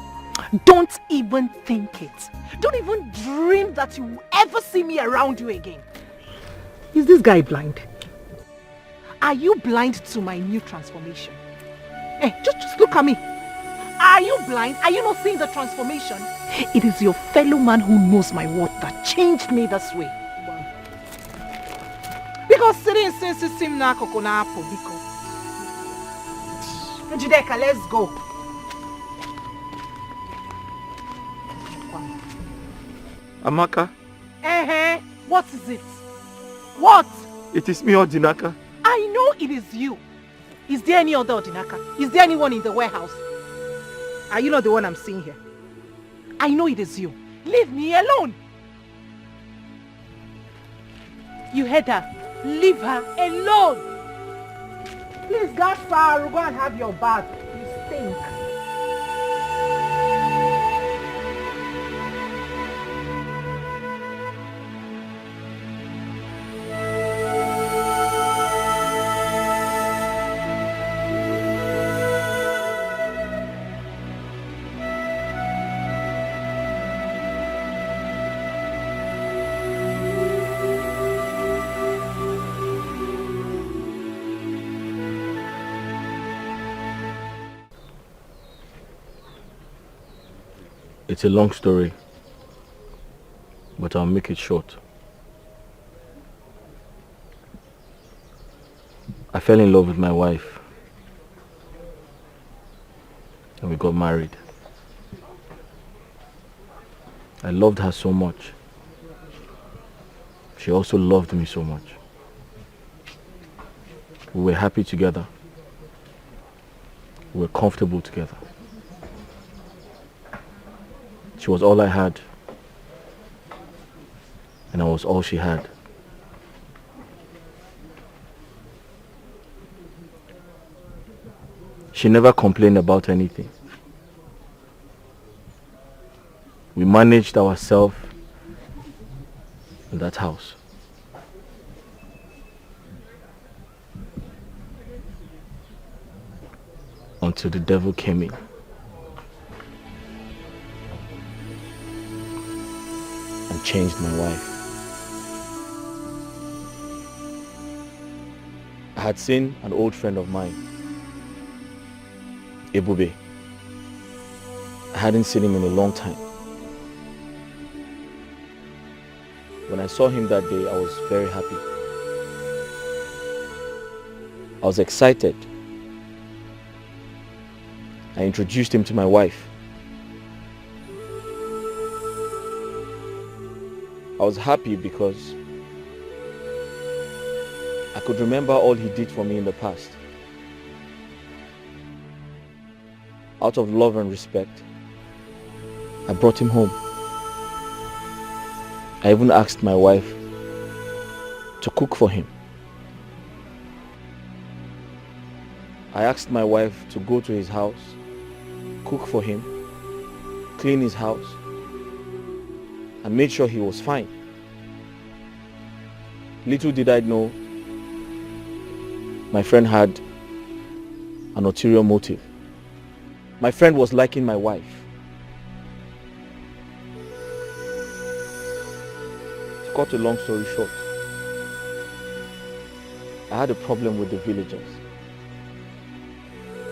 S3: Don't even think it. Don't even dream that you will ever see me around you again. Is this guy blind? Are you blind to my new transformation? Hey, just look at me. Are you blind? Are you not seeing the transformation? It is your fellow man who knows my word that changed me this way. Because sitting since him na kokona apple, because Jideka, let's go.
S4: Amaka.
S3: What is it? What?
S4: It is me, Odinaka.
S3: I know it is you. Is there any other Odinaka? Is there anyone in the warehouse? Are you not the one I'm seeing here? I know it is you. Leave me alone. You heard her. Leave her alone. Please, Gaspar, go and have your bath. You stink.
S11: It's a long story, but I'll make it short. I fell in love with my wife and we got married. I loved her so much. She also loved me so much. We were happy together. We were comfortable together. She was all I had, and I was all she had. She never complained about anything. We managed ourselves in that house. Until the devil came in. And changed my wife. I had seen an old friend of mine, Ebube. I hadn't seen him in a long time. When I saw him that day, I was very happy. I was excited. I introduced him to my wife. I was happy because I could remember all he did for me in the past. Out of love and respect, I brought him home. I even asked my wife to cook for him. I asked my wife to go to his house, cook for him, clean his house, and made sure he was fine. Little did I know, my friend had an ulterior motive. My friend was liking my wife. To cut a long story short, I had a problem with the villagers.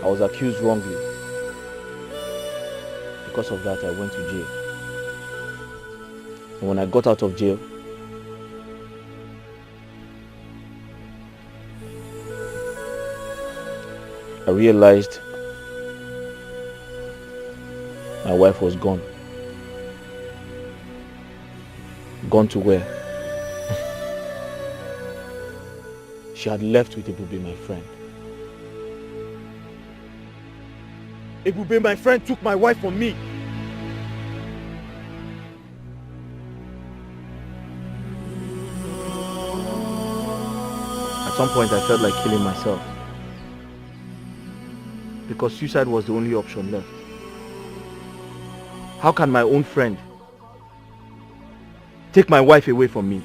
S11: I was accused wrongly. Because of that, I went to jail. And when I got out of jail, I realized my wife was gone. Gone to where? She had left with Ebube, my friend. Ebube, my friend, took my wife from me. At some point, I felt like killing myself. Because suicide was the only option left. How can my own friend take my wife away from me?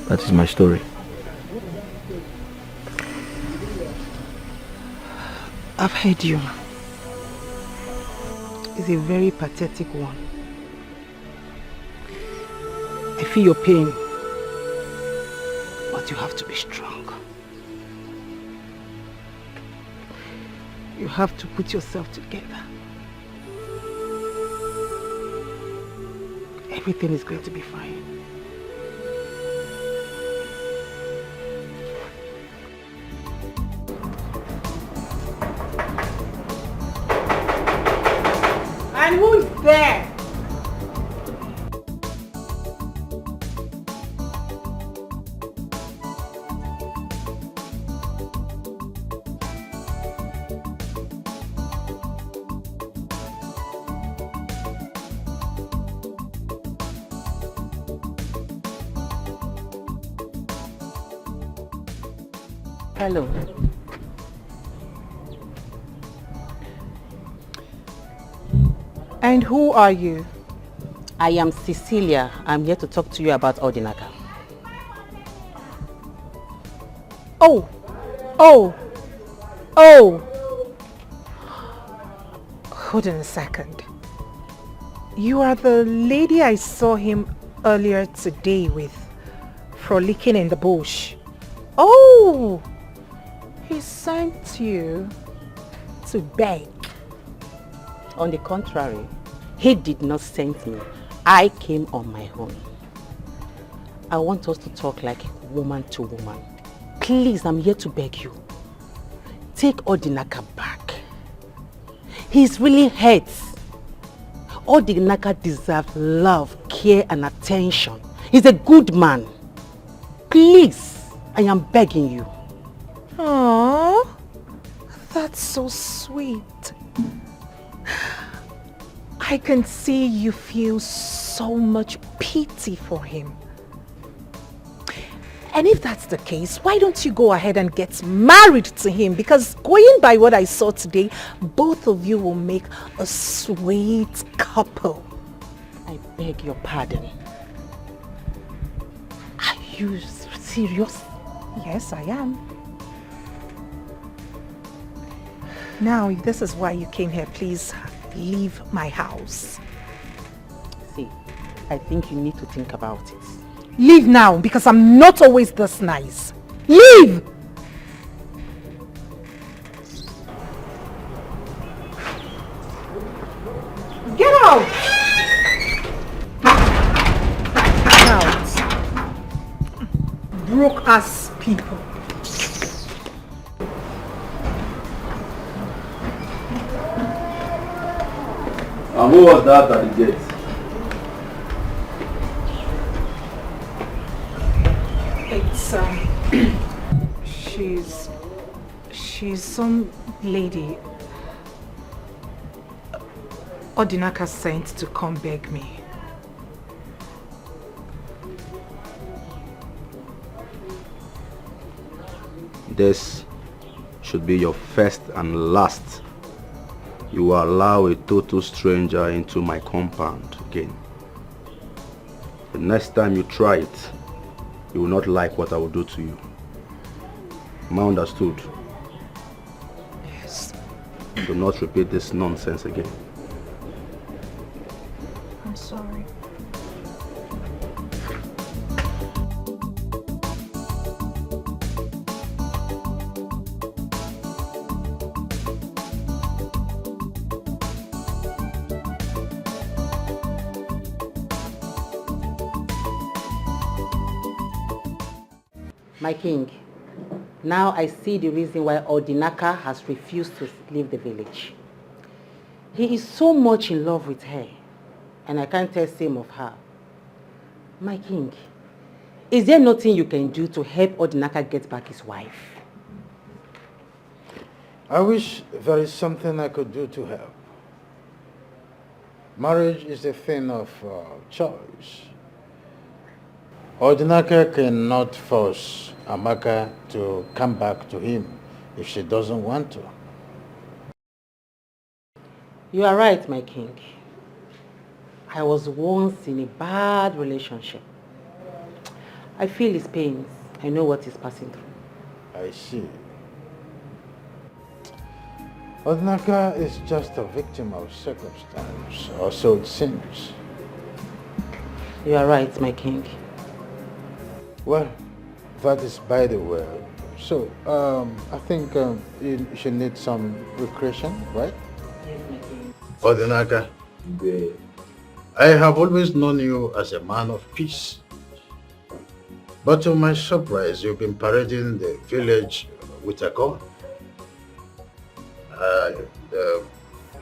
S11: That is my story.
S3: I've heard you. It's a very pathetic one. I feel your pain, but you have to be strong. You have to put yourself together. Everything is going to be fine.
S15: And who's there?
S18: Hello.
S3: And who are you?
S18: I am Cecilia. I'm here to talk to you about Odinaka.
S3: Oh! Hold on a second. You are the lady I saw him earlier today with, frolicking in the bush. Oh! He sent you to beg.
S18: On the contrary, he did not send me. I came on my own. I want us to talk like woman to woman. Please, I'm here to beg you. Take Odinaka back. He's really hurt. Odinaka deserves love, care and attention. He's a good man. Please, I am begging you.
S3: Aww, that's so sweet. I can see you feel so much pity for him. And if that's the case, why don't you go ahead and get married to him? Because going by what I saw today, both of you will make a sweet couple.
S18: I beg your pardon. Are you serious?
S3: Yes, I am. Now, if this is why you came here, please leave my house.
S18: See, I think you need to think about it.
S3: Leave now, because I'm not always this nice. Leave! Get out! Out. Broke-ass people.
S11: And who was that at the gate?
S3: It's she's some lady Odinaka sent to come beg me.
S11: This should be your first and last. You will allow a total stranger into my compound again. The next time you try it, you will not like what I will do to you. Am I understood?
S3: Yes.
S11: Do not repeat this nonsense again.
S3: I'm sorry.
S18: My king, now I see the reason why Odinaka has refused to leave the village. He is so much in love with her, and I can't tell same of her. My king, is there nothing you can do to help Odinaka get back his wife?
S9: I wish there is something I could do to help. Marriage is a thing of choice. Odinaka cannot force Amaka to come back to him if she doesn't want to.
S18: You are right, my king. I was once in a bad relationship. I feel his pains. I know what he's passing through.
S9: I see. Odinaka is just a victim of circumstance, or so it seems.
S18: You are right, my king.
S9: Well, that is by the way. So, I think you should need some recreation, right?
S18: Yes, my king.
S9: Odinaka, I have always known you as a man of peace. But to my surprise, you've been parading the village with a gun.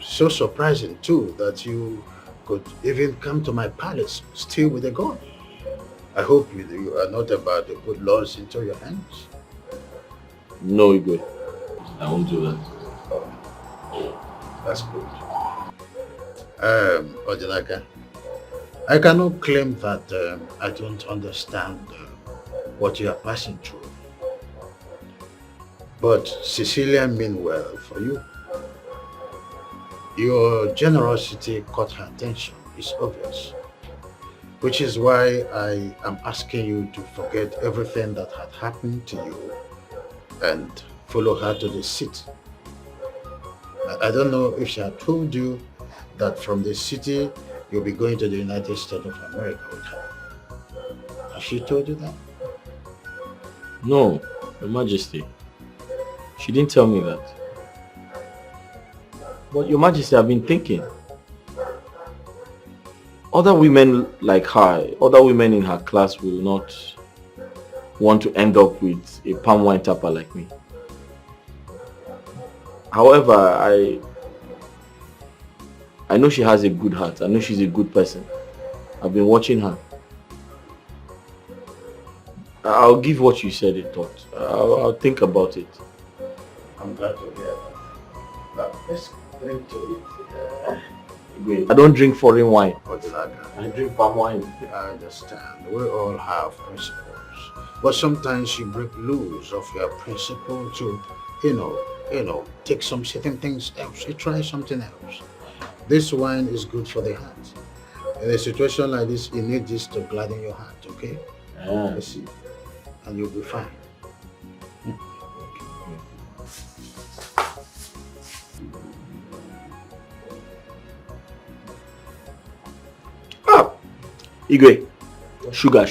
S9: So surprising too that you could even come to my palace still with a gun. I hope you are not about to put laws into your hands.
S13: No, Igwe. I won't do that.
S9: That's good. Odinaka, I cannot claim that I don't understand what you are passing through. But Cecilia meant well for you. Your generosity caught her attention, it's obvious. Which is why I am asking you to forget everything that had happened to you and follow her to the city. I don't know if she had told you that from the city you'll be going to the United States of America with her. Has she told you that?
S13: No, Your Majesty. She didn't tell me that. But Your Majesty, I've been thinking. Other women like her, other women in her class will not want to end up with a palm wine tapper like me. However, I know she has a good heart. I know she's a good person. I've been watching her. I'll give what you said a thought. I'll think about it.
S9: I'm glad to hear that. Now, let's drink to it.
S13: I don't drink foreign wine.
S9: What is that?
S13: I drink palm wine.
S9: I understand. We all have principles. But sometimes you break loose of your principle to, take some certain things else. You try something else. This wine is good for the heart. In a situation like this, you need this to gladden your heart, okay? Let's see. And you'll be fine.
S12: Igwe, sugar.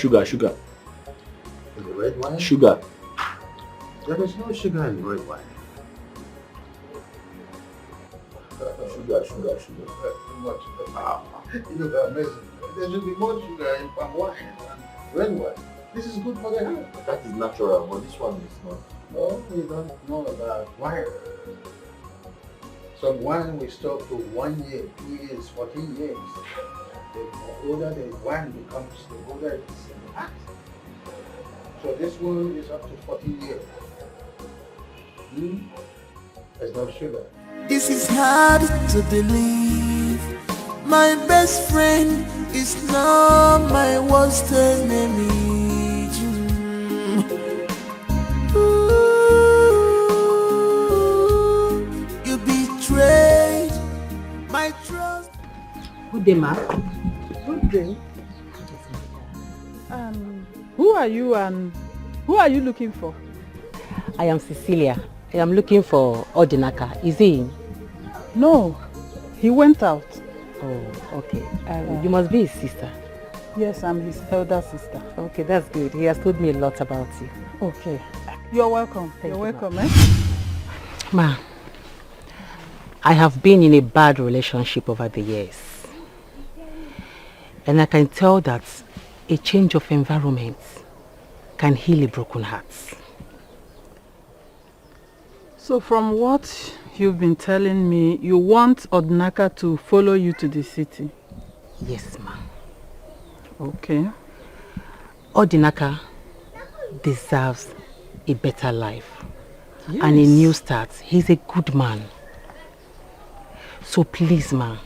S9: In the red wine?
S12: Sugar.
S9: There is no sugar in red wine. Sugar. Much. You look amazing. There should be more sugar in palm wine than red wine. This is good for the heart.
S11: That is natural, but this one is not.
S9: No, we don't know about wine. Some wine we store to 1 year, 2 years, 14 years. The older the wine becomes, the older it is in the heart. So this one is up to 14 years. There's no sugar.
S1: This is hard to believe. My best friend is now my worst enemy. You betrayed my trust.
S18: Good day, ma.
S15: Good day. Who are you and who are you looking for?
S18: I am Cecilia. I am looking for Odinaka. Is he in?
S15: No, he went out.
S18: Oh, okay. You must be his sister.
S15: Yes, I'm his elder sister.
S18: Okay, that's good. He has told me a lot about you.
S15: Okay. You're welcome. You're welcome, eh?
S18: Ma, I have been in a bad relationship over the years. And I can tell that a change of environment can heal a broken heart.
S15: So from what you've been telling me, you want Odinaka to follow you to the city?
S18: Yes, ma.
S15: Okay.
S18: Odinaka deserves a better life.
S15: Yes.
S18: And a new start. He's a good man. So please, ma,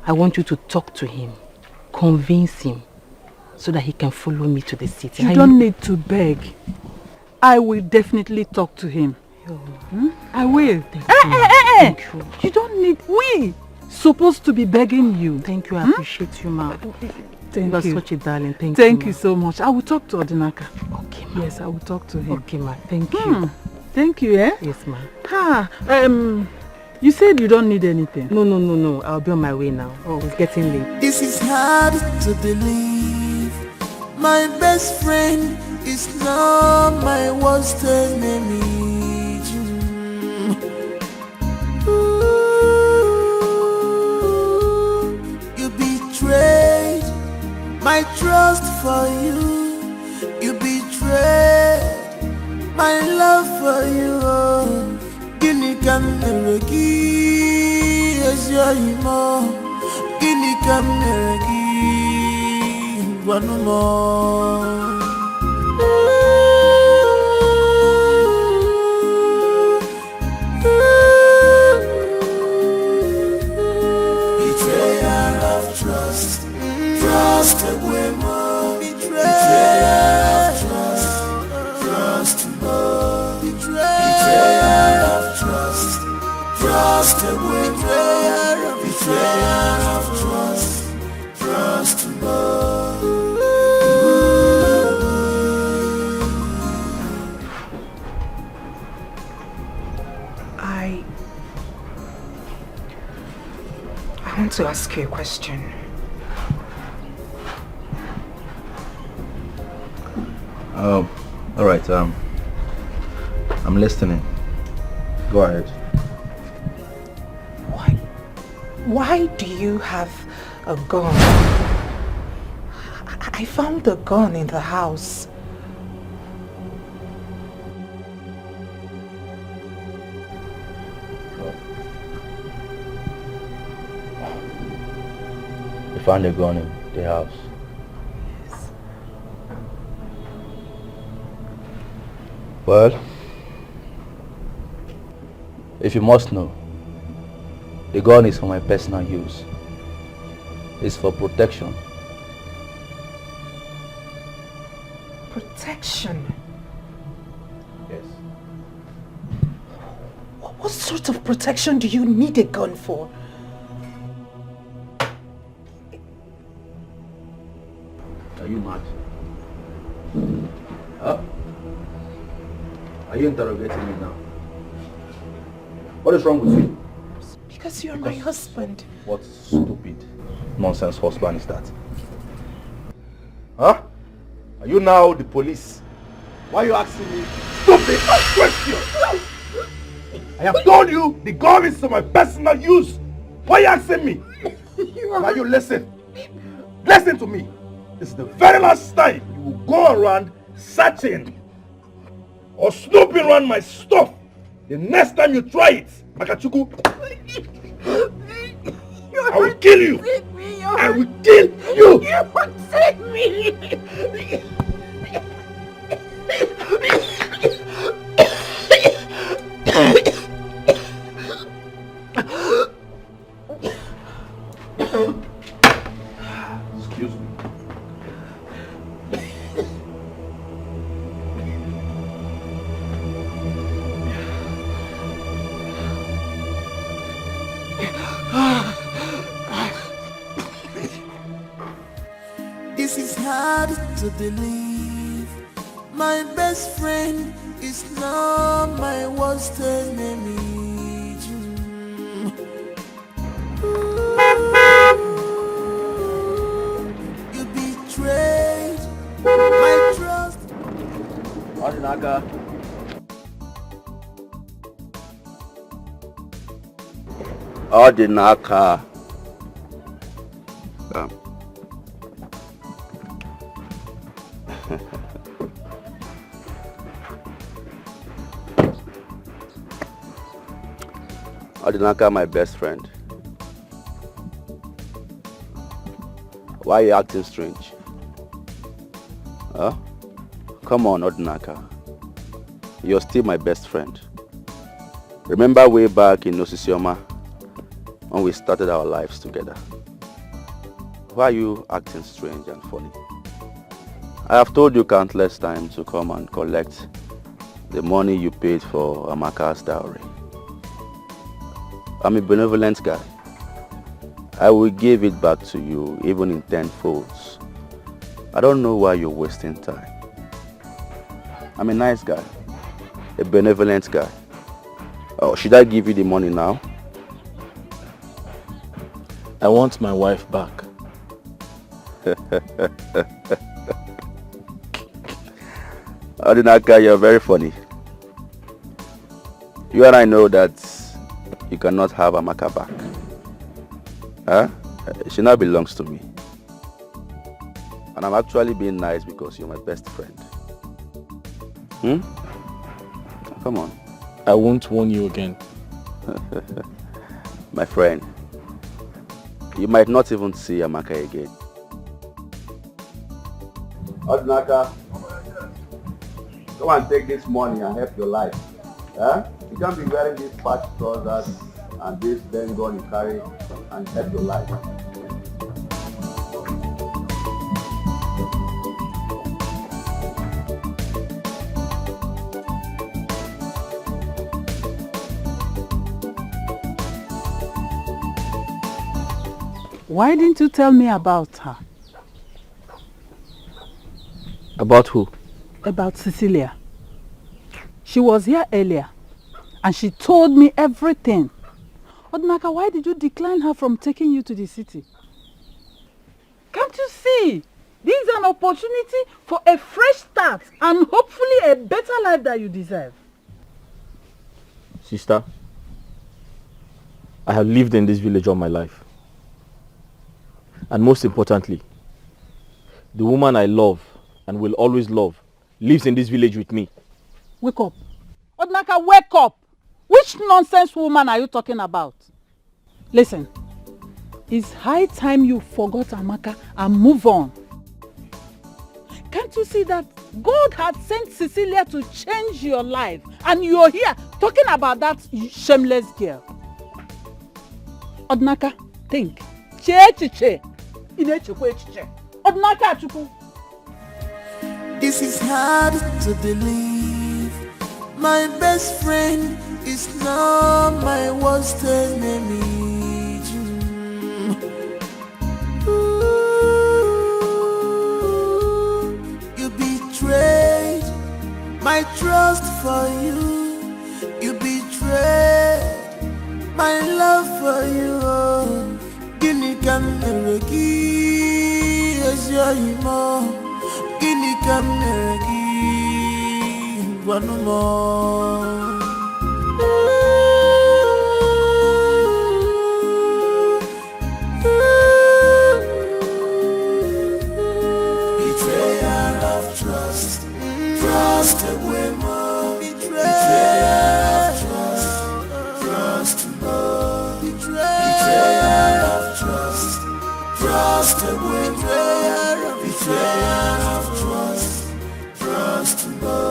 S18: I want you to talk to him, convince him, so that he can follow me to the city.
S15: You don't need to beg. I will definitely talk to him. I will.
S18: Thank you.
S15: You don't need. We supposed to be begging you.
S18: Thank you. I appreciate you, ma.
S15: Thank
S18: you. Are
S15: you.
S18: Such a darling. Thank you.
S15: Thank you so much. I will talk to Odinaka.
S18: Okay, ma.
S15: Yes, I will talk to him.
S18: Okay, ma. Thank you.
S15: Thank you, eh?
S18: Yes, ma.
S15: You said you don't need anything.
S18: No. I'll be on my way now.
S15: Oh,
S18: it's getting late.
S1: This is hard to believe. My best friend is now my worst enemy. You betrayed my trust for you. You betrayed my love for you. Gini kameregi esyimo. Gini kameregi wanumo. Betrayal of trust. Trust away more. Betrayal of trust. Trust more. Betrayal of trust. Trust away more. Betrayal of trust. Trust more.
S3: I want to ask you a question.
S11: All right. I'm listening. Go ahead.
S3: Why do you have a gun? I found the gun in the house.
S11: You found a gun in the house.
S3: Yes.
S11: Well, if you must know, the gun is for my personal use. It's for protection.
S3: Protection?
S11: Yes.
S3: What sort of protection do you need a gun for?
S11: Are you mad? Huh? Are you interrogating me now? What is wrong with you?
S3: Because you're my husband.
S11: What stupid nonsense husband is that? Huh? Are you now the police? Why are you asking me stupid questions? I have told you the gun is for my personal use. Why are you asking me? Now you listen. Listen to me. This is the very last time you will go around searching or snooping around my stuff. The next time you try it, Makachuku, I will kill you. I will kill you.
S1: You won't save me.
S11: Excuse me.
S1: This is hard to believe. My best friend is now my worst enemy. You betrayed my trust.
S11: Ordinaka. Ordinaka. Ordinaka, my best friend. Why are you acting strange? Huh? Come on, Ordinaka. You're still my best friend. Remember way back in Osisioma when we started our lives together? Why are you acting strange and funny? I have told you countless times to come and collect the money you paid for Amaka's dowry. I'm a benevolent guy. I will give it back to you even in 10 folds. I don't know why you're wasting time. I'm a nice guy, a benevolent guy. Oh, should I give you the money now?
S13: I want my wife back.
S11: Ordinaka, you're very funny. You and I know that you cannot have Amaka back. Huh? She now belongs to me. And I'm actually being nice because you're my best friend. Come on.
S13: I won't warn you again.
S11: My friend, you might not even see Amaka again. Ordinaka, come and take this money and help your life. Huh? You can't be wearing these patch trousers and this then gun you carry and help your life.
S15: Why didn't you tell me about her?
S13: About who?
S15: About Cecilia. She was here earlier and she told me everything. Odnaka, why did you decline her from taking you to the city? Can't you see? This is an opportunity for a fresh start and hopefully a better life that you deserve.
S13: Sister, I have lived in this village all my life. And most importantly, the woman I love and will always love lives in this village with me.
S15: Wake up. Odnaka, wake up. Which nonsense woman are you talking about? Listen, it's high time you forgot Amaka and move on. Can't you see that God had sent Cecilia to change your life and you're here talking about that shameless girl? Odnaka, think. Che. Odnaka, chuku.
S1: This is hard to believe. My best friend is now my worst enemy. You betrayed my trust for you. You betrayed my love for you. Guinea can never give as your emo. Guinea can never give one more. Betrayal of trust, trust away more. Betrayal of trust, trust more. Betrayal of trust, trust away more. Betrayal of trust, trust more.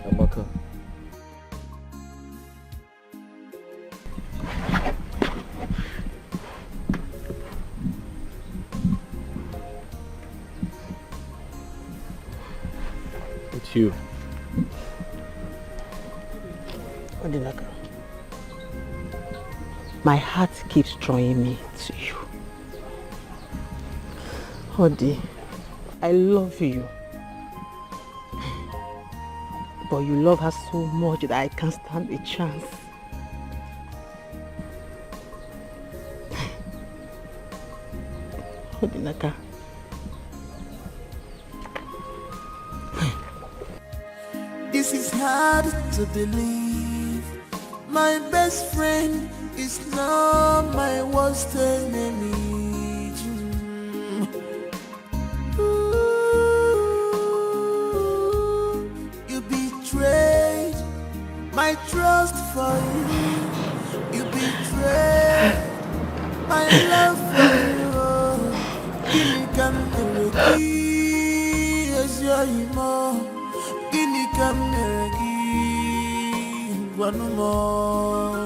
S11: Amaka. It's you.
S18: Odinaka, my heart keeps drawing me to you. Odi, I love you. But you love her so much that I can't stand a chance. Odinaka.
S1: This is hard to believe. My best friend is now my worst enemy. You betrayed my trust for you. You betrayed my love for you. Guinea can never give as your emo. Guinea can never give one more.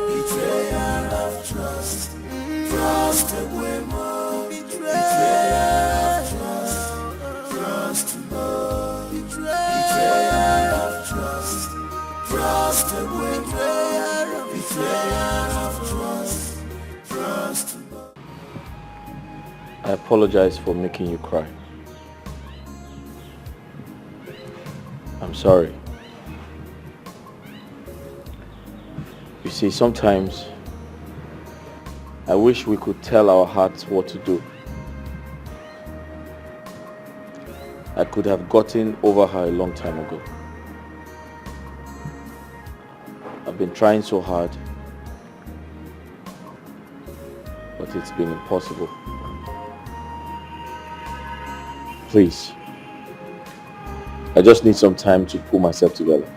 S1: Betrayal of trust, trust away more. Betrayal of trust, trust more. Betrayal of trust, trust away more. Betrayal of trust, trust more.
S11: I apologize for making you cry. I'm sorry. You see, sometimes I wish we could tell our hearts what to do. I could have gotten over her a long time ago. I've been trying so hard, but it's been impossible. Please, I just need some time to pull myself together.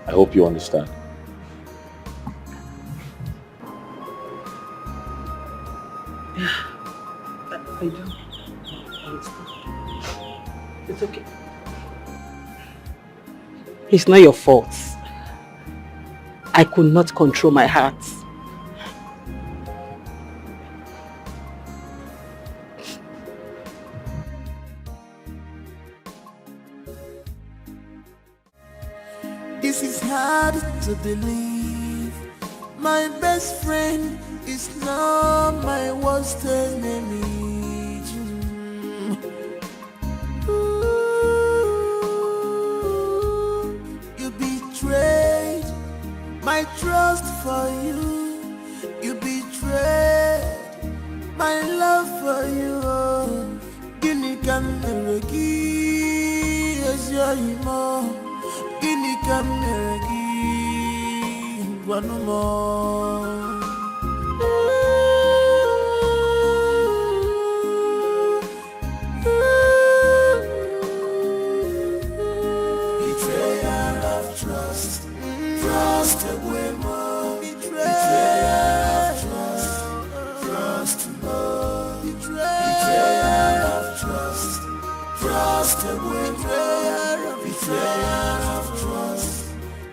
S11: I hope you understand.
S18: I do. It's okay. It's not your fault. I could not control my heart.
S1: This is hard to believe. My best friend is now my worst enemy. You betrayed my trust for you. You betrayed my love for you. Guinea can never give as your emo. Guinea can never give one more. Betrayal of trust, trust away more. Betrayal of trust, trust more. betrayal of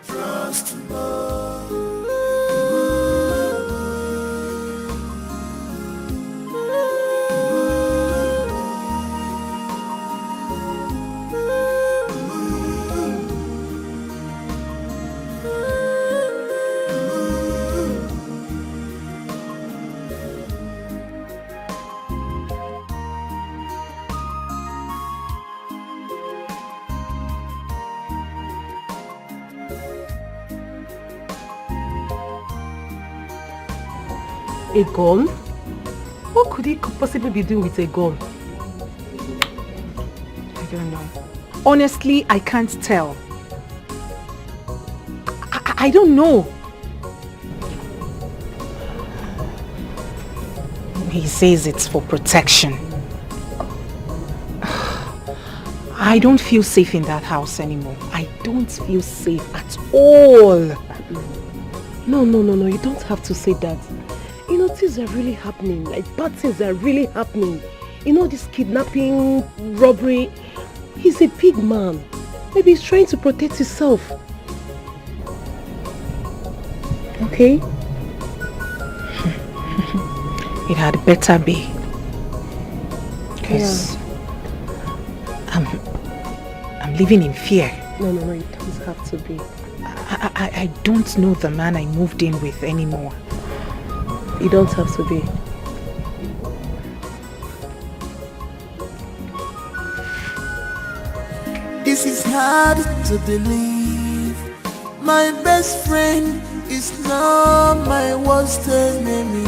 S1: trust more.
S5: A gun? What could he possibly be doing with a gun?
S3: I don't know. Honestly, I can't tell. I don't know. He says it's for protection. I don't feel safe in that house anymore. I don't feel safe at all.
S5: No, you don't have to say that. You know, things are really happening. Like, bad things are really happening. You know, this kidnapping, robbery. He's a big man. Maybe he's trying to protect himself. Okay?
S3: It had better be. Because I'm living in fear.
S5: No, it doesn't have to be.
S3: I don't know the man I moved in with anymore.
S5: You don't have to be.
S1: This is hard to believe. My best friend is now my worst enemy.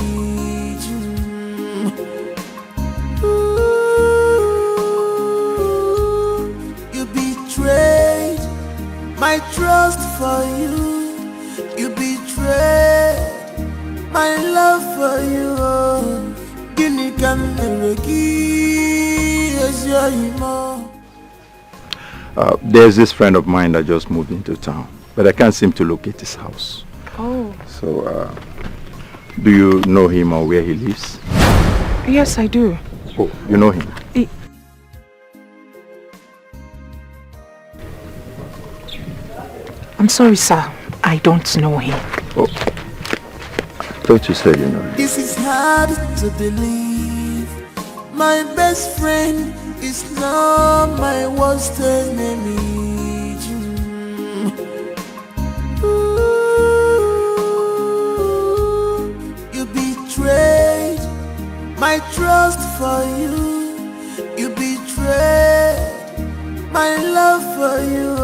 S1: You betrayed my trust for you. You betrayed my love for you.
S8: There's this friend of mine that just moved into town, but I can't seem to locate his house.
S3: Oh.
S8: So, do you know him or where he lives?
S3: Yes, I do.
S8: Oh, you know him?
S3: I'm sorry, sir. I don't know him.
S8: Oh. Thought you said you know him.
S1: This is hard to believe. My best friend is now my worst enemy. You betrayed my trust for you. You betrayed my love for you.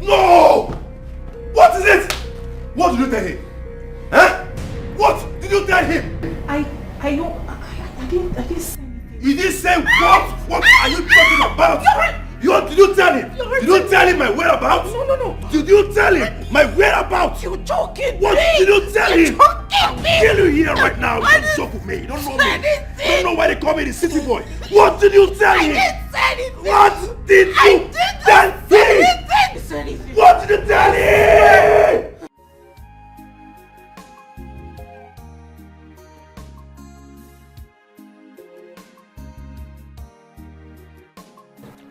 S4: No! What is it? What did you tell him? Huh? What did you tell him?
S3: I didn't say anything.
S4: You didn't say what? What are you talking about? Did you tell him? Did you tell him my whereabouts?
S3: No.
S4: Did you tell him my whereabouts?
S3: You're joking.
S4: What did you tell him?
S3: You're joking.
S4: I'll kill you here right now. You don't joke with me. You don't know me. You don't know why they call me the city boy. What did you tell him?
S3: I didn't say anything.
S4: What did you tell him? What did you tell him?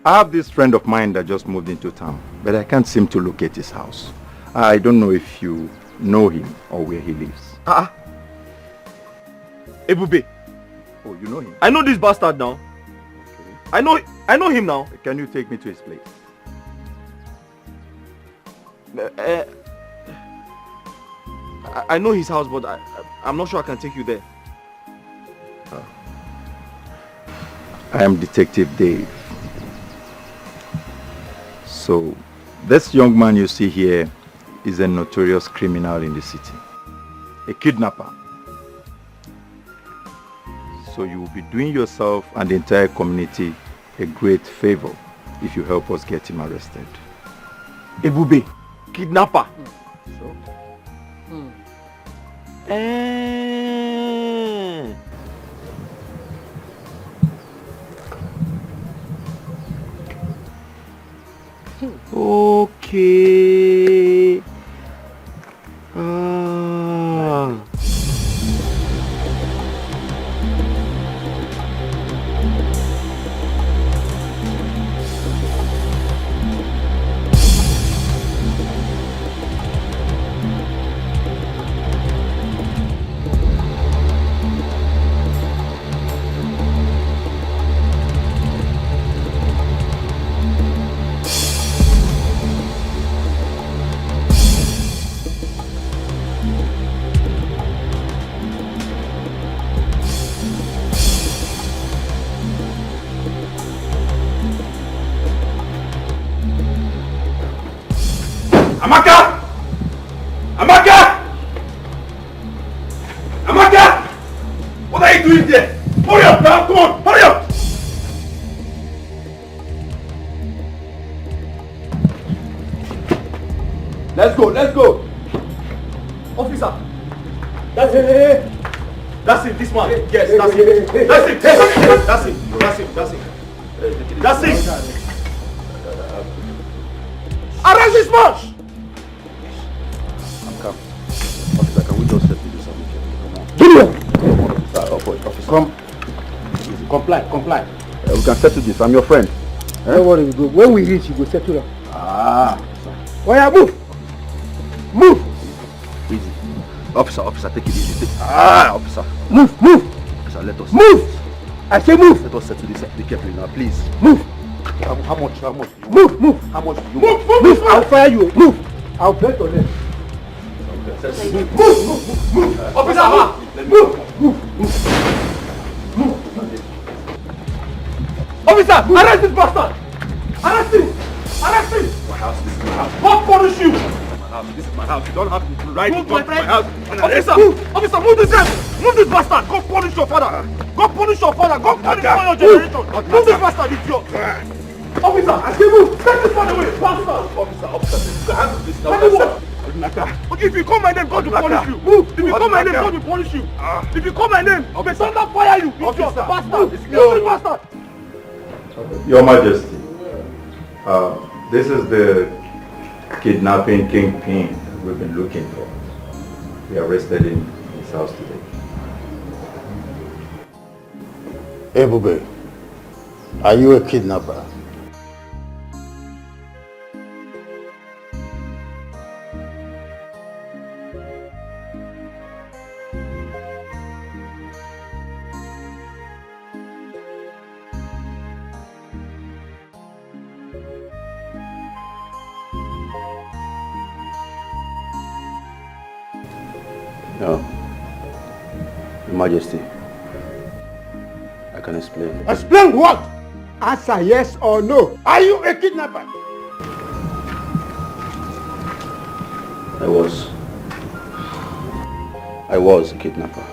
S8: I have this friend of mine that just moved into town, but I can't seem to locate his house. I don't know if you know him or where he lives.
S12: Ebube.
S8: Oh, you know him?
S12: I know this bastard now. Okay. I know him now.
S8: Can you take me to his place?
S12: I know his house, but I'm not sure I can take you there.
S8: I am Detective Dave. So, this young man you see here is a notorious criminal in the city. A kidnapper. So you will be doing yourself and the entire community a great favor if you help us get him arrested.
S12: Ebube, kidnapper.
S8: So?
S12: Okay.
S4: Let's go, let's go. Officer. That's it. That's it, this man. Yes, that's it. That's it. That's it. That's it. That's it. That's it. Arrest this man!
S9: I'm calm. Officer, can we just settle this amicably? Come on. Come on, officer. Come. Comply. We can settle this. I'm your friend.
S14: Don't worry, we go. When we reach, you go settle up. Oh yeah, move!
S9: Easy. Officer, take it easy. Officer.
S14: Move!
S9: Officer, let us.
S14: Move! I say move!
S9: Let us settle this amicably now, please.
S14: Move!
S9: How much?
S14: Move!
S9: How much do you
S14: Move! I'll fire you. Move! I'll break your leg. Move!
S4: Officer,
S14: Move!
S4: Officer, arrest this bastard! Arrest him!
S9: My house, this is my house.
S4: God punish you!
S9: This is my house. You don't have to ride
S4: Move,
S9: to
S4: my
S9: my
S4: friend.
S9: house.
S4: Officer, move this guy! Move this bastard! God punish your father! God punish your generation! Move this bastard, idiot! Officer, I say move! Take this man away, bastard!
S9: Officer, you can handle this now.
S4: Okay, if you call my name, God will punish you. Move! If you call my name, God will punish you. If you call my name, may thunder fire you, idiot, bastard! Move this bastard!
S8: Your Majesty, this is the kidnapping kingpin we've been looking for. We arrested him in his house today.
S9: Ebube, are you a kidnapper? No. Your Majesty, I can explain.
S14: Explain what? Answer yes or no. Are you a kidnapper?
S9: I was a kidnapper.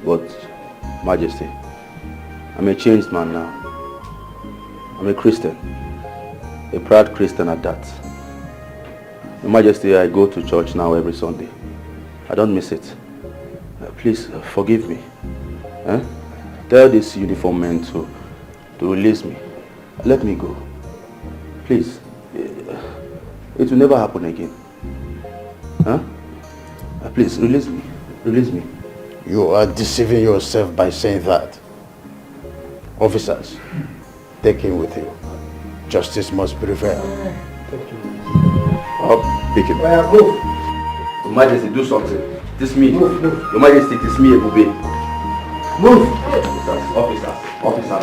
S9: But, Majesty, I'm a changed man now. I'm a Christian. A proud Christian at that. Your Majesty, I go to church now every Sunday. I don't miss it. Please forgive me. Tell this uniform man to release me. Let me go. Please. It will never happen again. Please, release me. Release me. You are deceiving yourself by saying that. Officers, take him with you. Justice must prevail. Pick him.
S14: Move.
S9: Your Majesty, do something. It is me.
S14: Move.
S9: Your Majesty, it is me, Ebube.
S14: Move.
S9: Officers.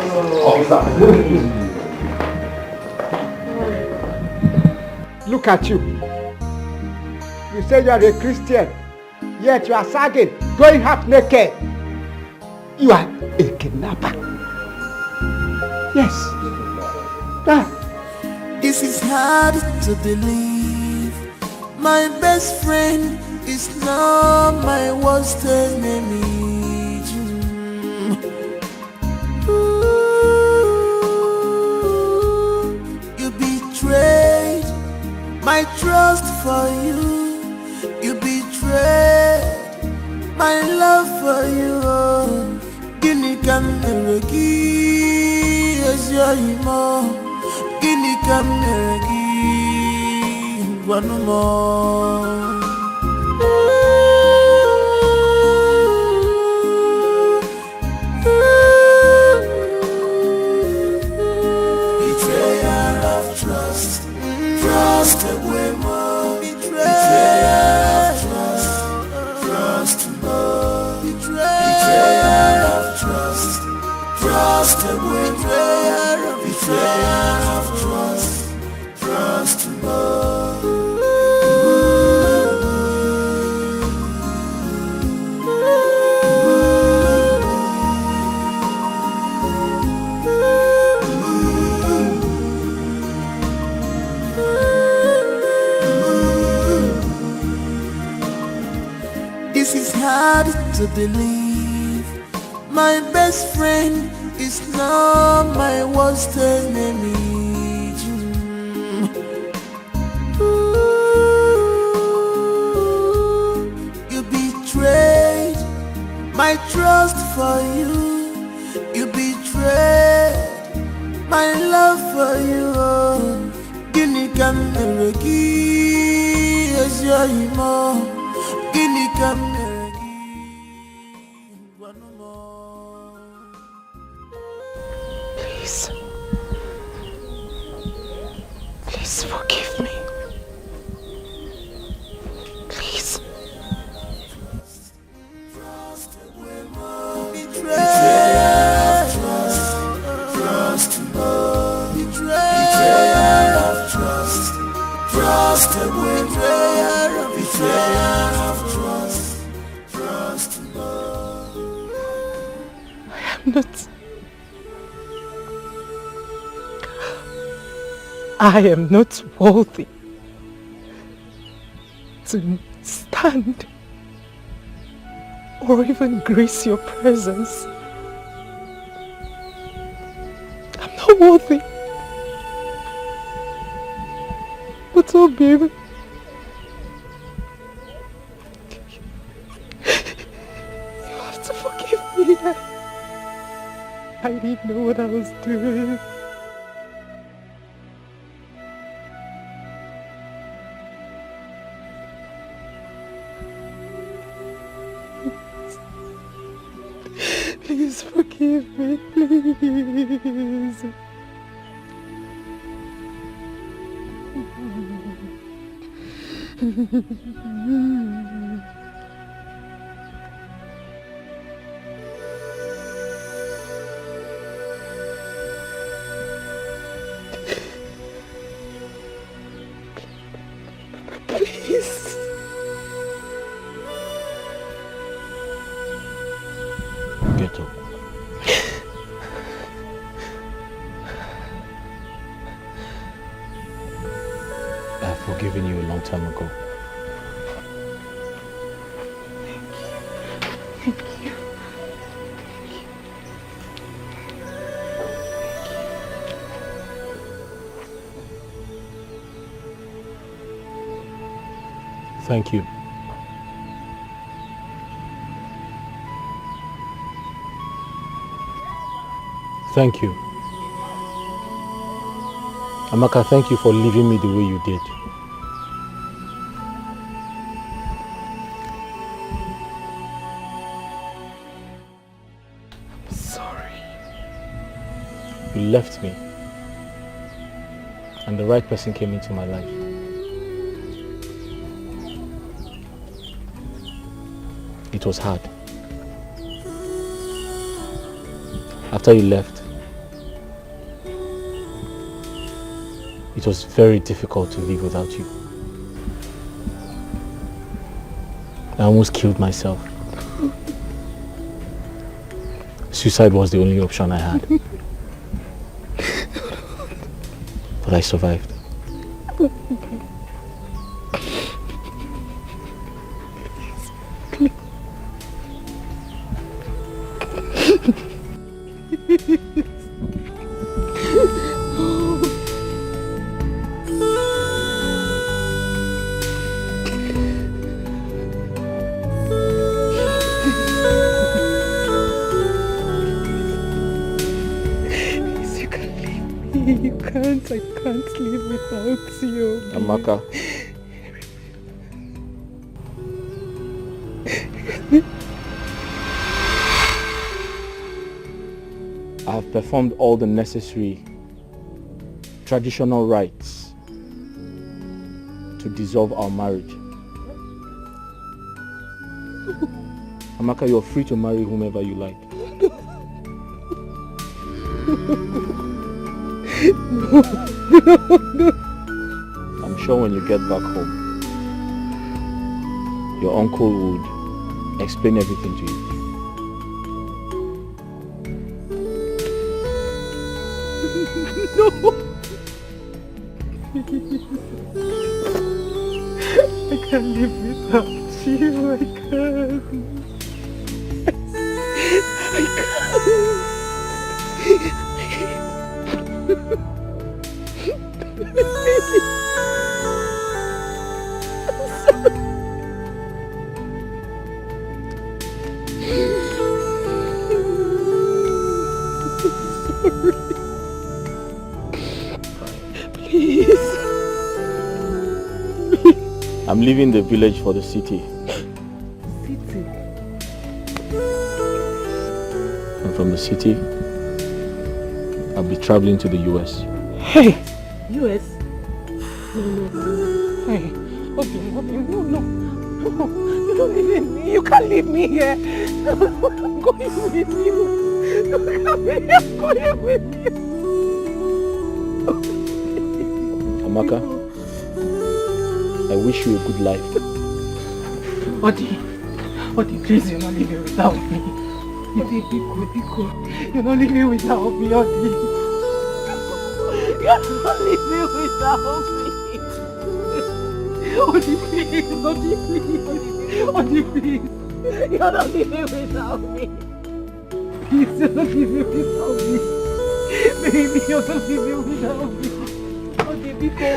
S14: Look at you. You say you are a Christian, yet you are sagging, going half naked. You are a kidnapper. Yes.
S1: This is hard to believe. My best friend is now my worst enemy. You betrayed my trust for you. You betrayed my love for you. Guinea can never give as your emo. Guinea can never give one more. Betrayal of trust, trust away more. Betrayal of trust, trust more. Betrayal of trust, trust away more. Betrayal of trust, trust more. This is hard to believe. My best friend is now my worst enemy. my trust for you, you betrayed my love for you. Gini kameregi, ezio imo. Gini kameregi, one more.
S3: Please. Please forgive me. Please.
S1: Betrayal of trust, betrayal of trust, trust away, betrayal of trust.
S3: I am not worthy to stand or even grace your presence. I'm not worthy. But oh baby, you have to forgive me. I didn't know what I was doing. Please forgive me, please. Please.
S10: Get up. I've forgiven you a long time ago.
S3: Thank you.
S10: Thank you. Thank you. Amaka, thank you for leaving me the way you did.
S3: I'm sorry.
S10: You left me, and the right person came into my life. It was hard. After you left, it was very difficult to live without you. I almost killed myself. Suicide was the only option I had. But I survived.
S3: I can't live without you.
S10: Amaka. I have performed all the necessary traditional rites to dissolve our marriage. Amaka, you're free to marry whomever you like.
S3: No.
S10: I'm sure when you get back home, your uncle would explain everything to you.
S3: No. I can't live without you. I can't.
S13: I'm leaving the village for the city.
S3: City?
S13: And from the city, I'll be traveling to the US.
S3: Hey! US? No. Hey, okay, no. You don't leave me. You can't leave me here. I'm going with you. I'm going with you.
S13: Amaka, I wish you a good life.
S3: Odi, please, you're not leaving without me. Biko, you're not leaving without me, Odi. You're not leaving without me. Odi, please. You're not leaving without me. Please, you're not leaving without me. Baby, you're not leaving without me. Odi, Biko.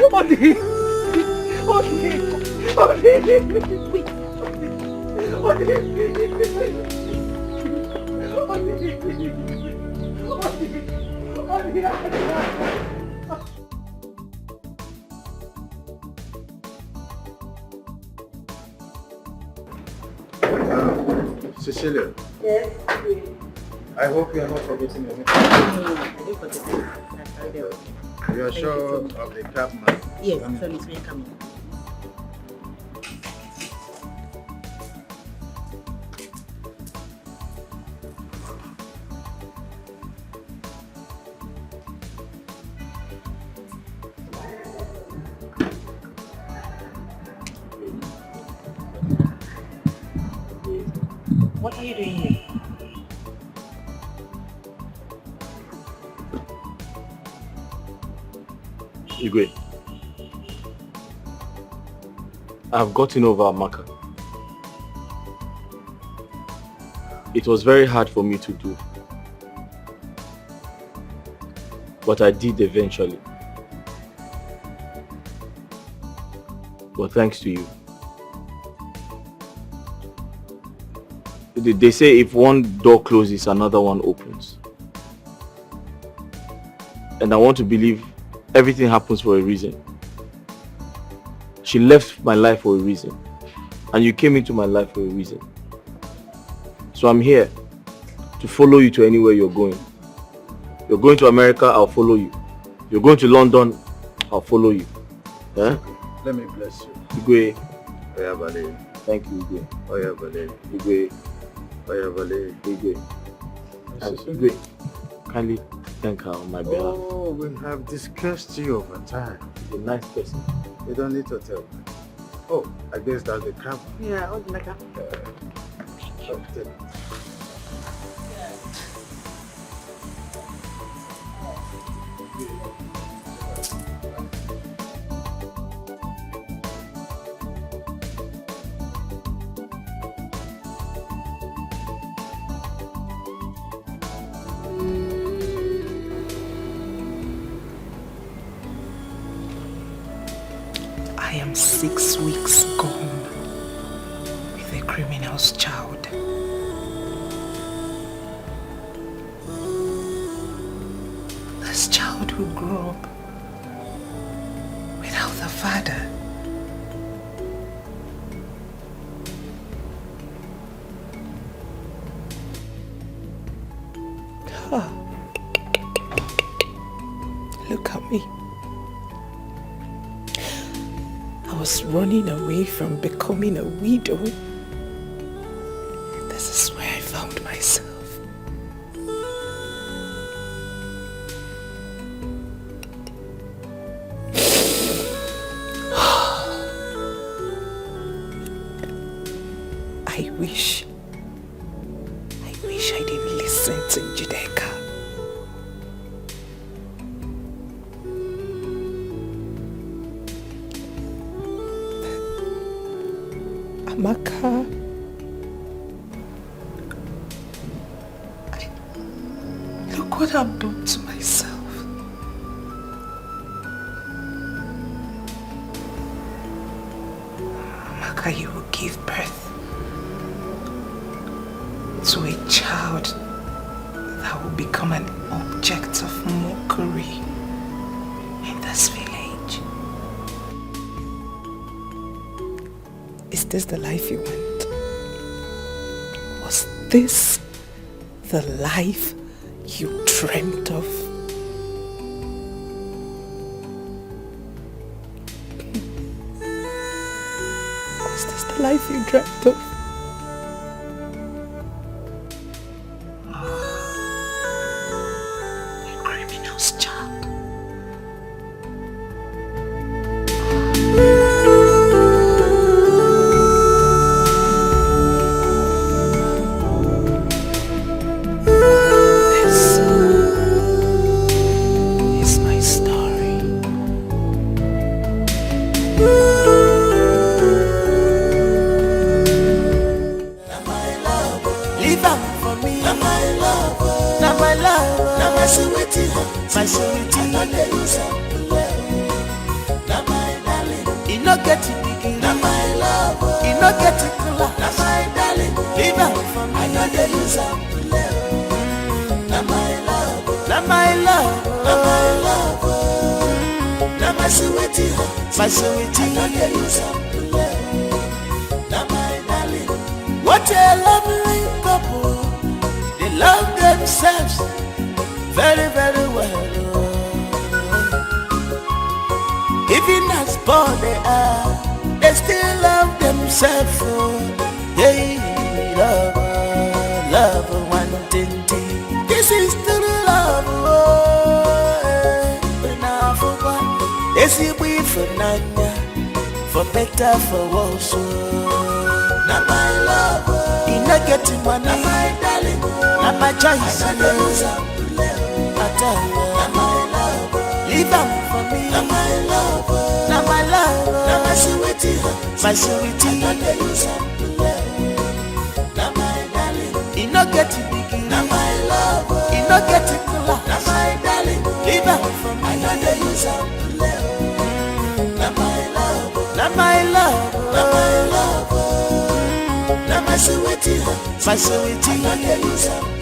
S9: Cecilia.
S18: Yes.
S9: I hope you are not forgetting anything.
S18: I didn't forget it.
S9: You are sure of the cab man?
S18: Yes, so it's very coming. What are you doing here?
S13: Igwe, I've gotten over Amaka. It was very hard for me to do, but I did eventually. But thanks to you. They say if one door closes, another one opens. And I want to believe everything happens for a reason. She left my life for a reason. And you came into my life for a reason. So I'm here to follow you to anywhere you're going. You're going to America, I'll follow you. You're going to London, I'll follow you. Yeah?
S9: Let me bless you.
S13: Igwe.
S9: Oya Bale.
S13: Thank you, Igwe.
S9: Oya Bale.
S13: Igwe.
S9: Oya Bale.
S13: Igwe. And Igwe, kindly thank her on my behalf.
S9: Oh, we have discussed you over time.
S13: She's a nice person.
S9: You don't need to tell me. Oh, I guess that's the crab.
S18: Yeah, oh, like that.
S3: I am 6 weeks gone with a criminal's child. This child will grow up without a father. Ah. Look at me. I was running away from becoming a widow. This is where I found myself. I wish I didn't listen to Judeka. Amaka, look what I've done to myself. Amaka, you will give birth to a child that will become an object of mockery in this village. this the life you want? Was this the life you dreamt of? Was this the life you dreamt of? Criminal's child.
S1: My sweetie, I know they use up the love. Now my darling, you not get it big. Now my love, you not get it cooler. Now my darling, leave out for me. I know they use up the love. Now my love, now my love, now my love. Now my sweetie, I know they use up the love. Now my darling, what a lovely couple. They love themselves very, very well. Even as poor they are, they still love themselves. Hey, love, one thing. This is true love. When I forgot, they see we for Nanya, for better, for worse. Now my love, you not getting money. Now my darling, now my choice. Now my love, leave out for me. Now my love, now my love, now my sweetie, I know they use up the love. Now my darling, you not get it big. Now my love, you not get it cooler. Now my darling, leave out for me. I know they use up the love. Now my love, now my love, now my love, now my sweetie, I know they use up.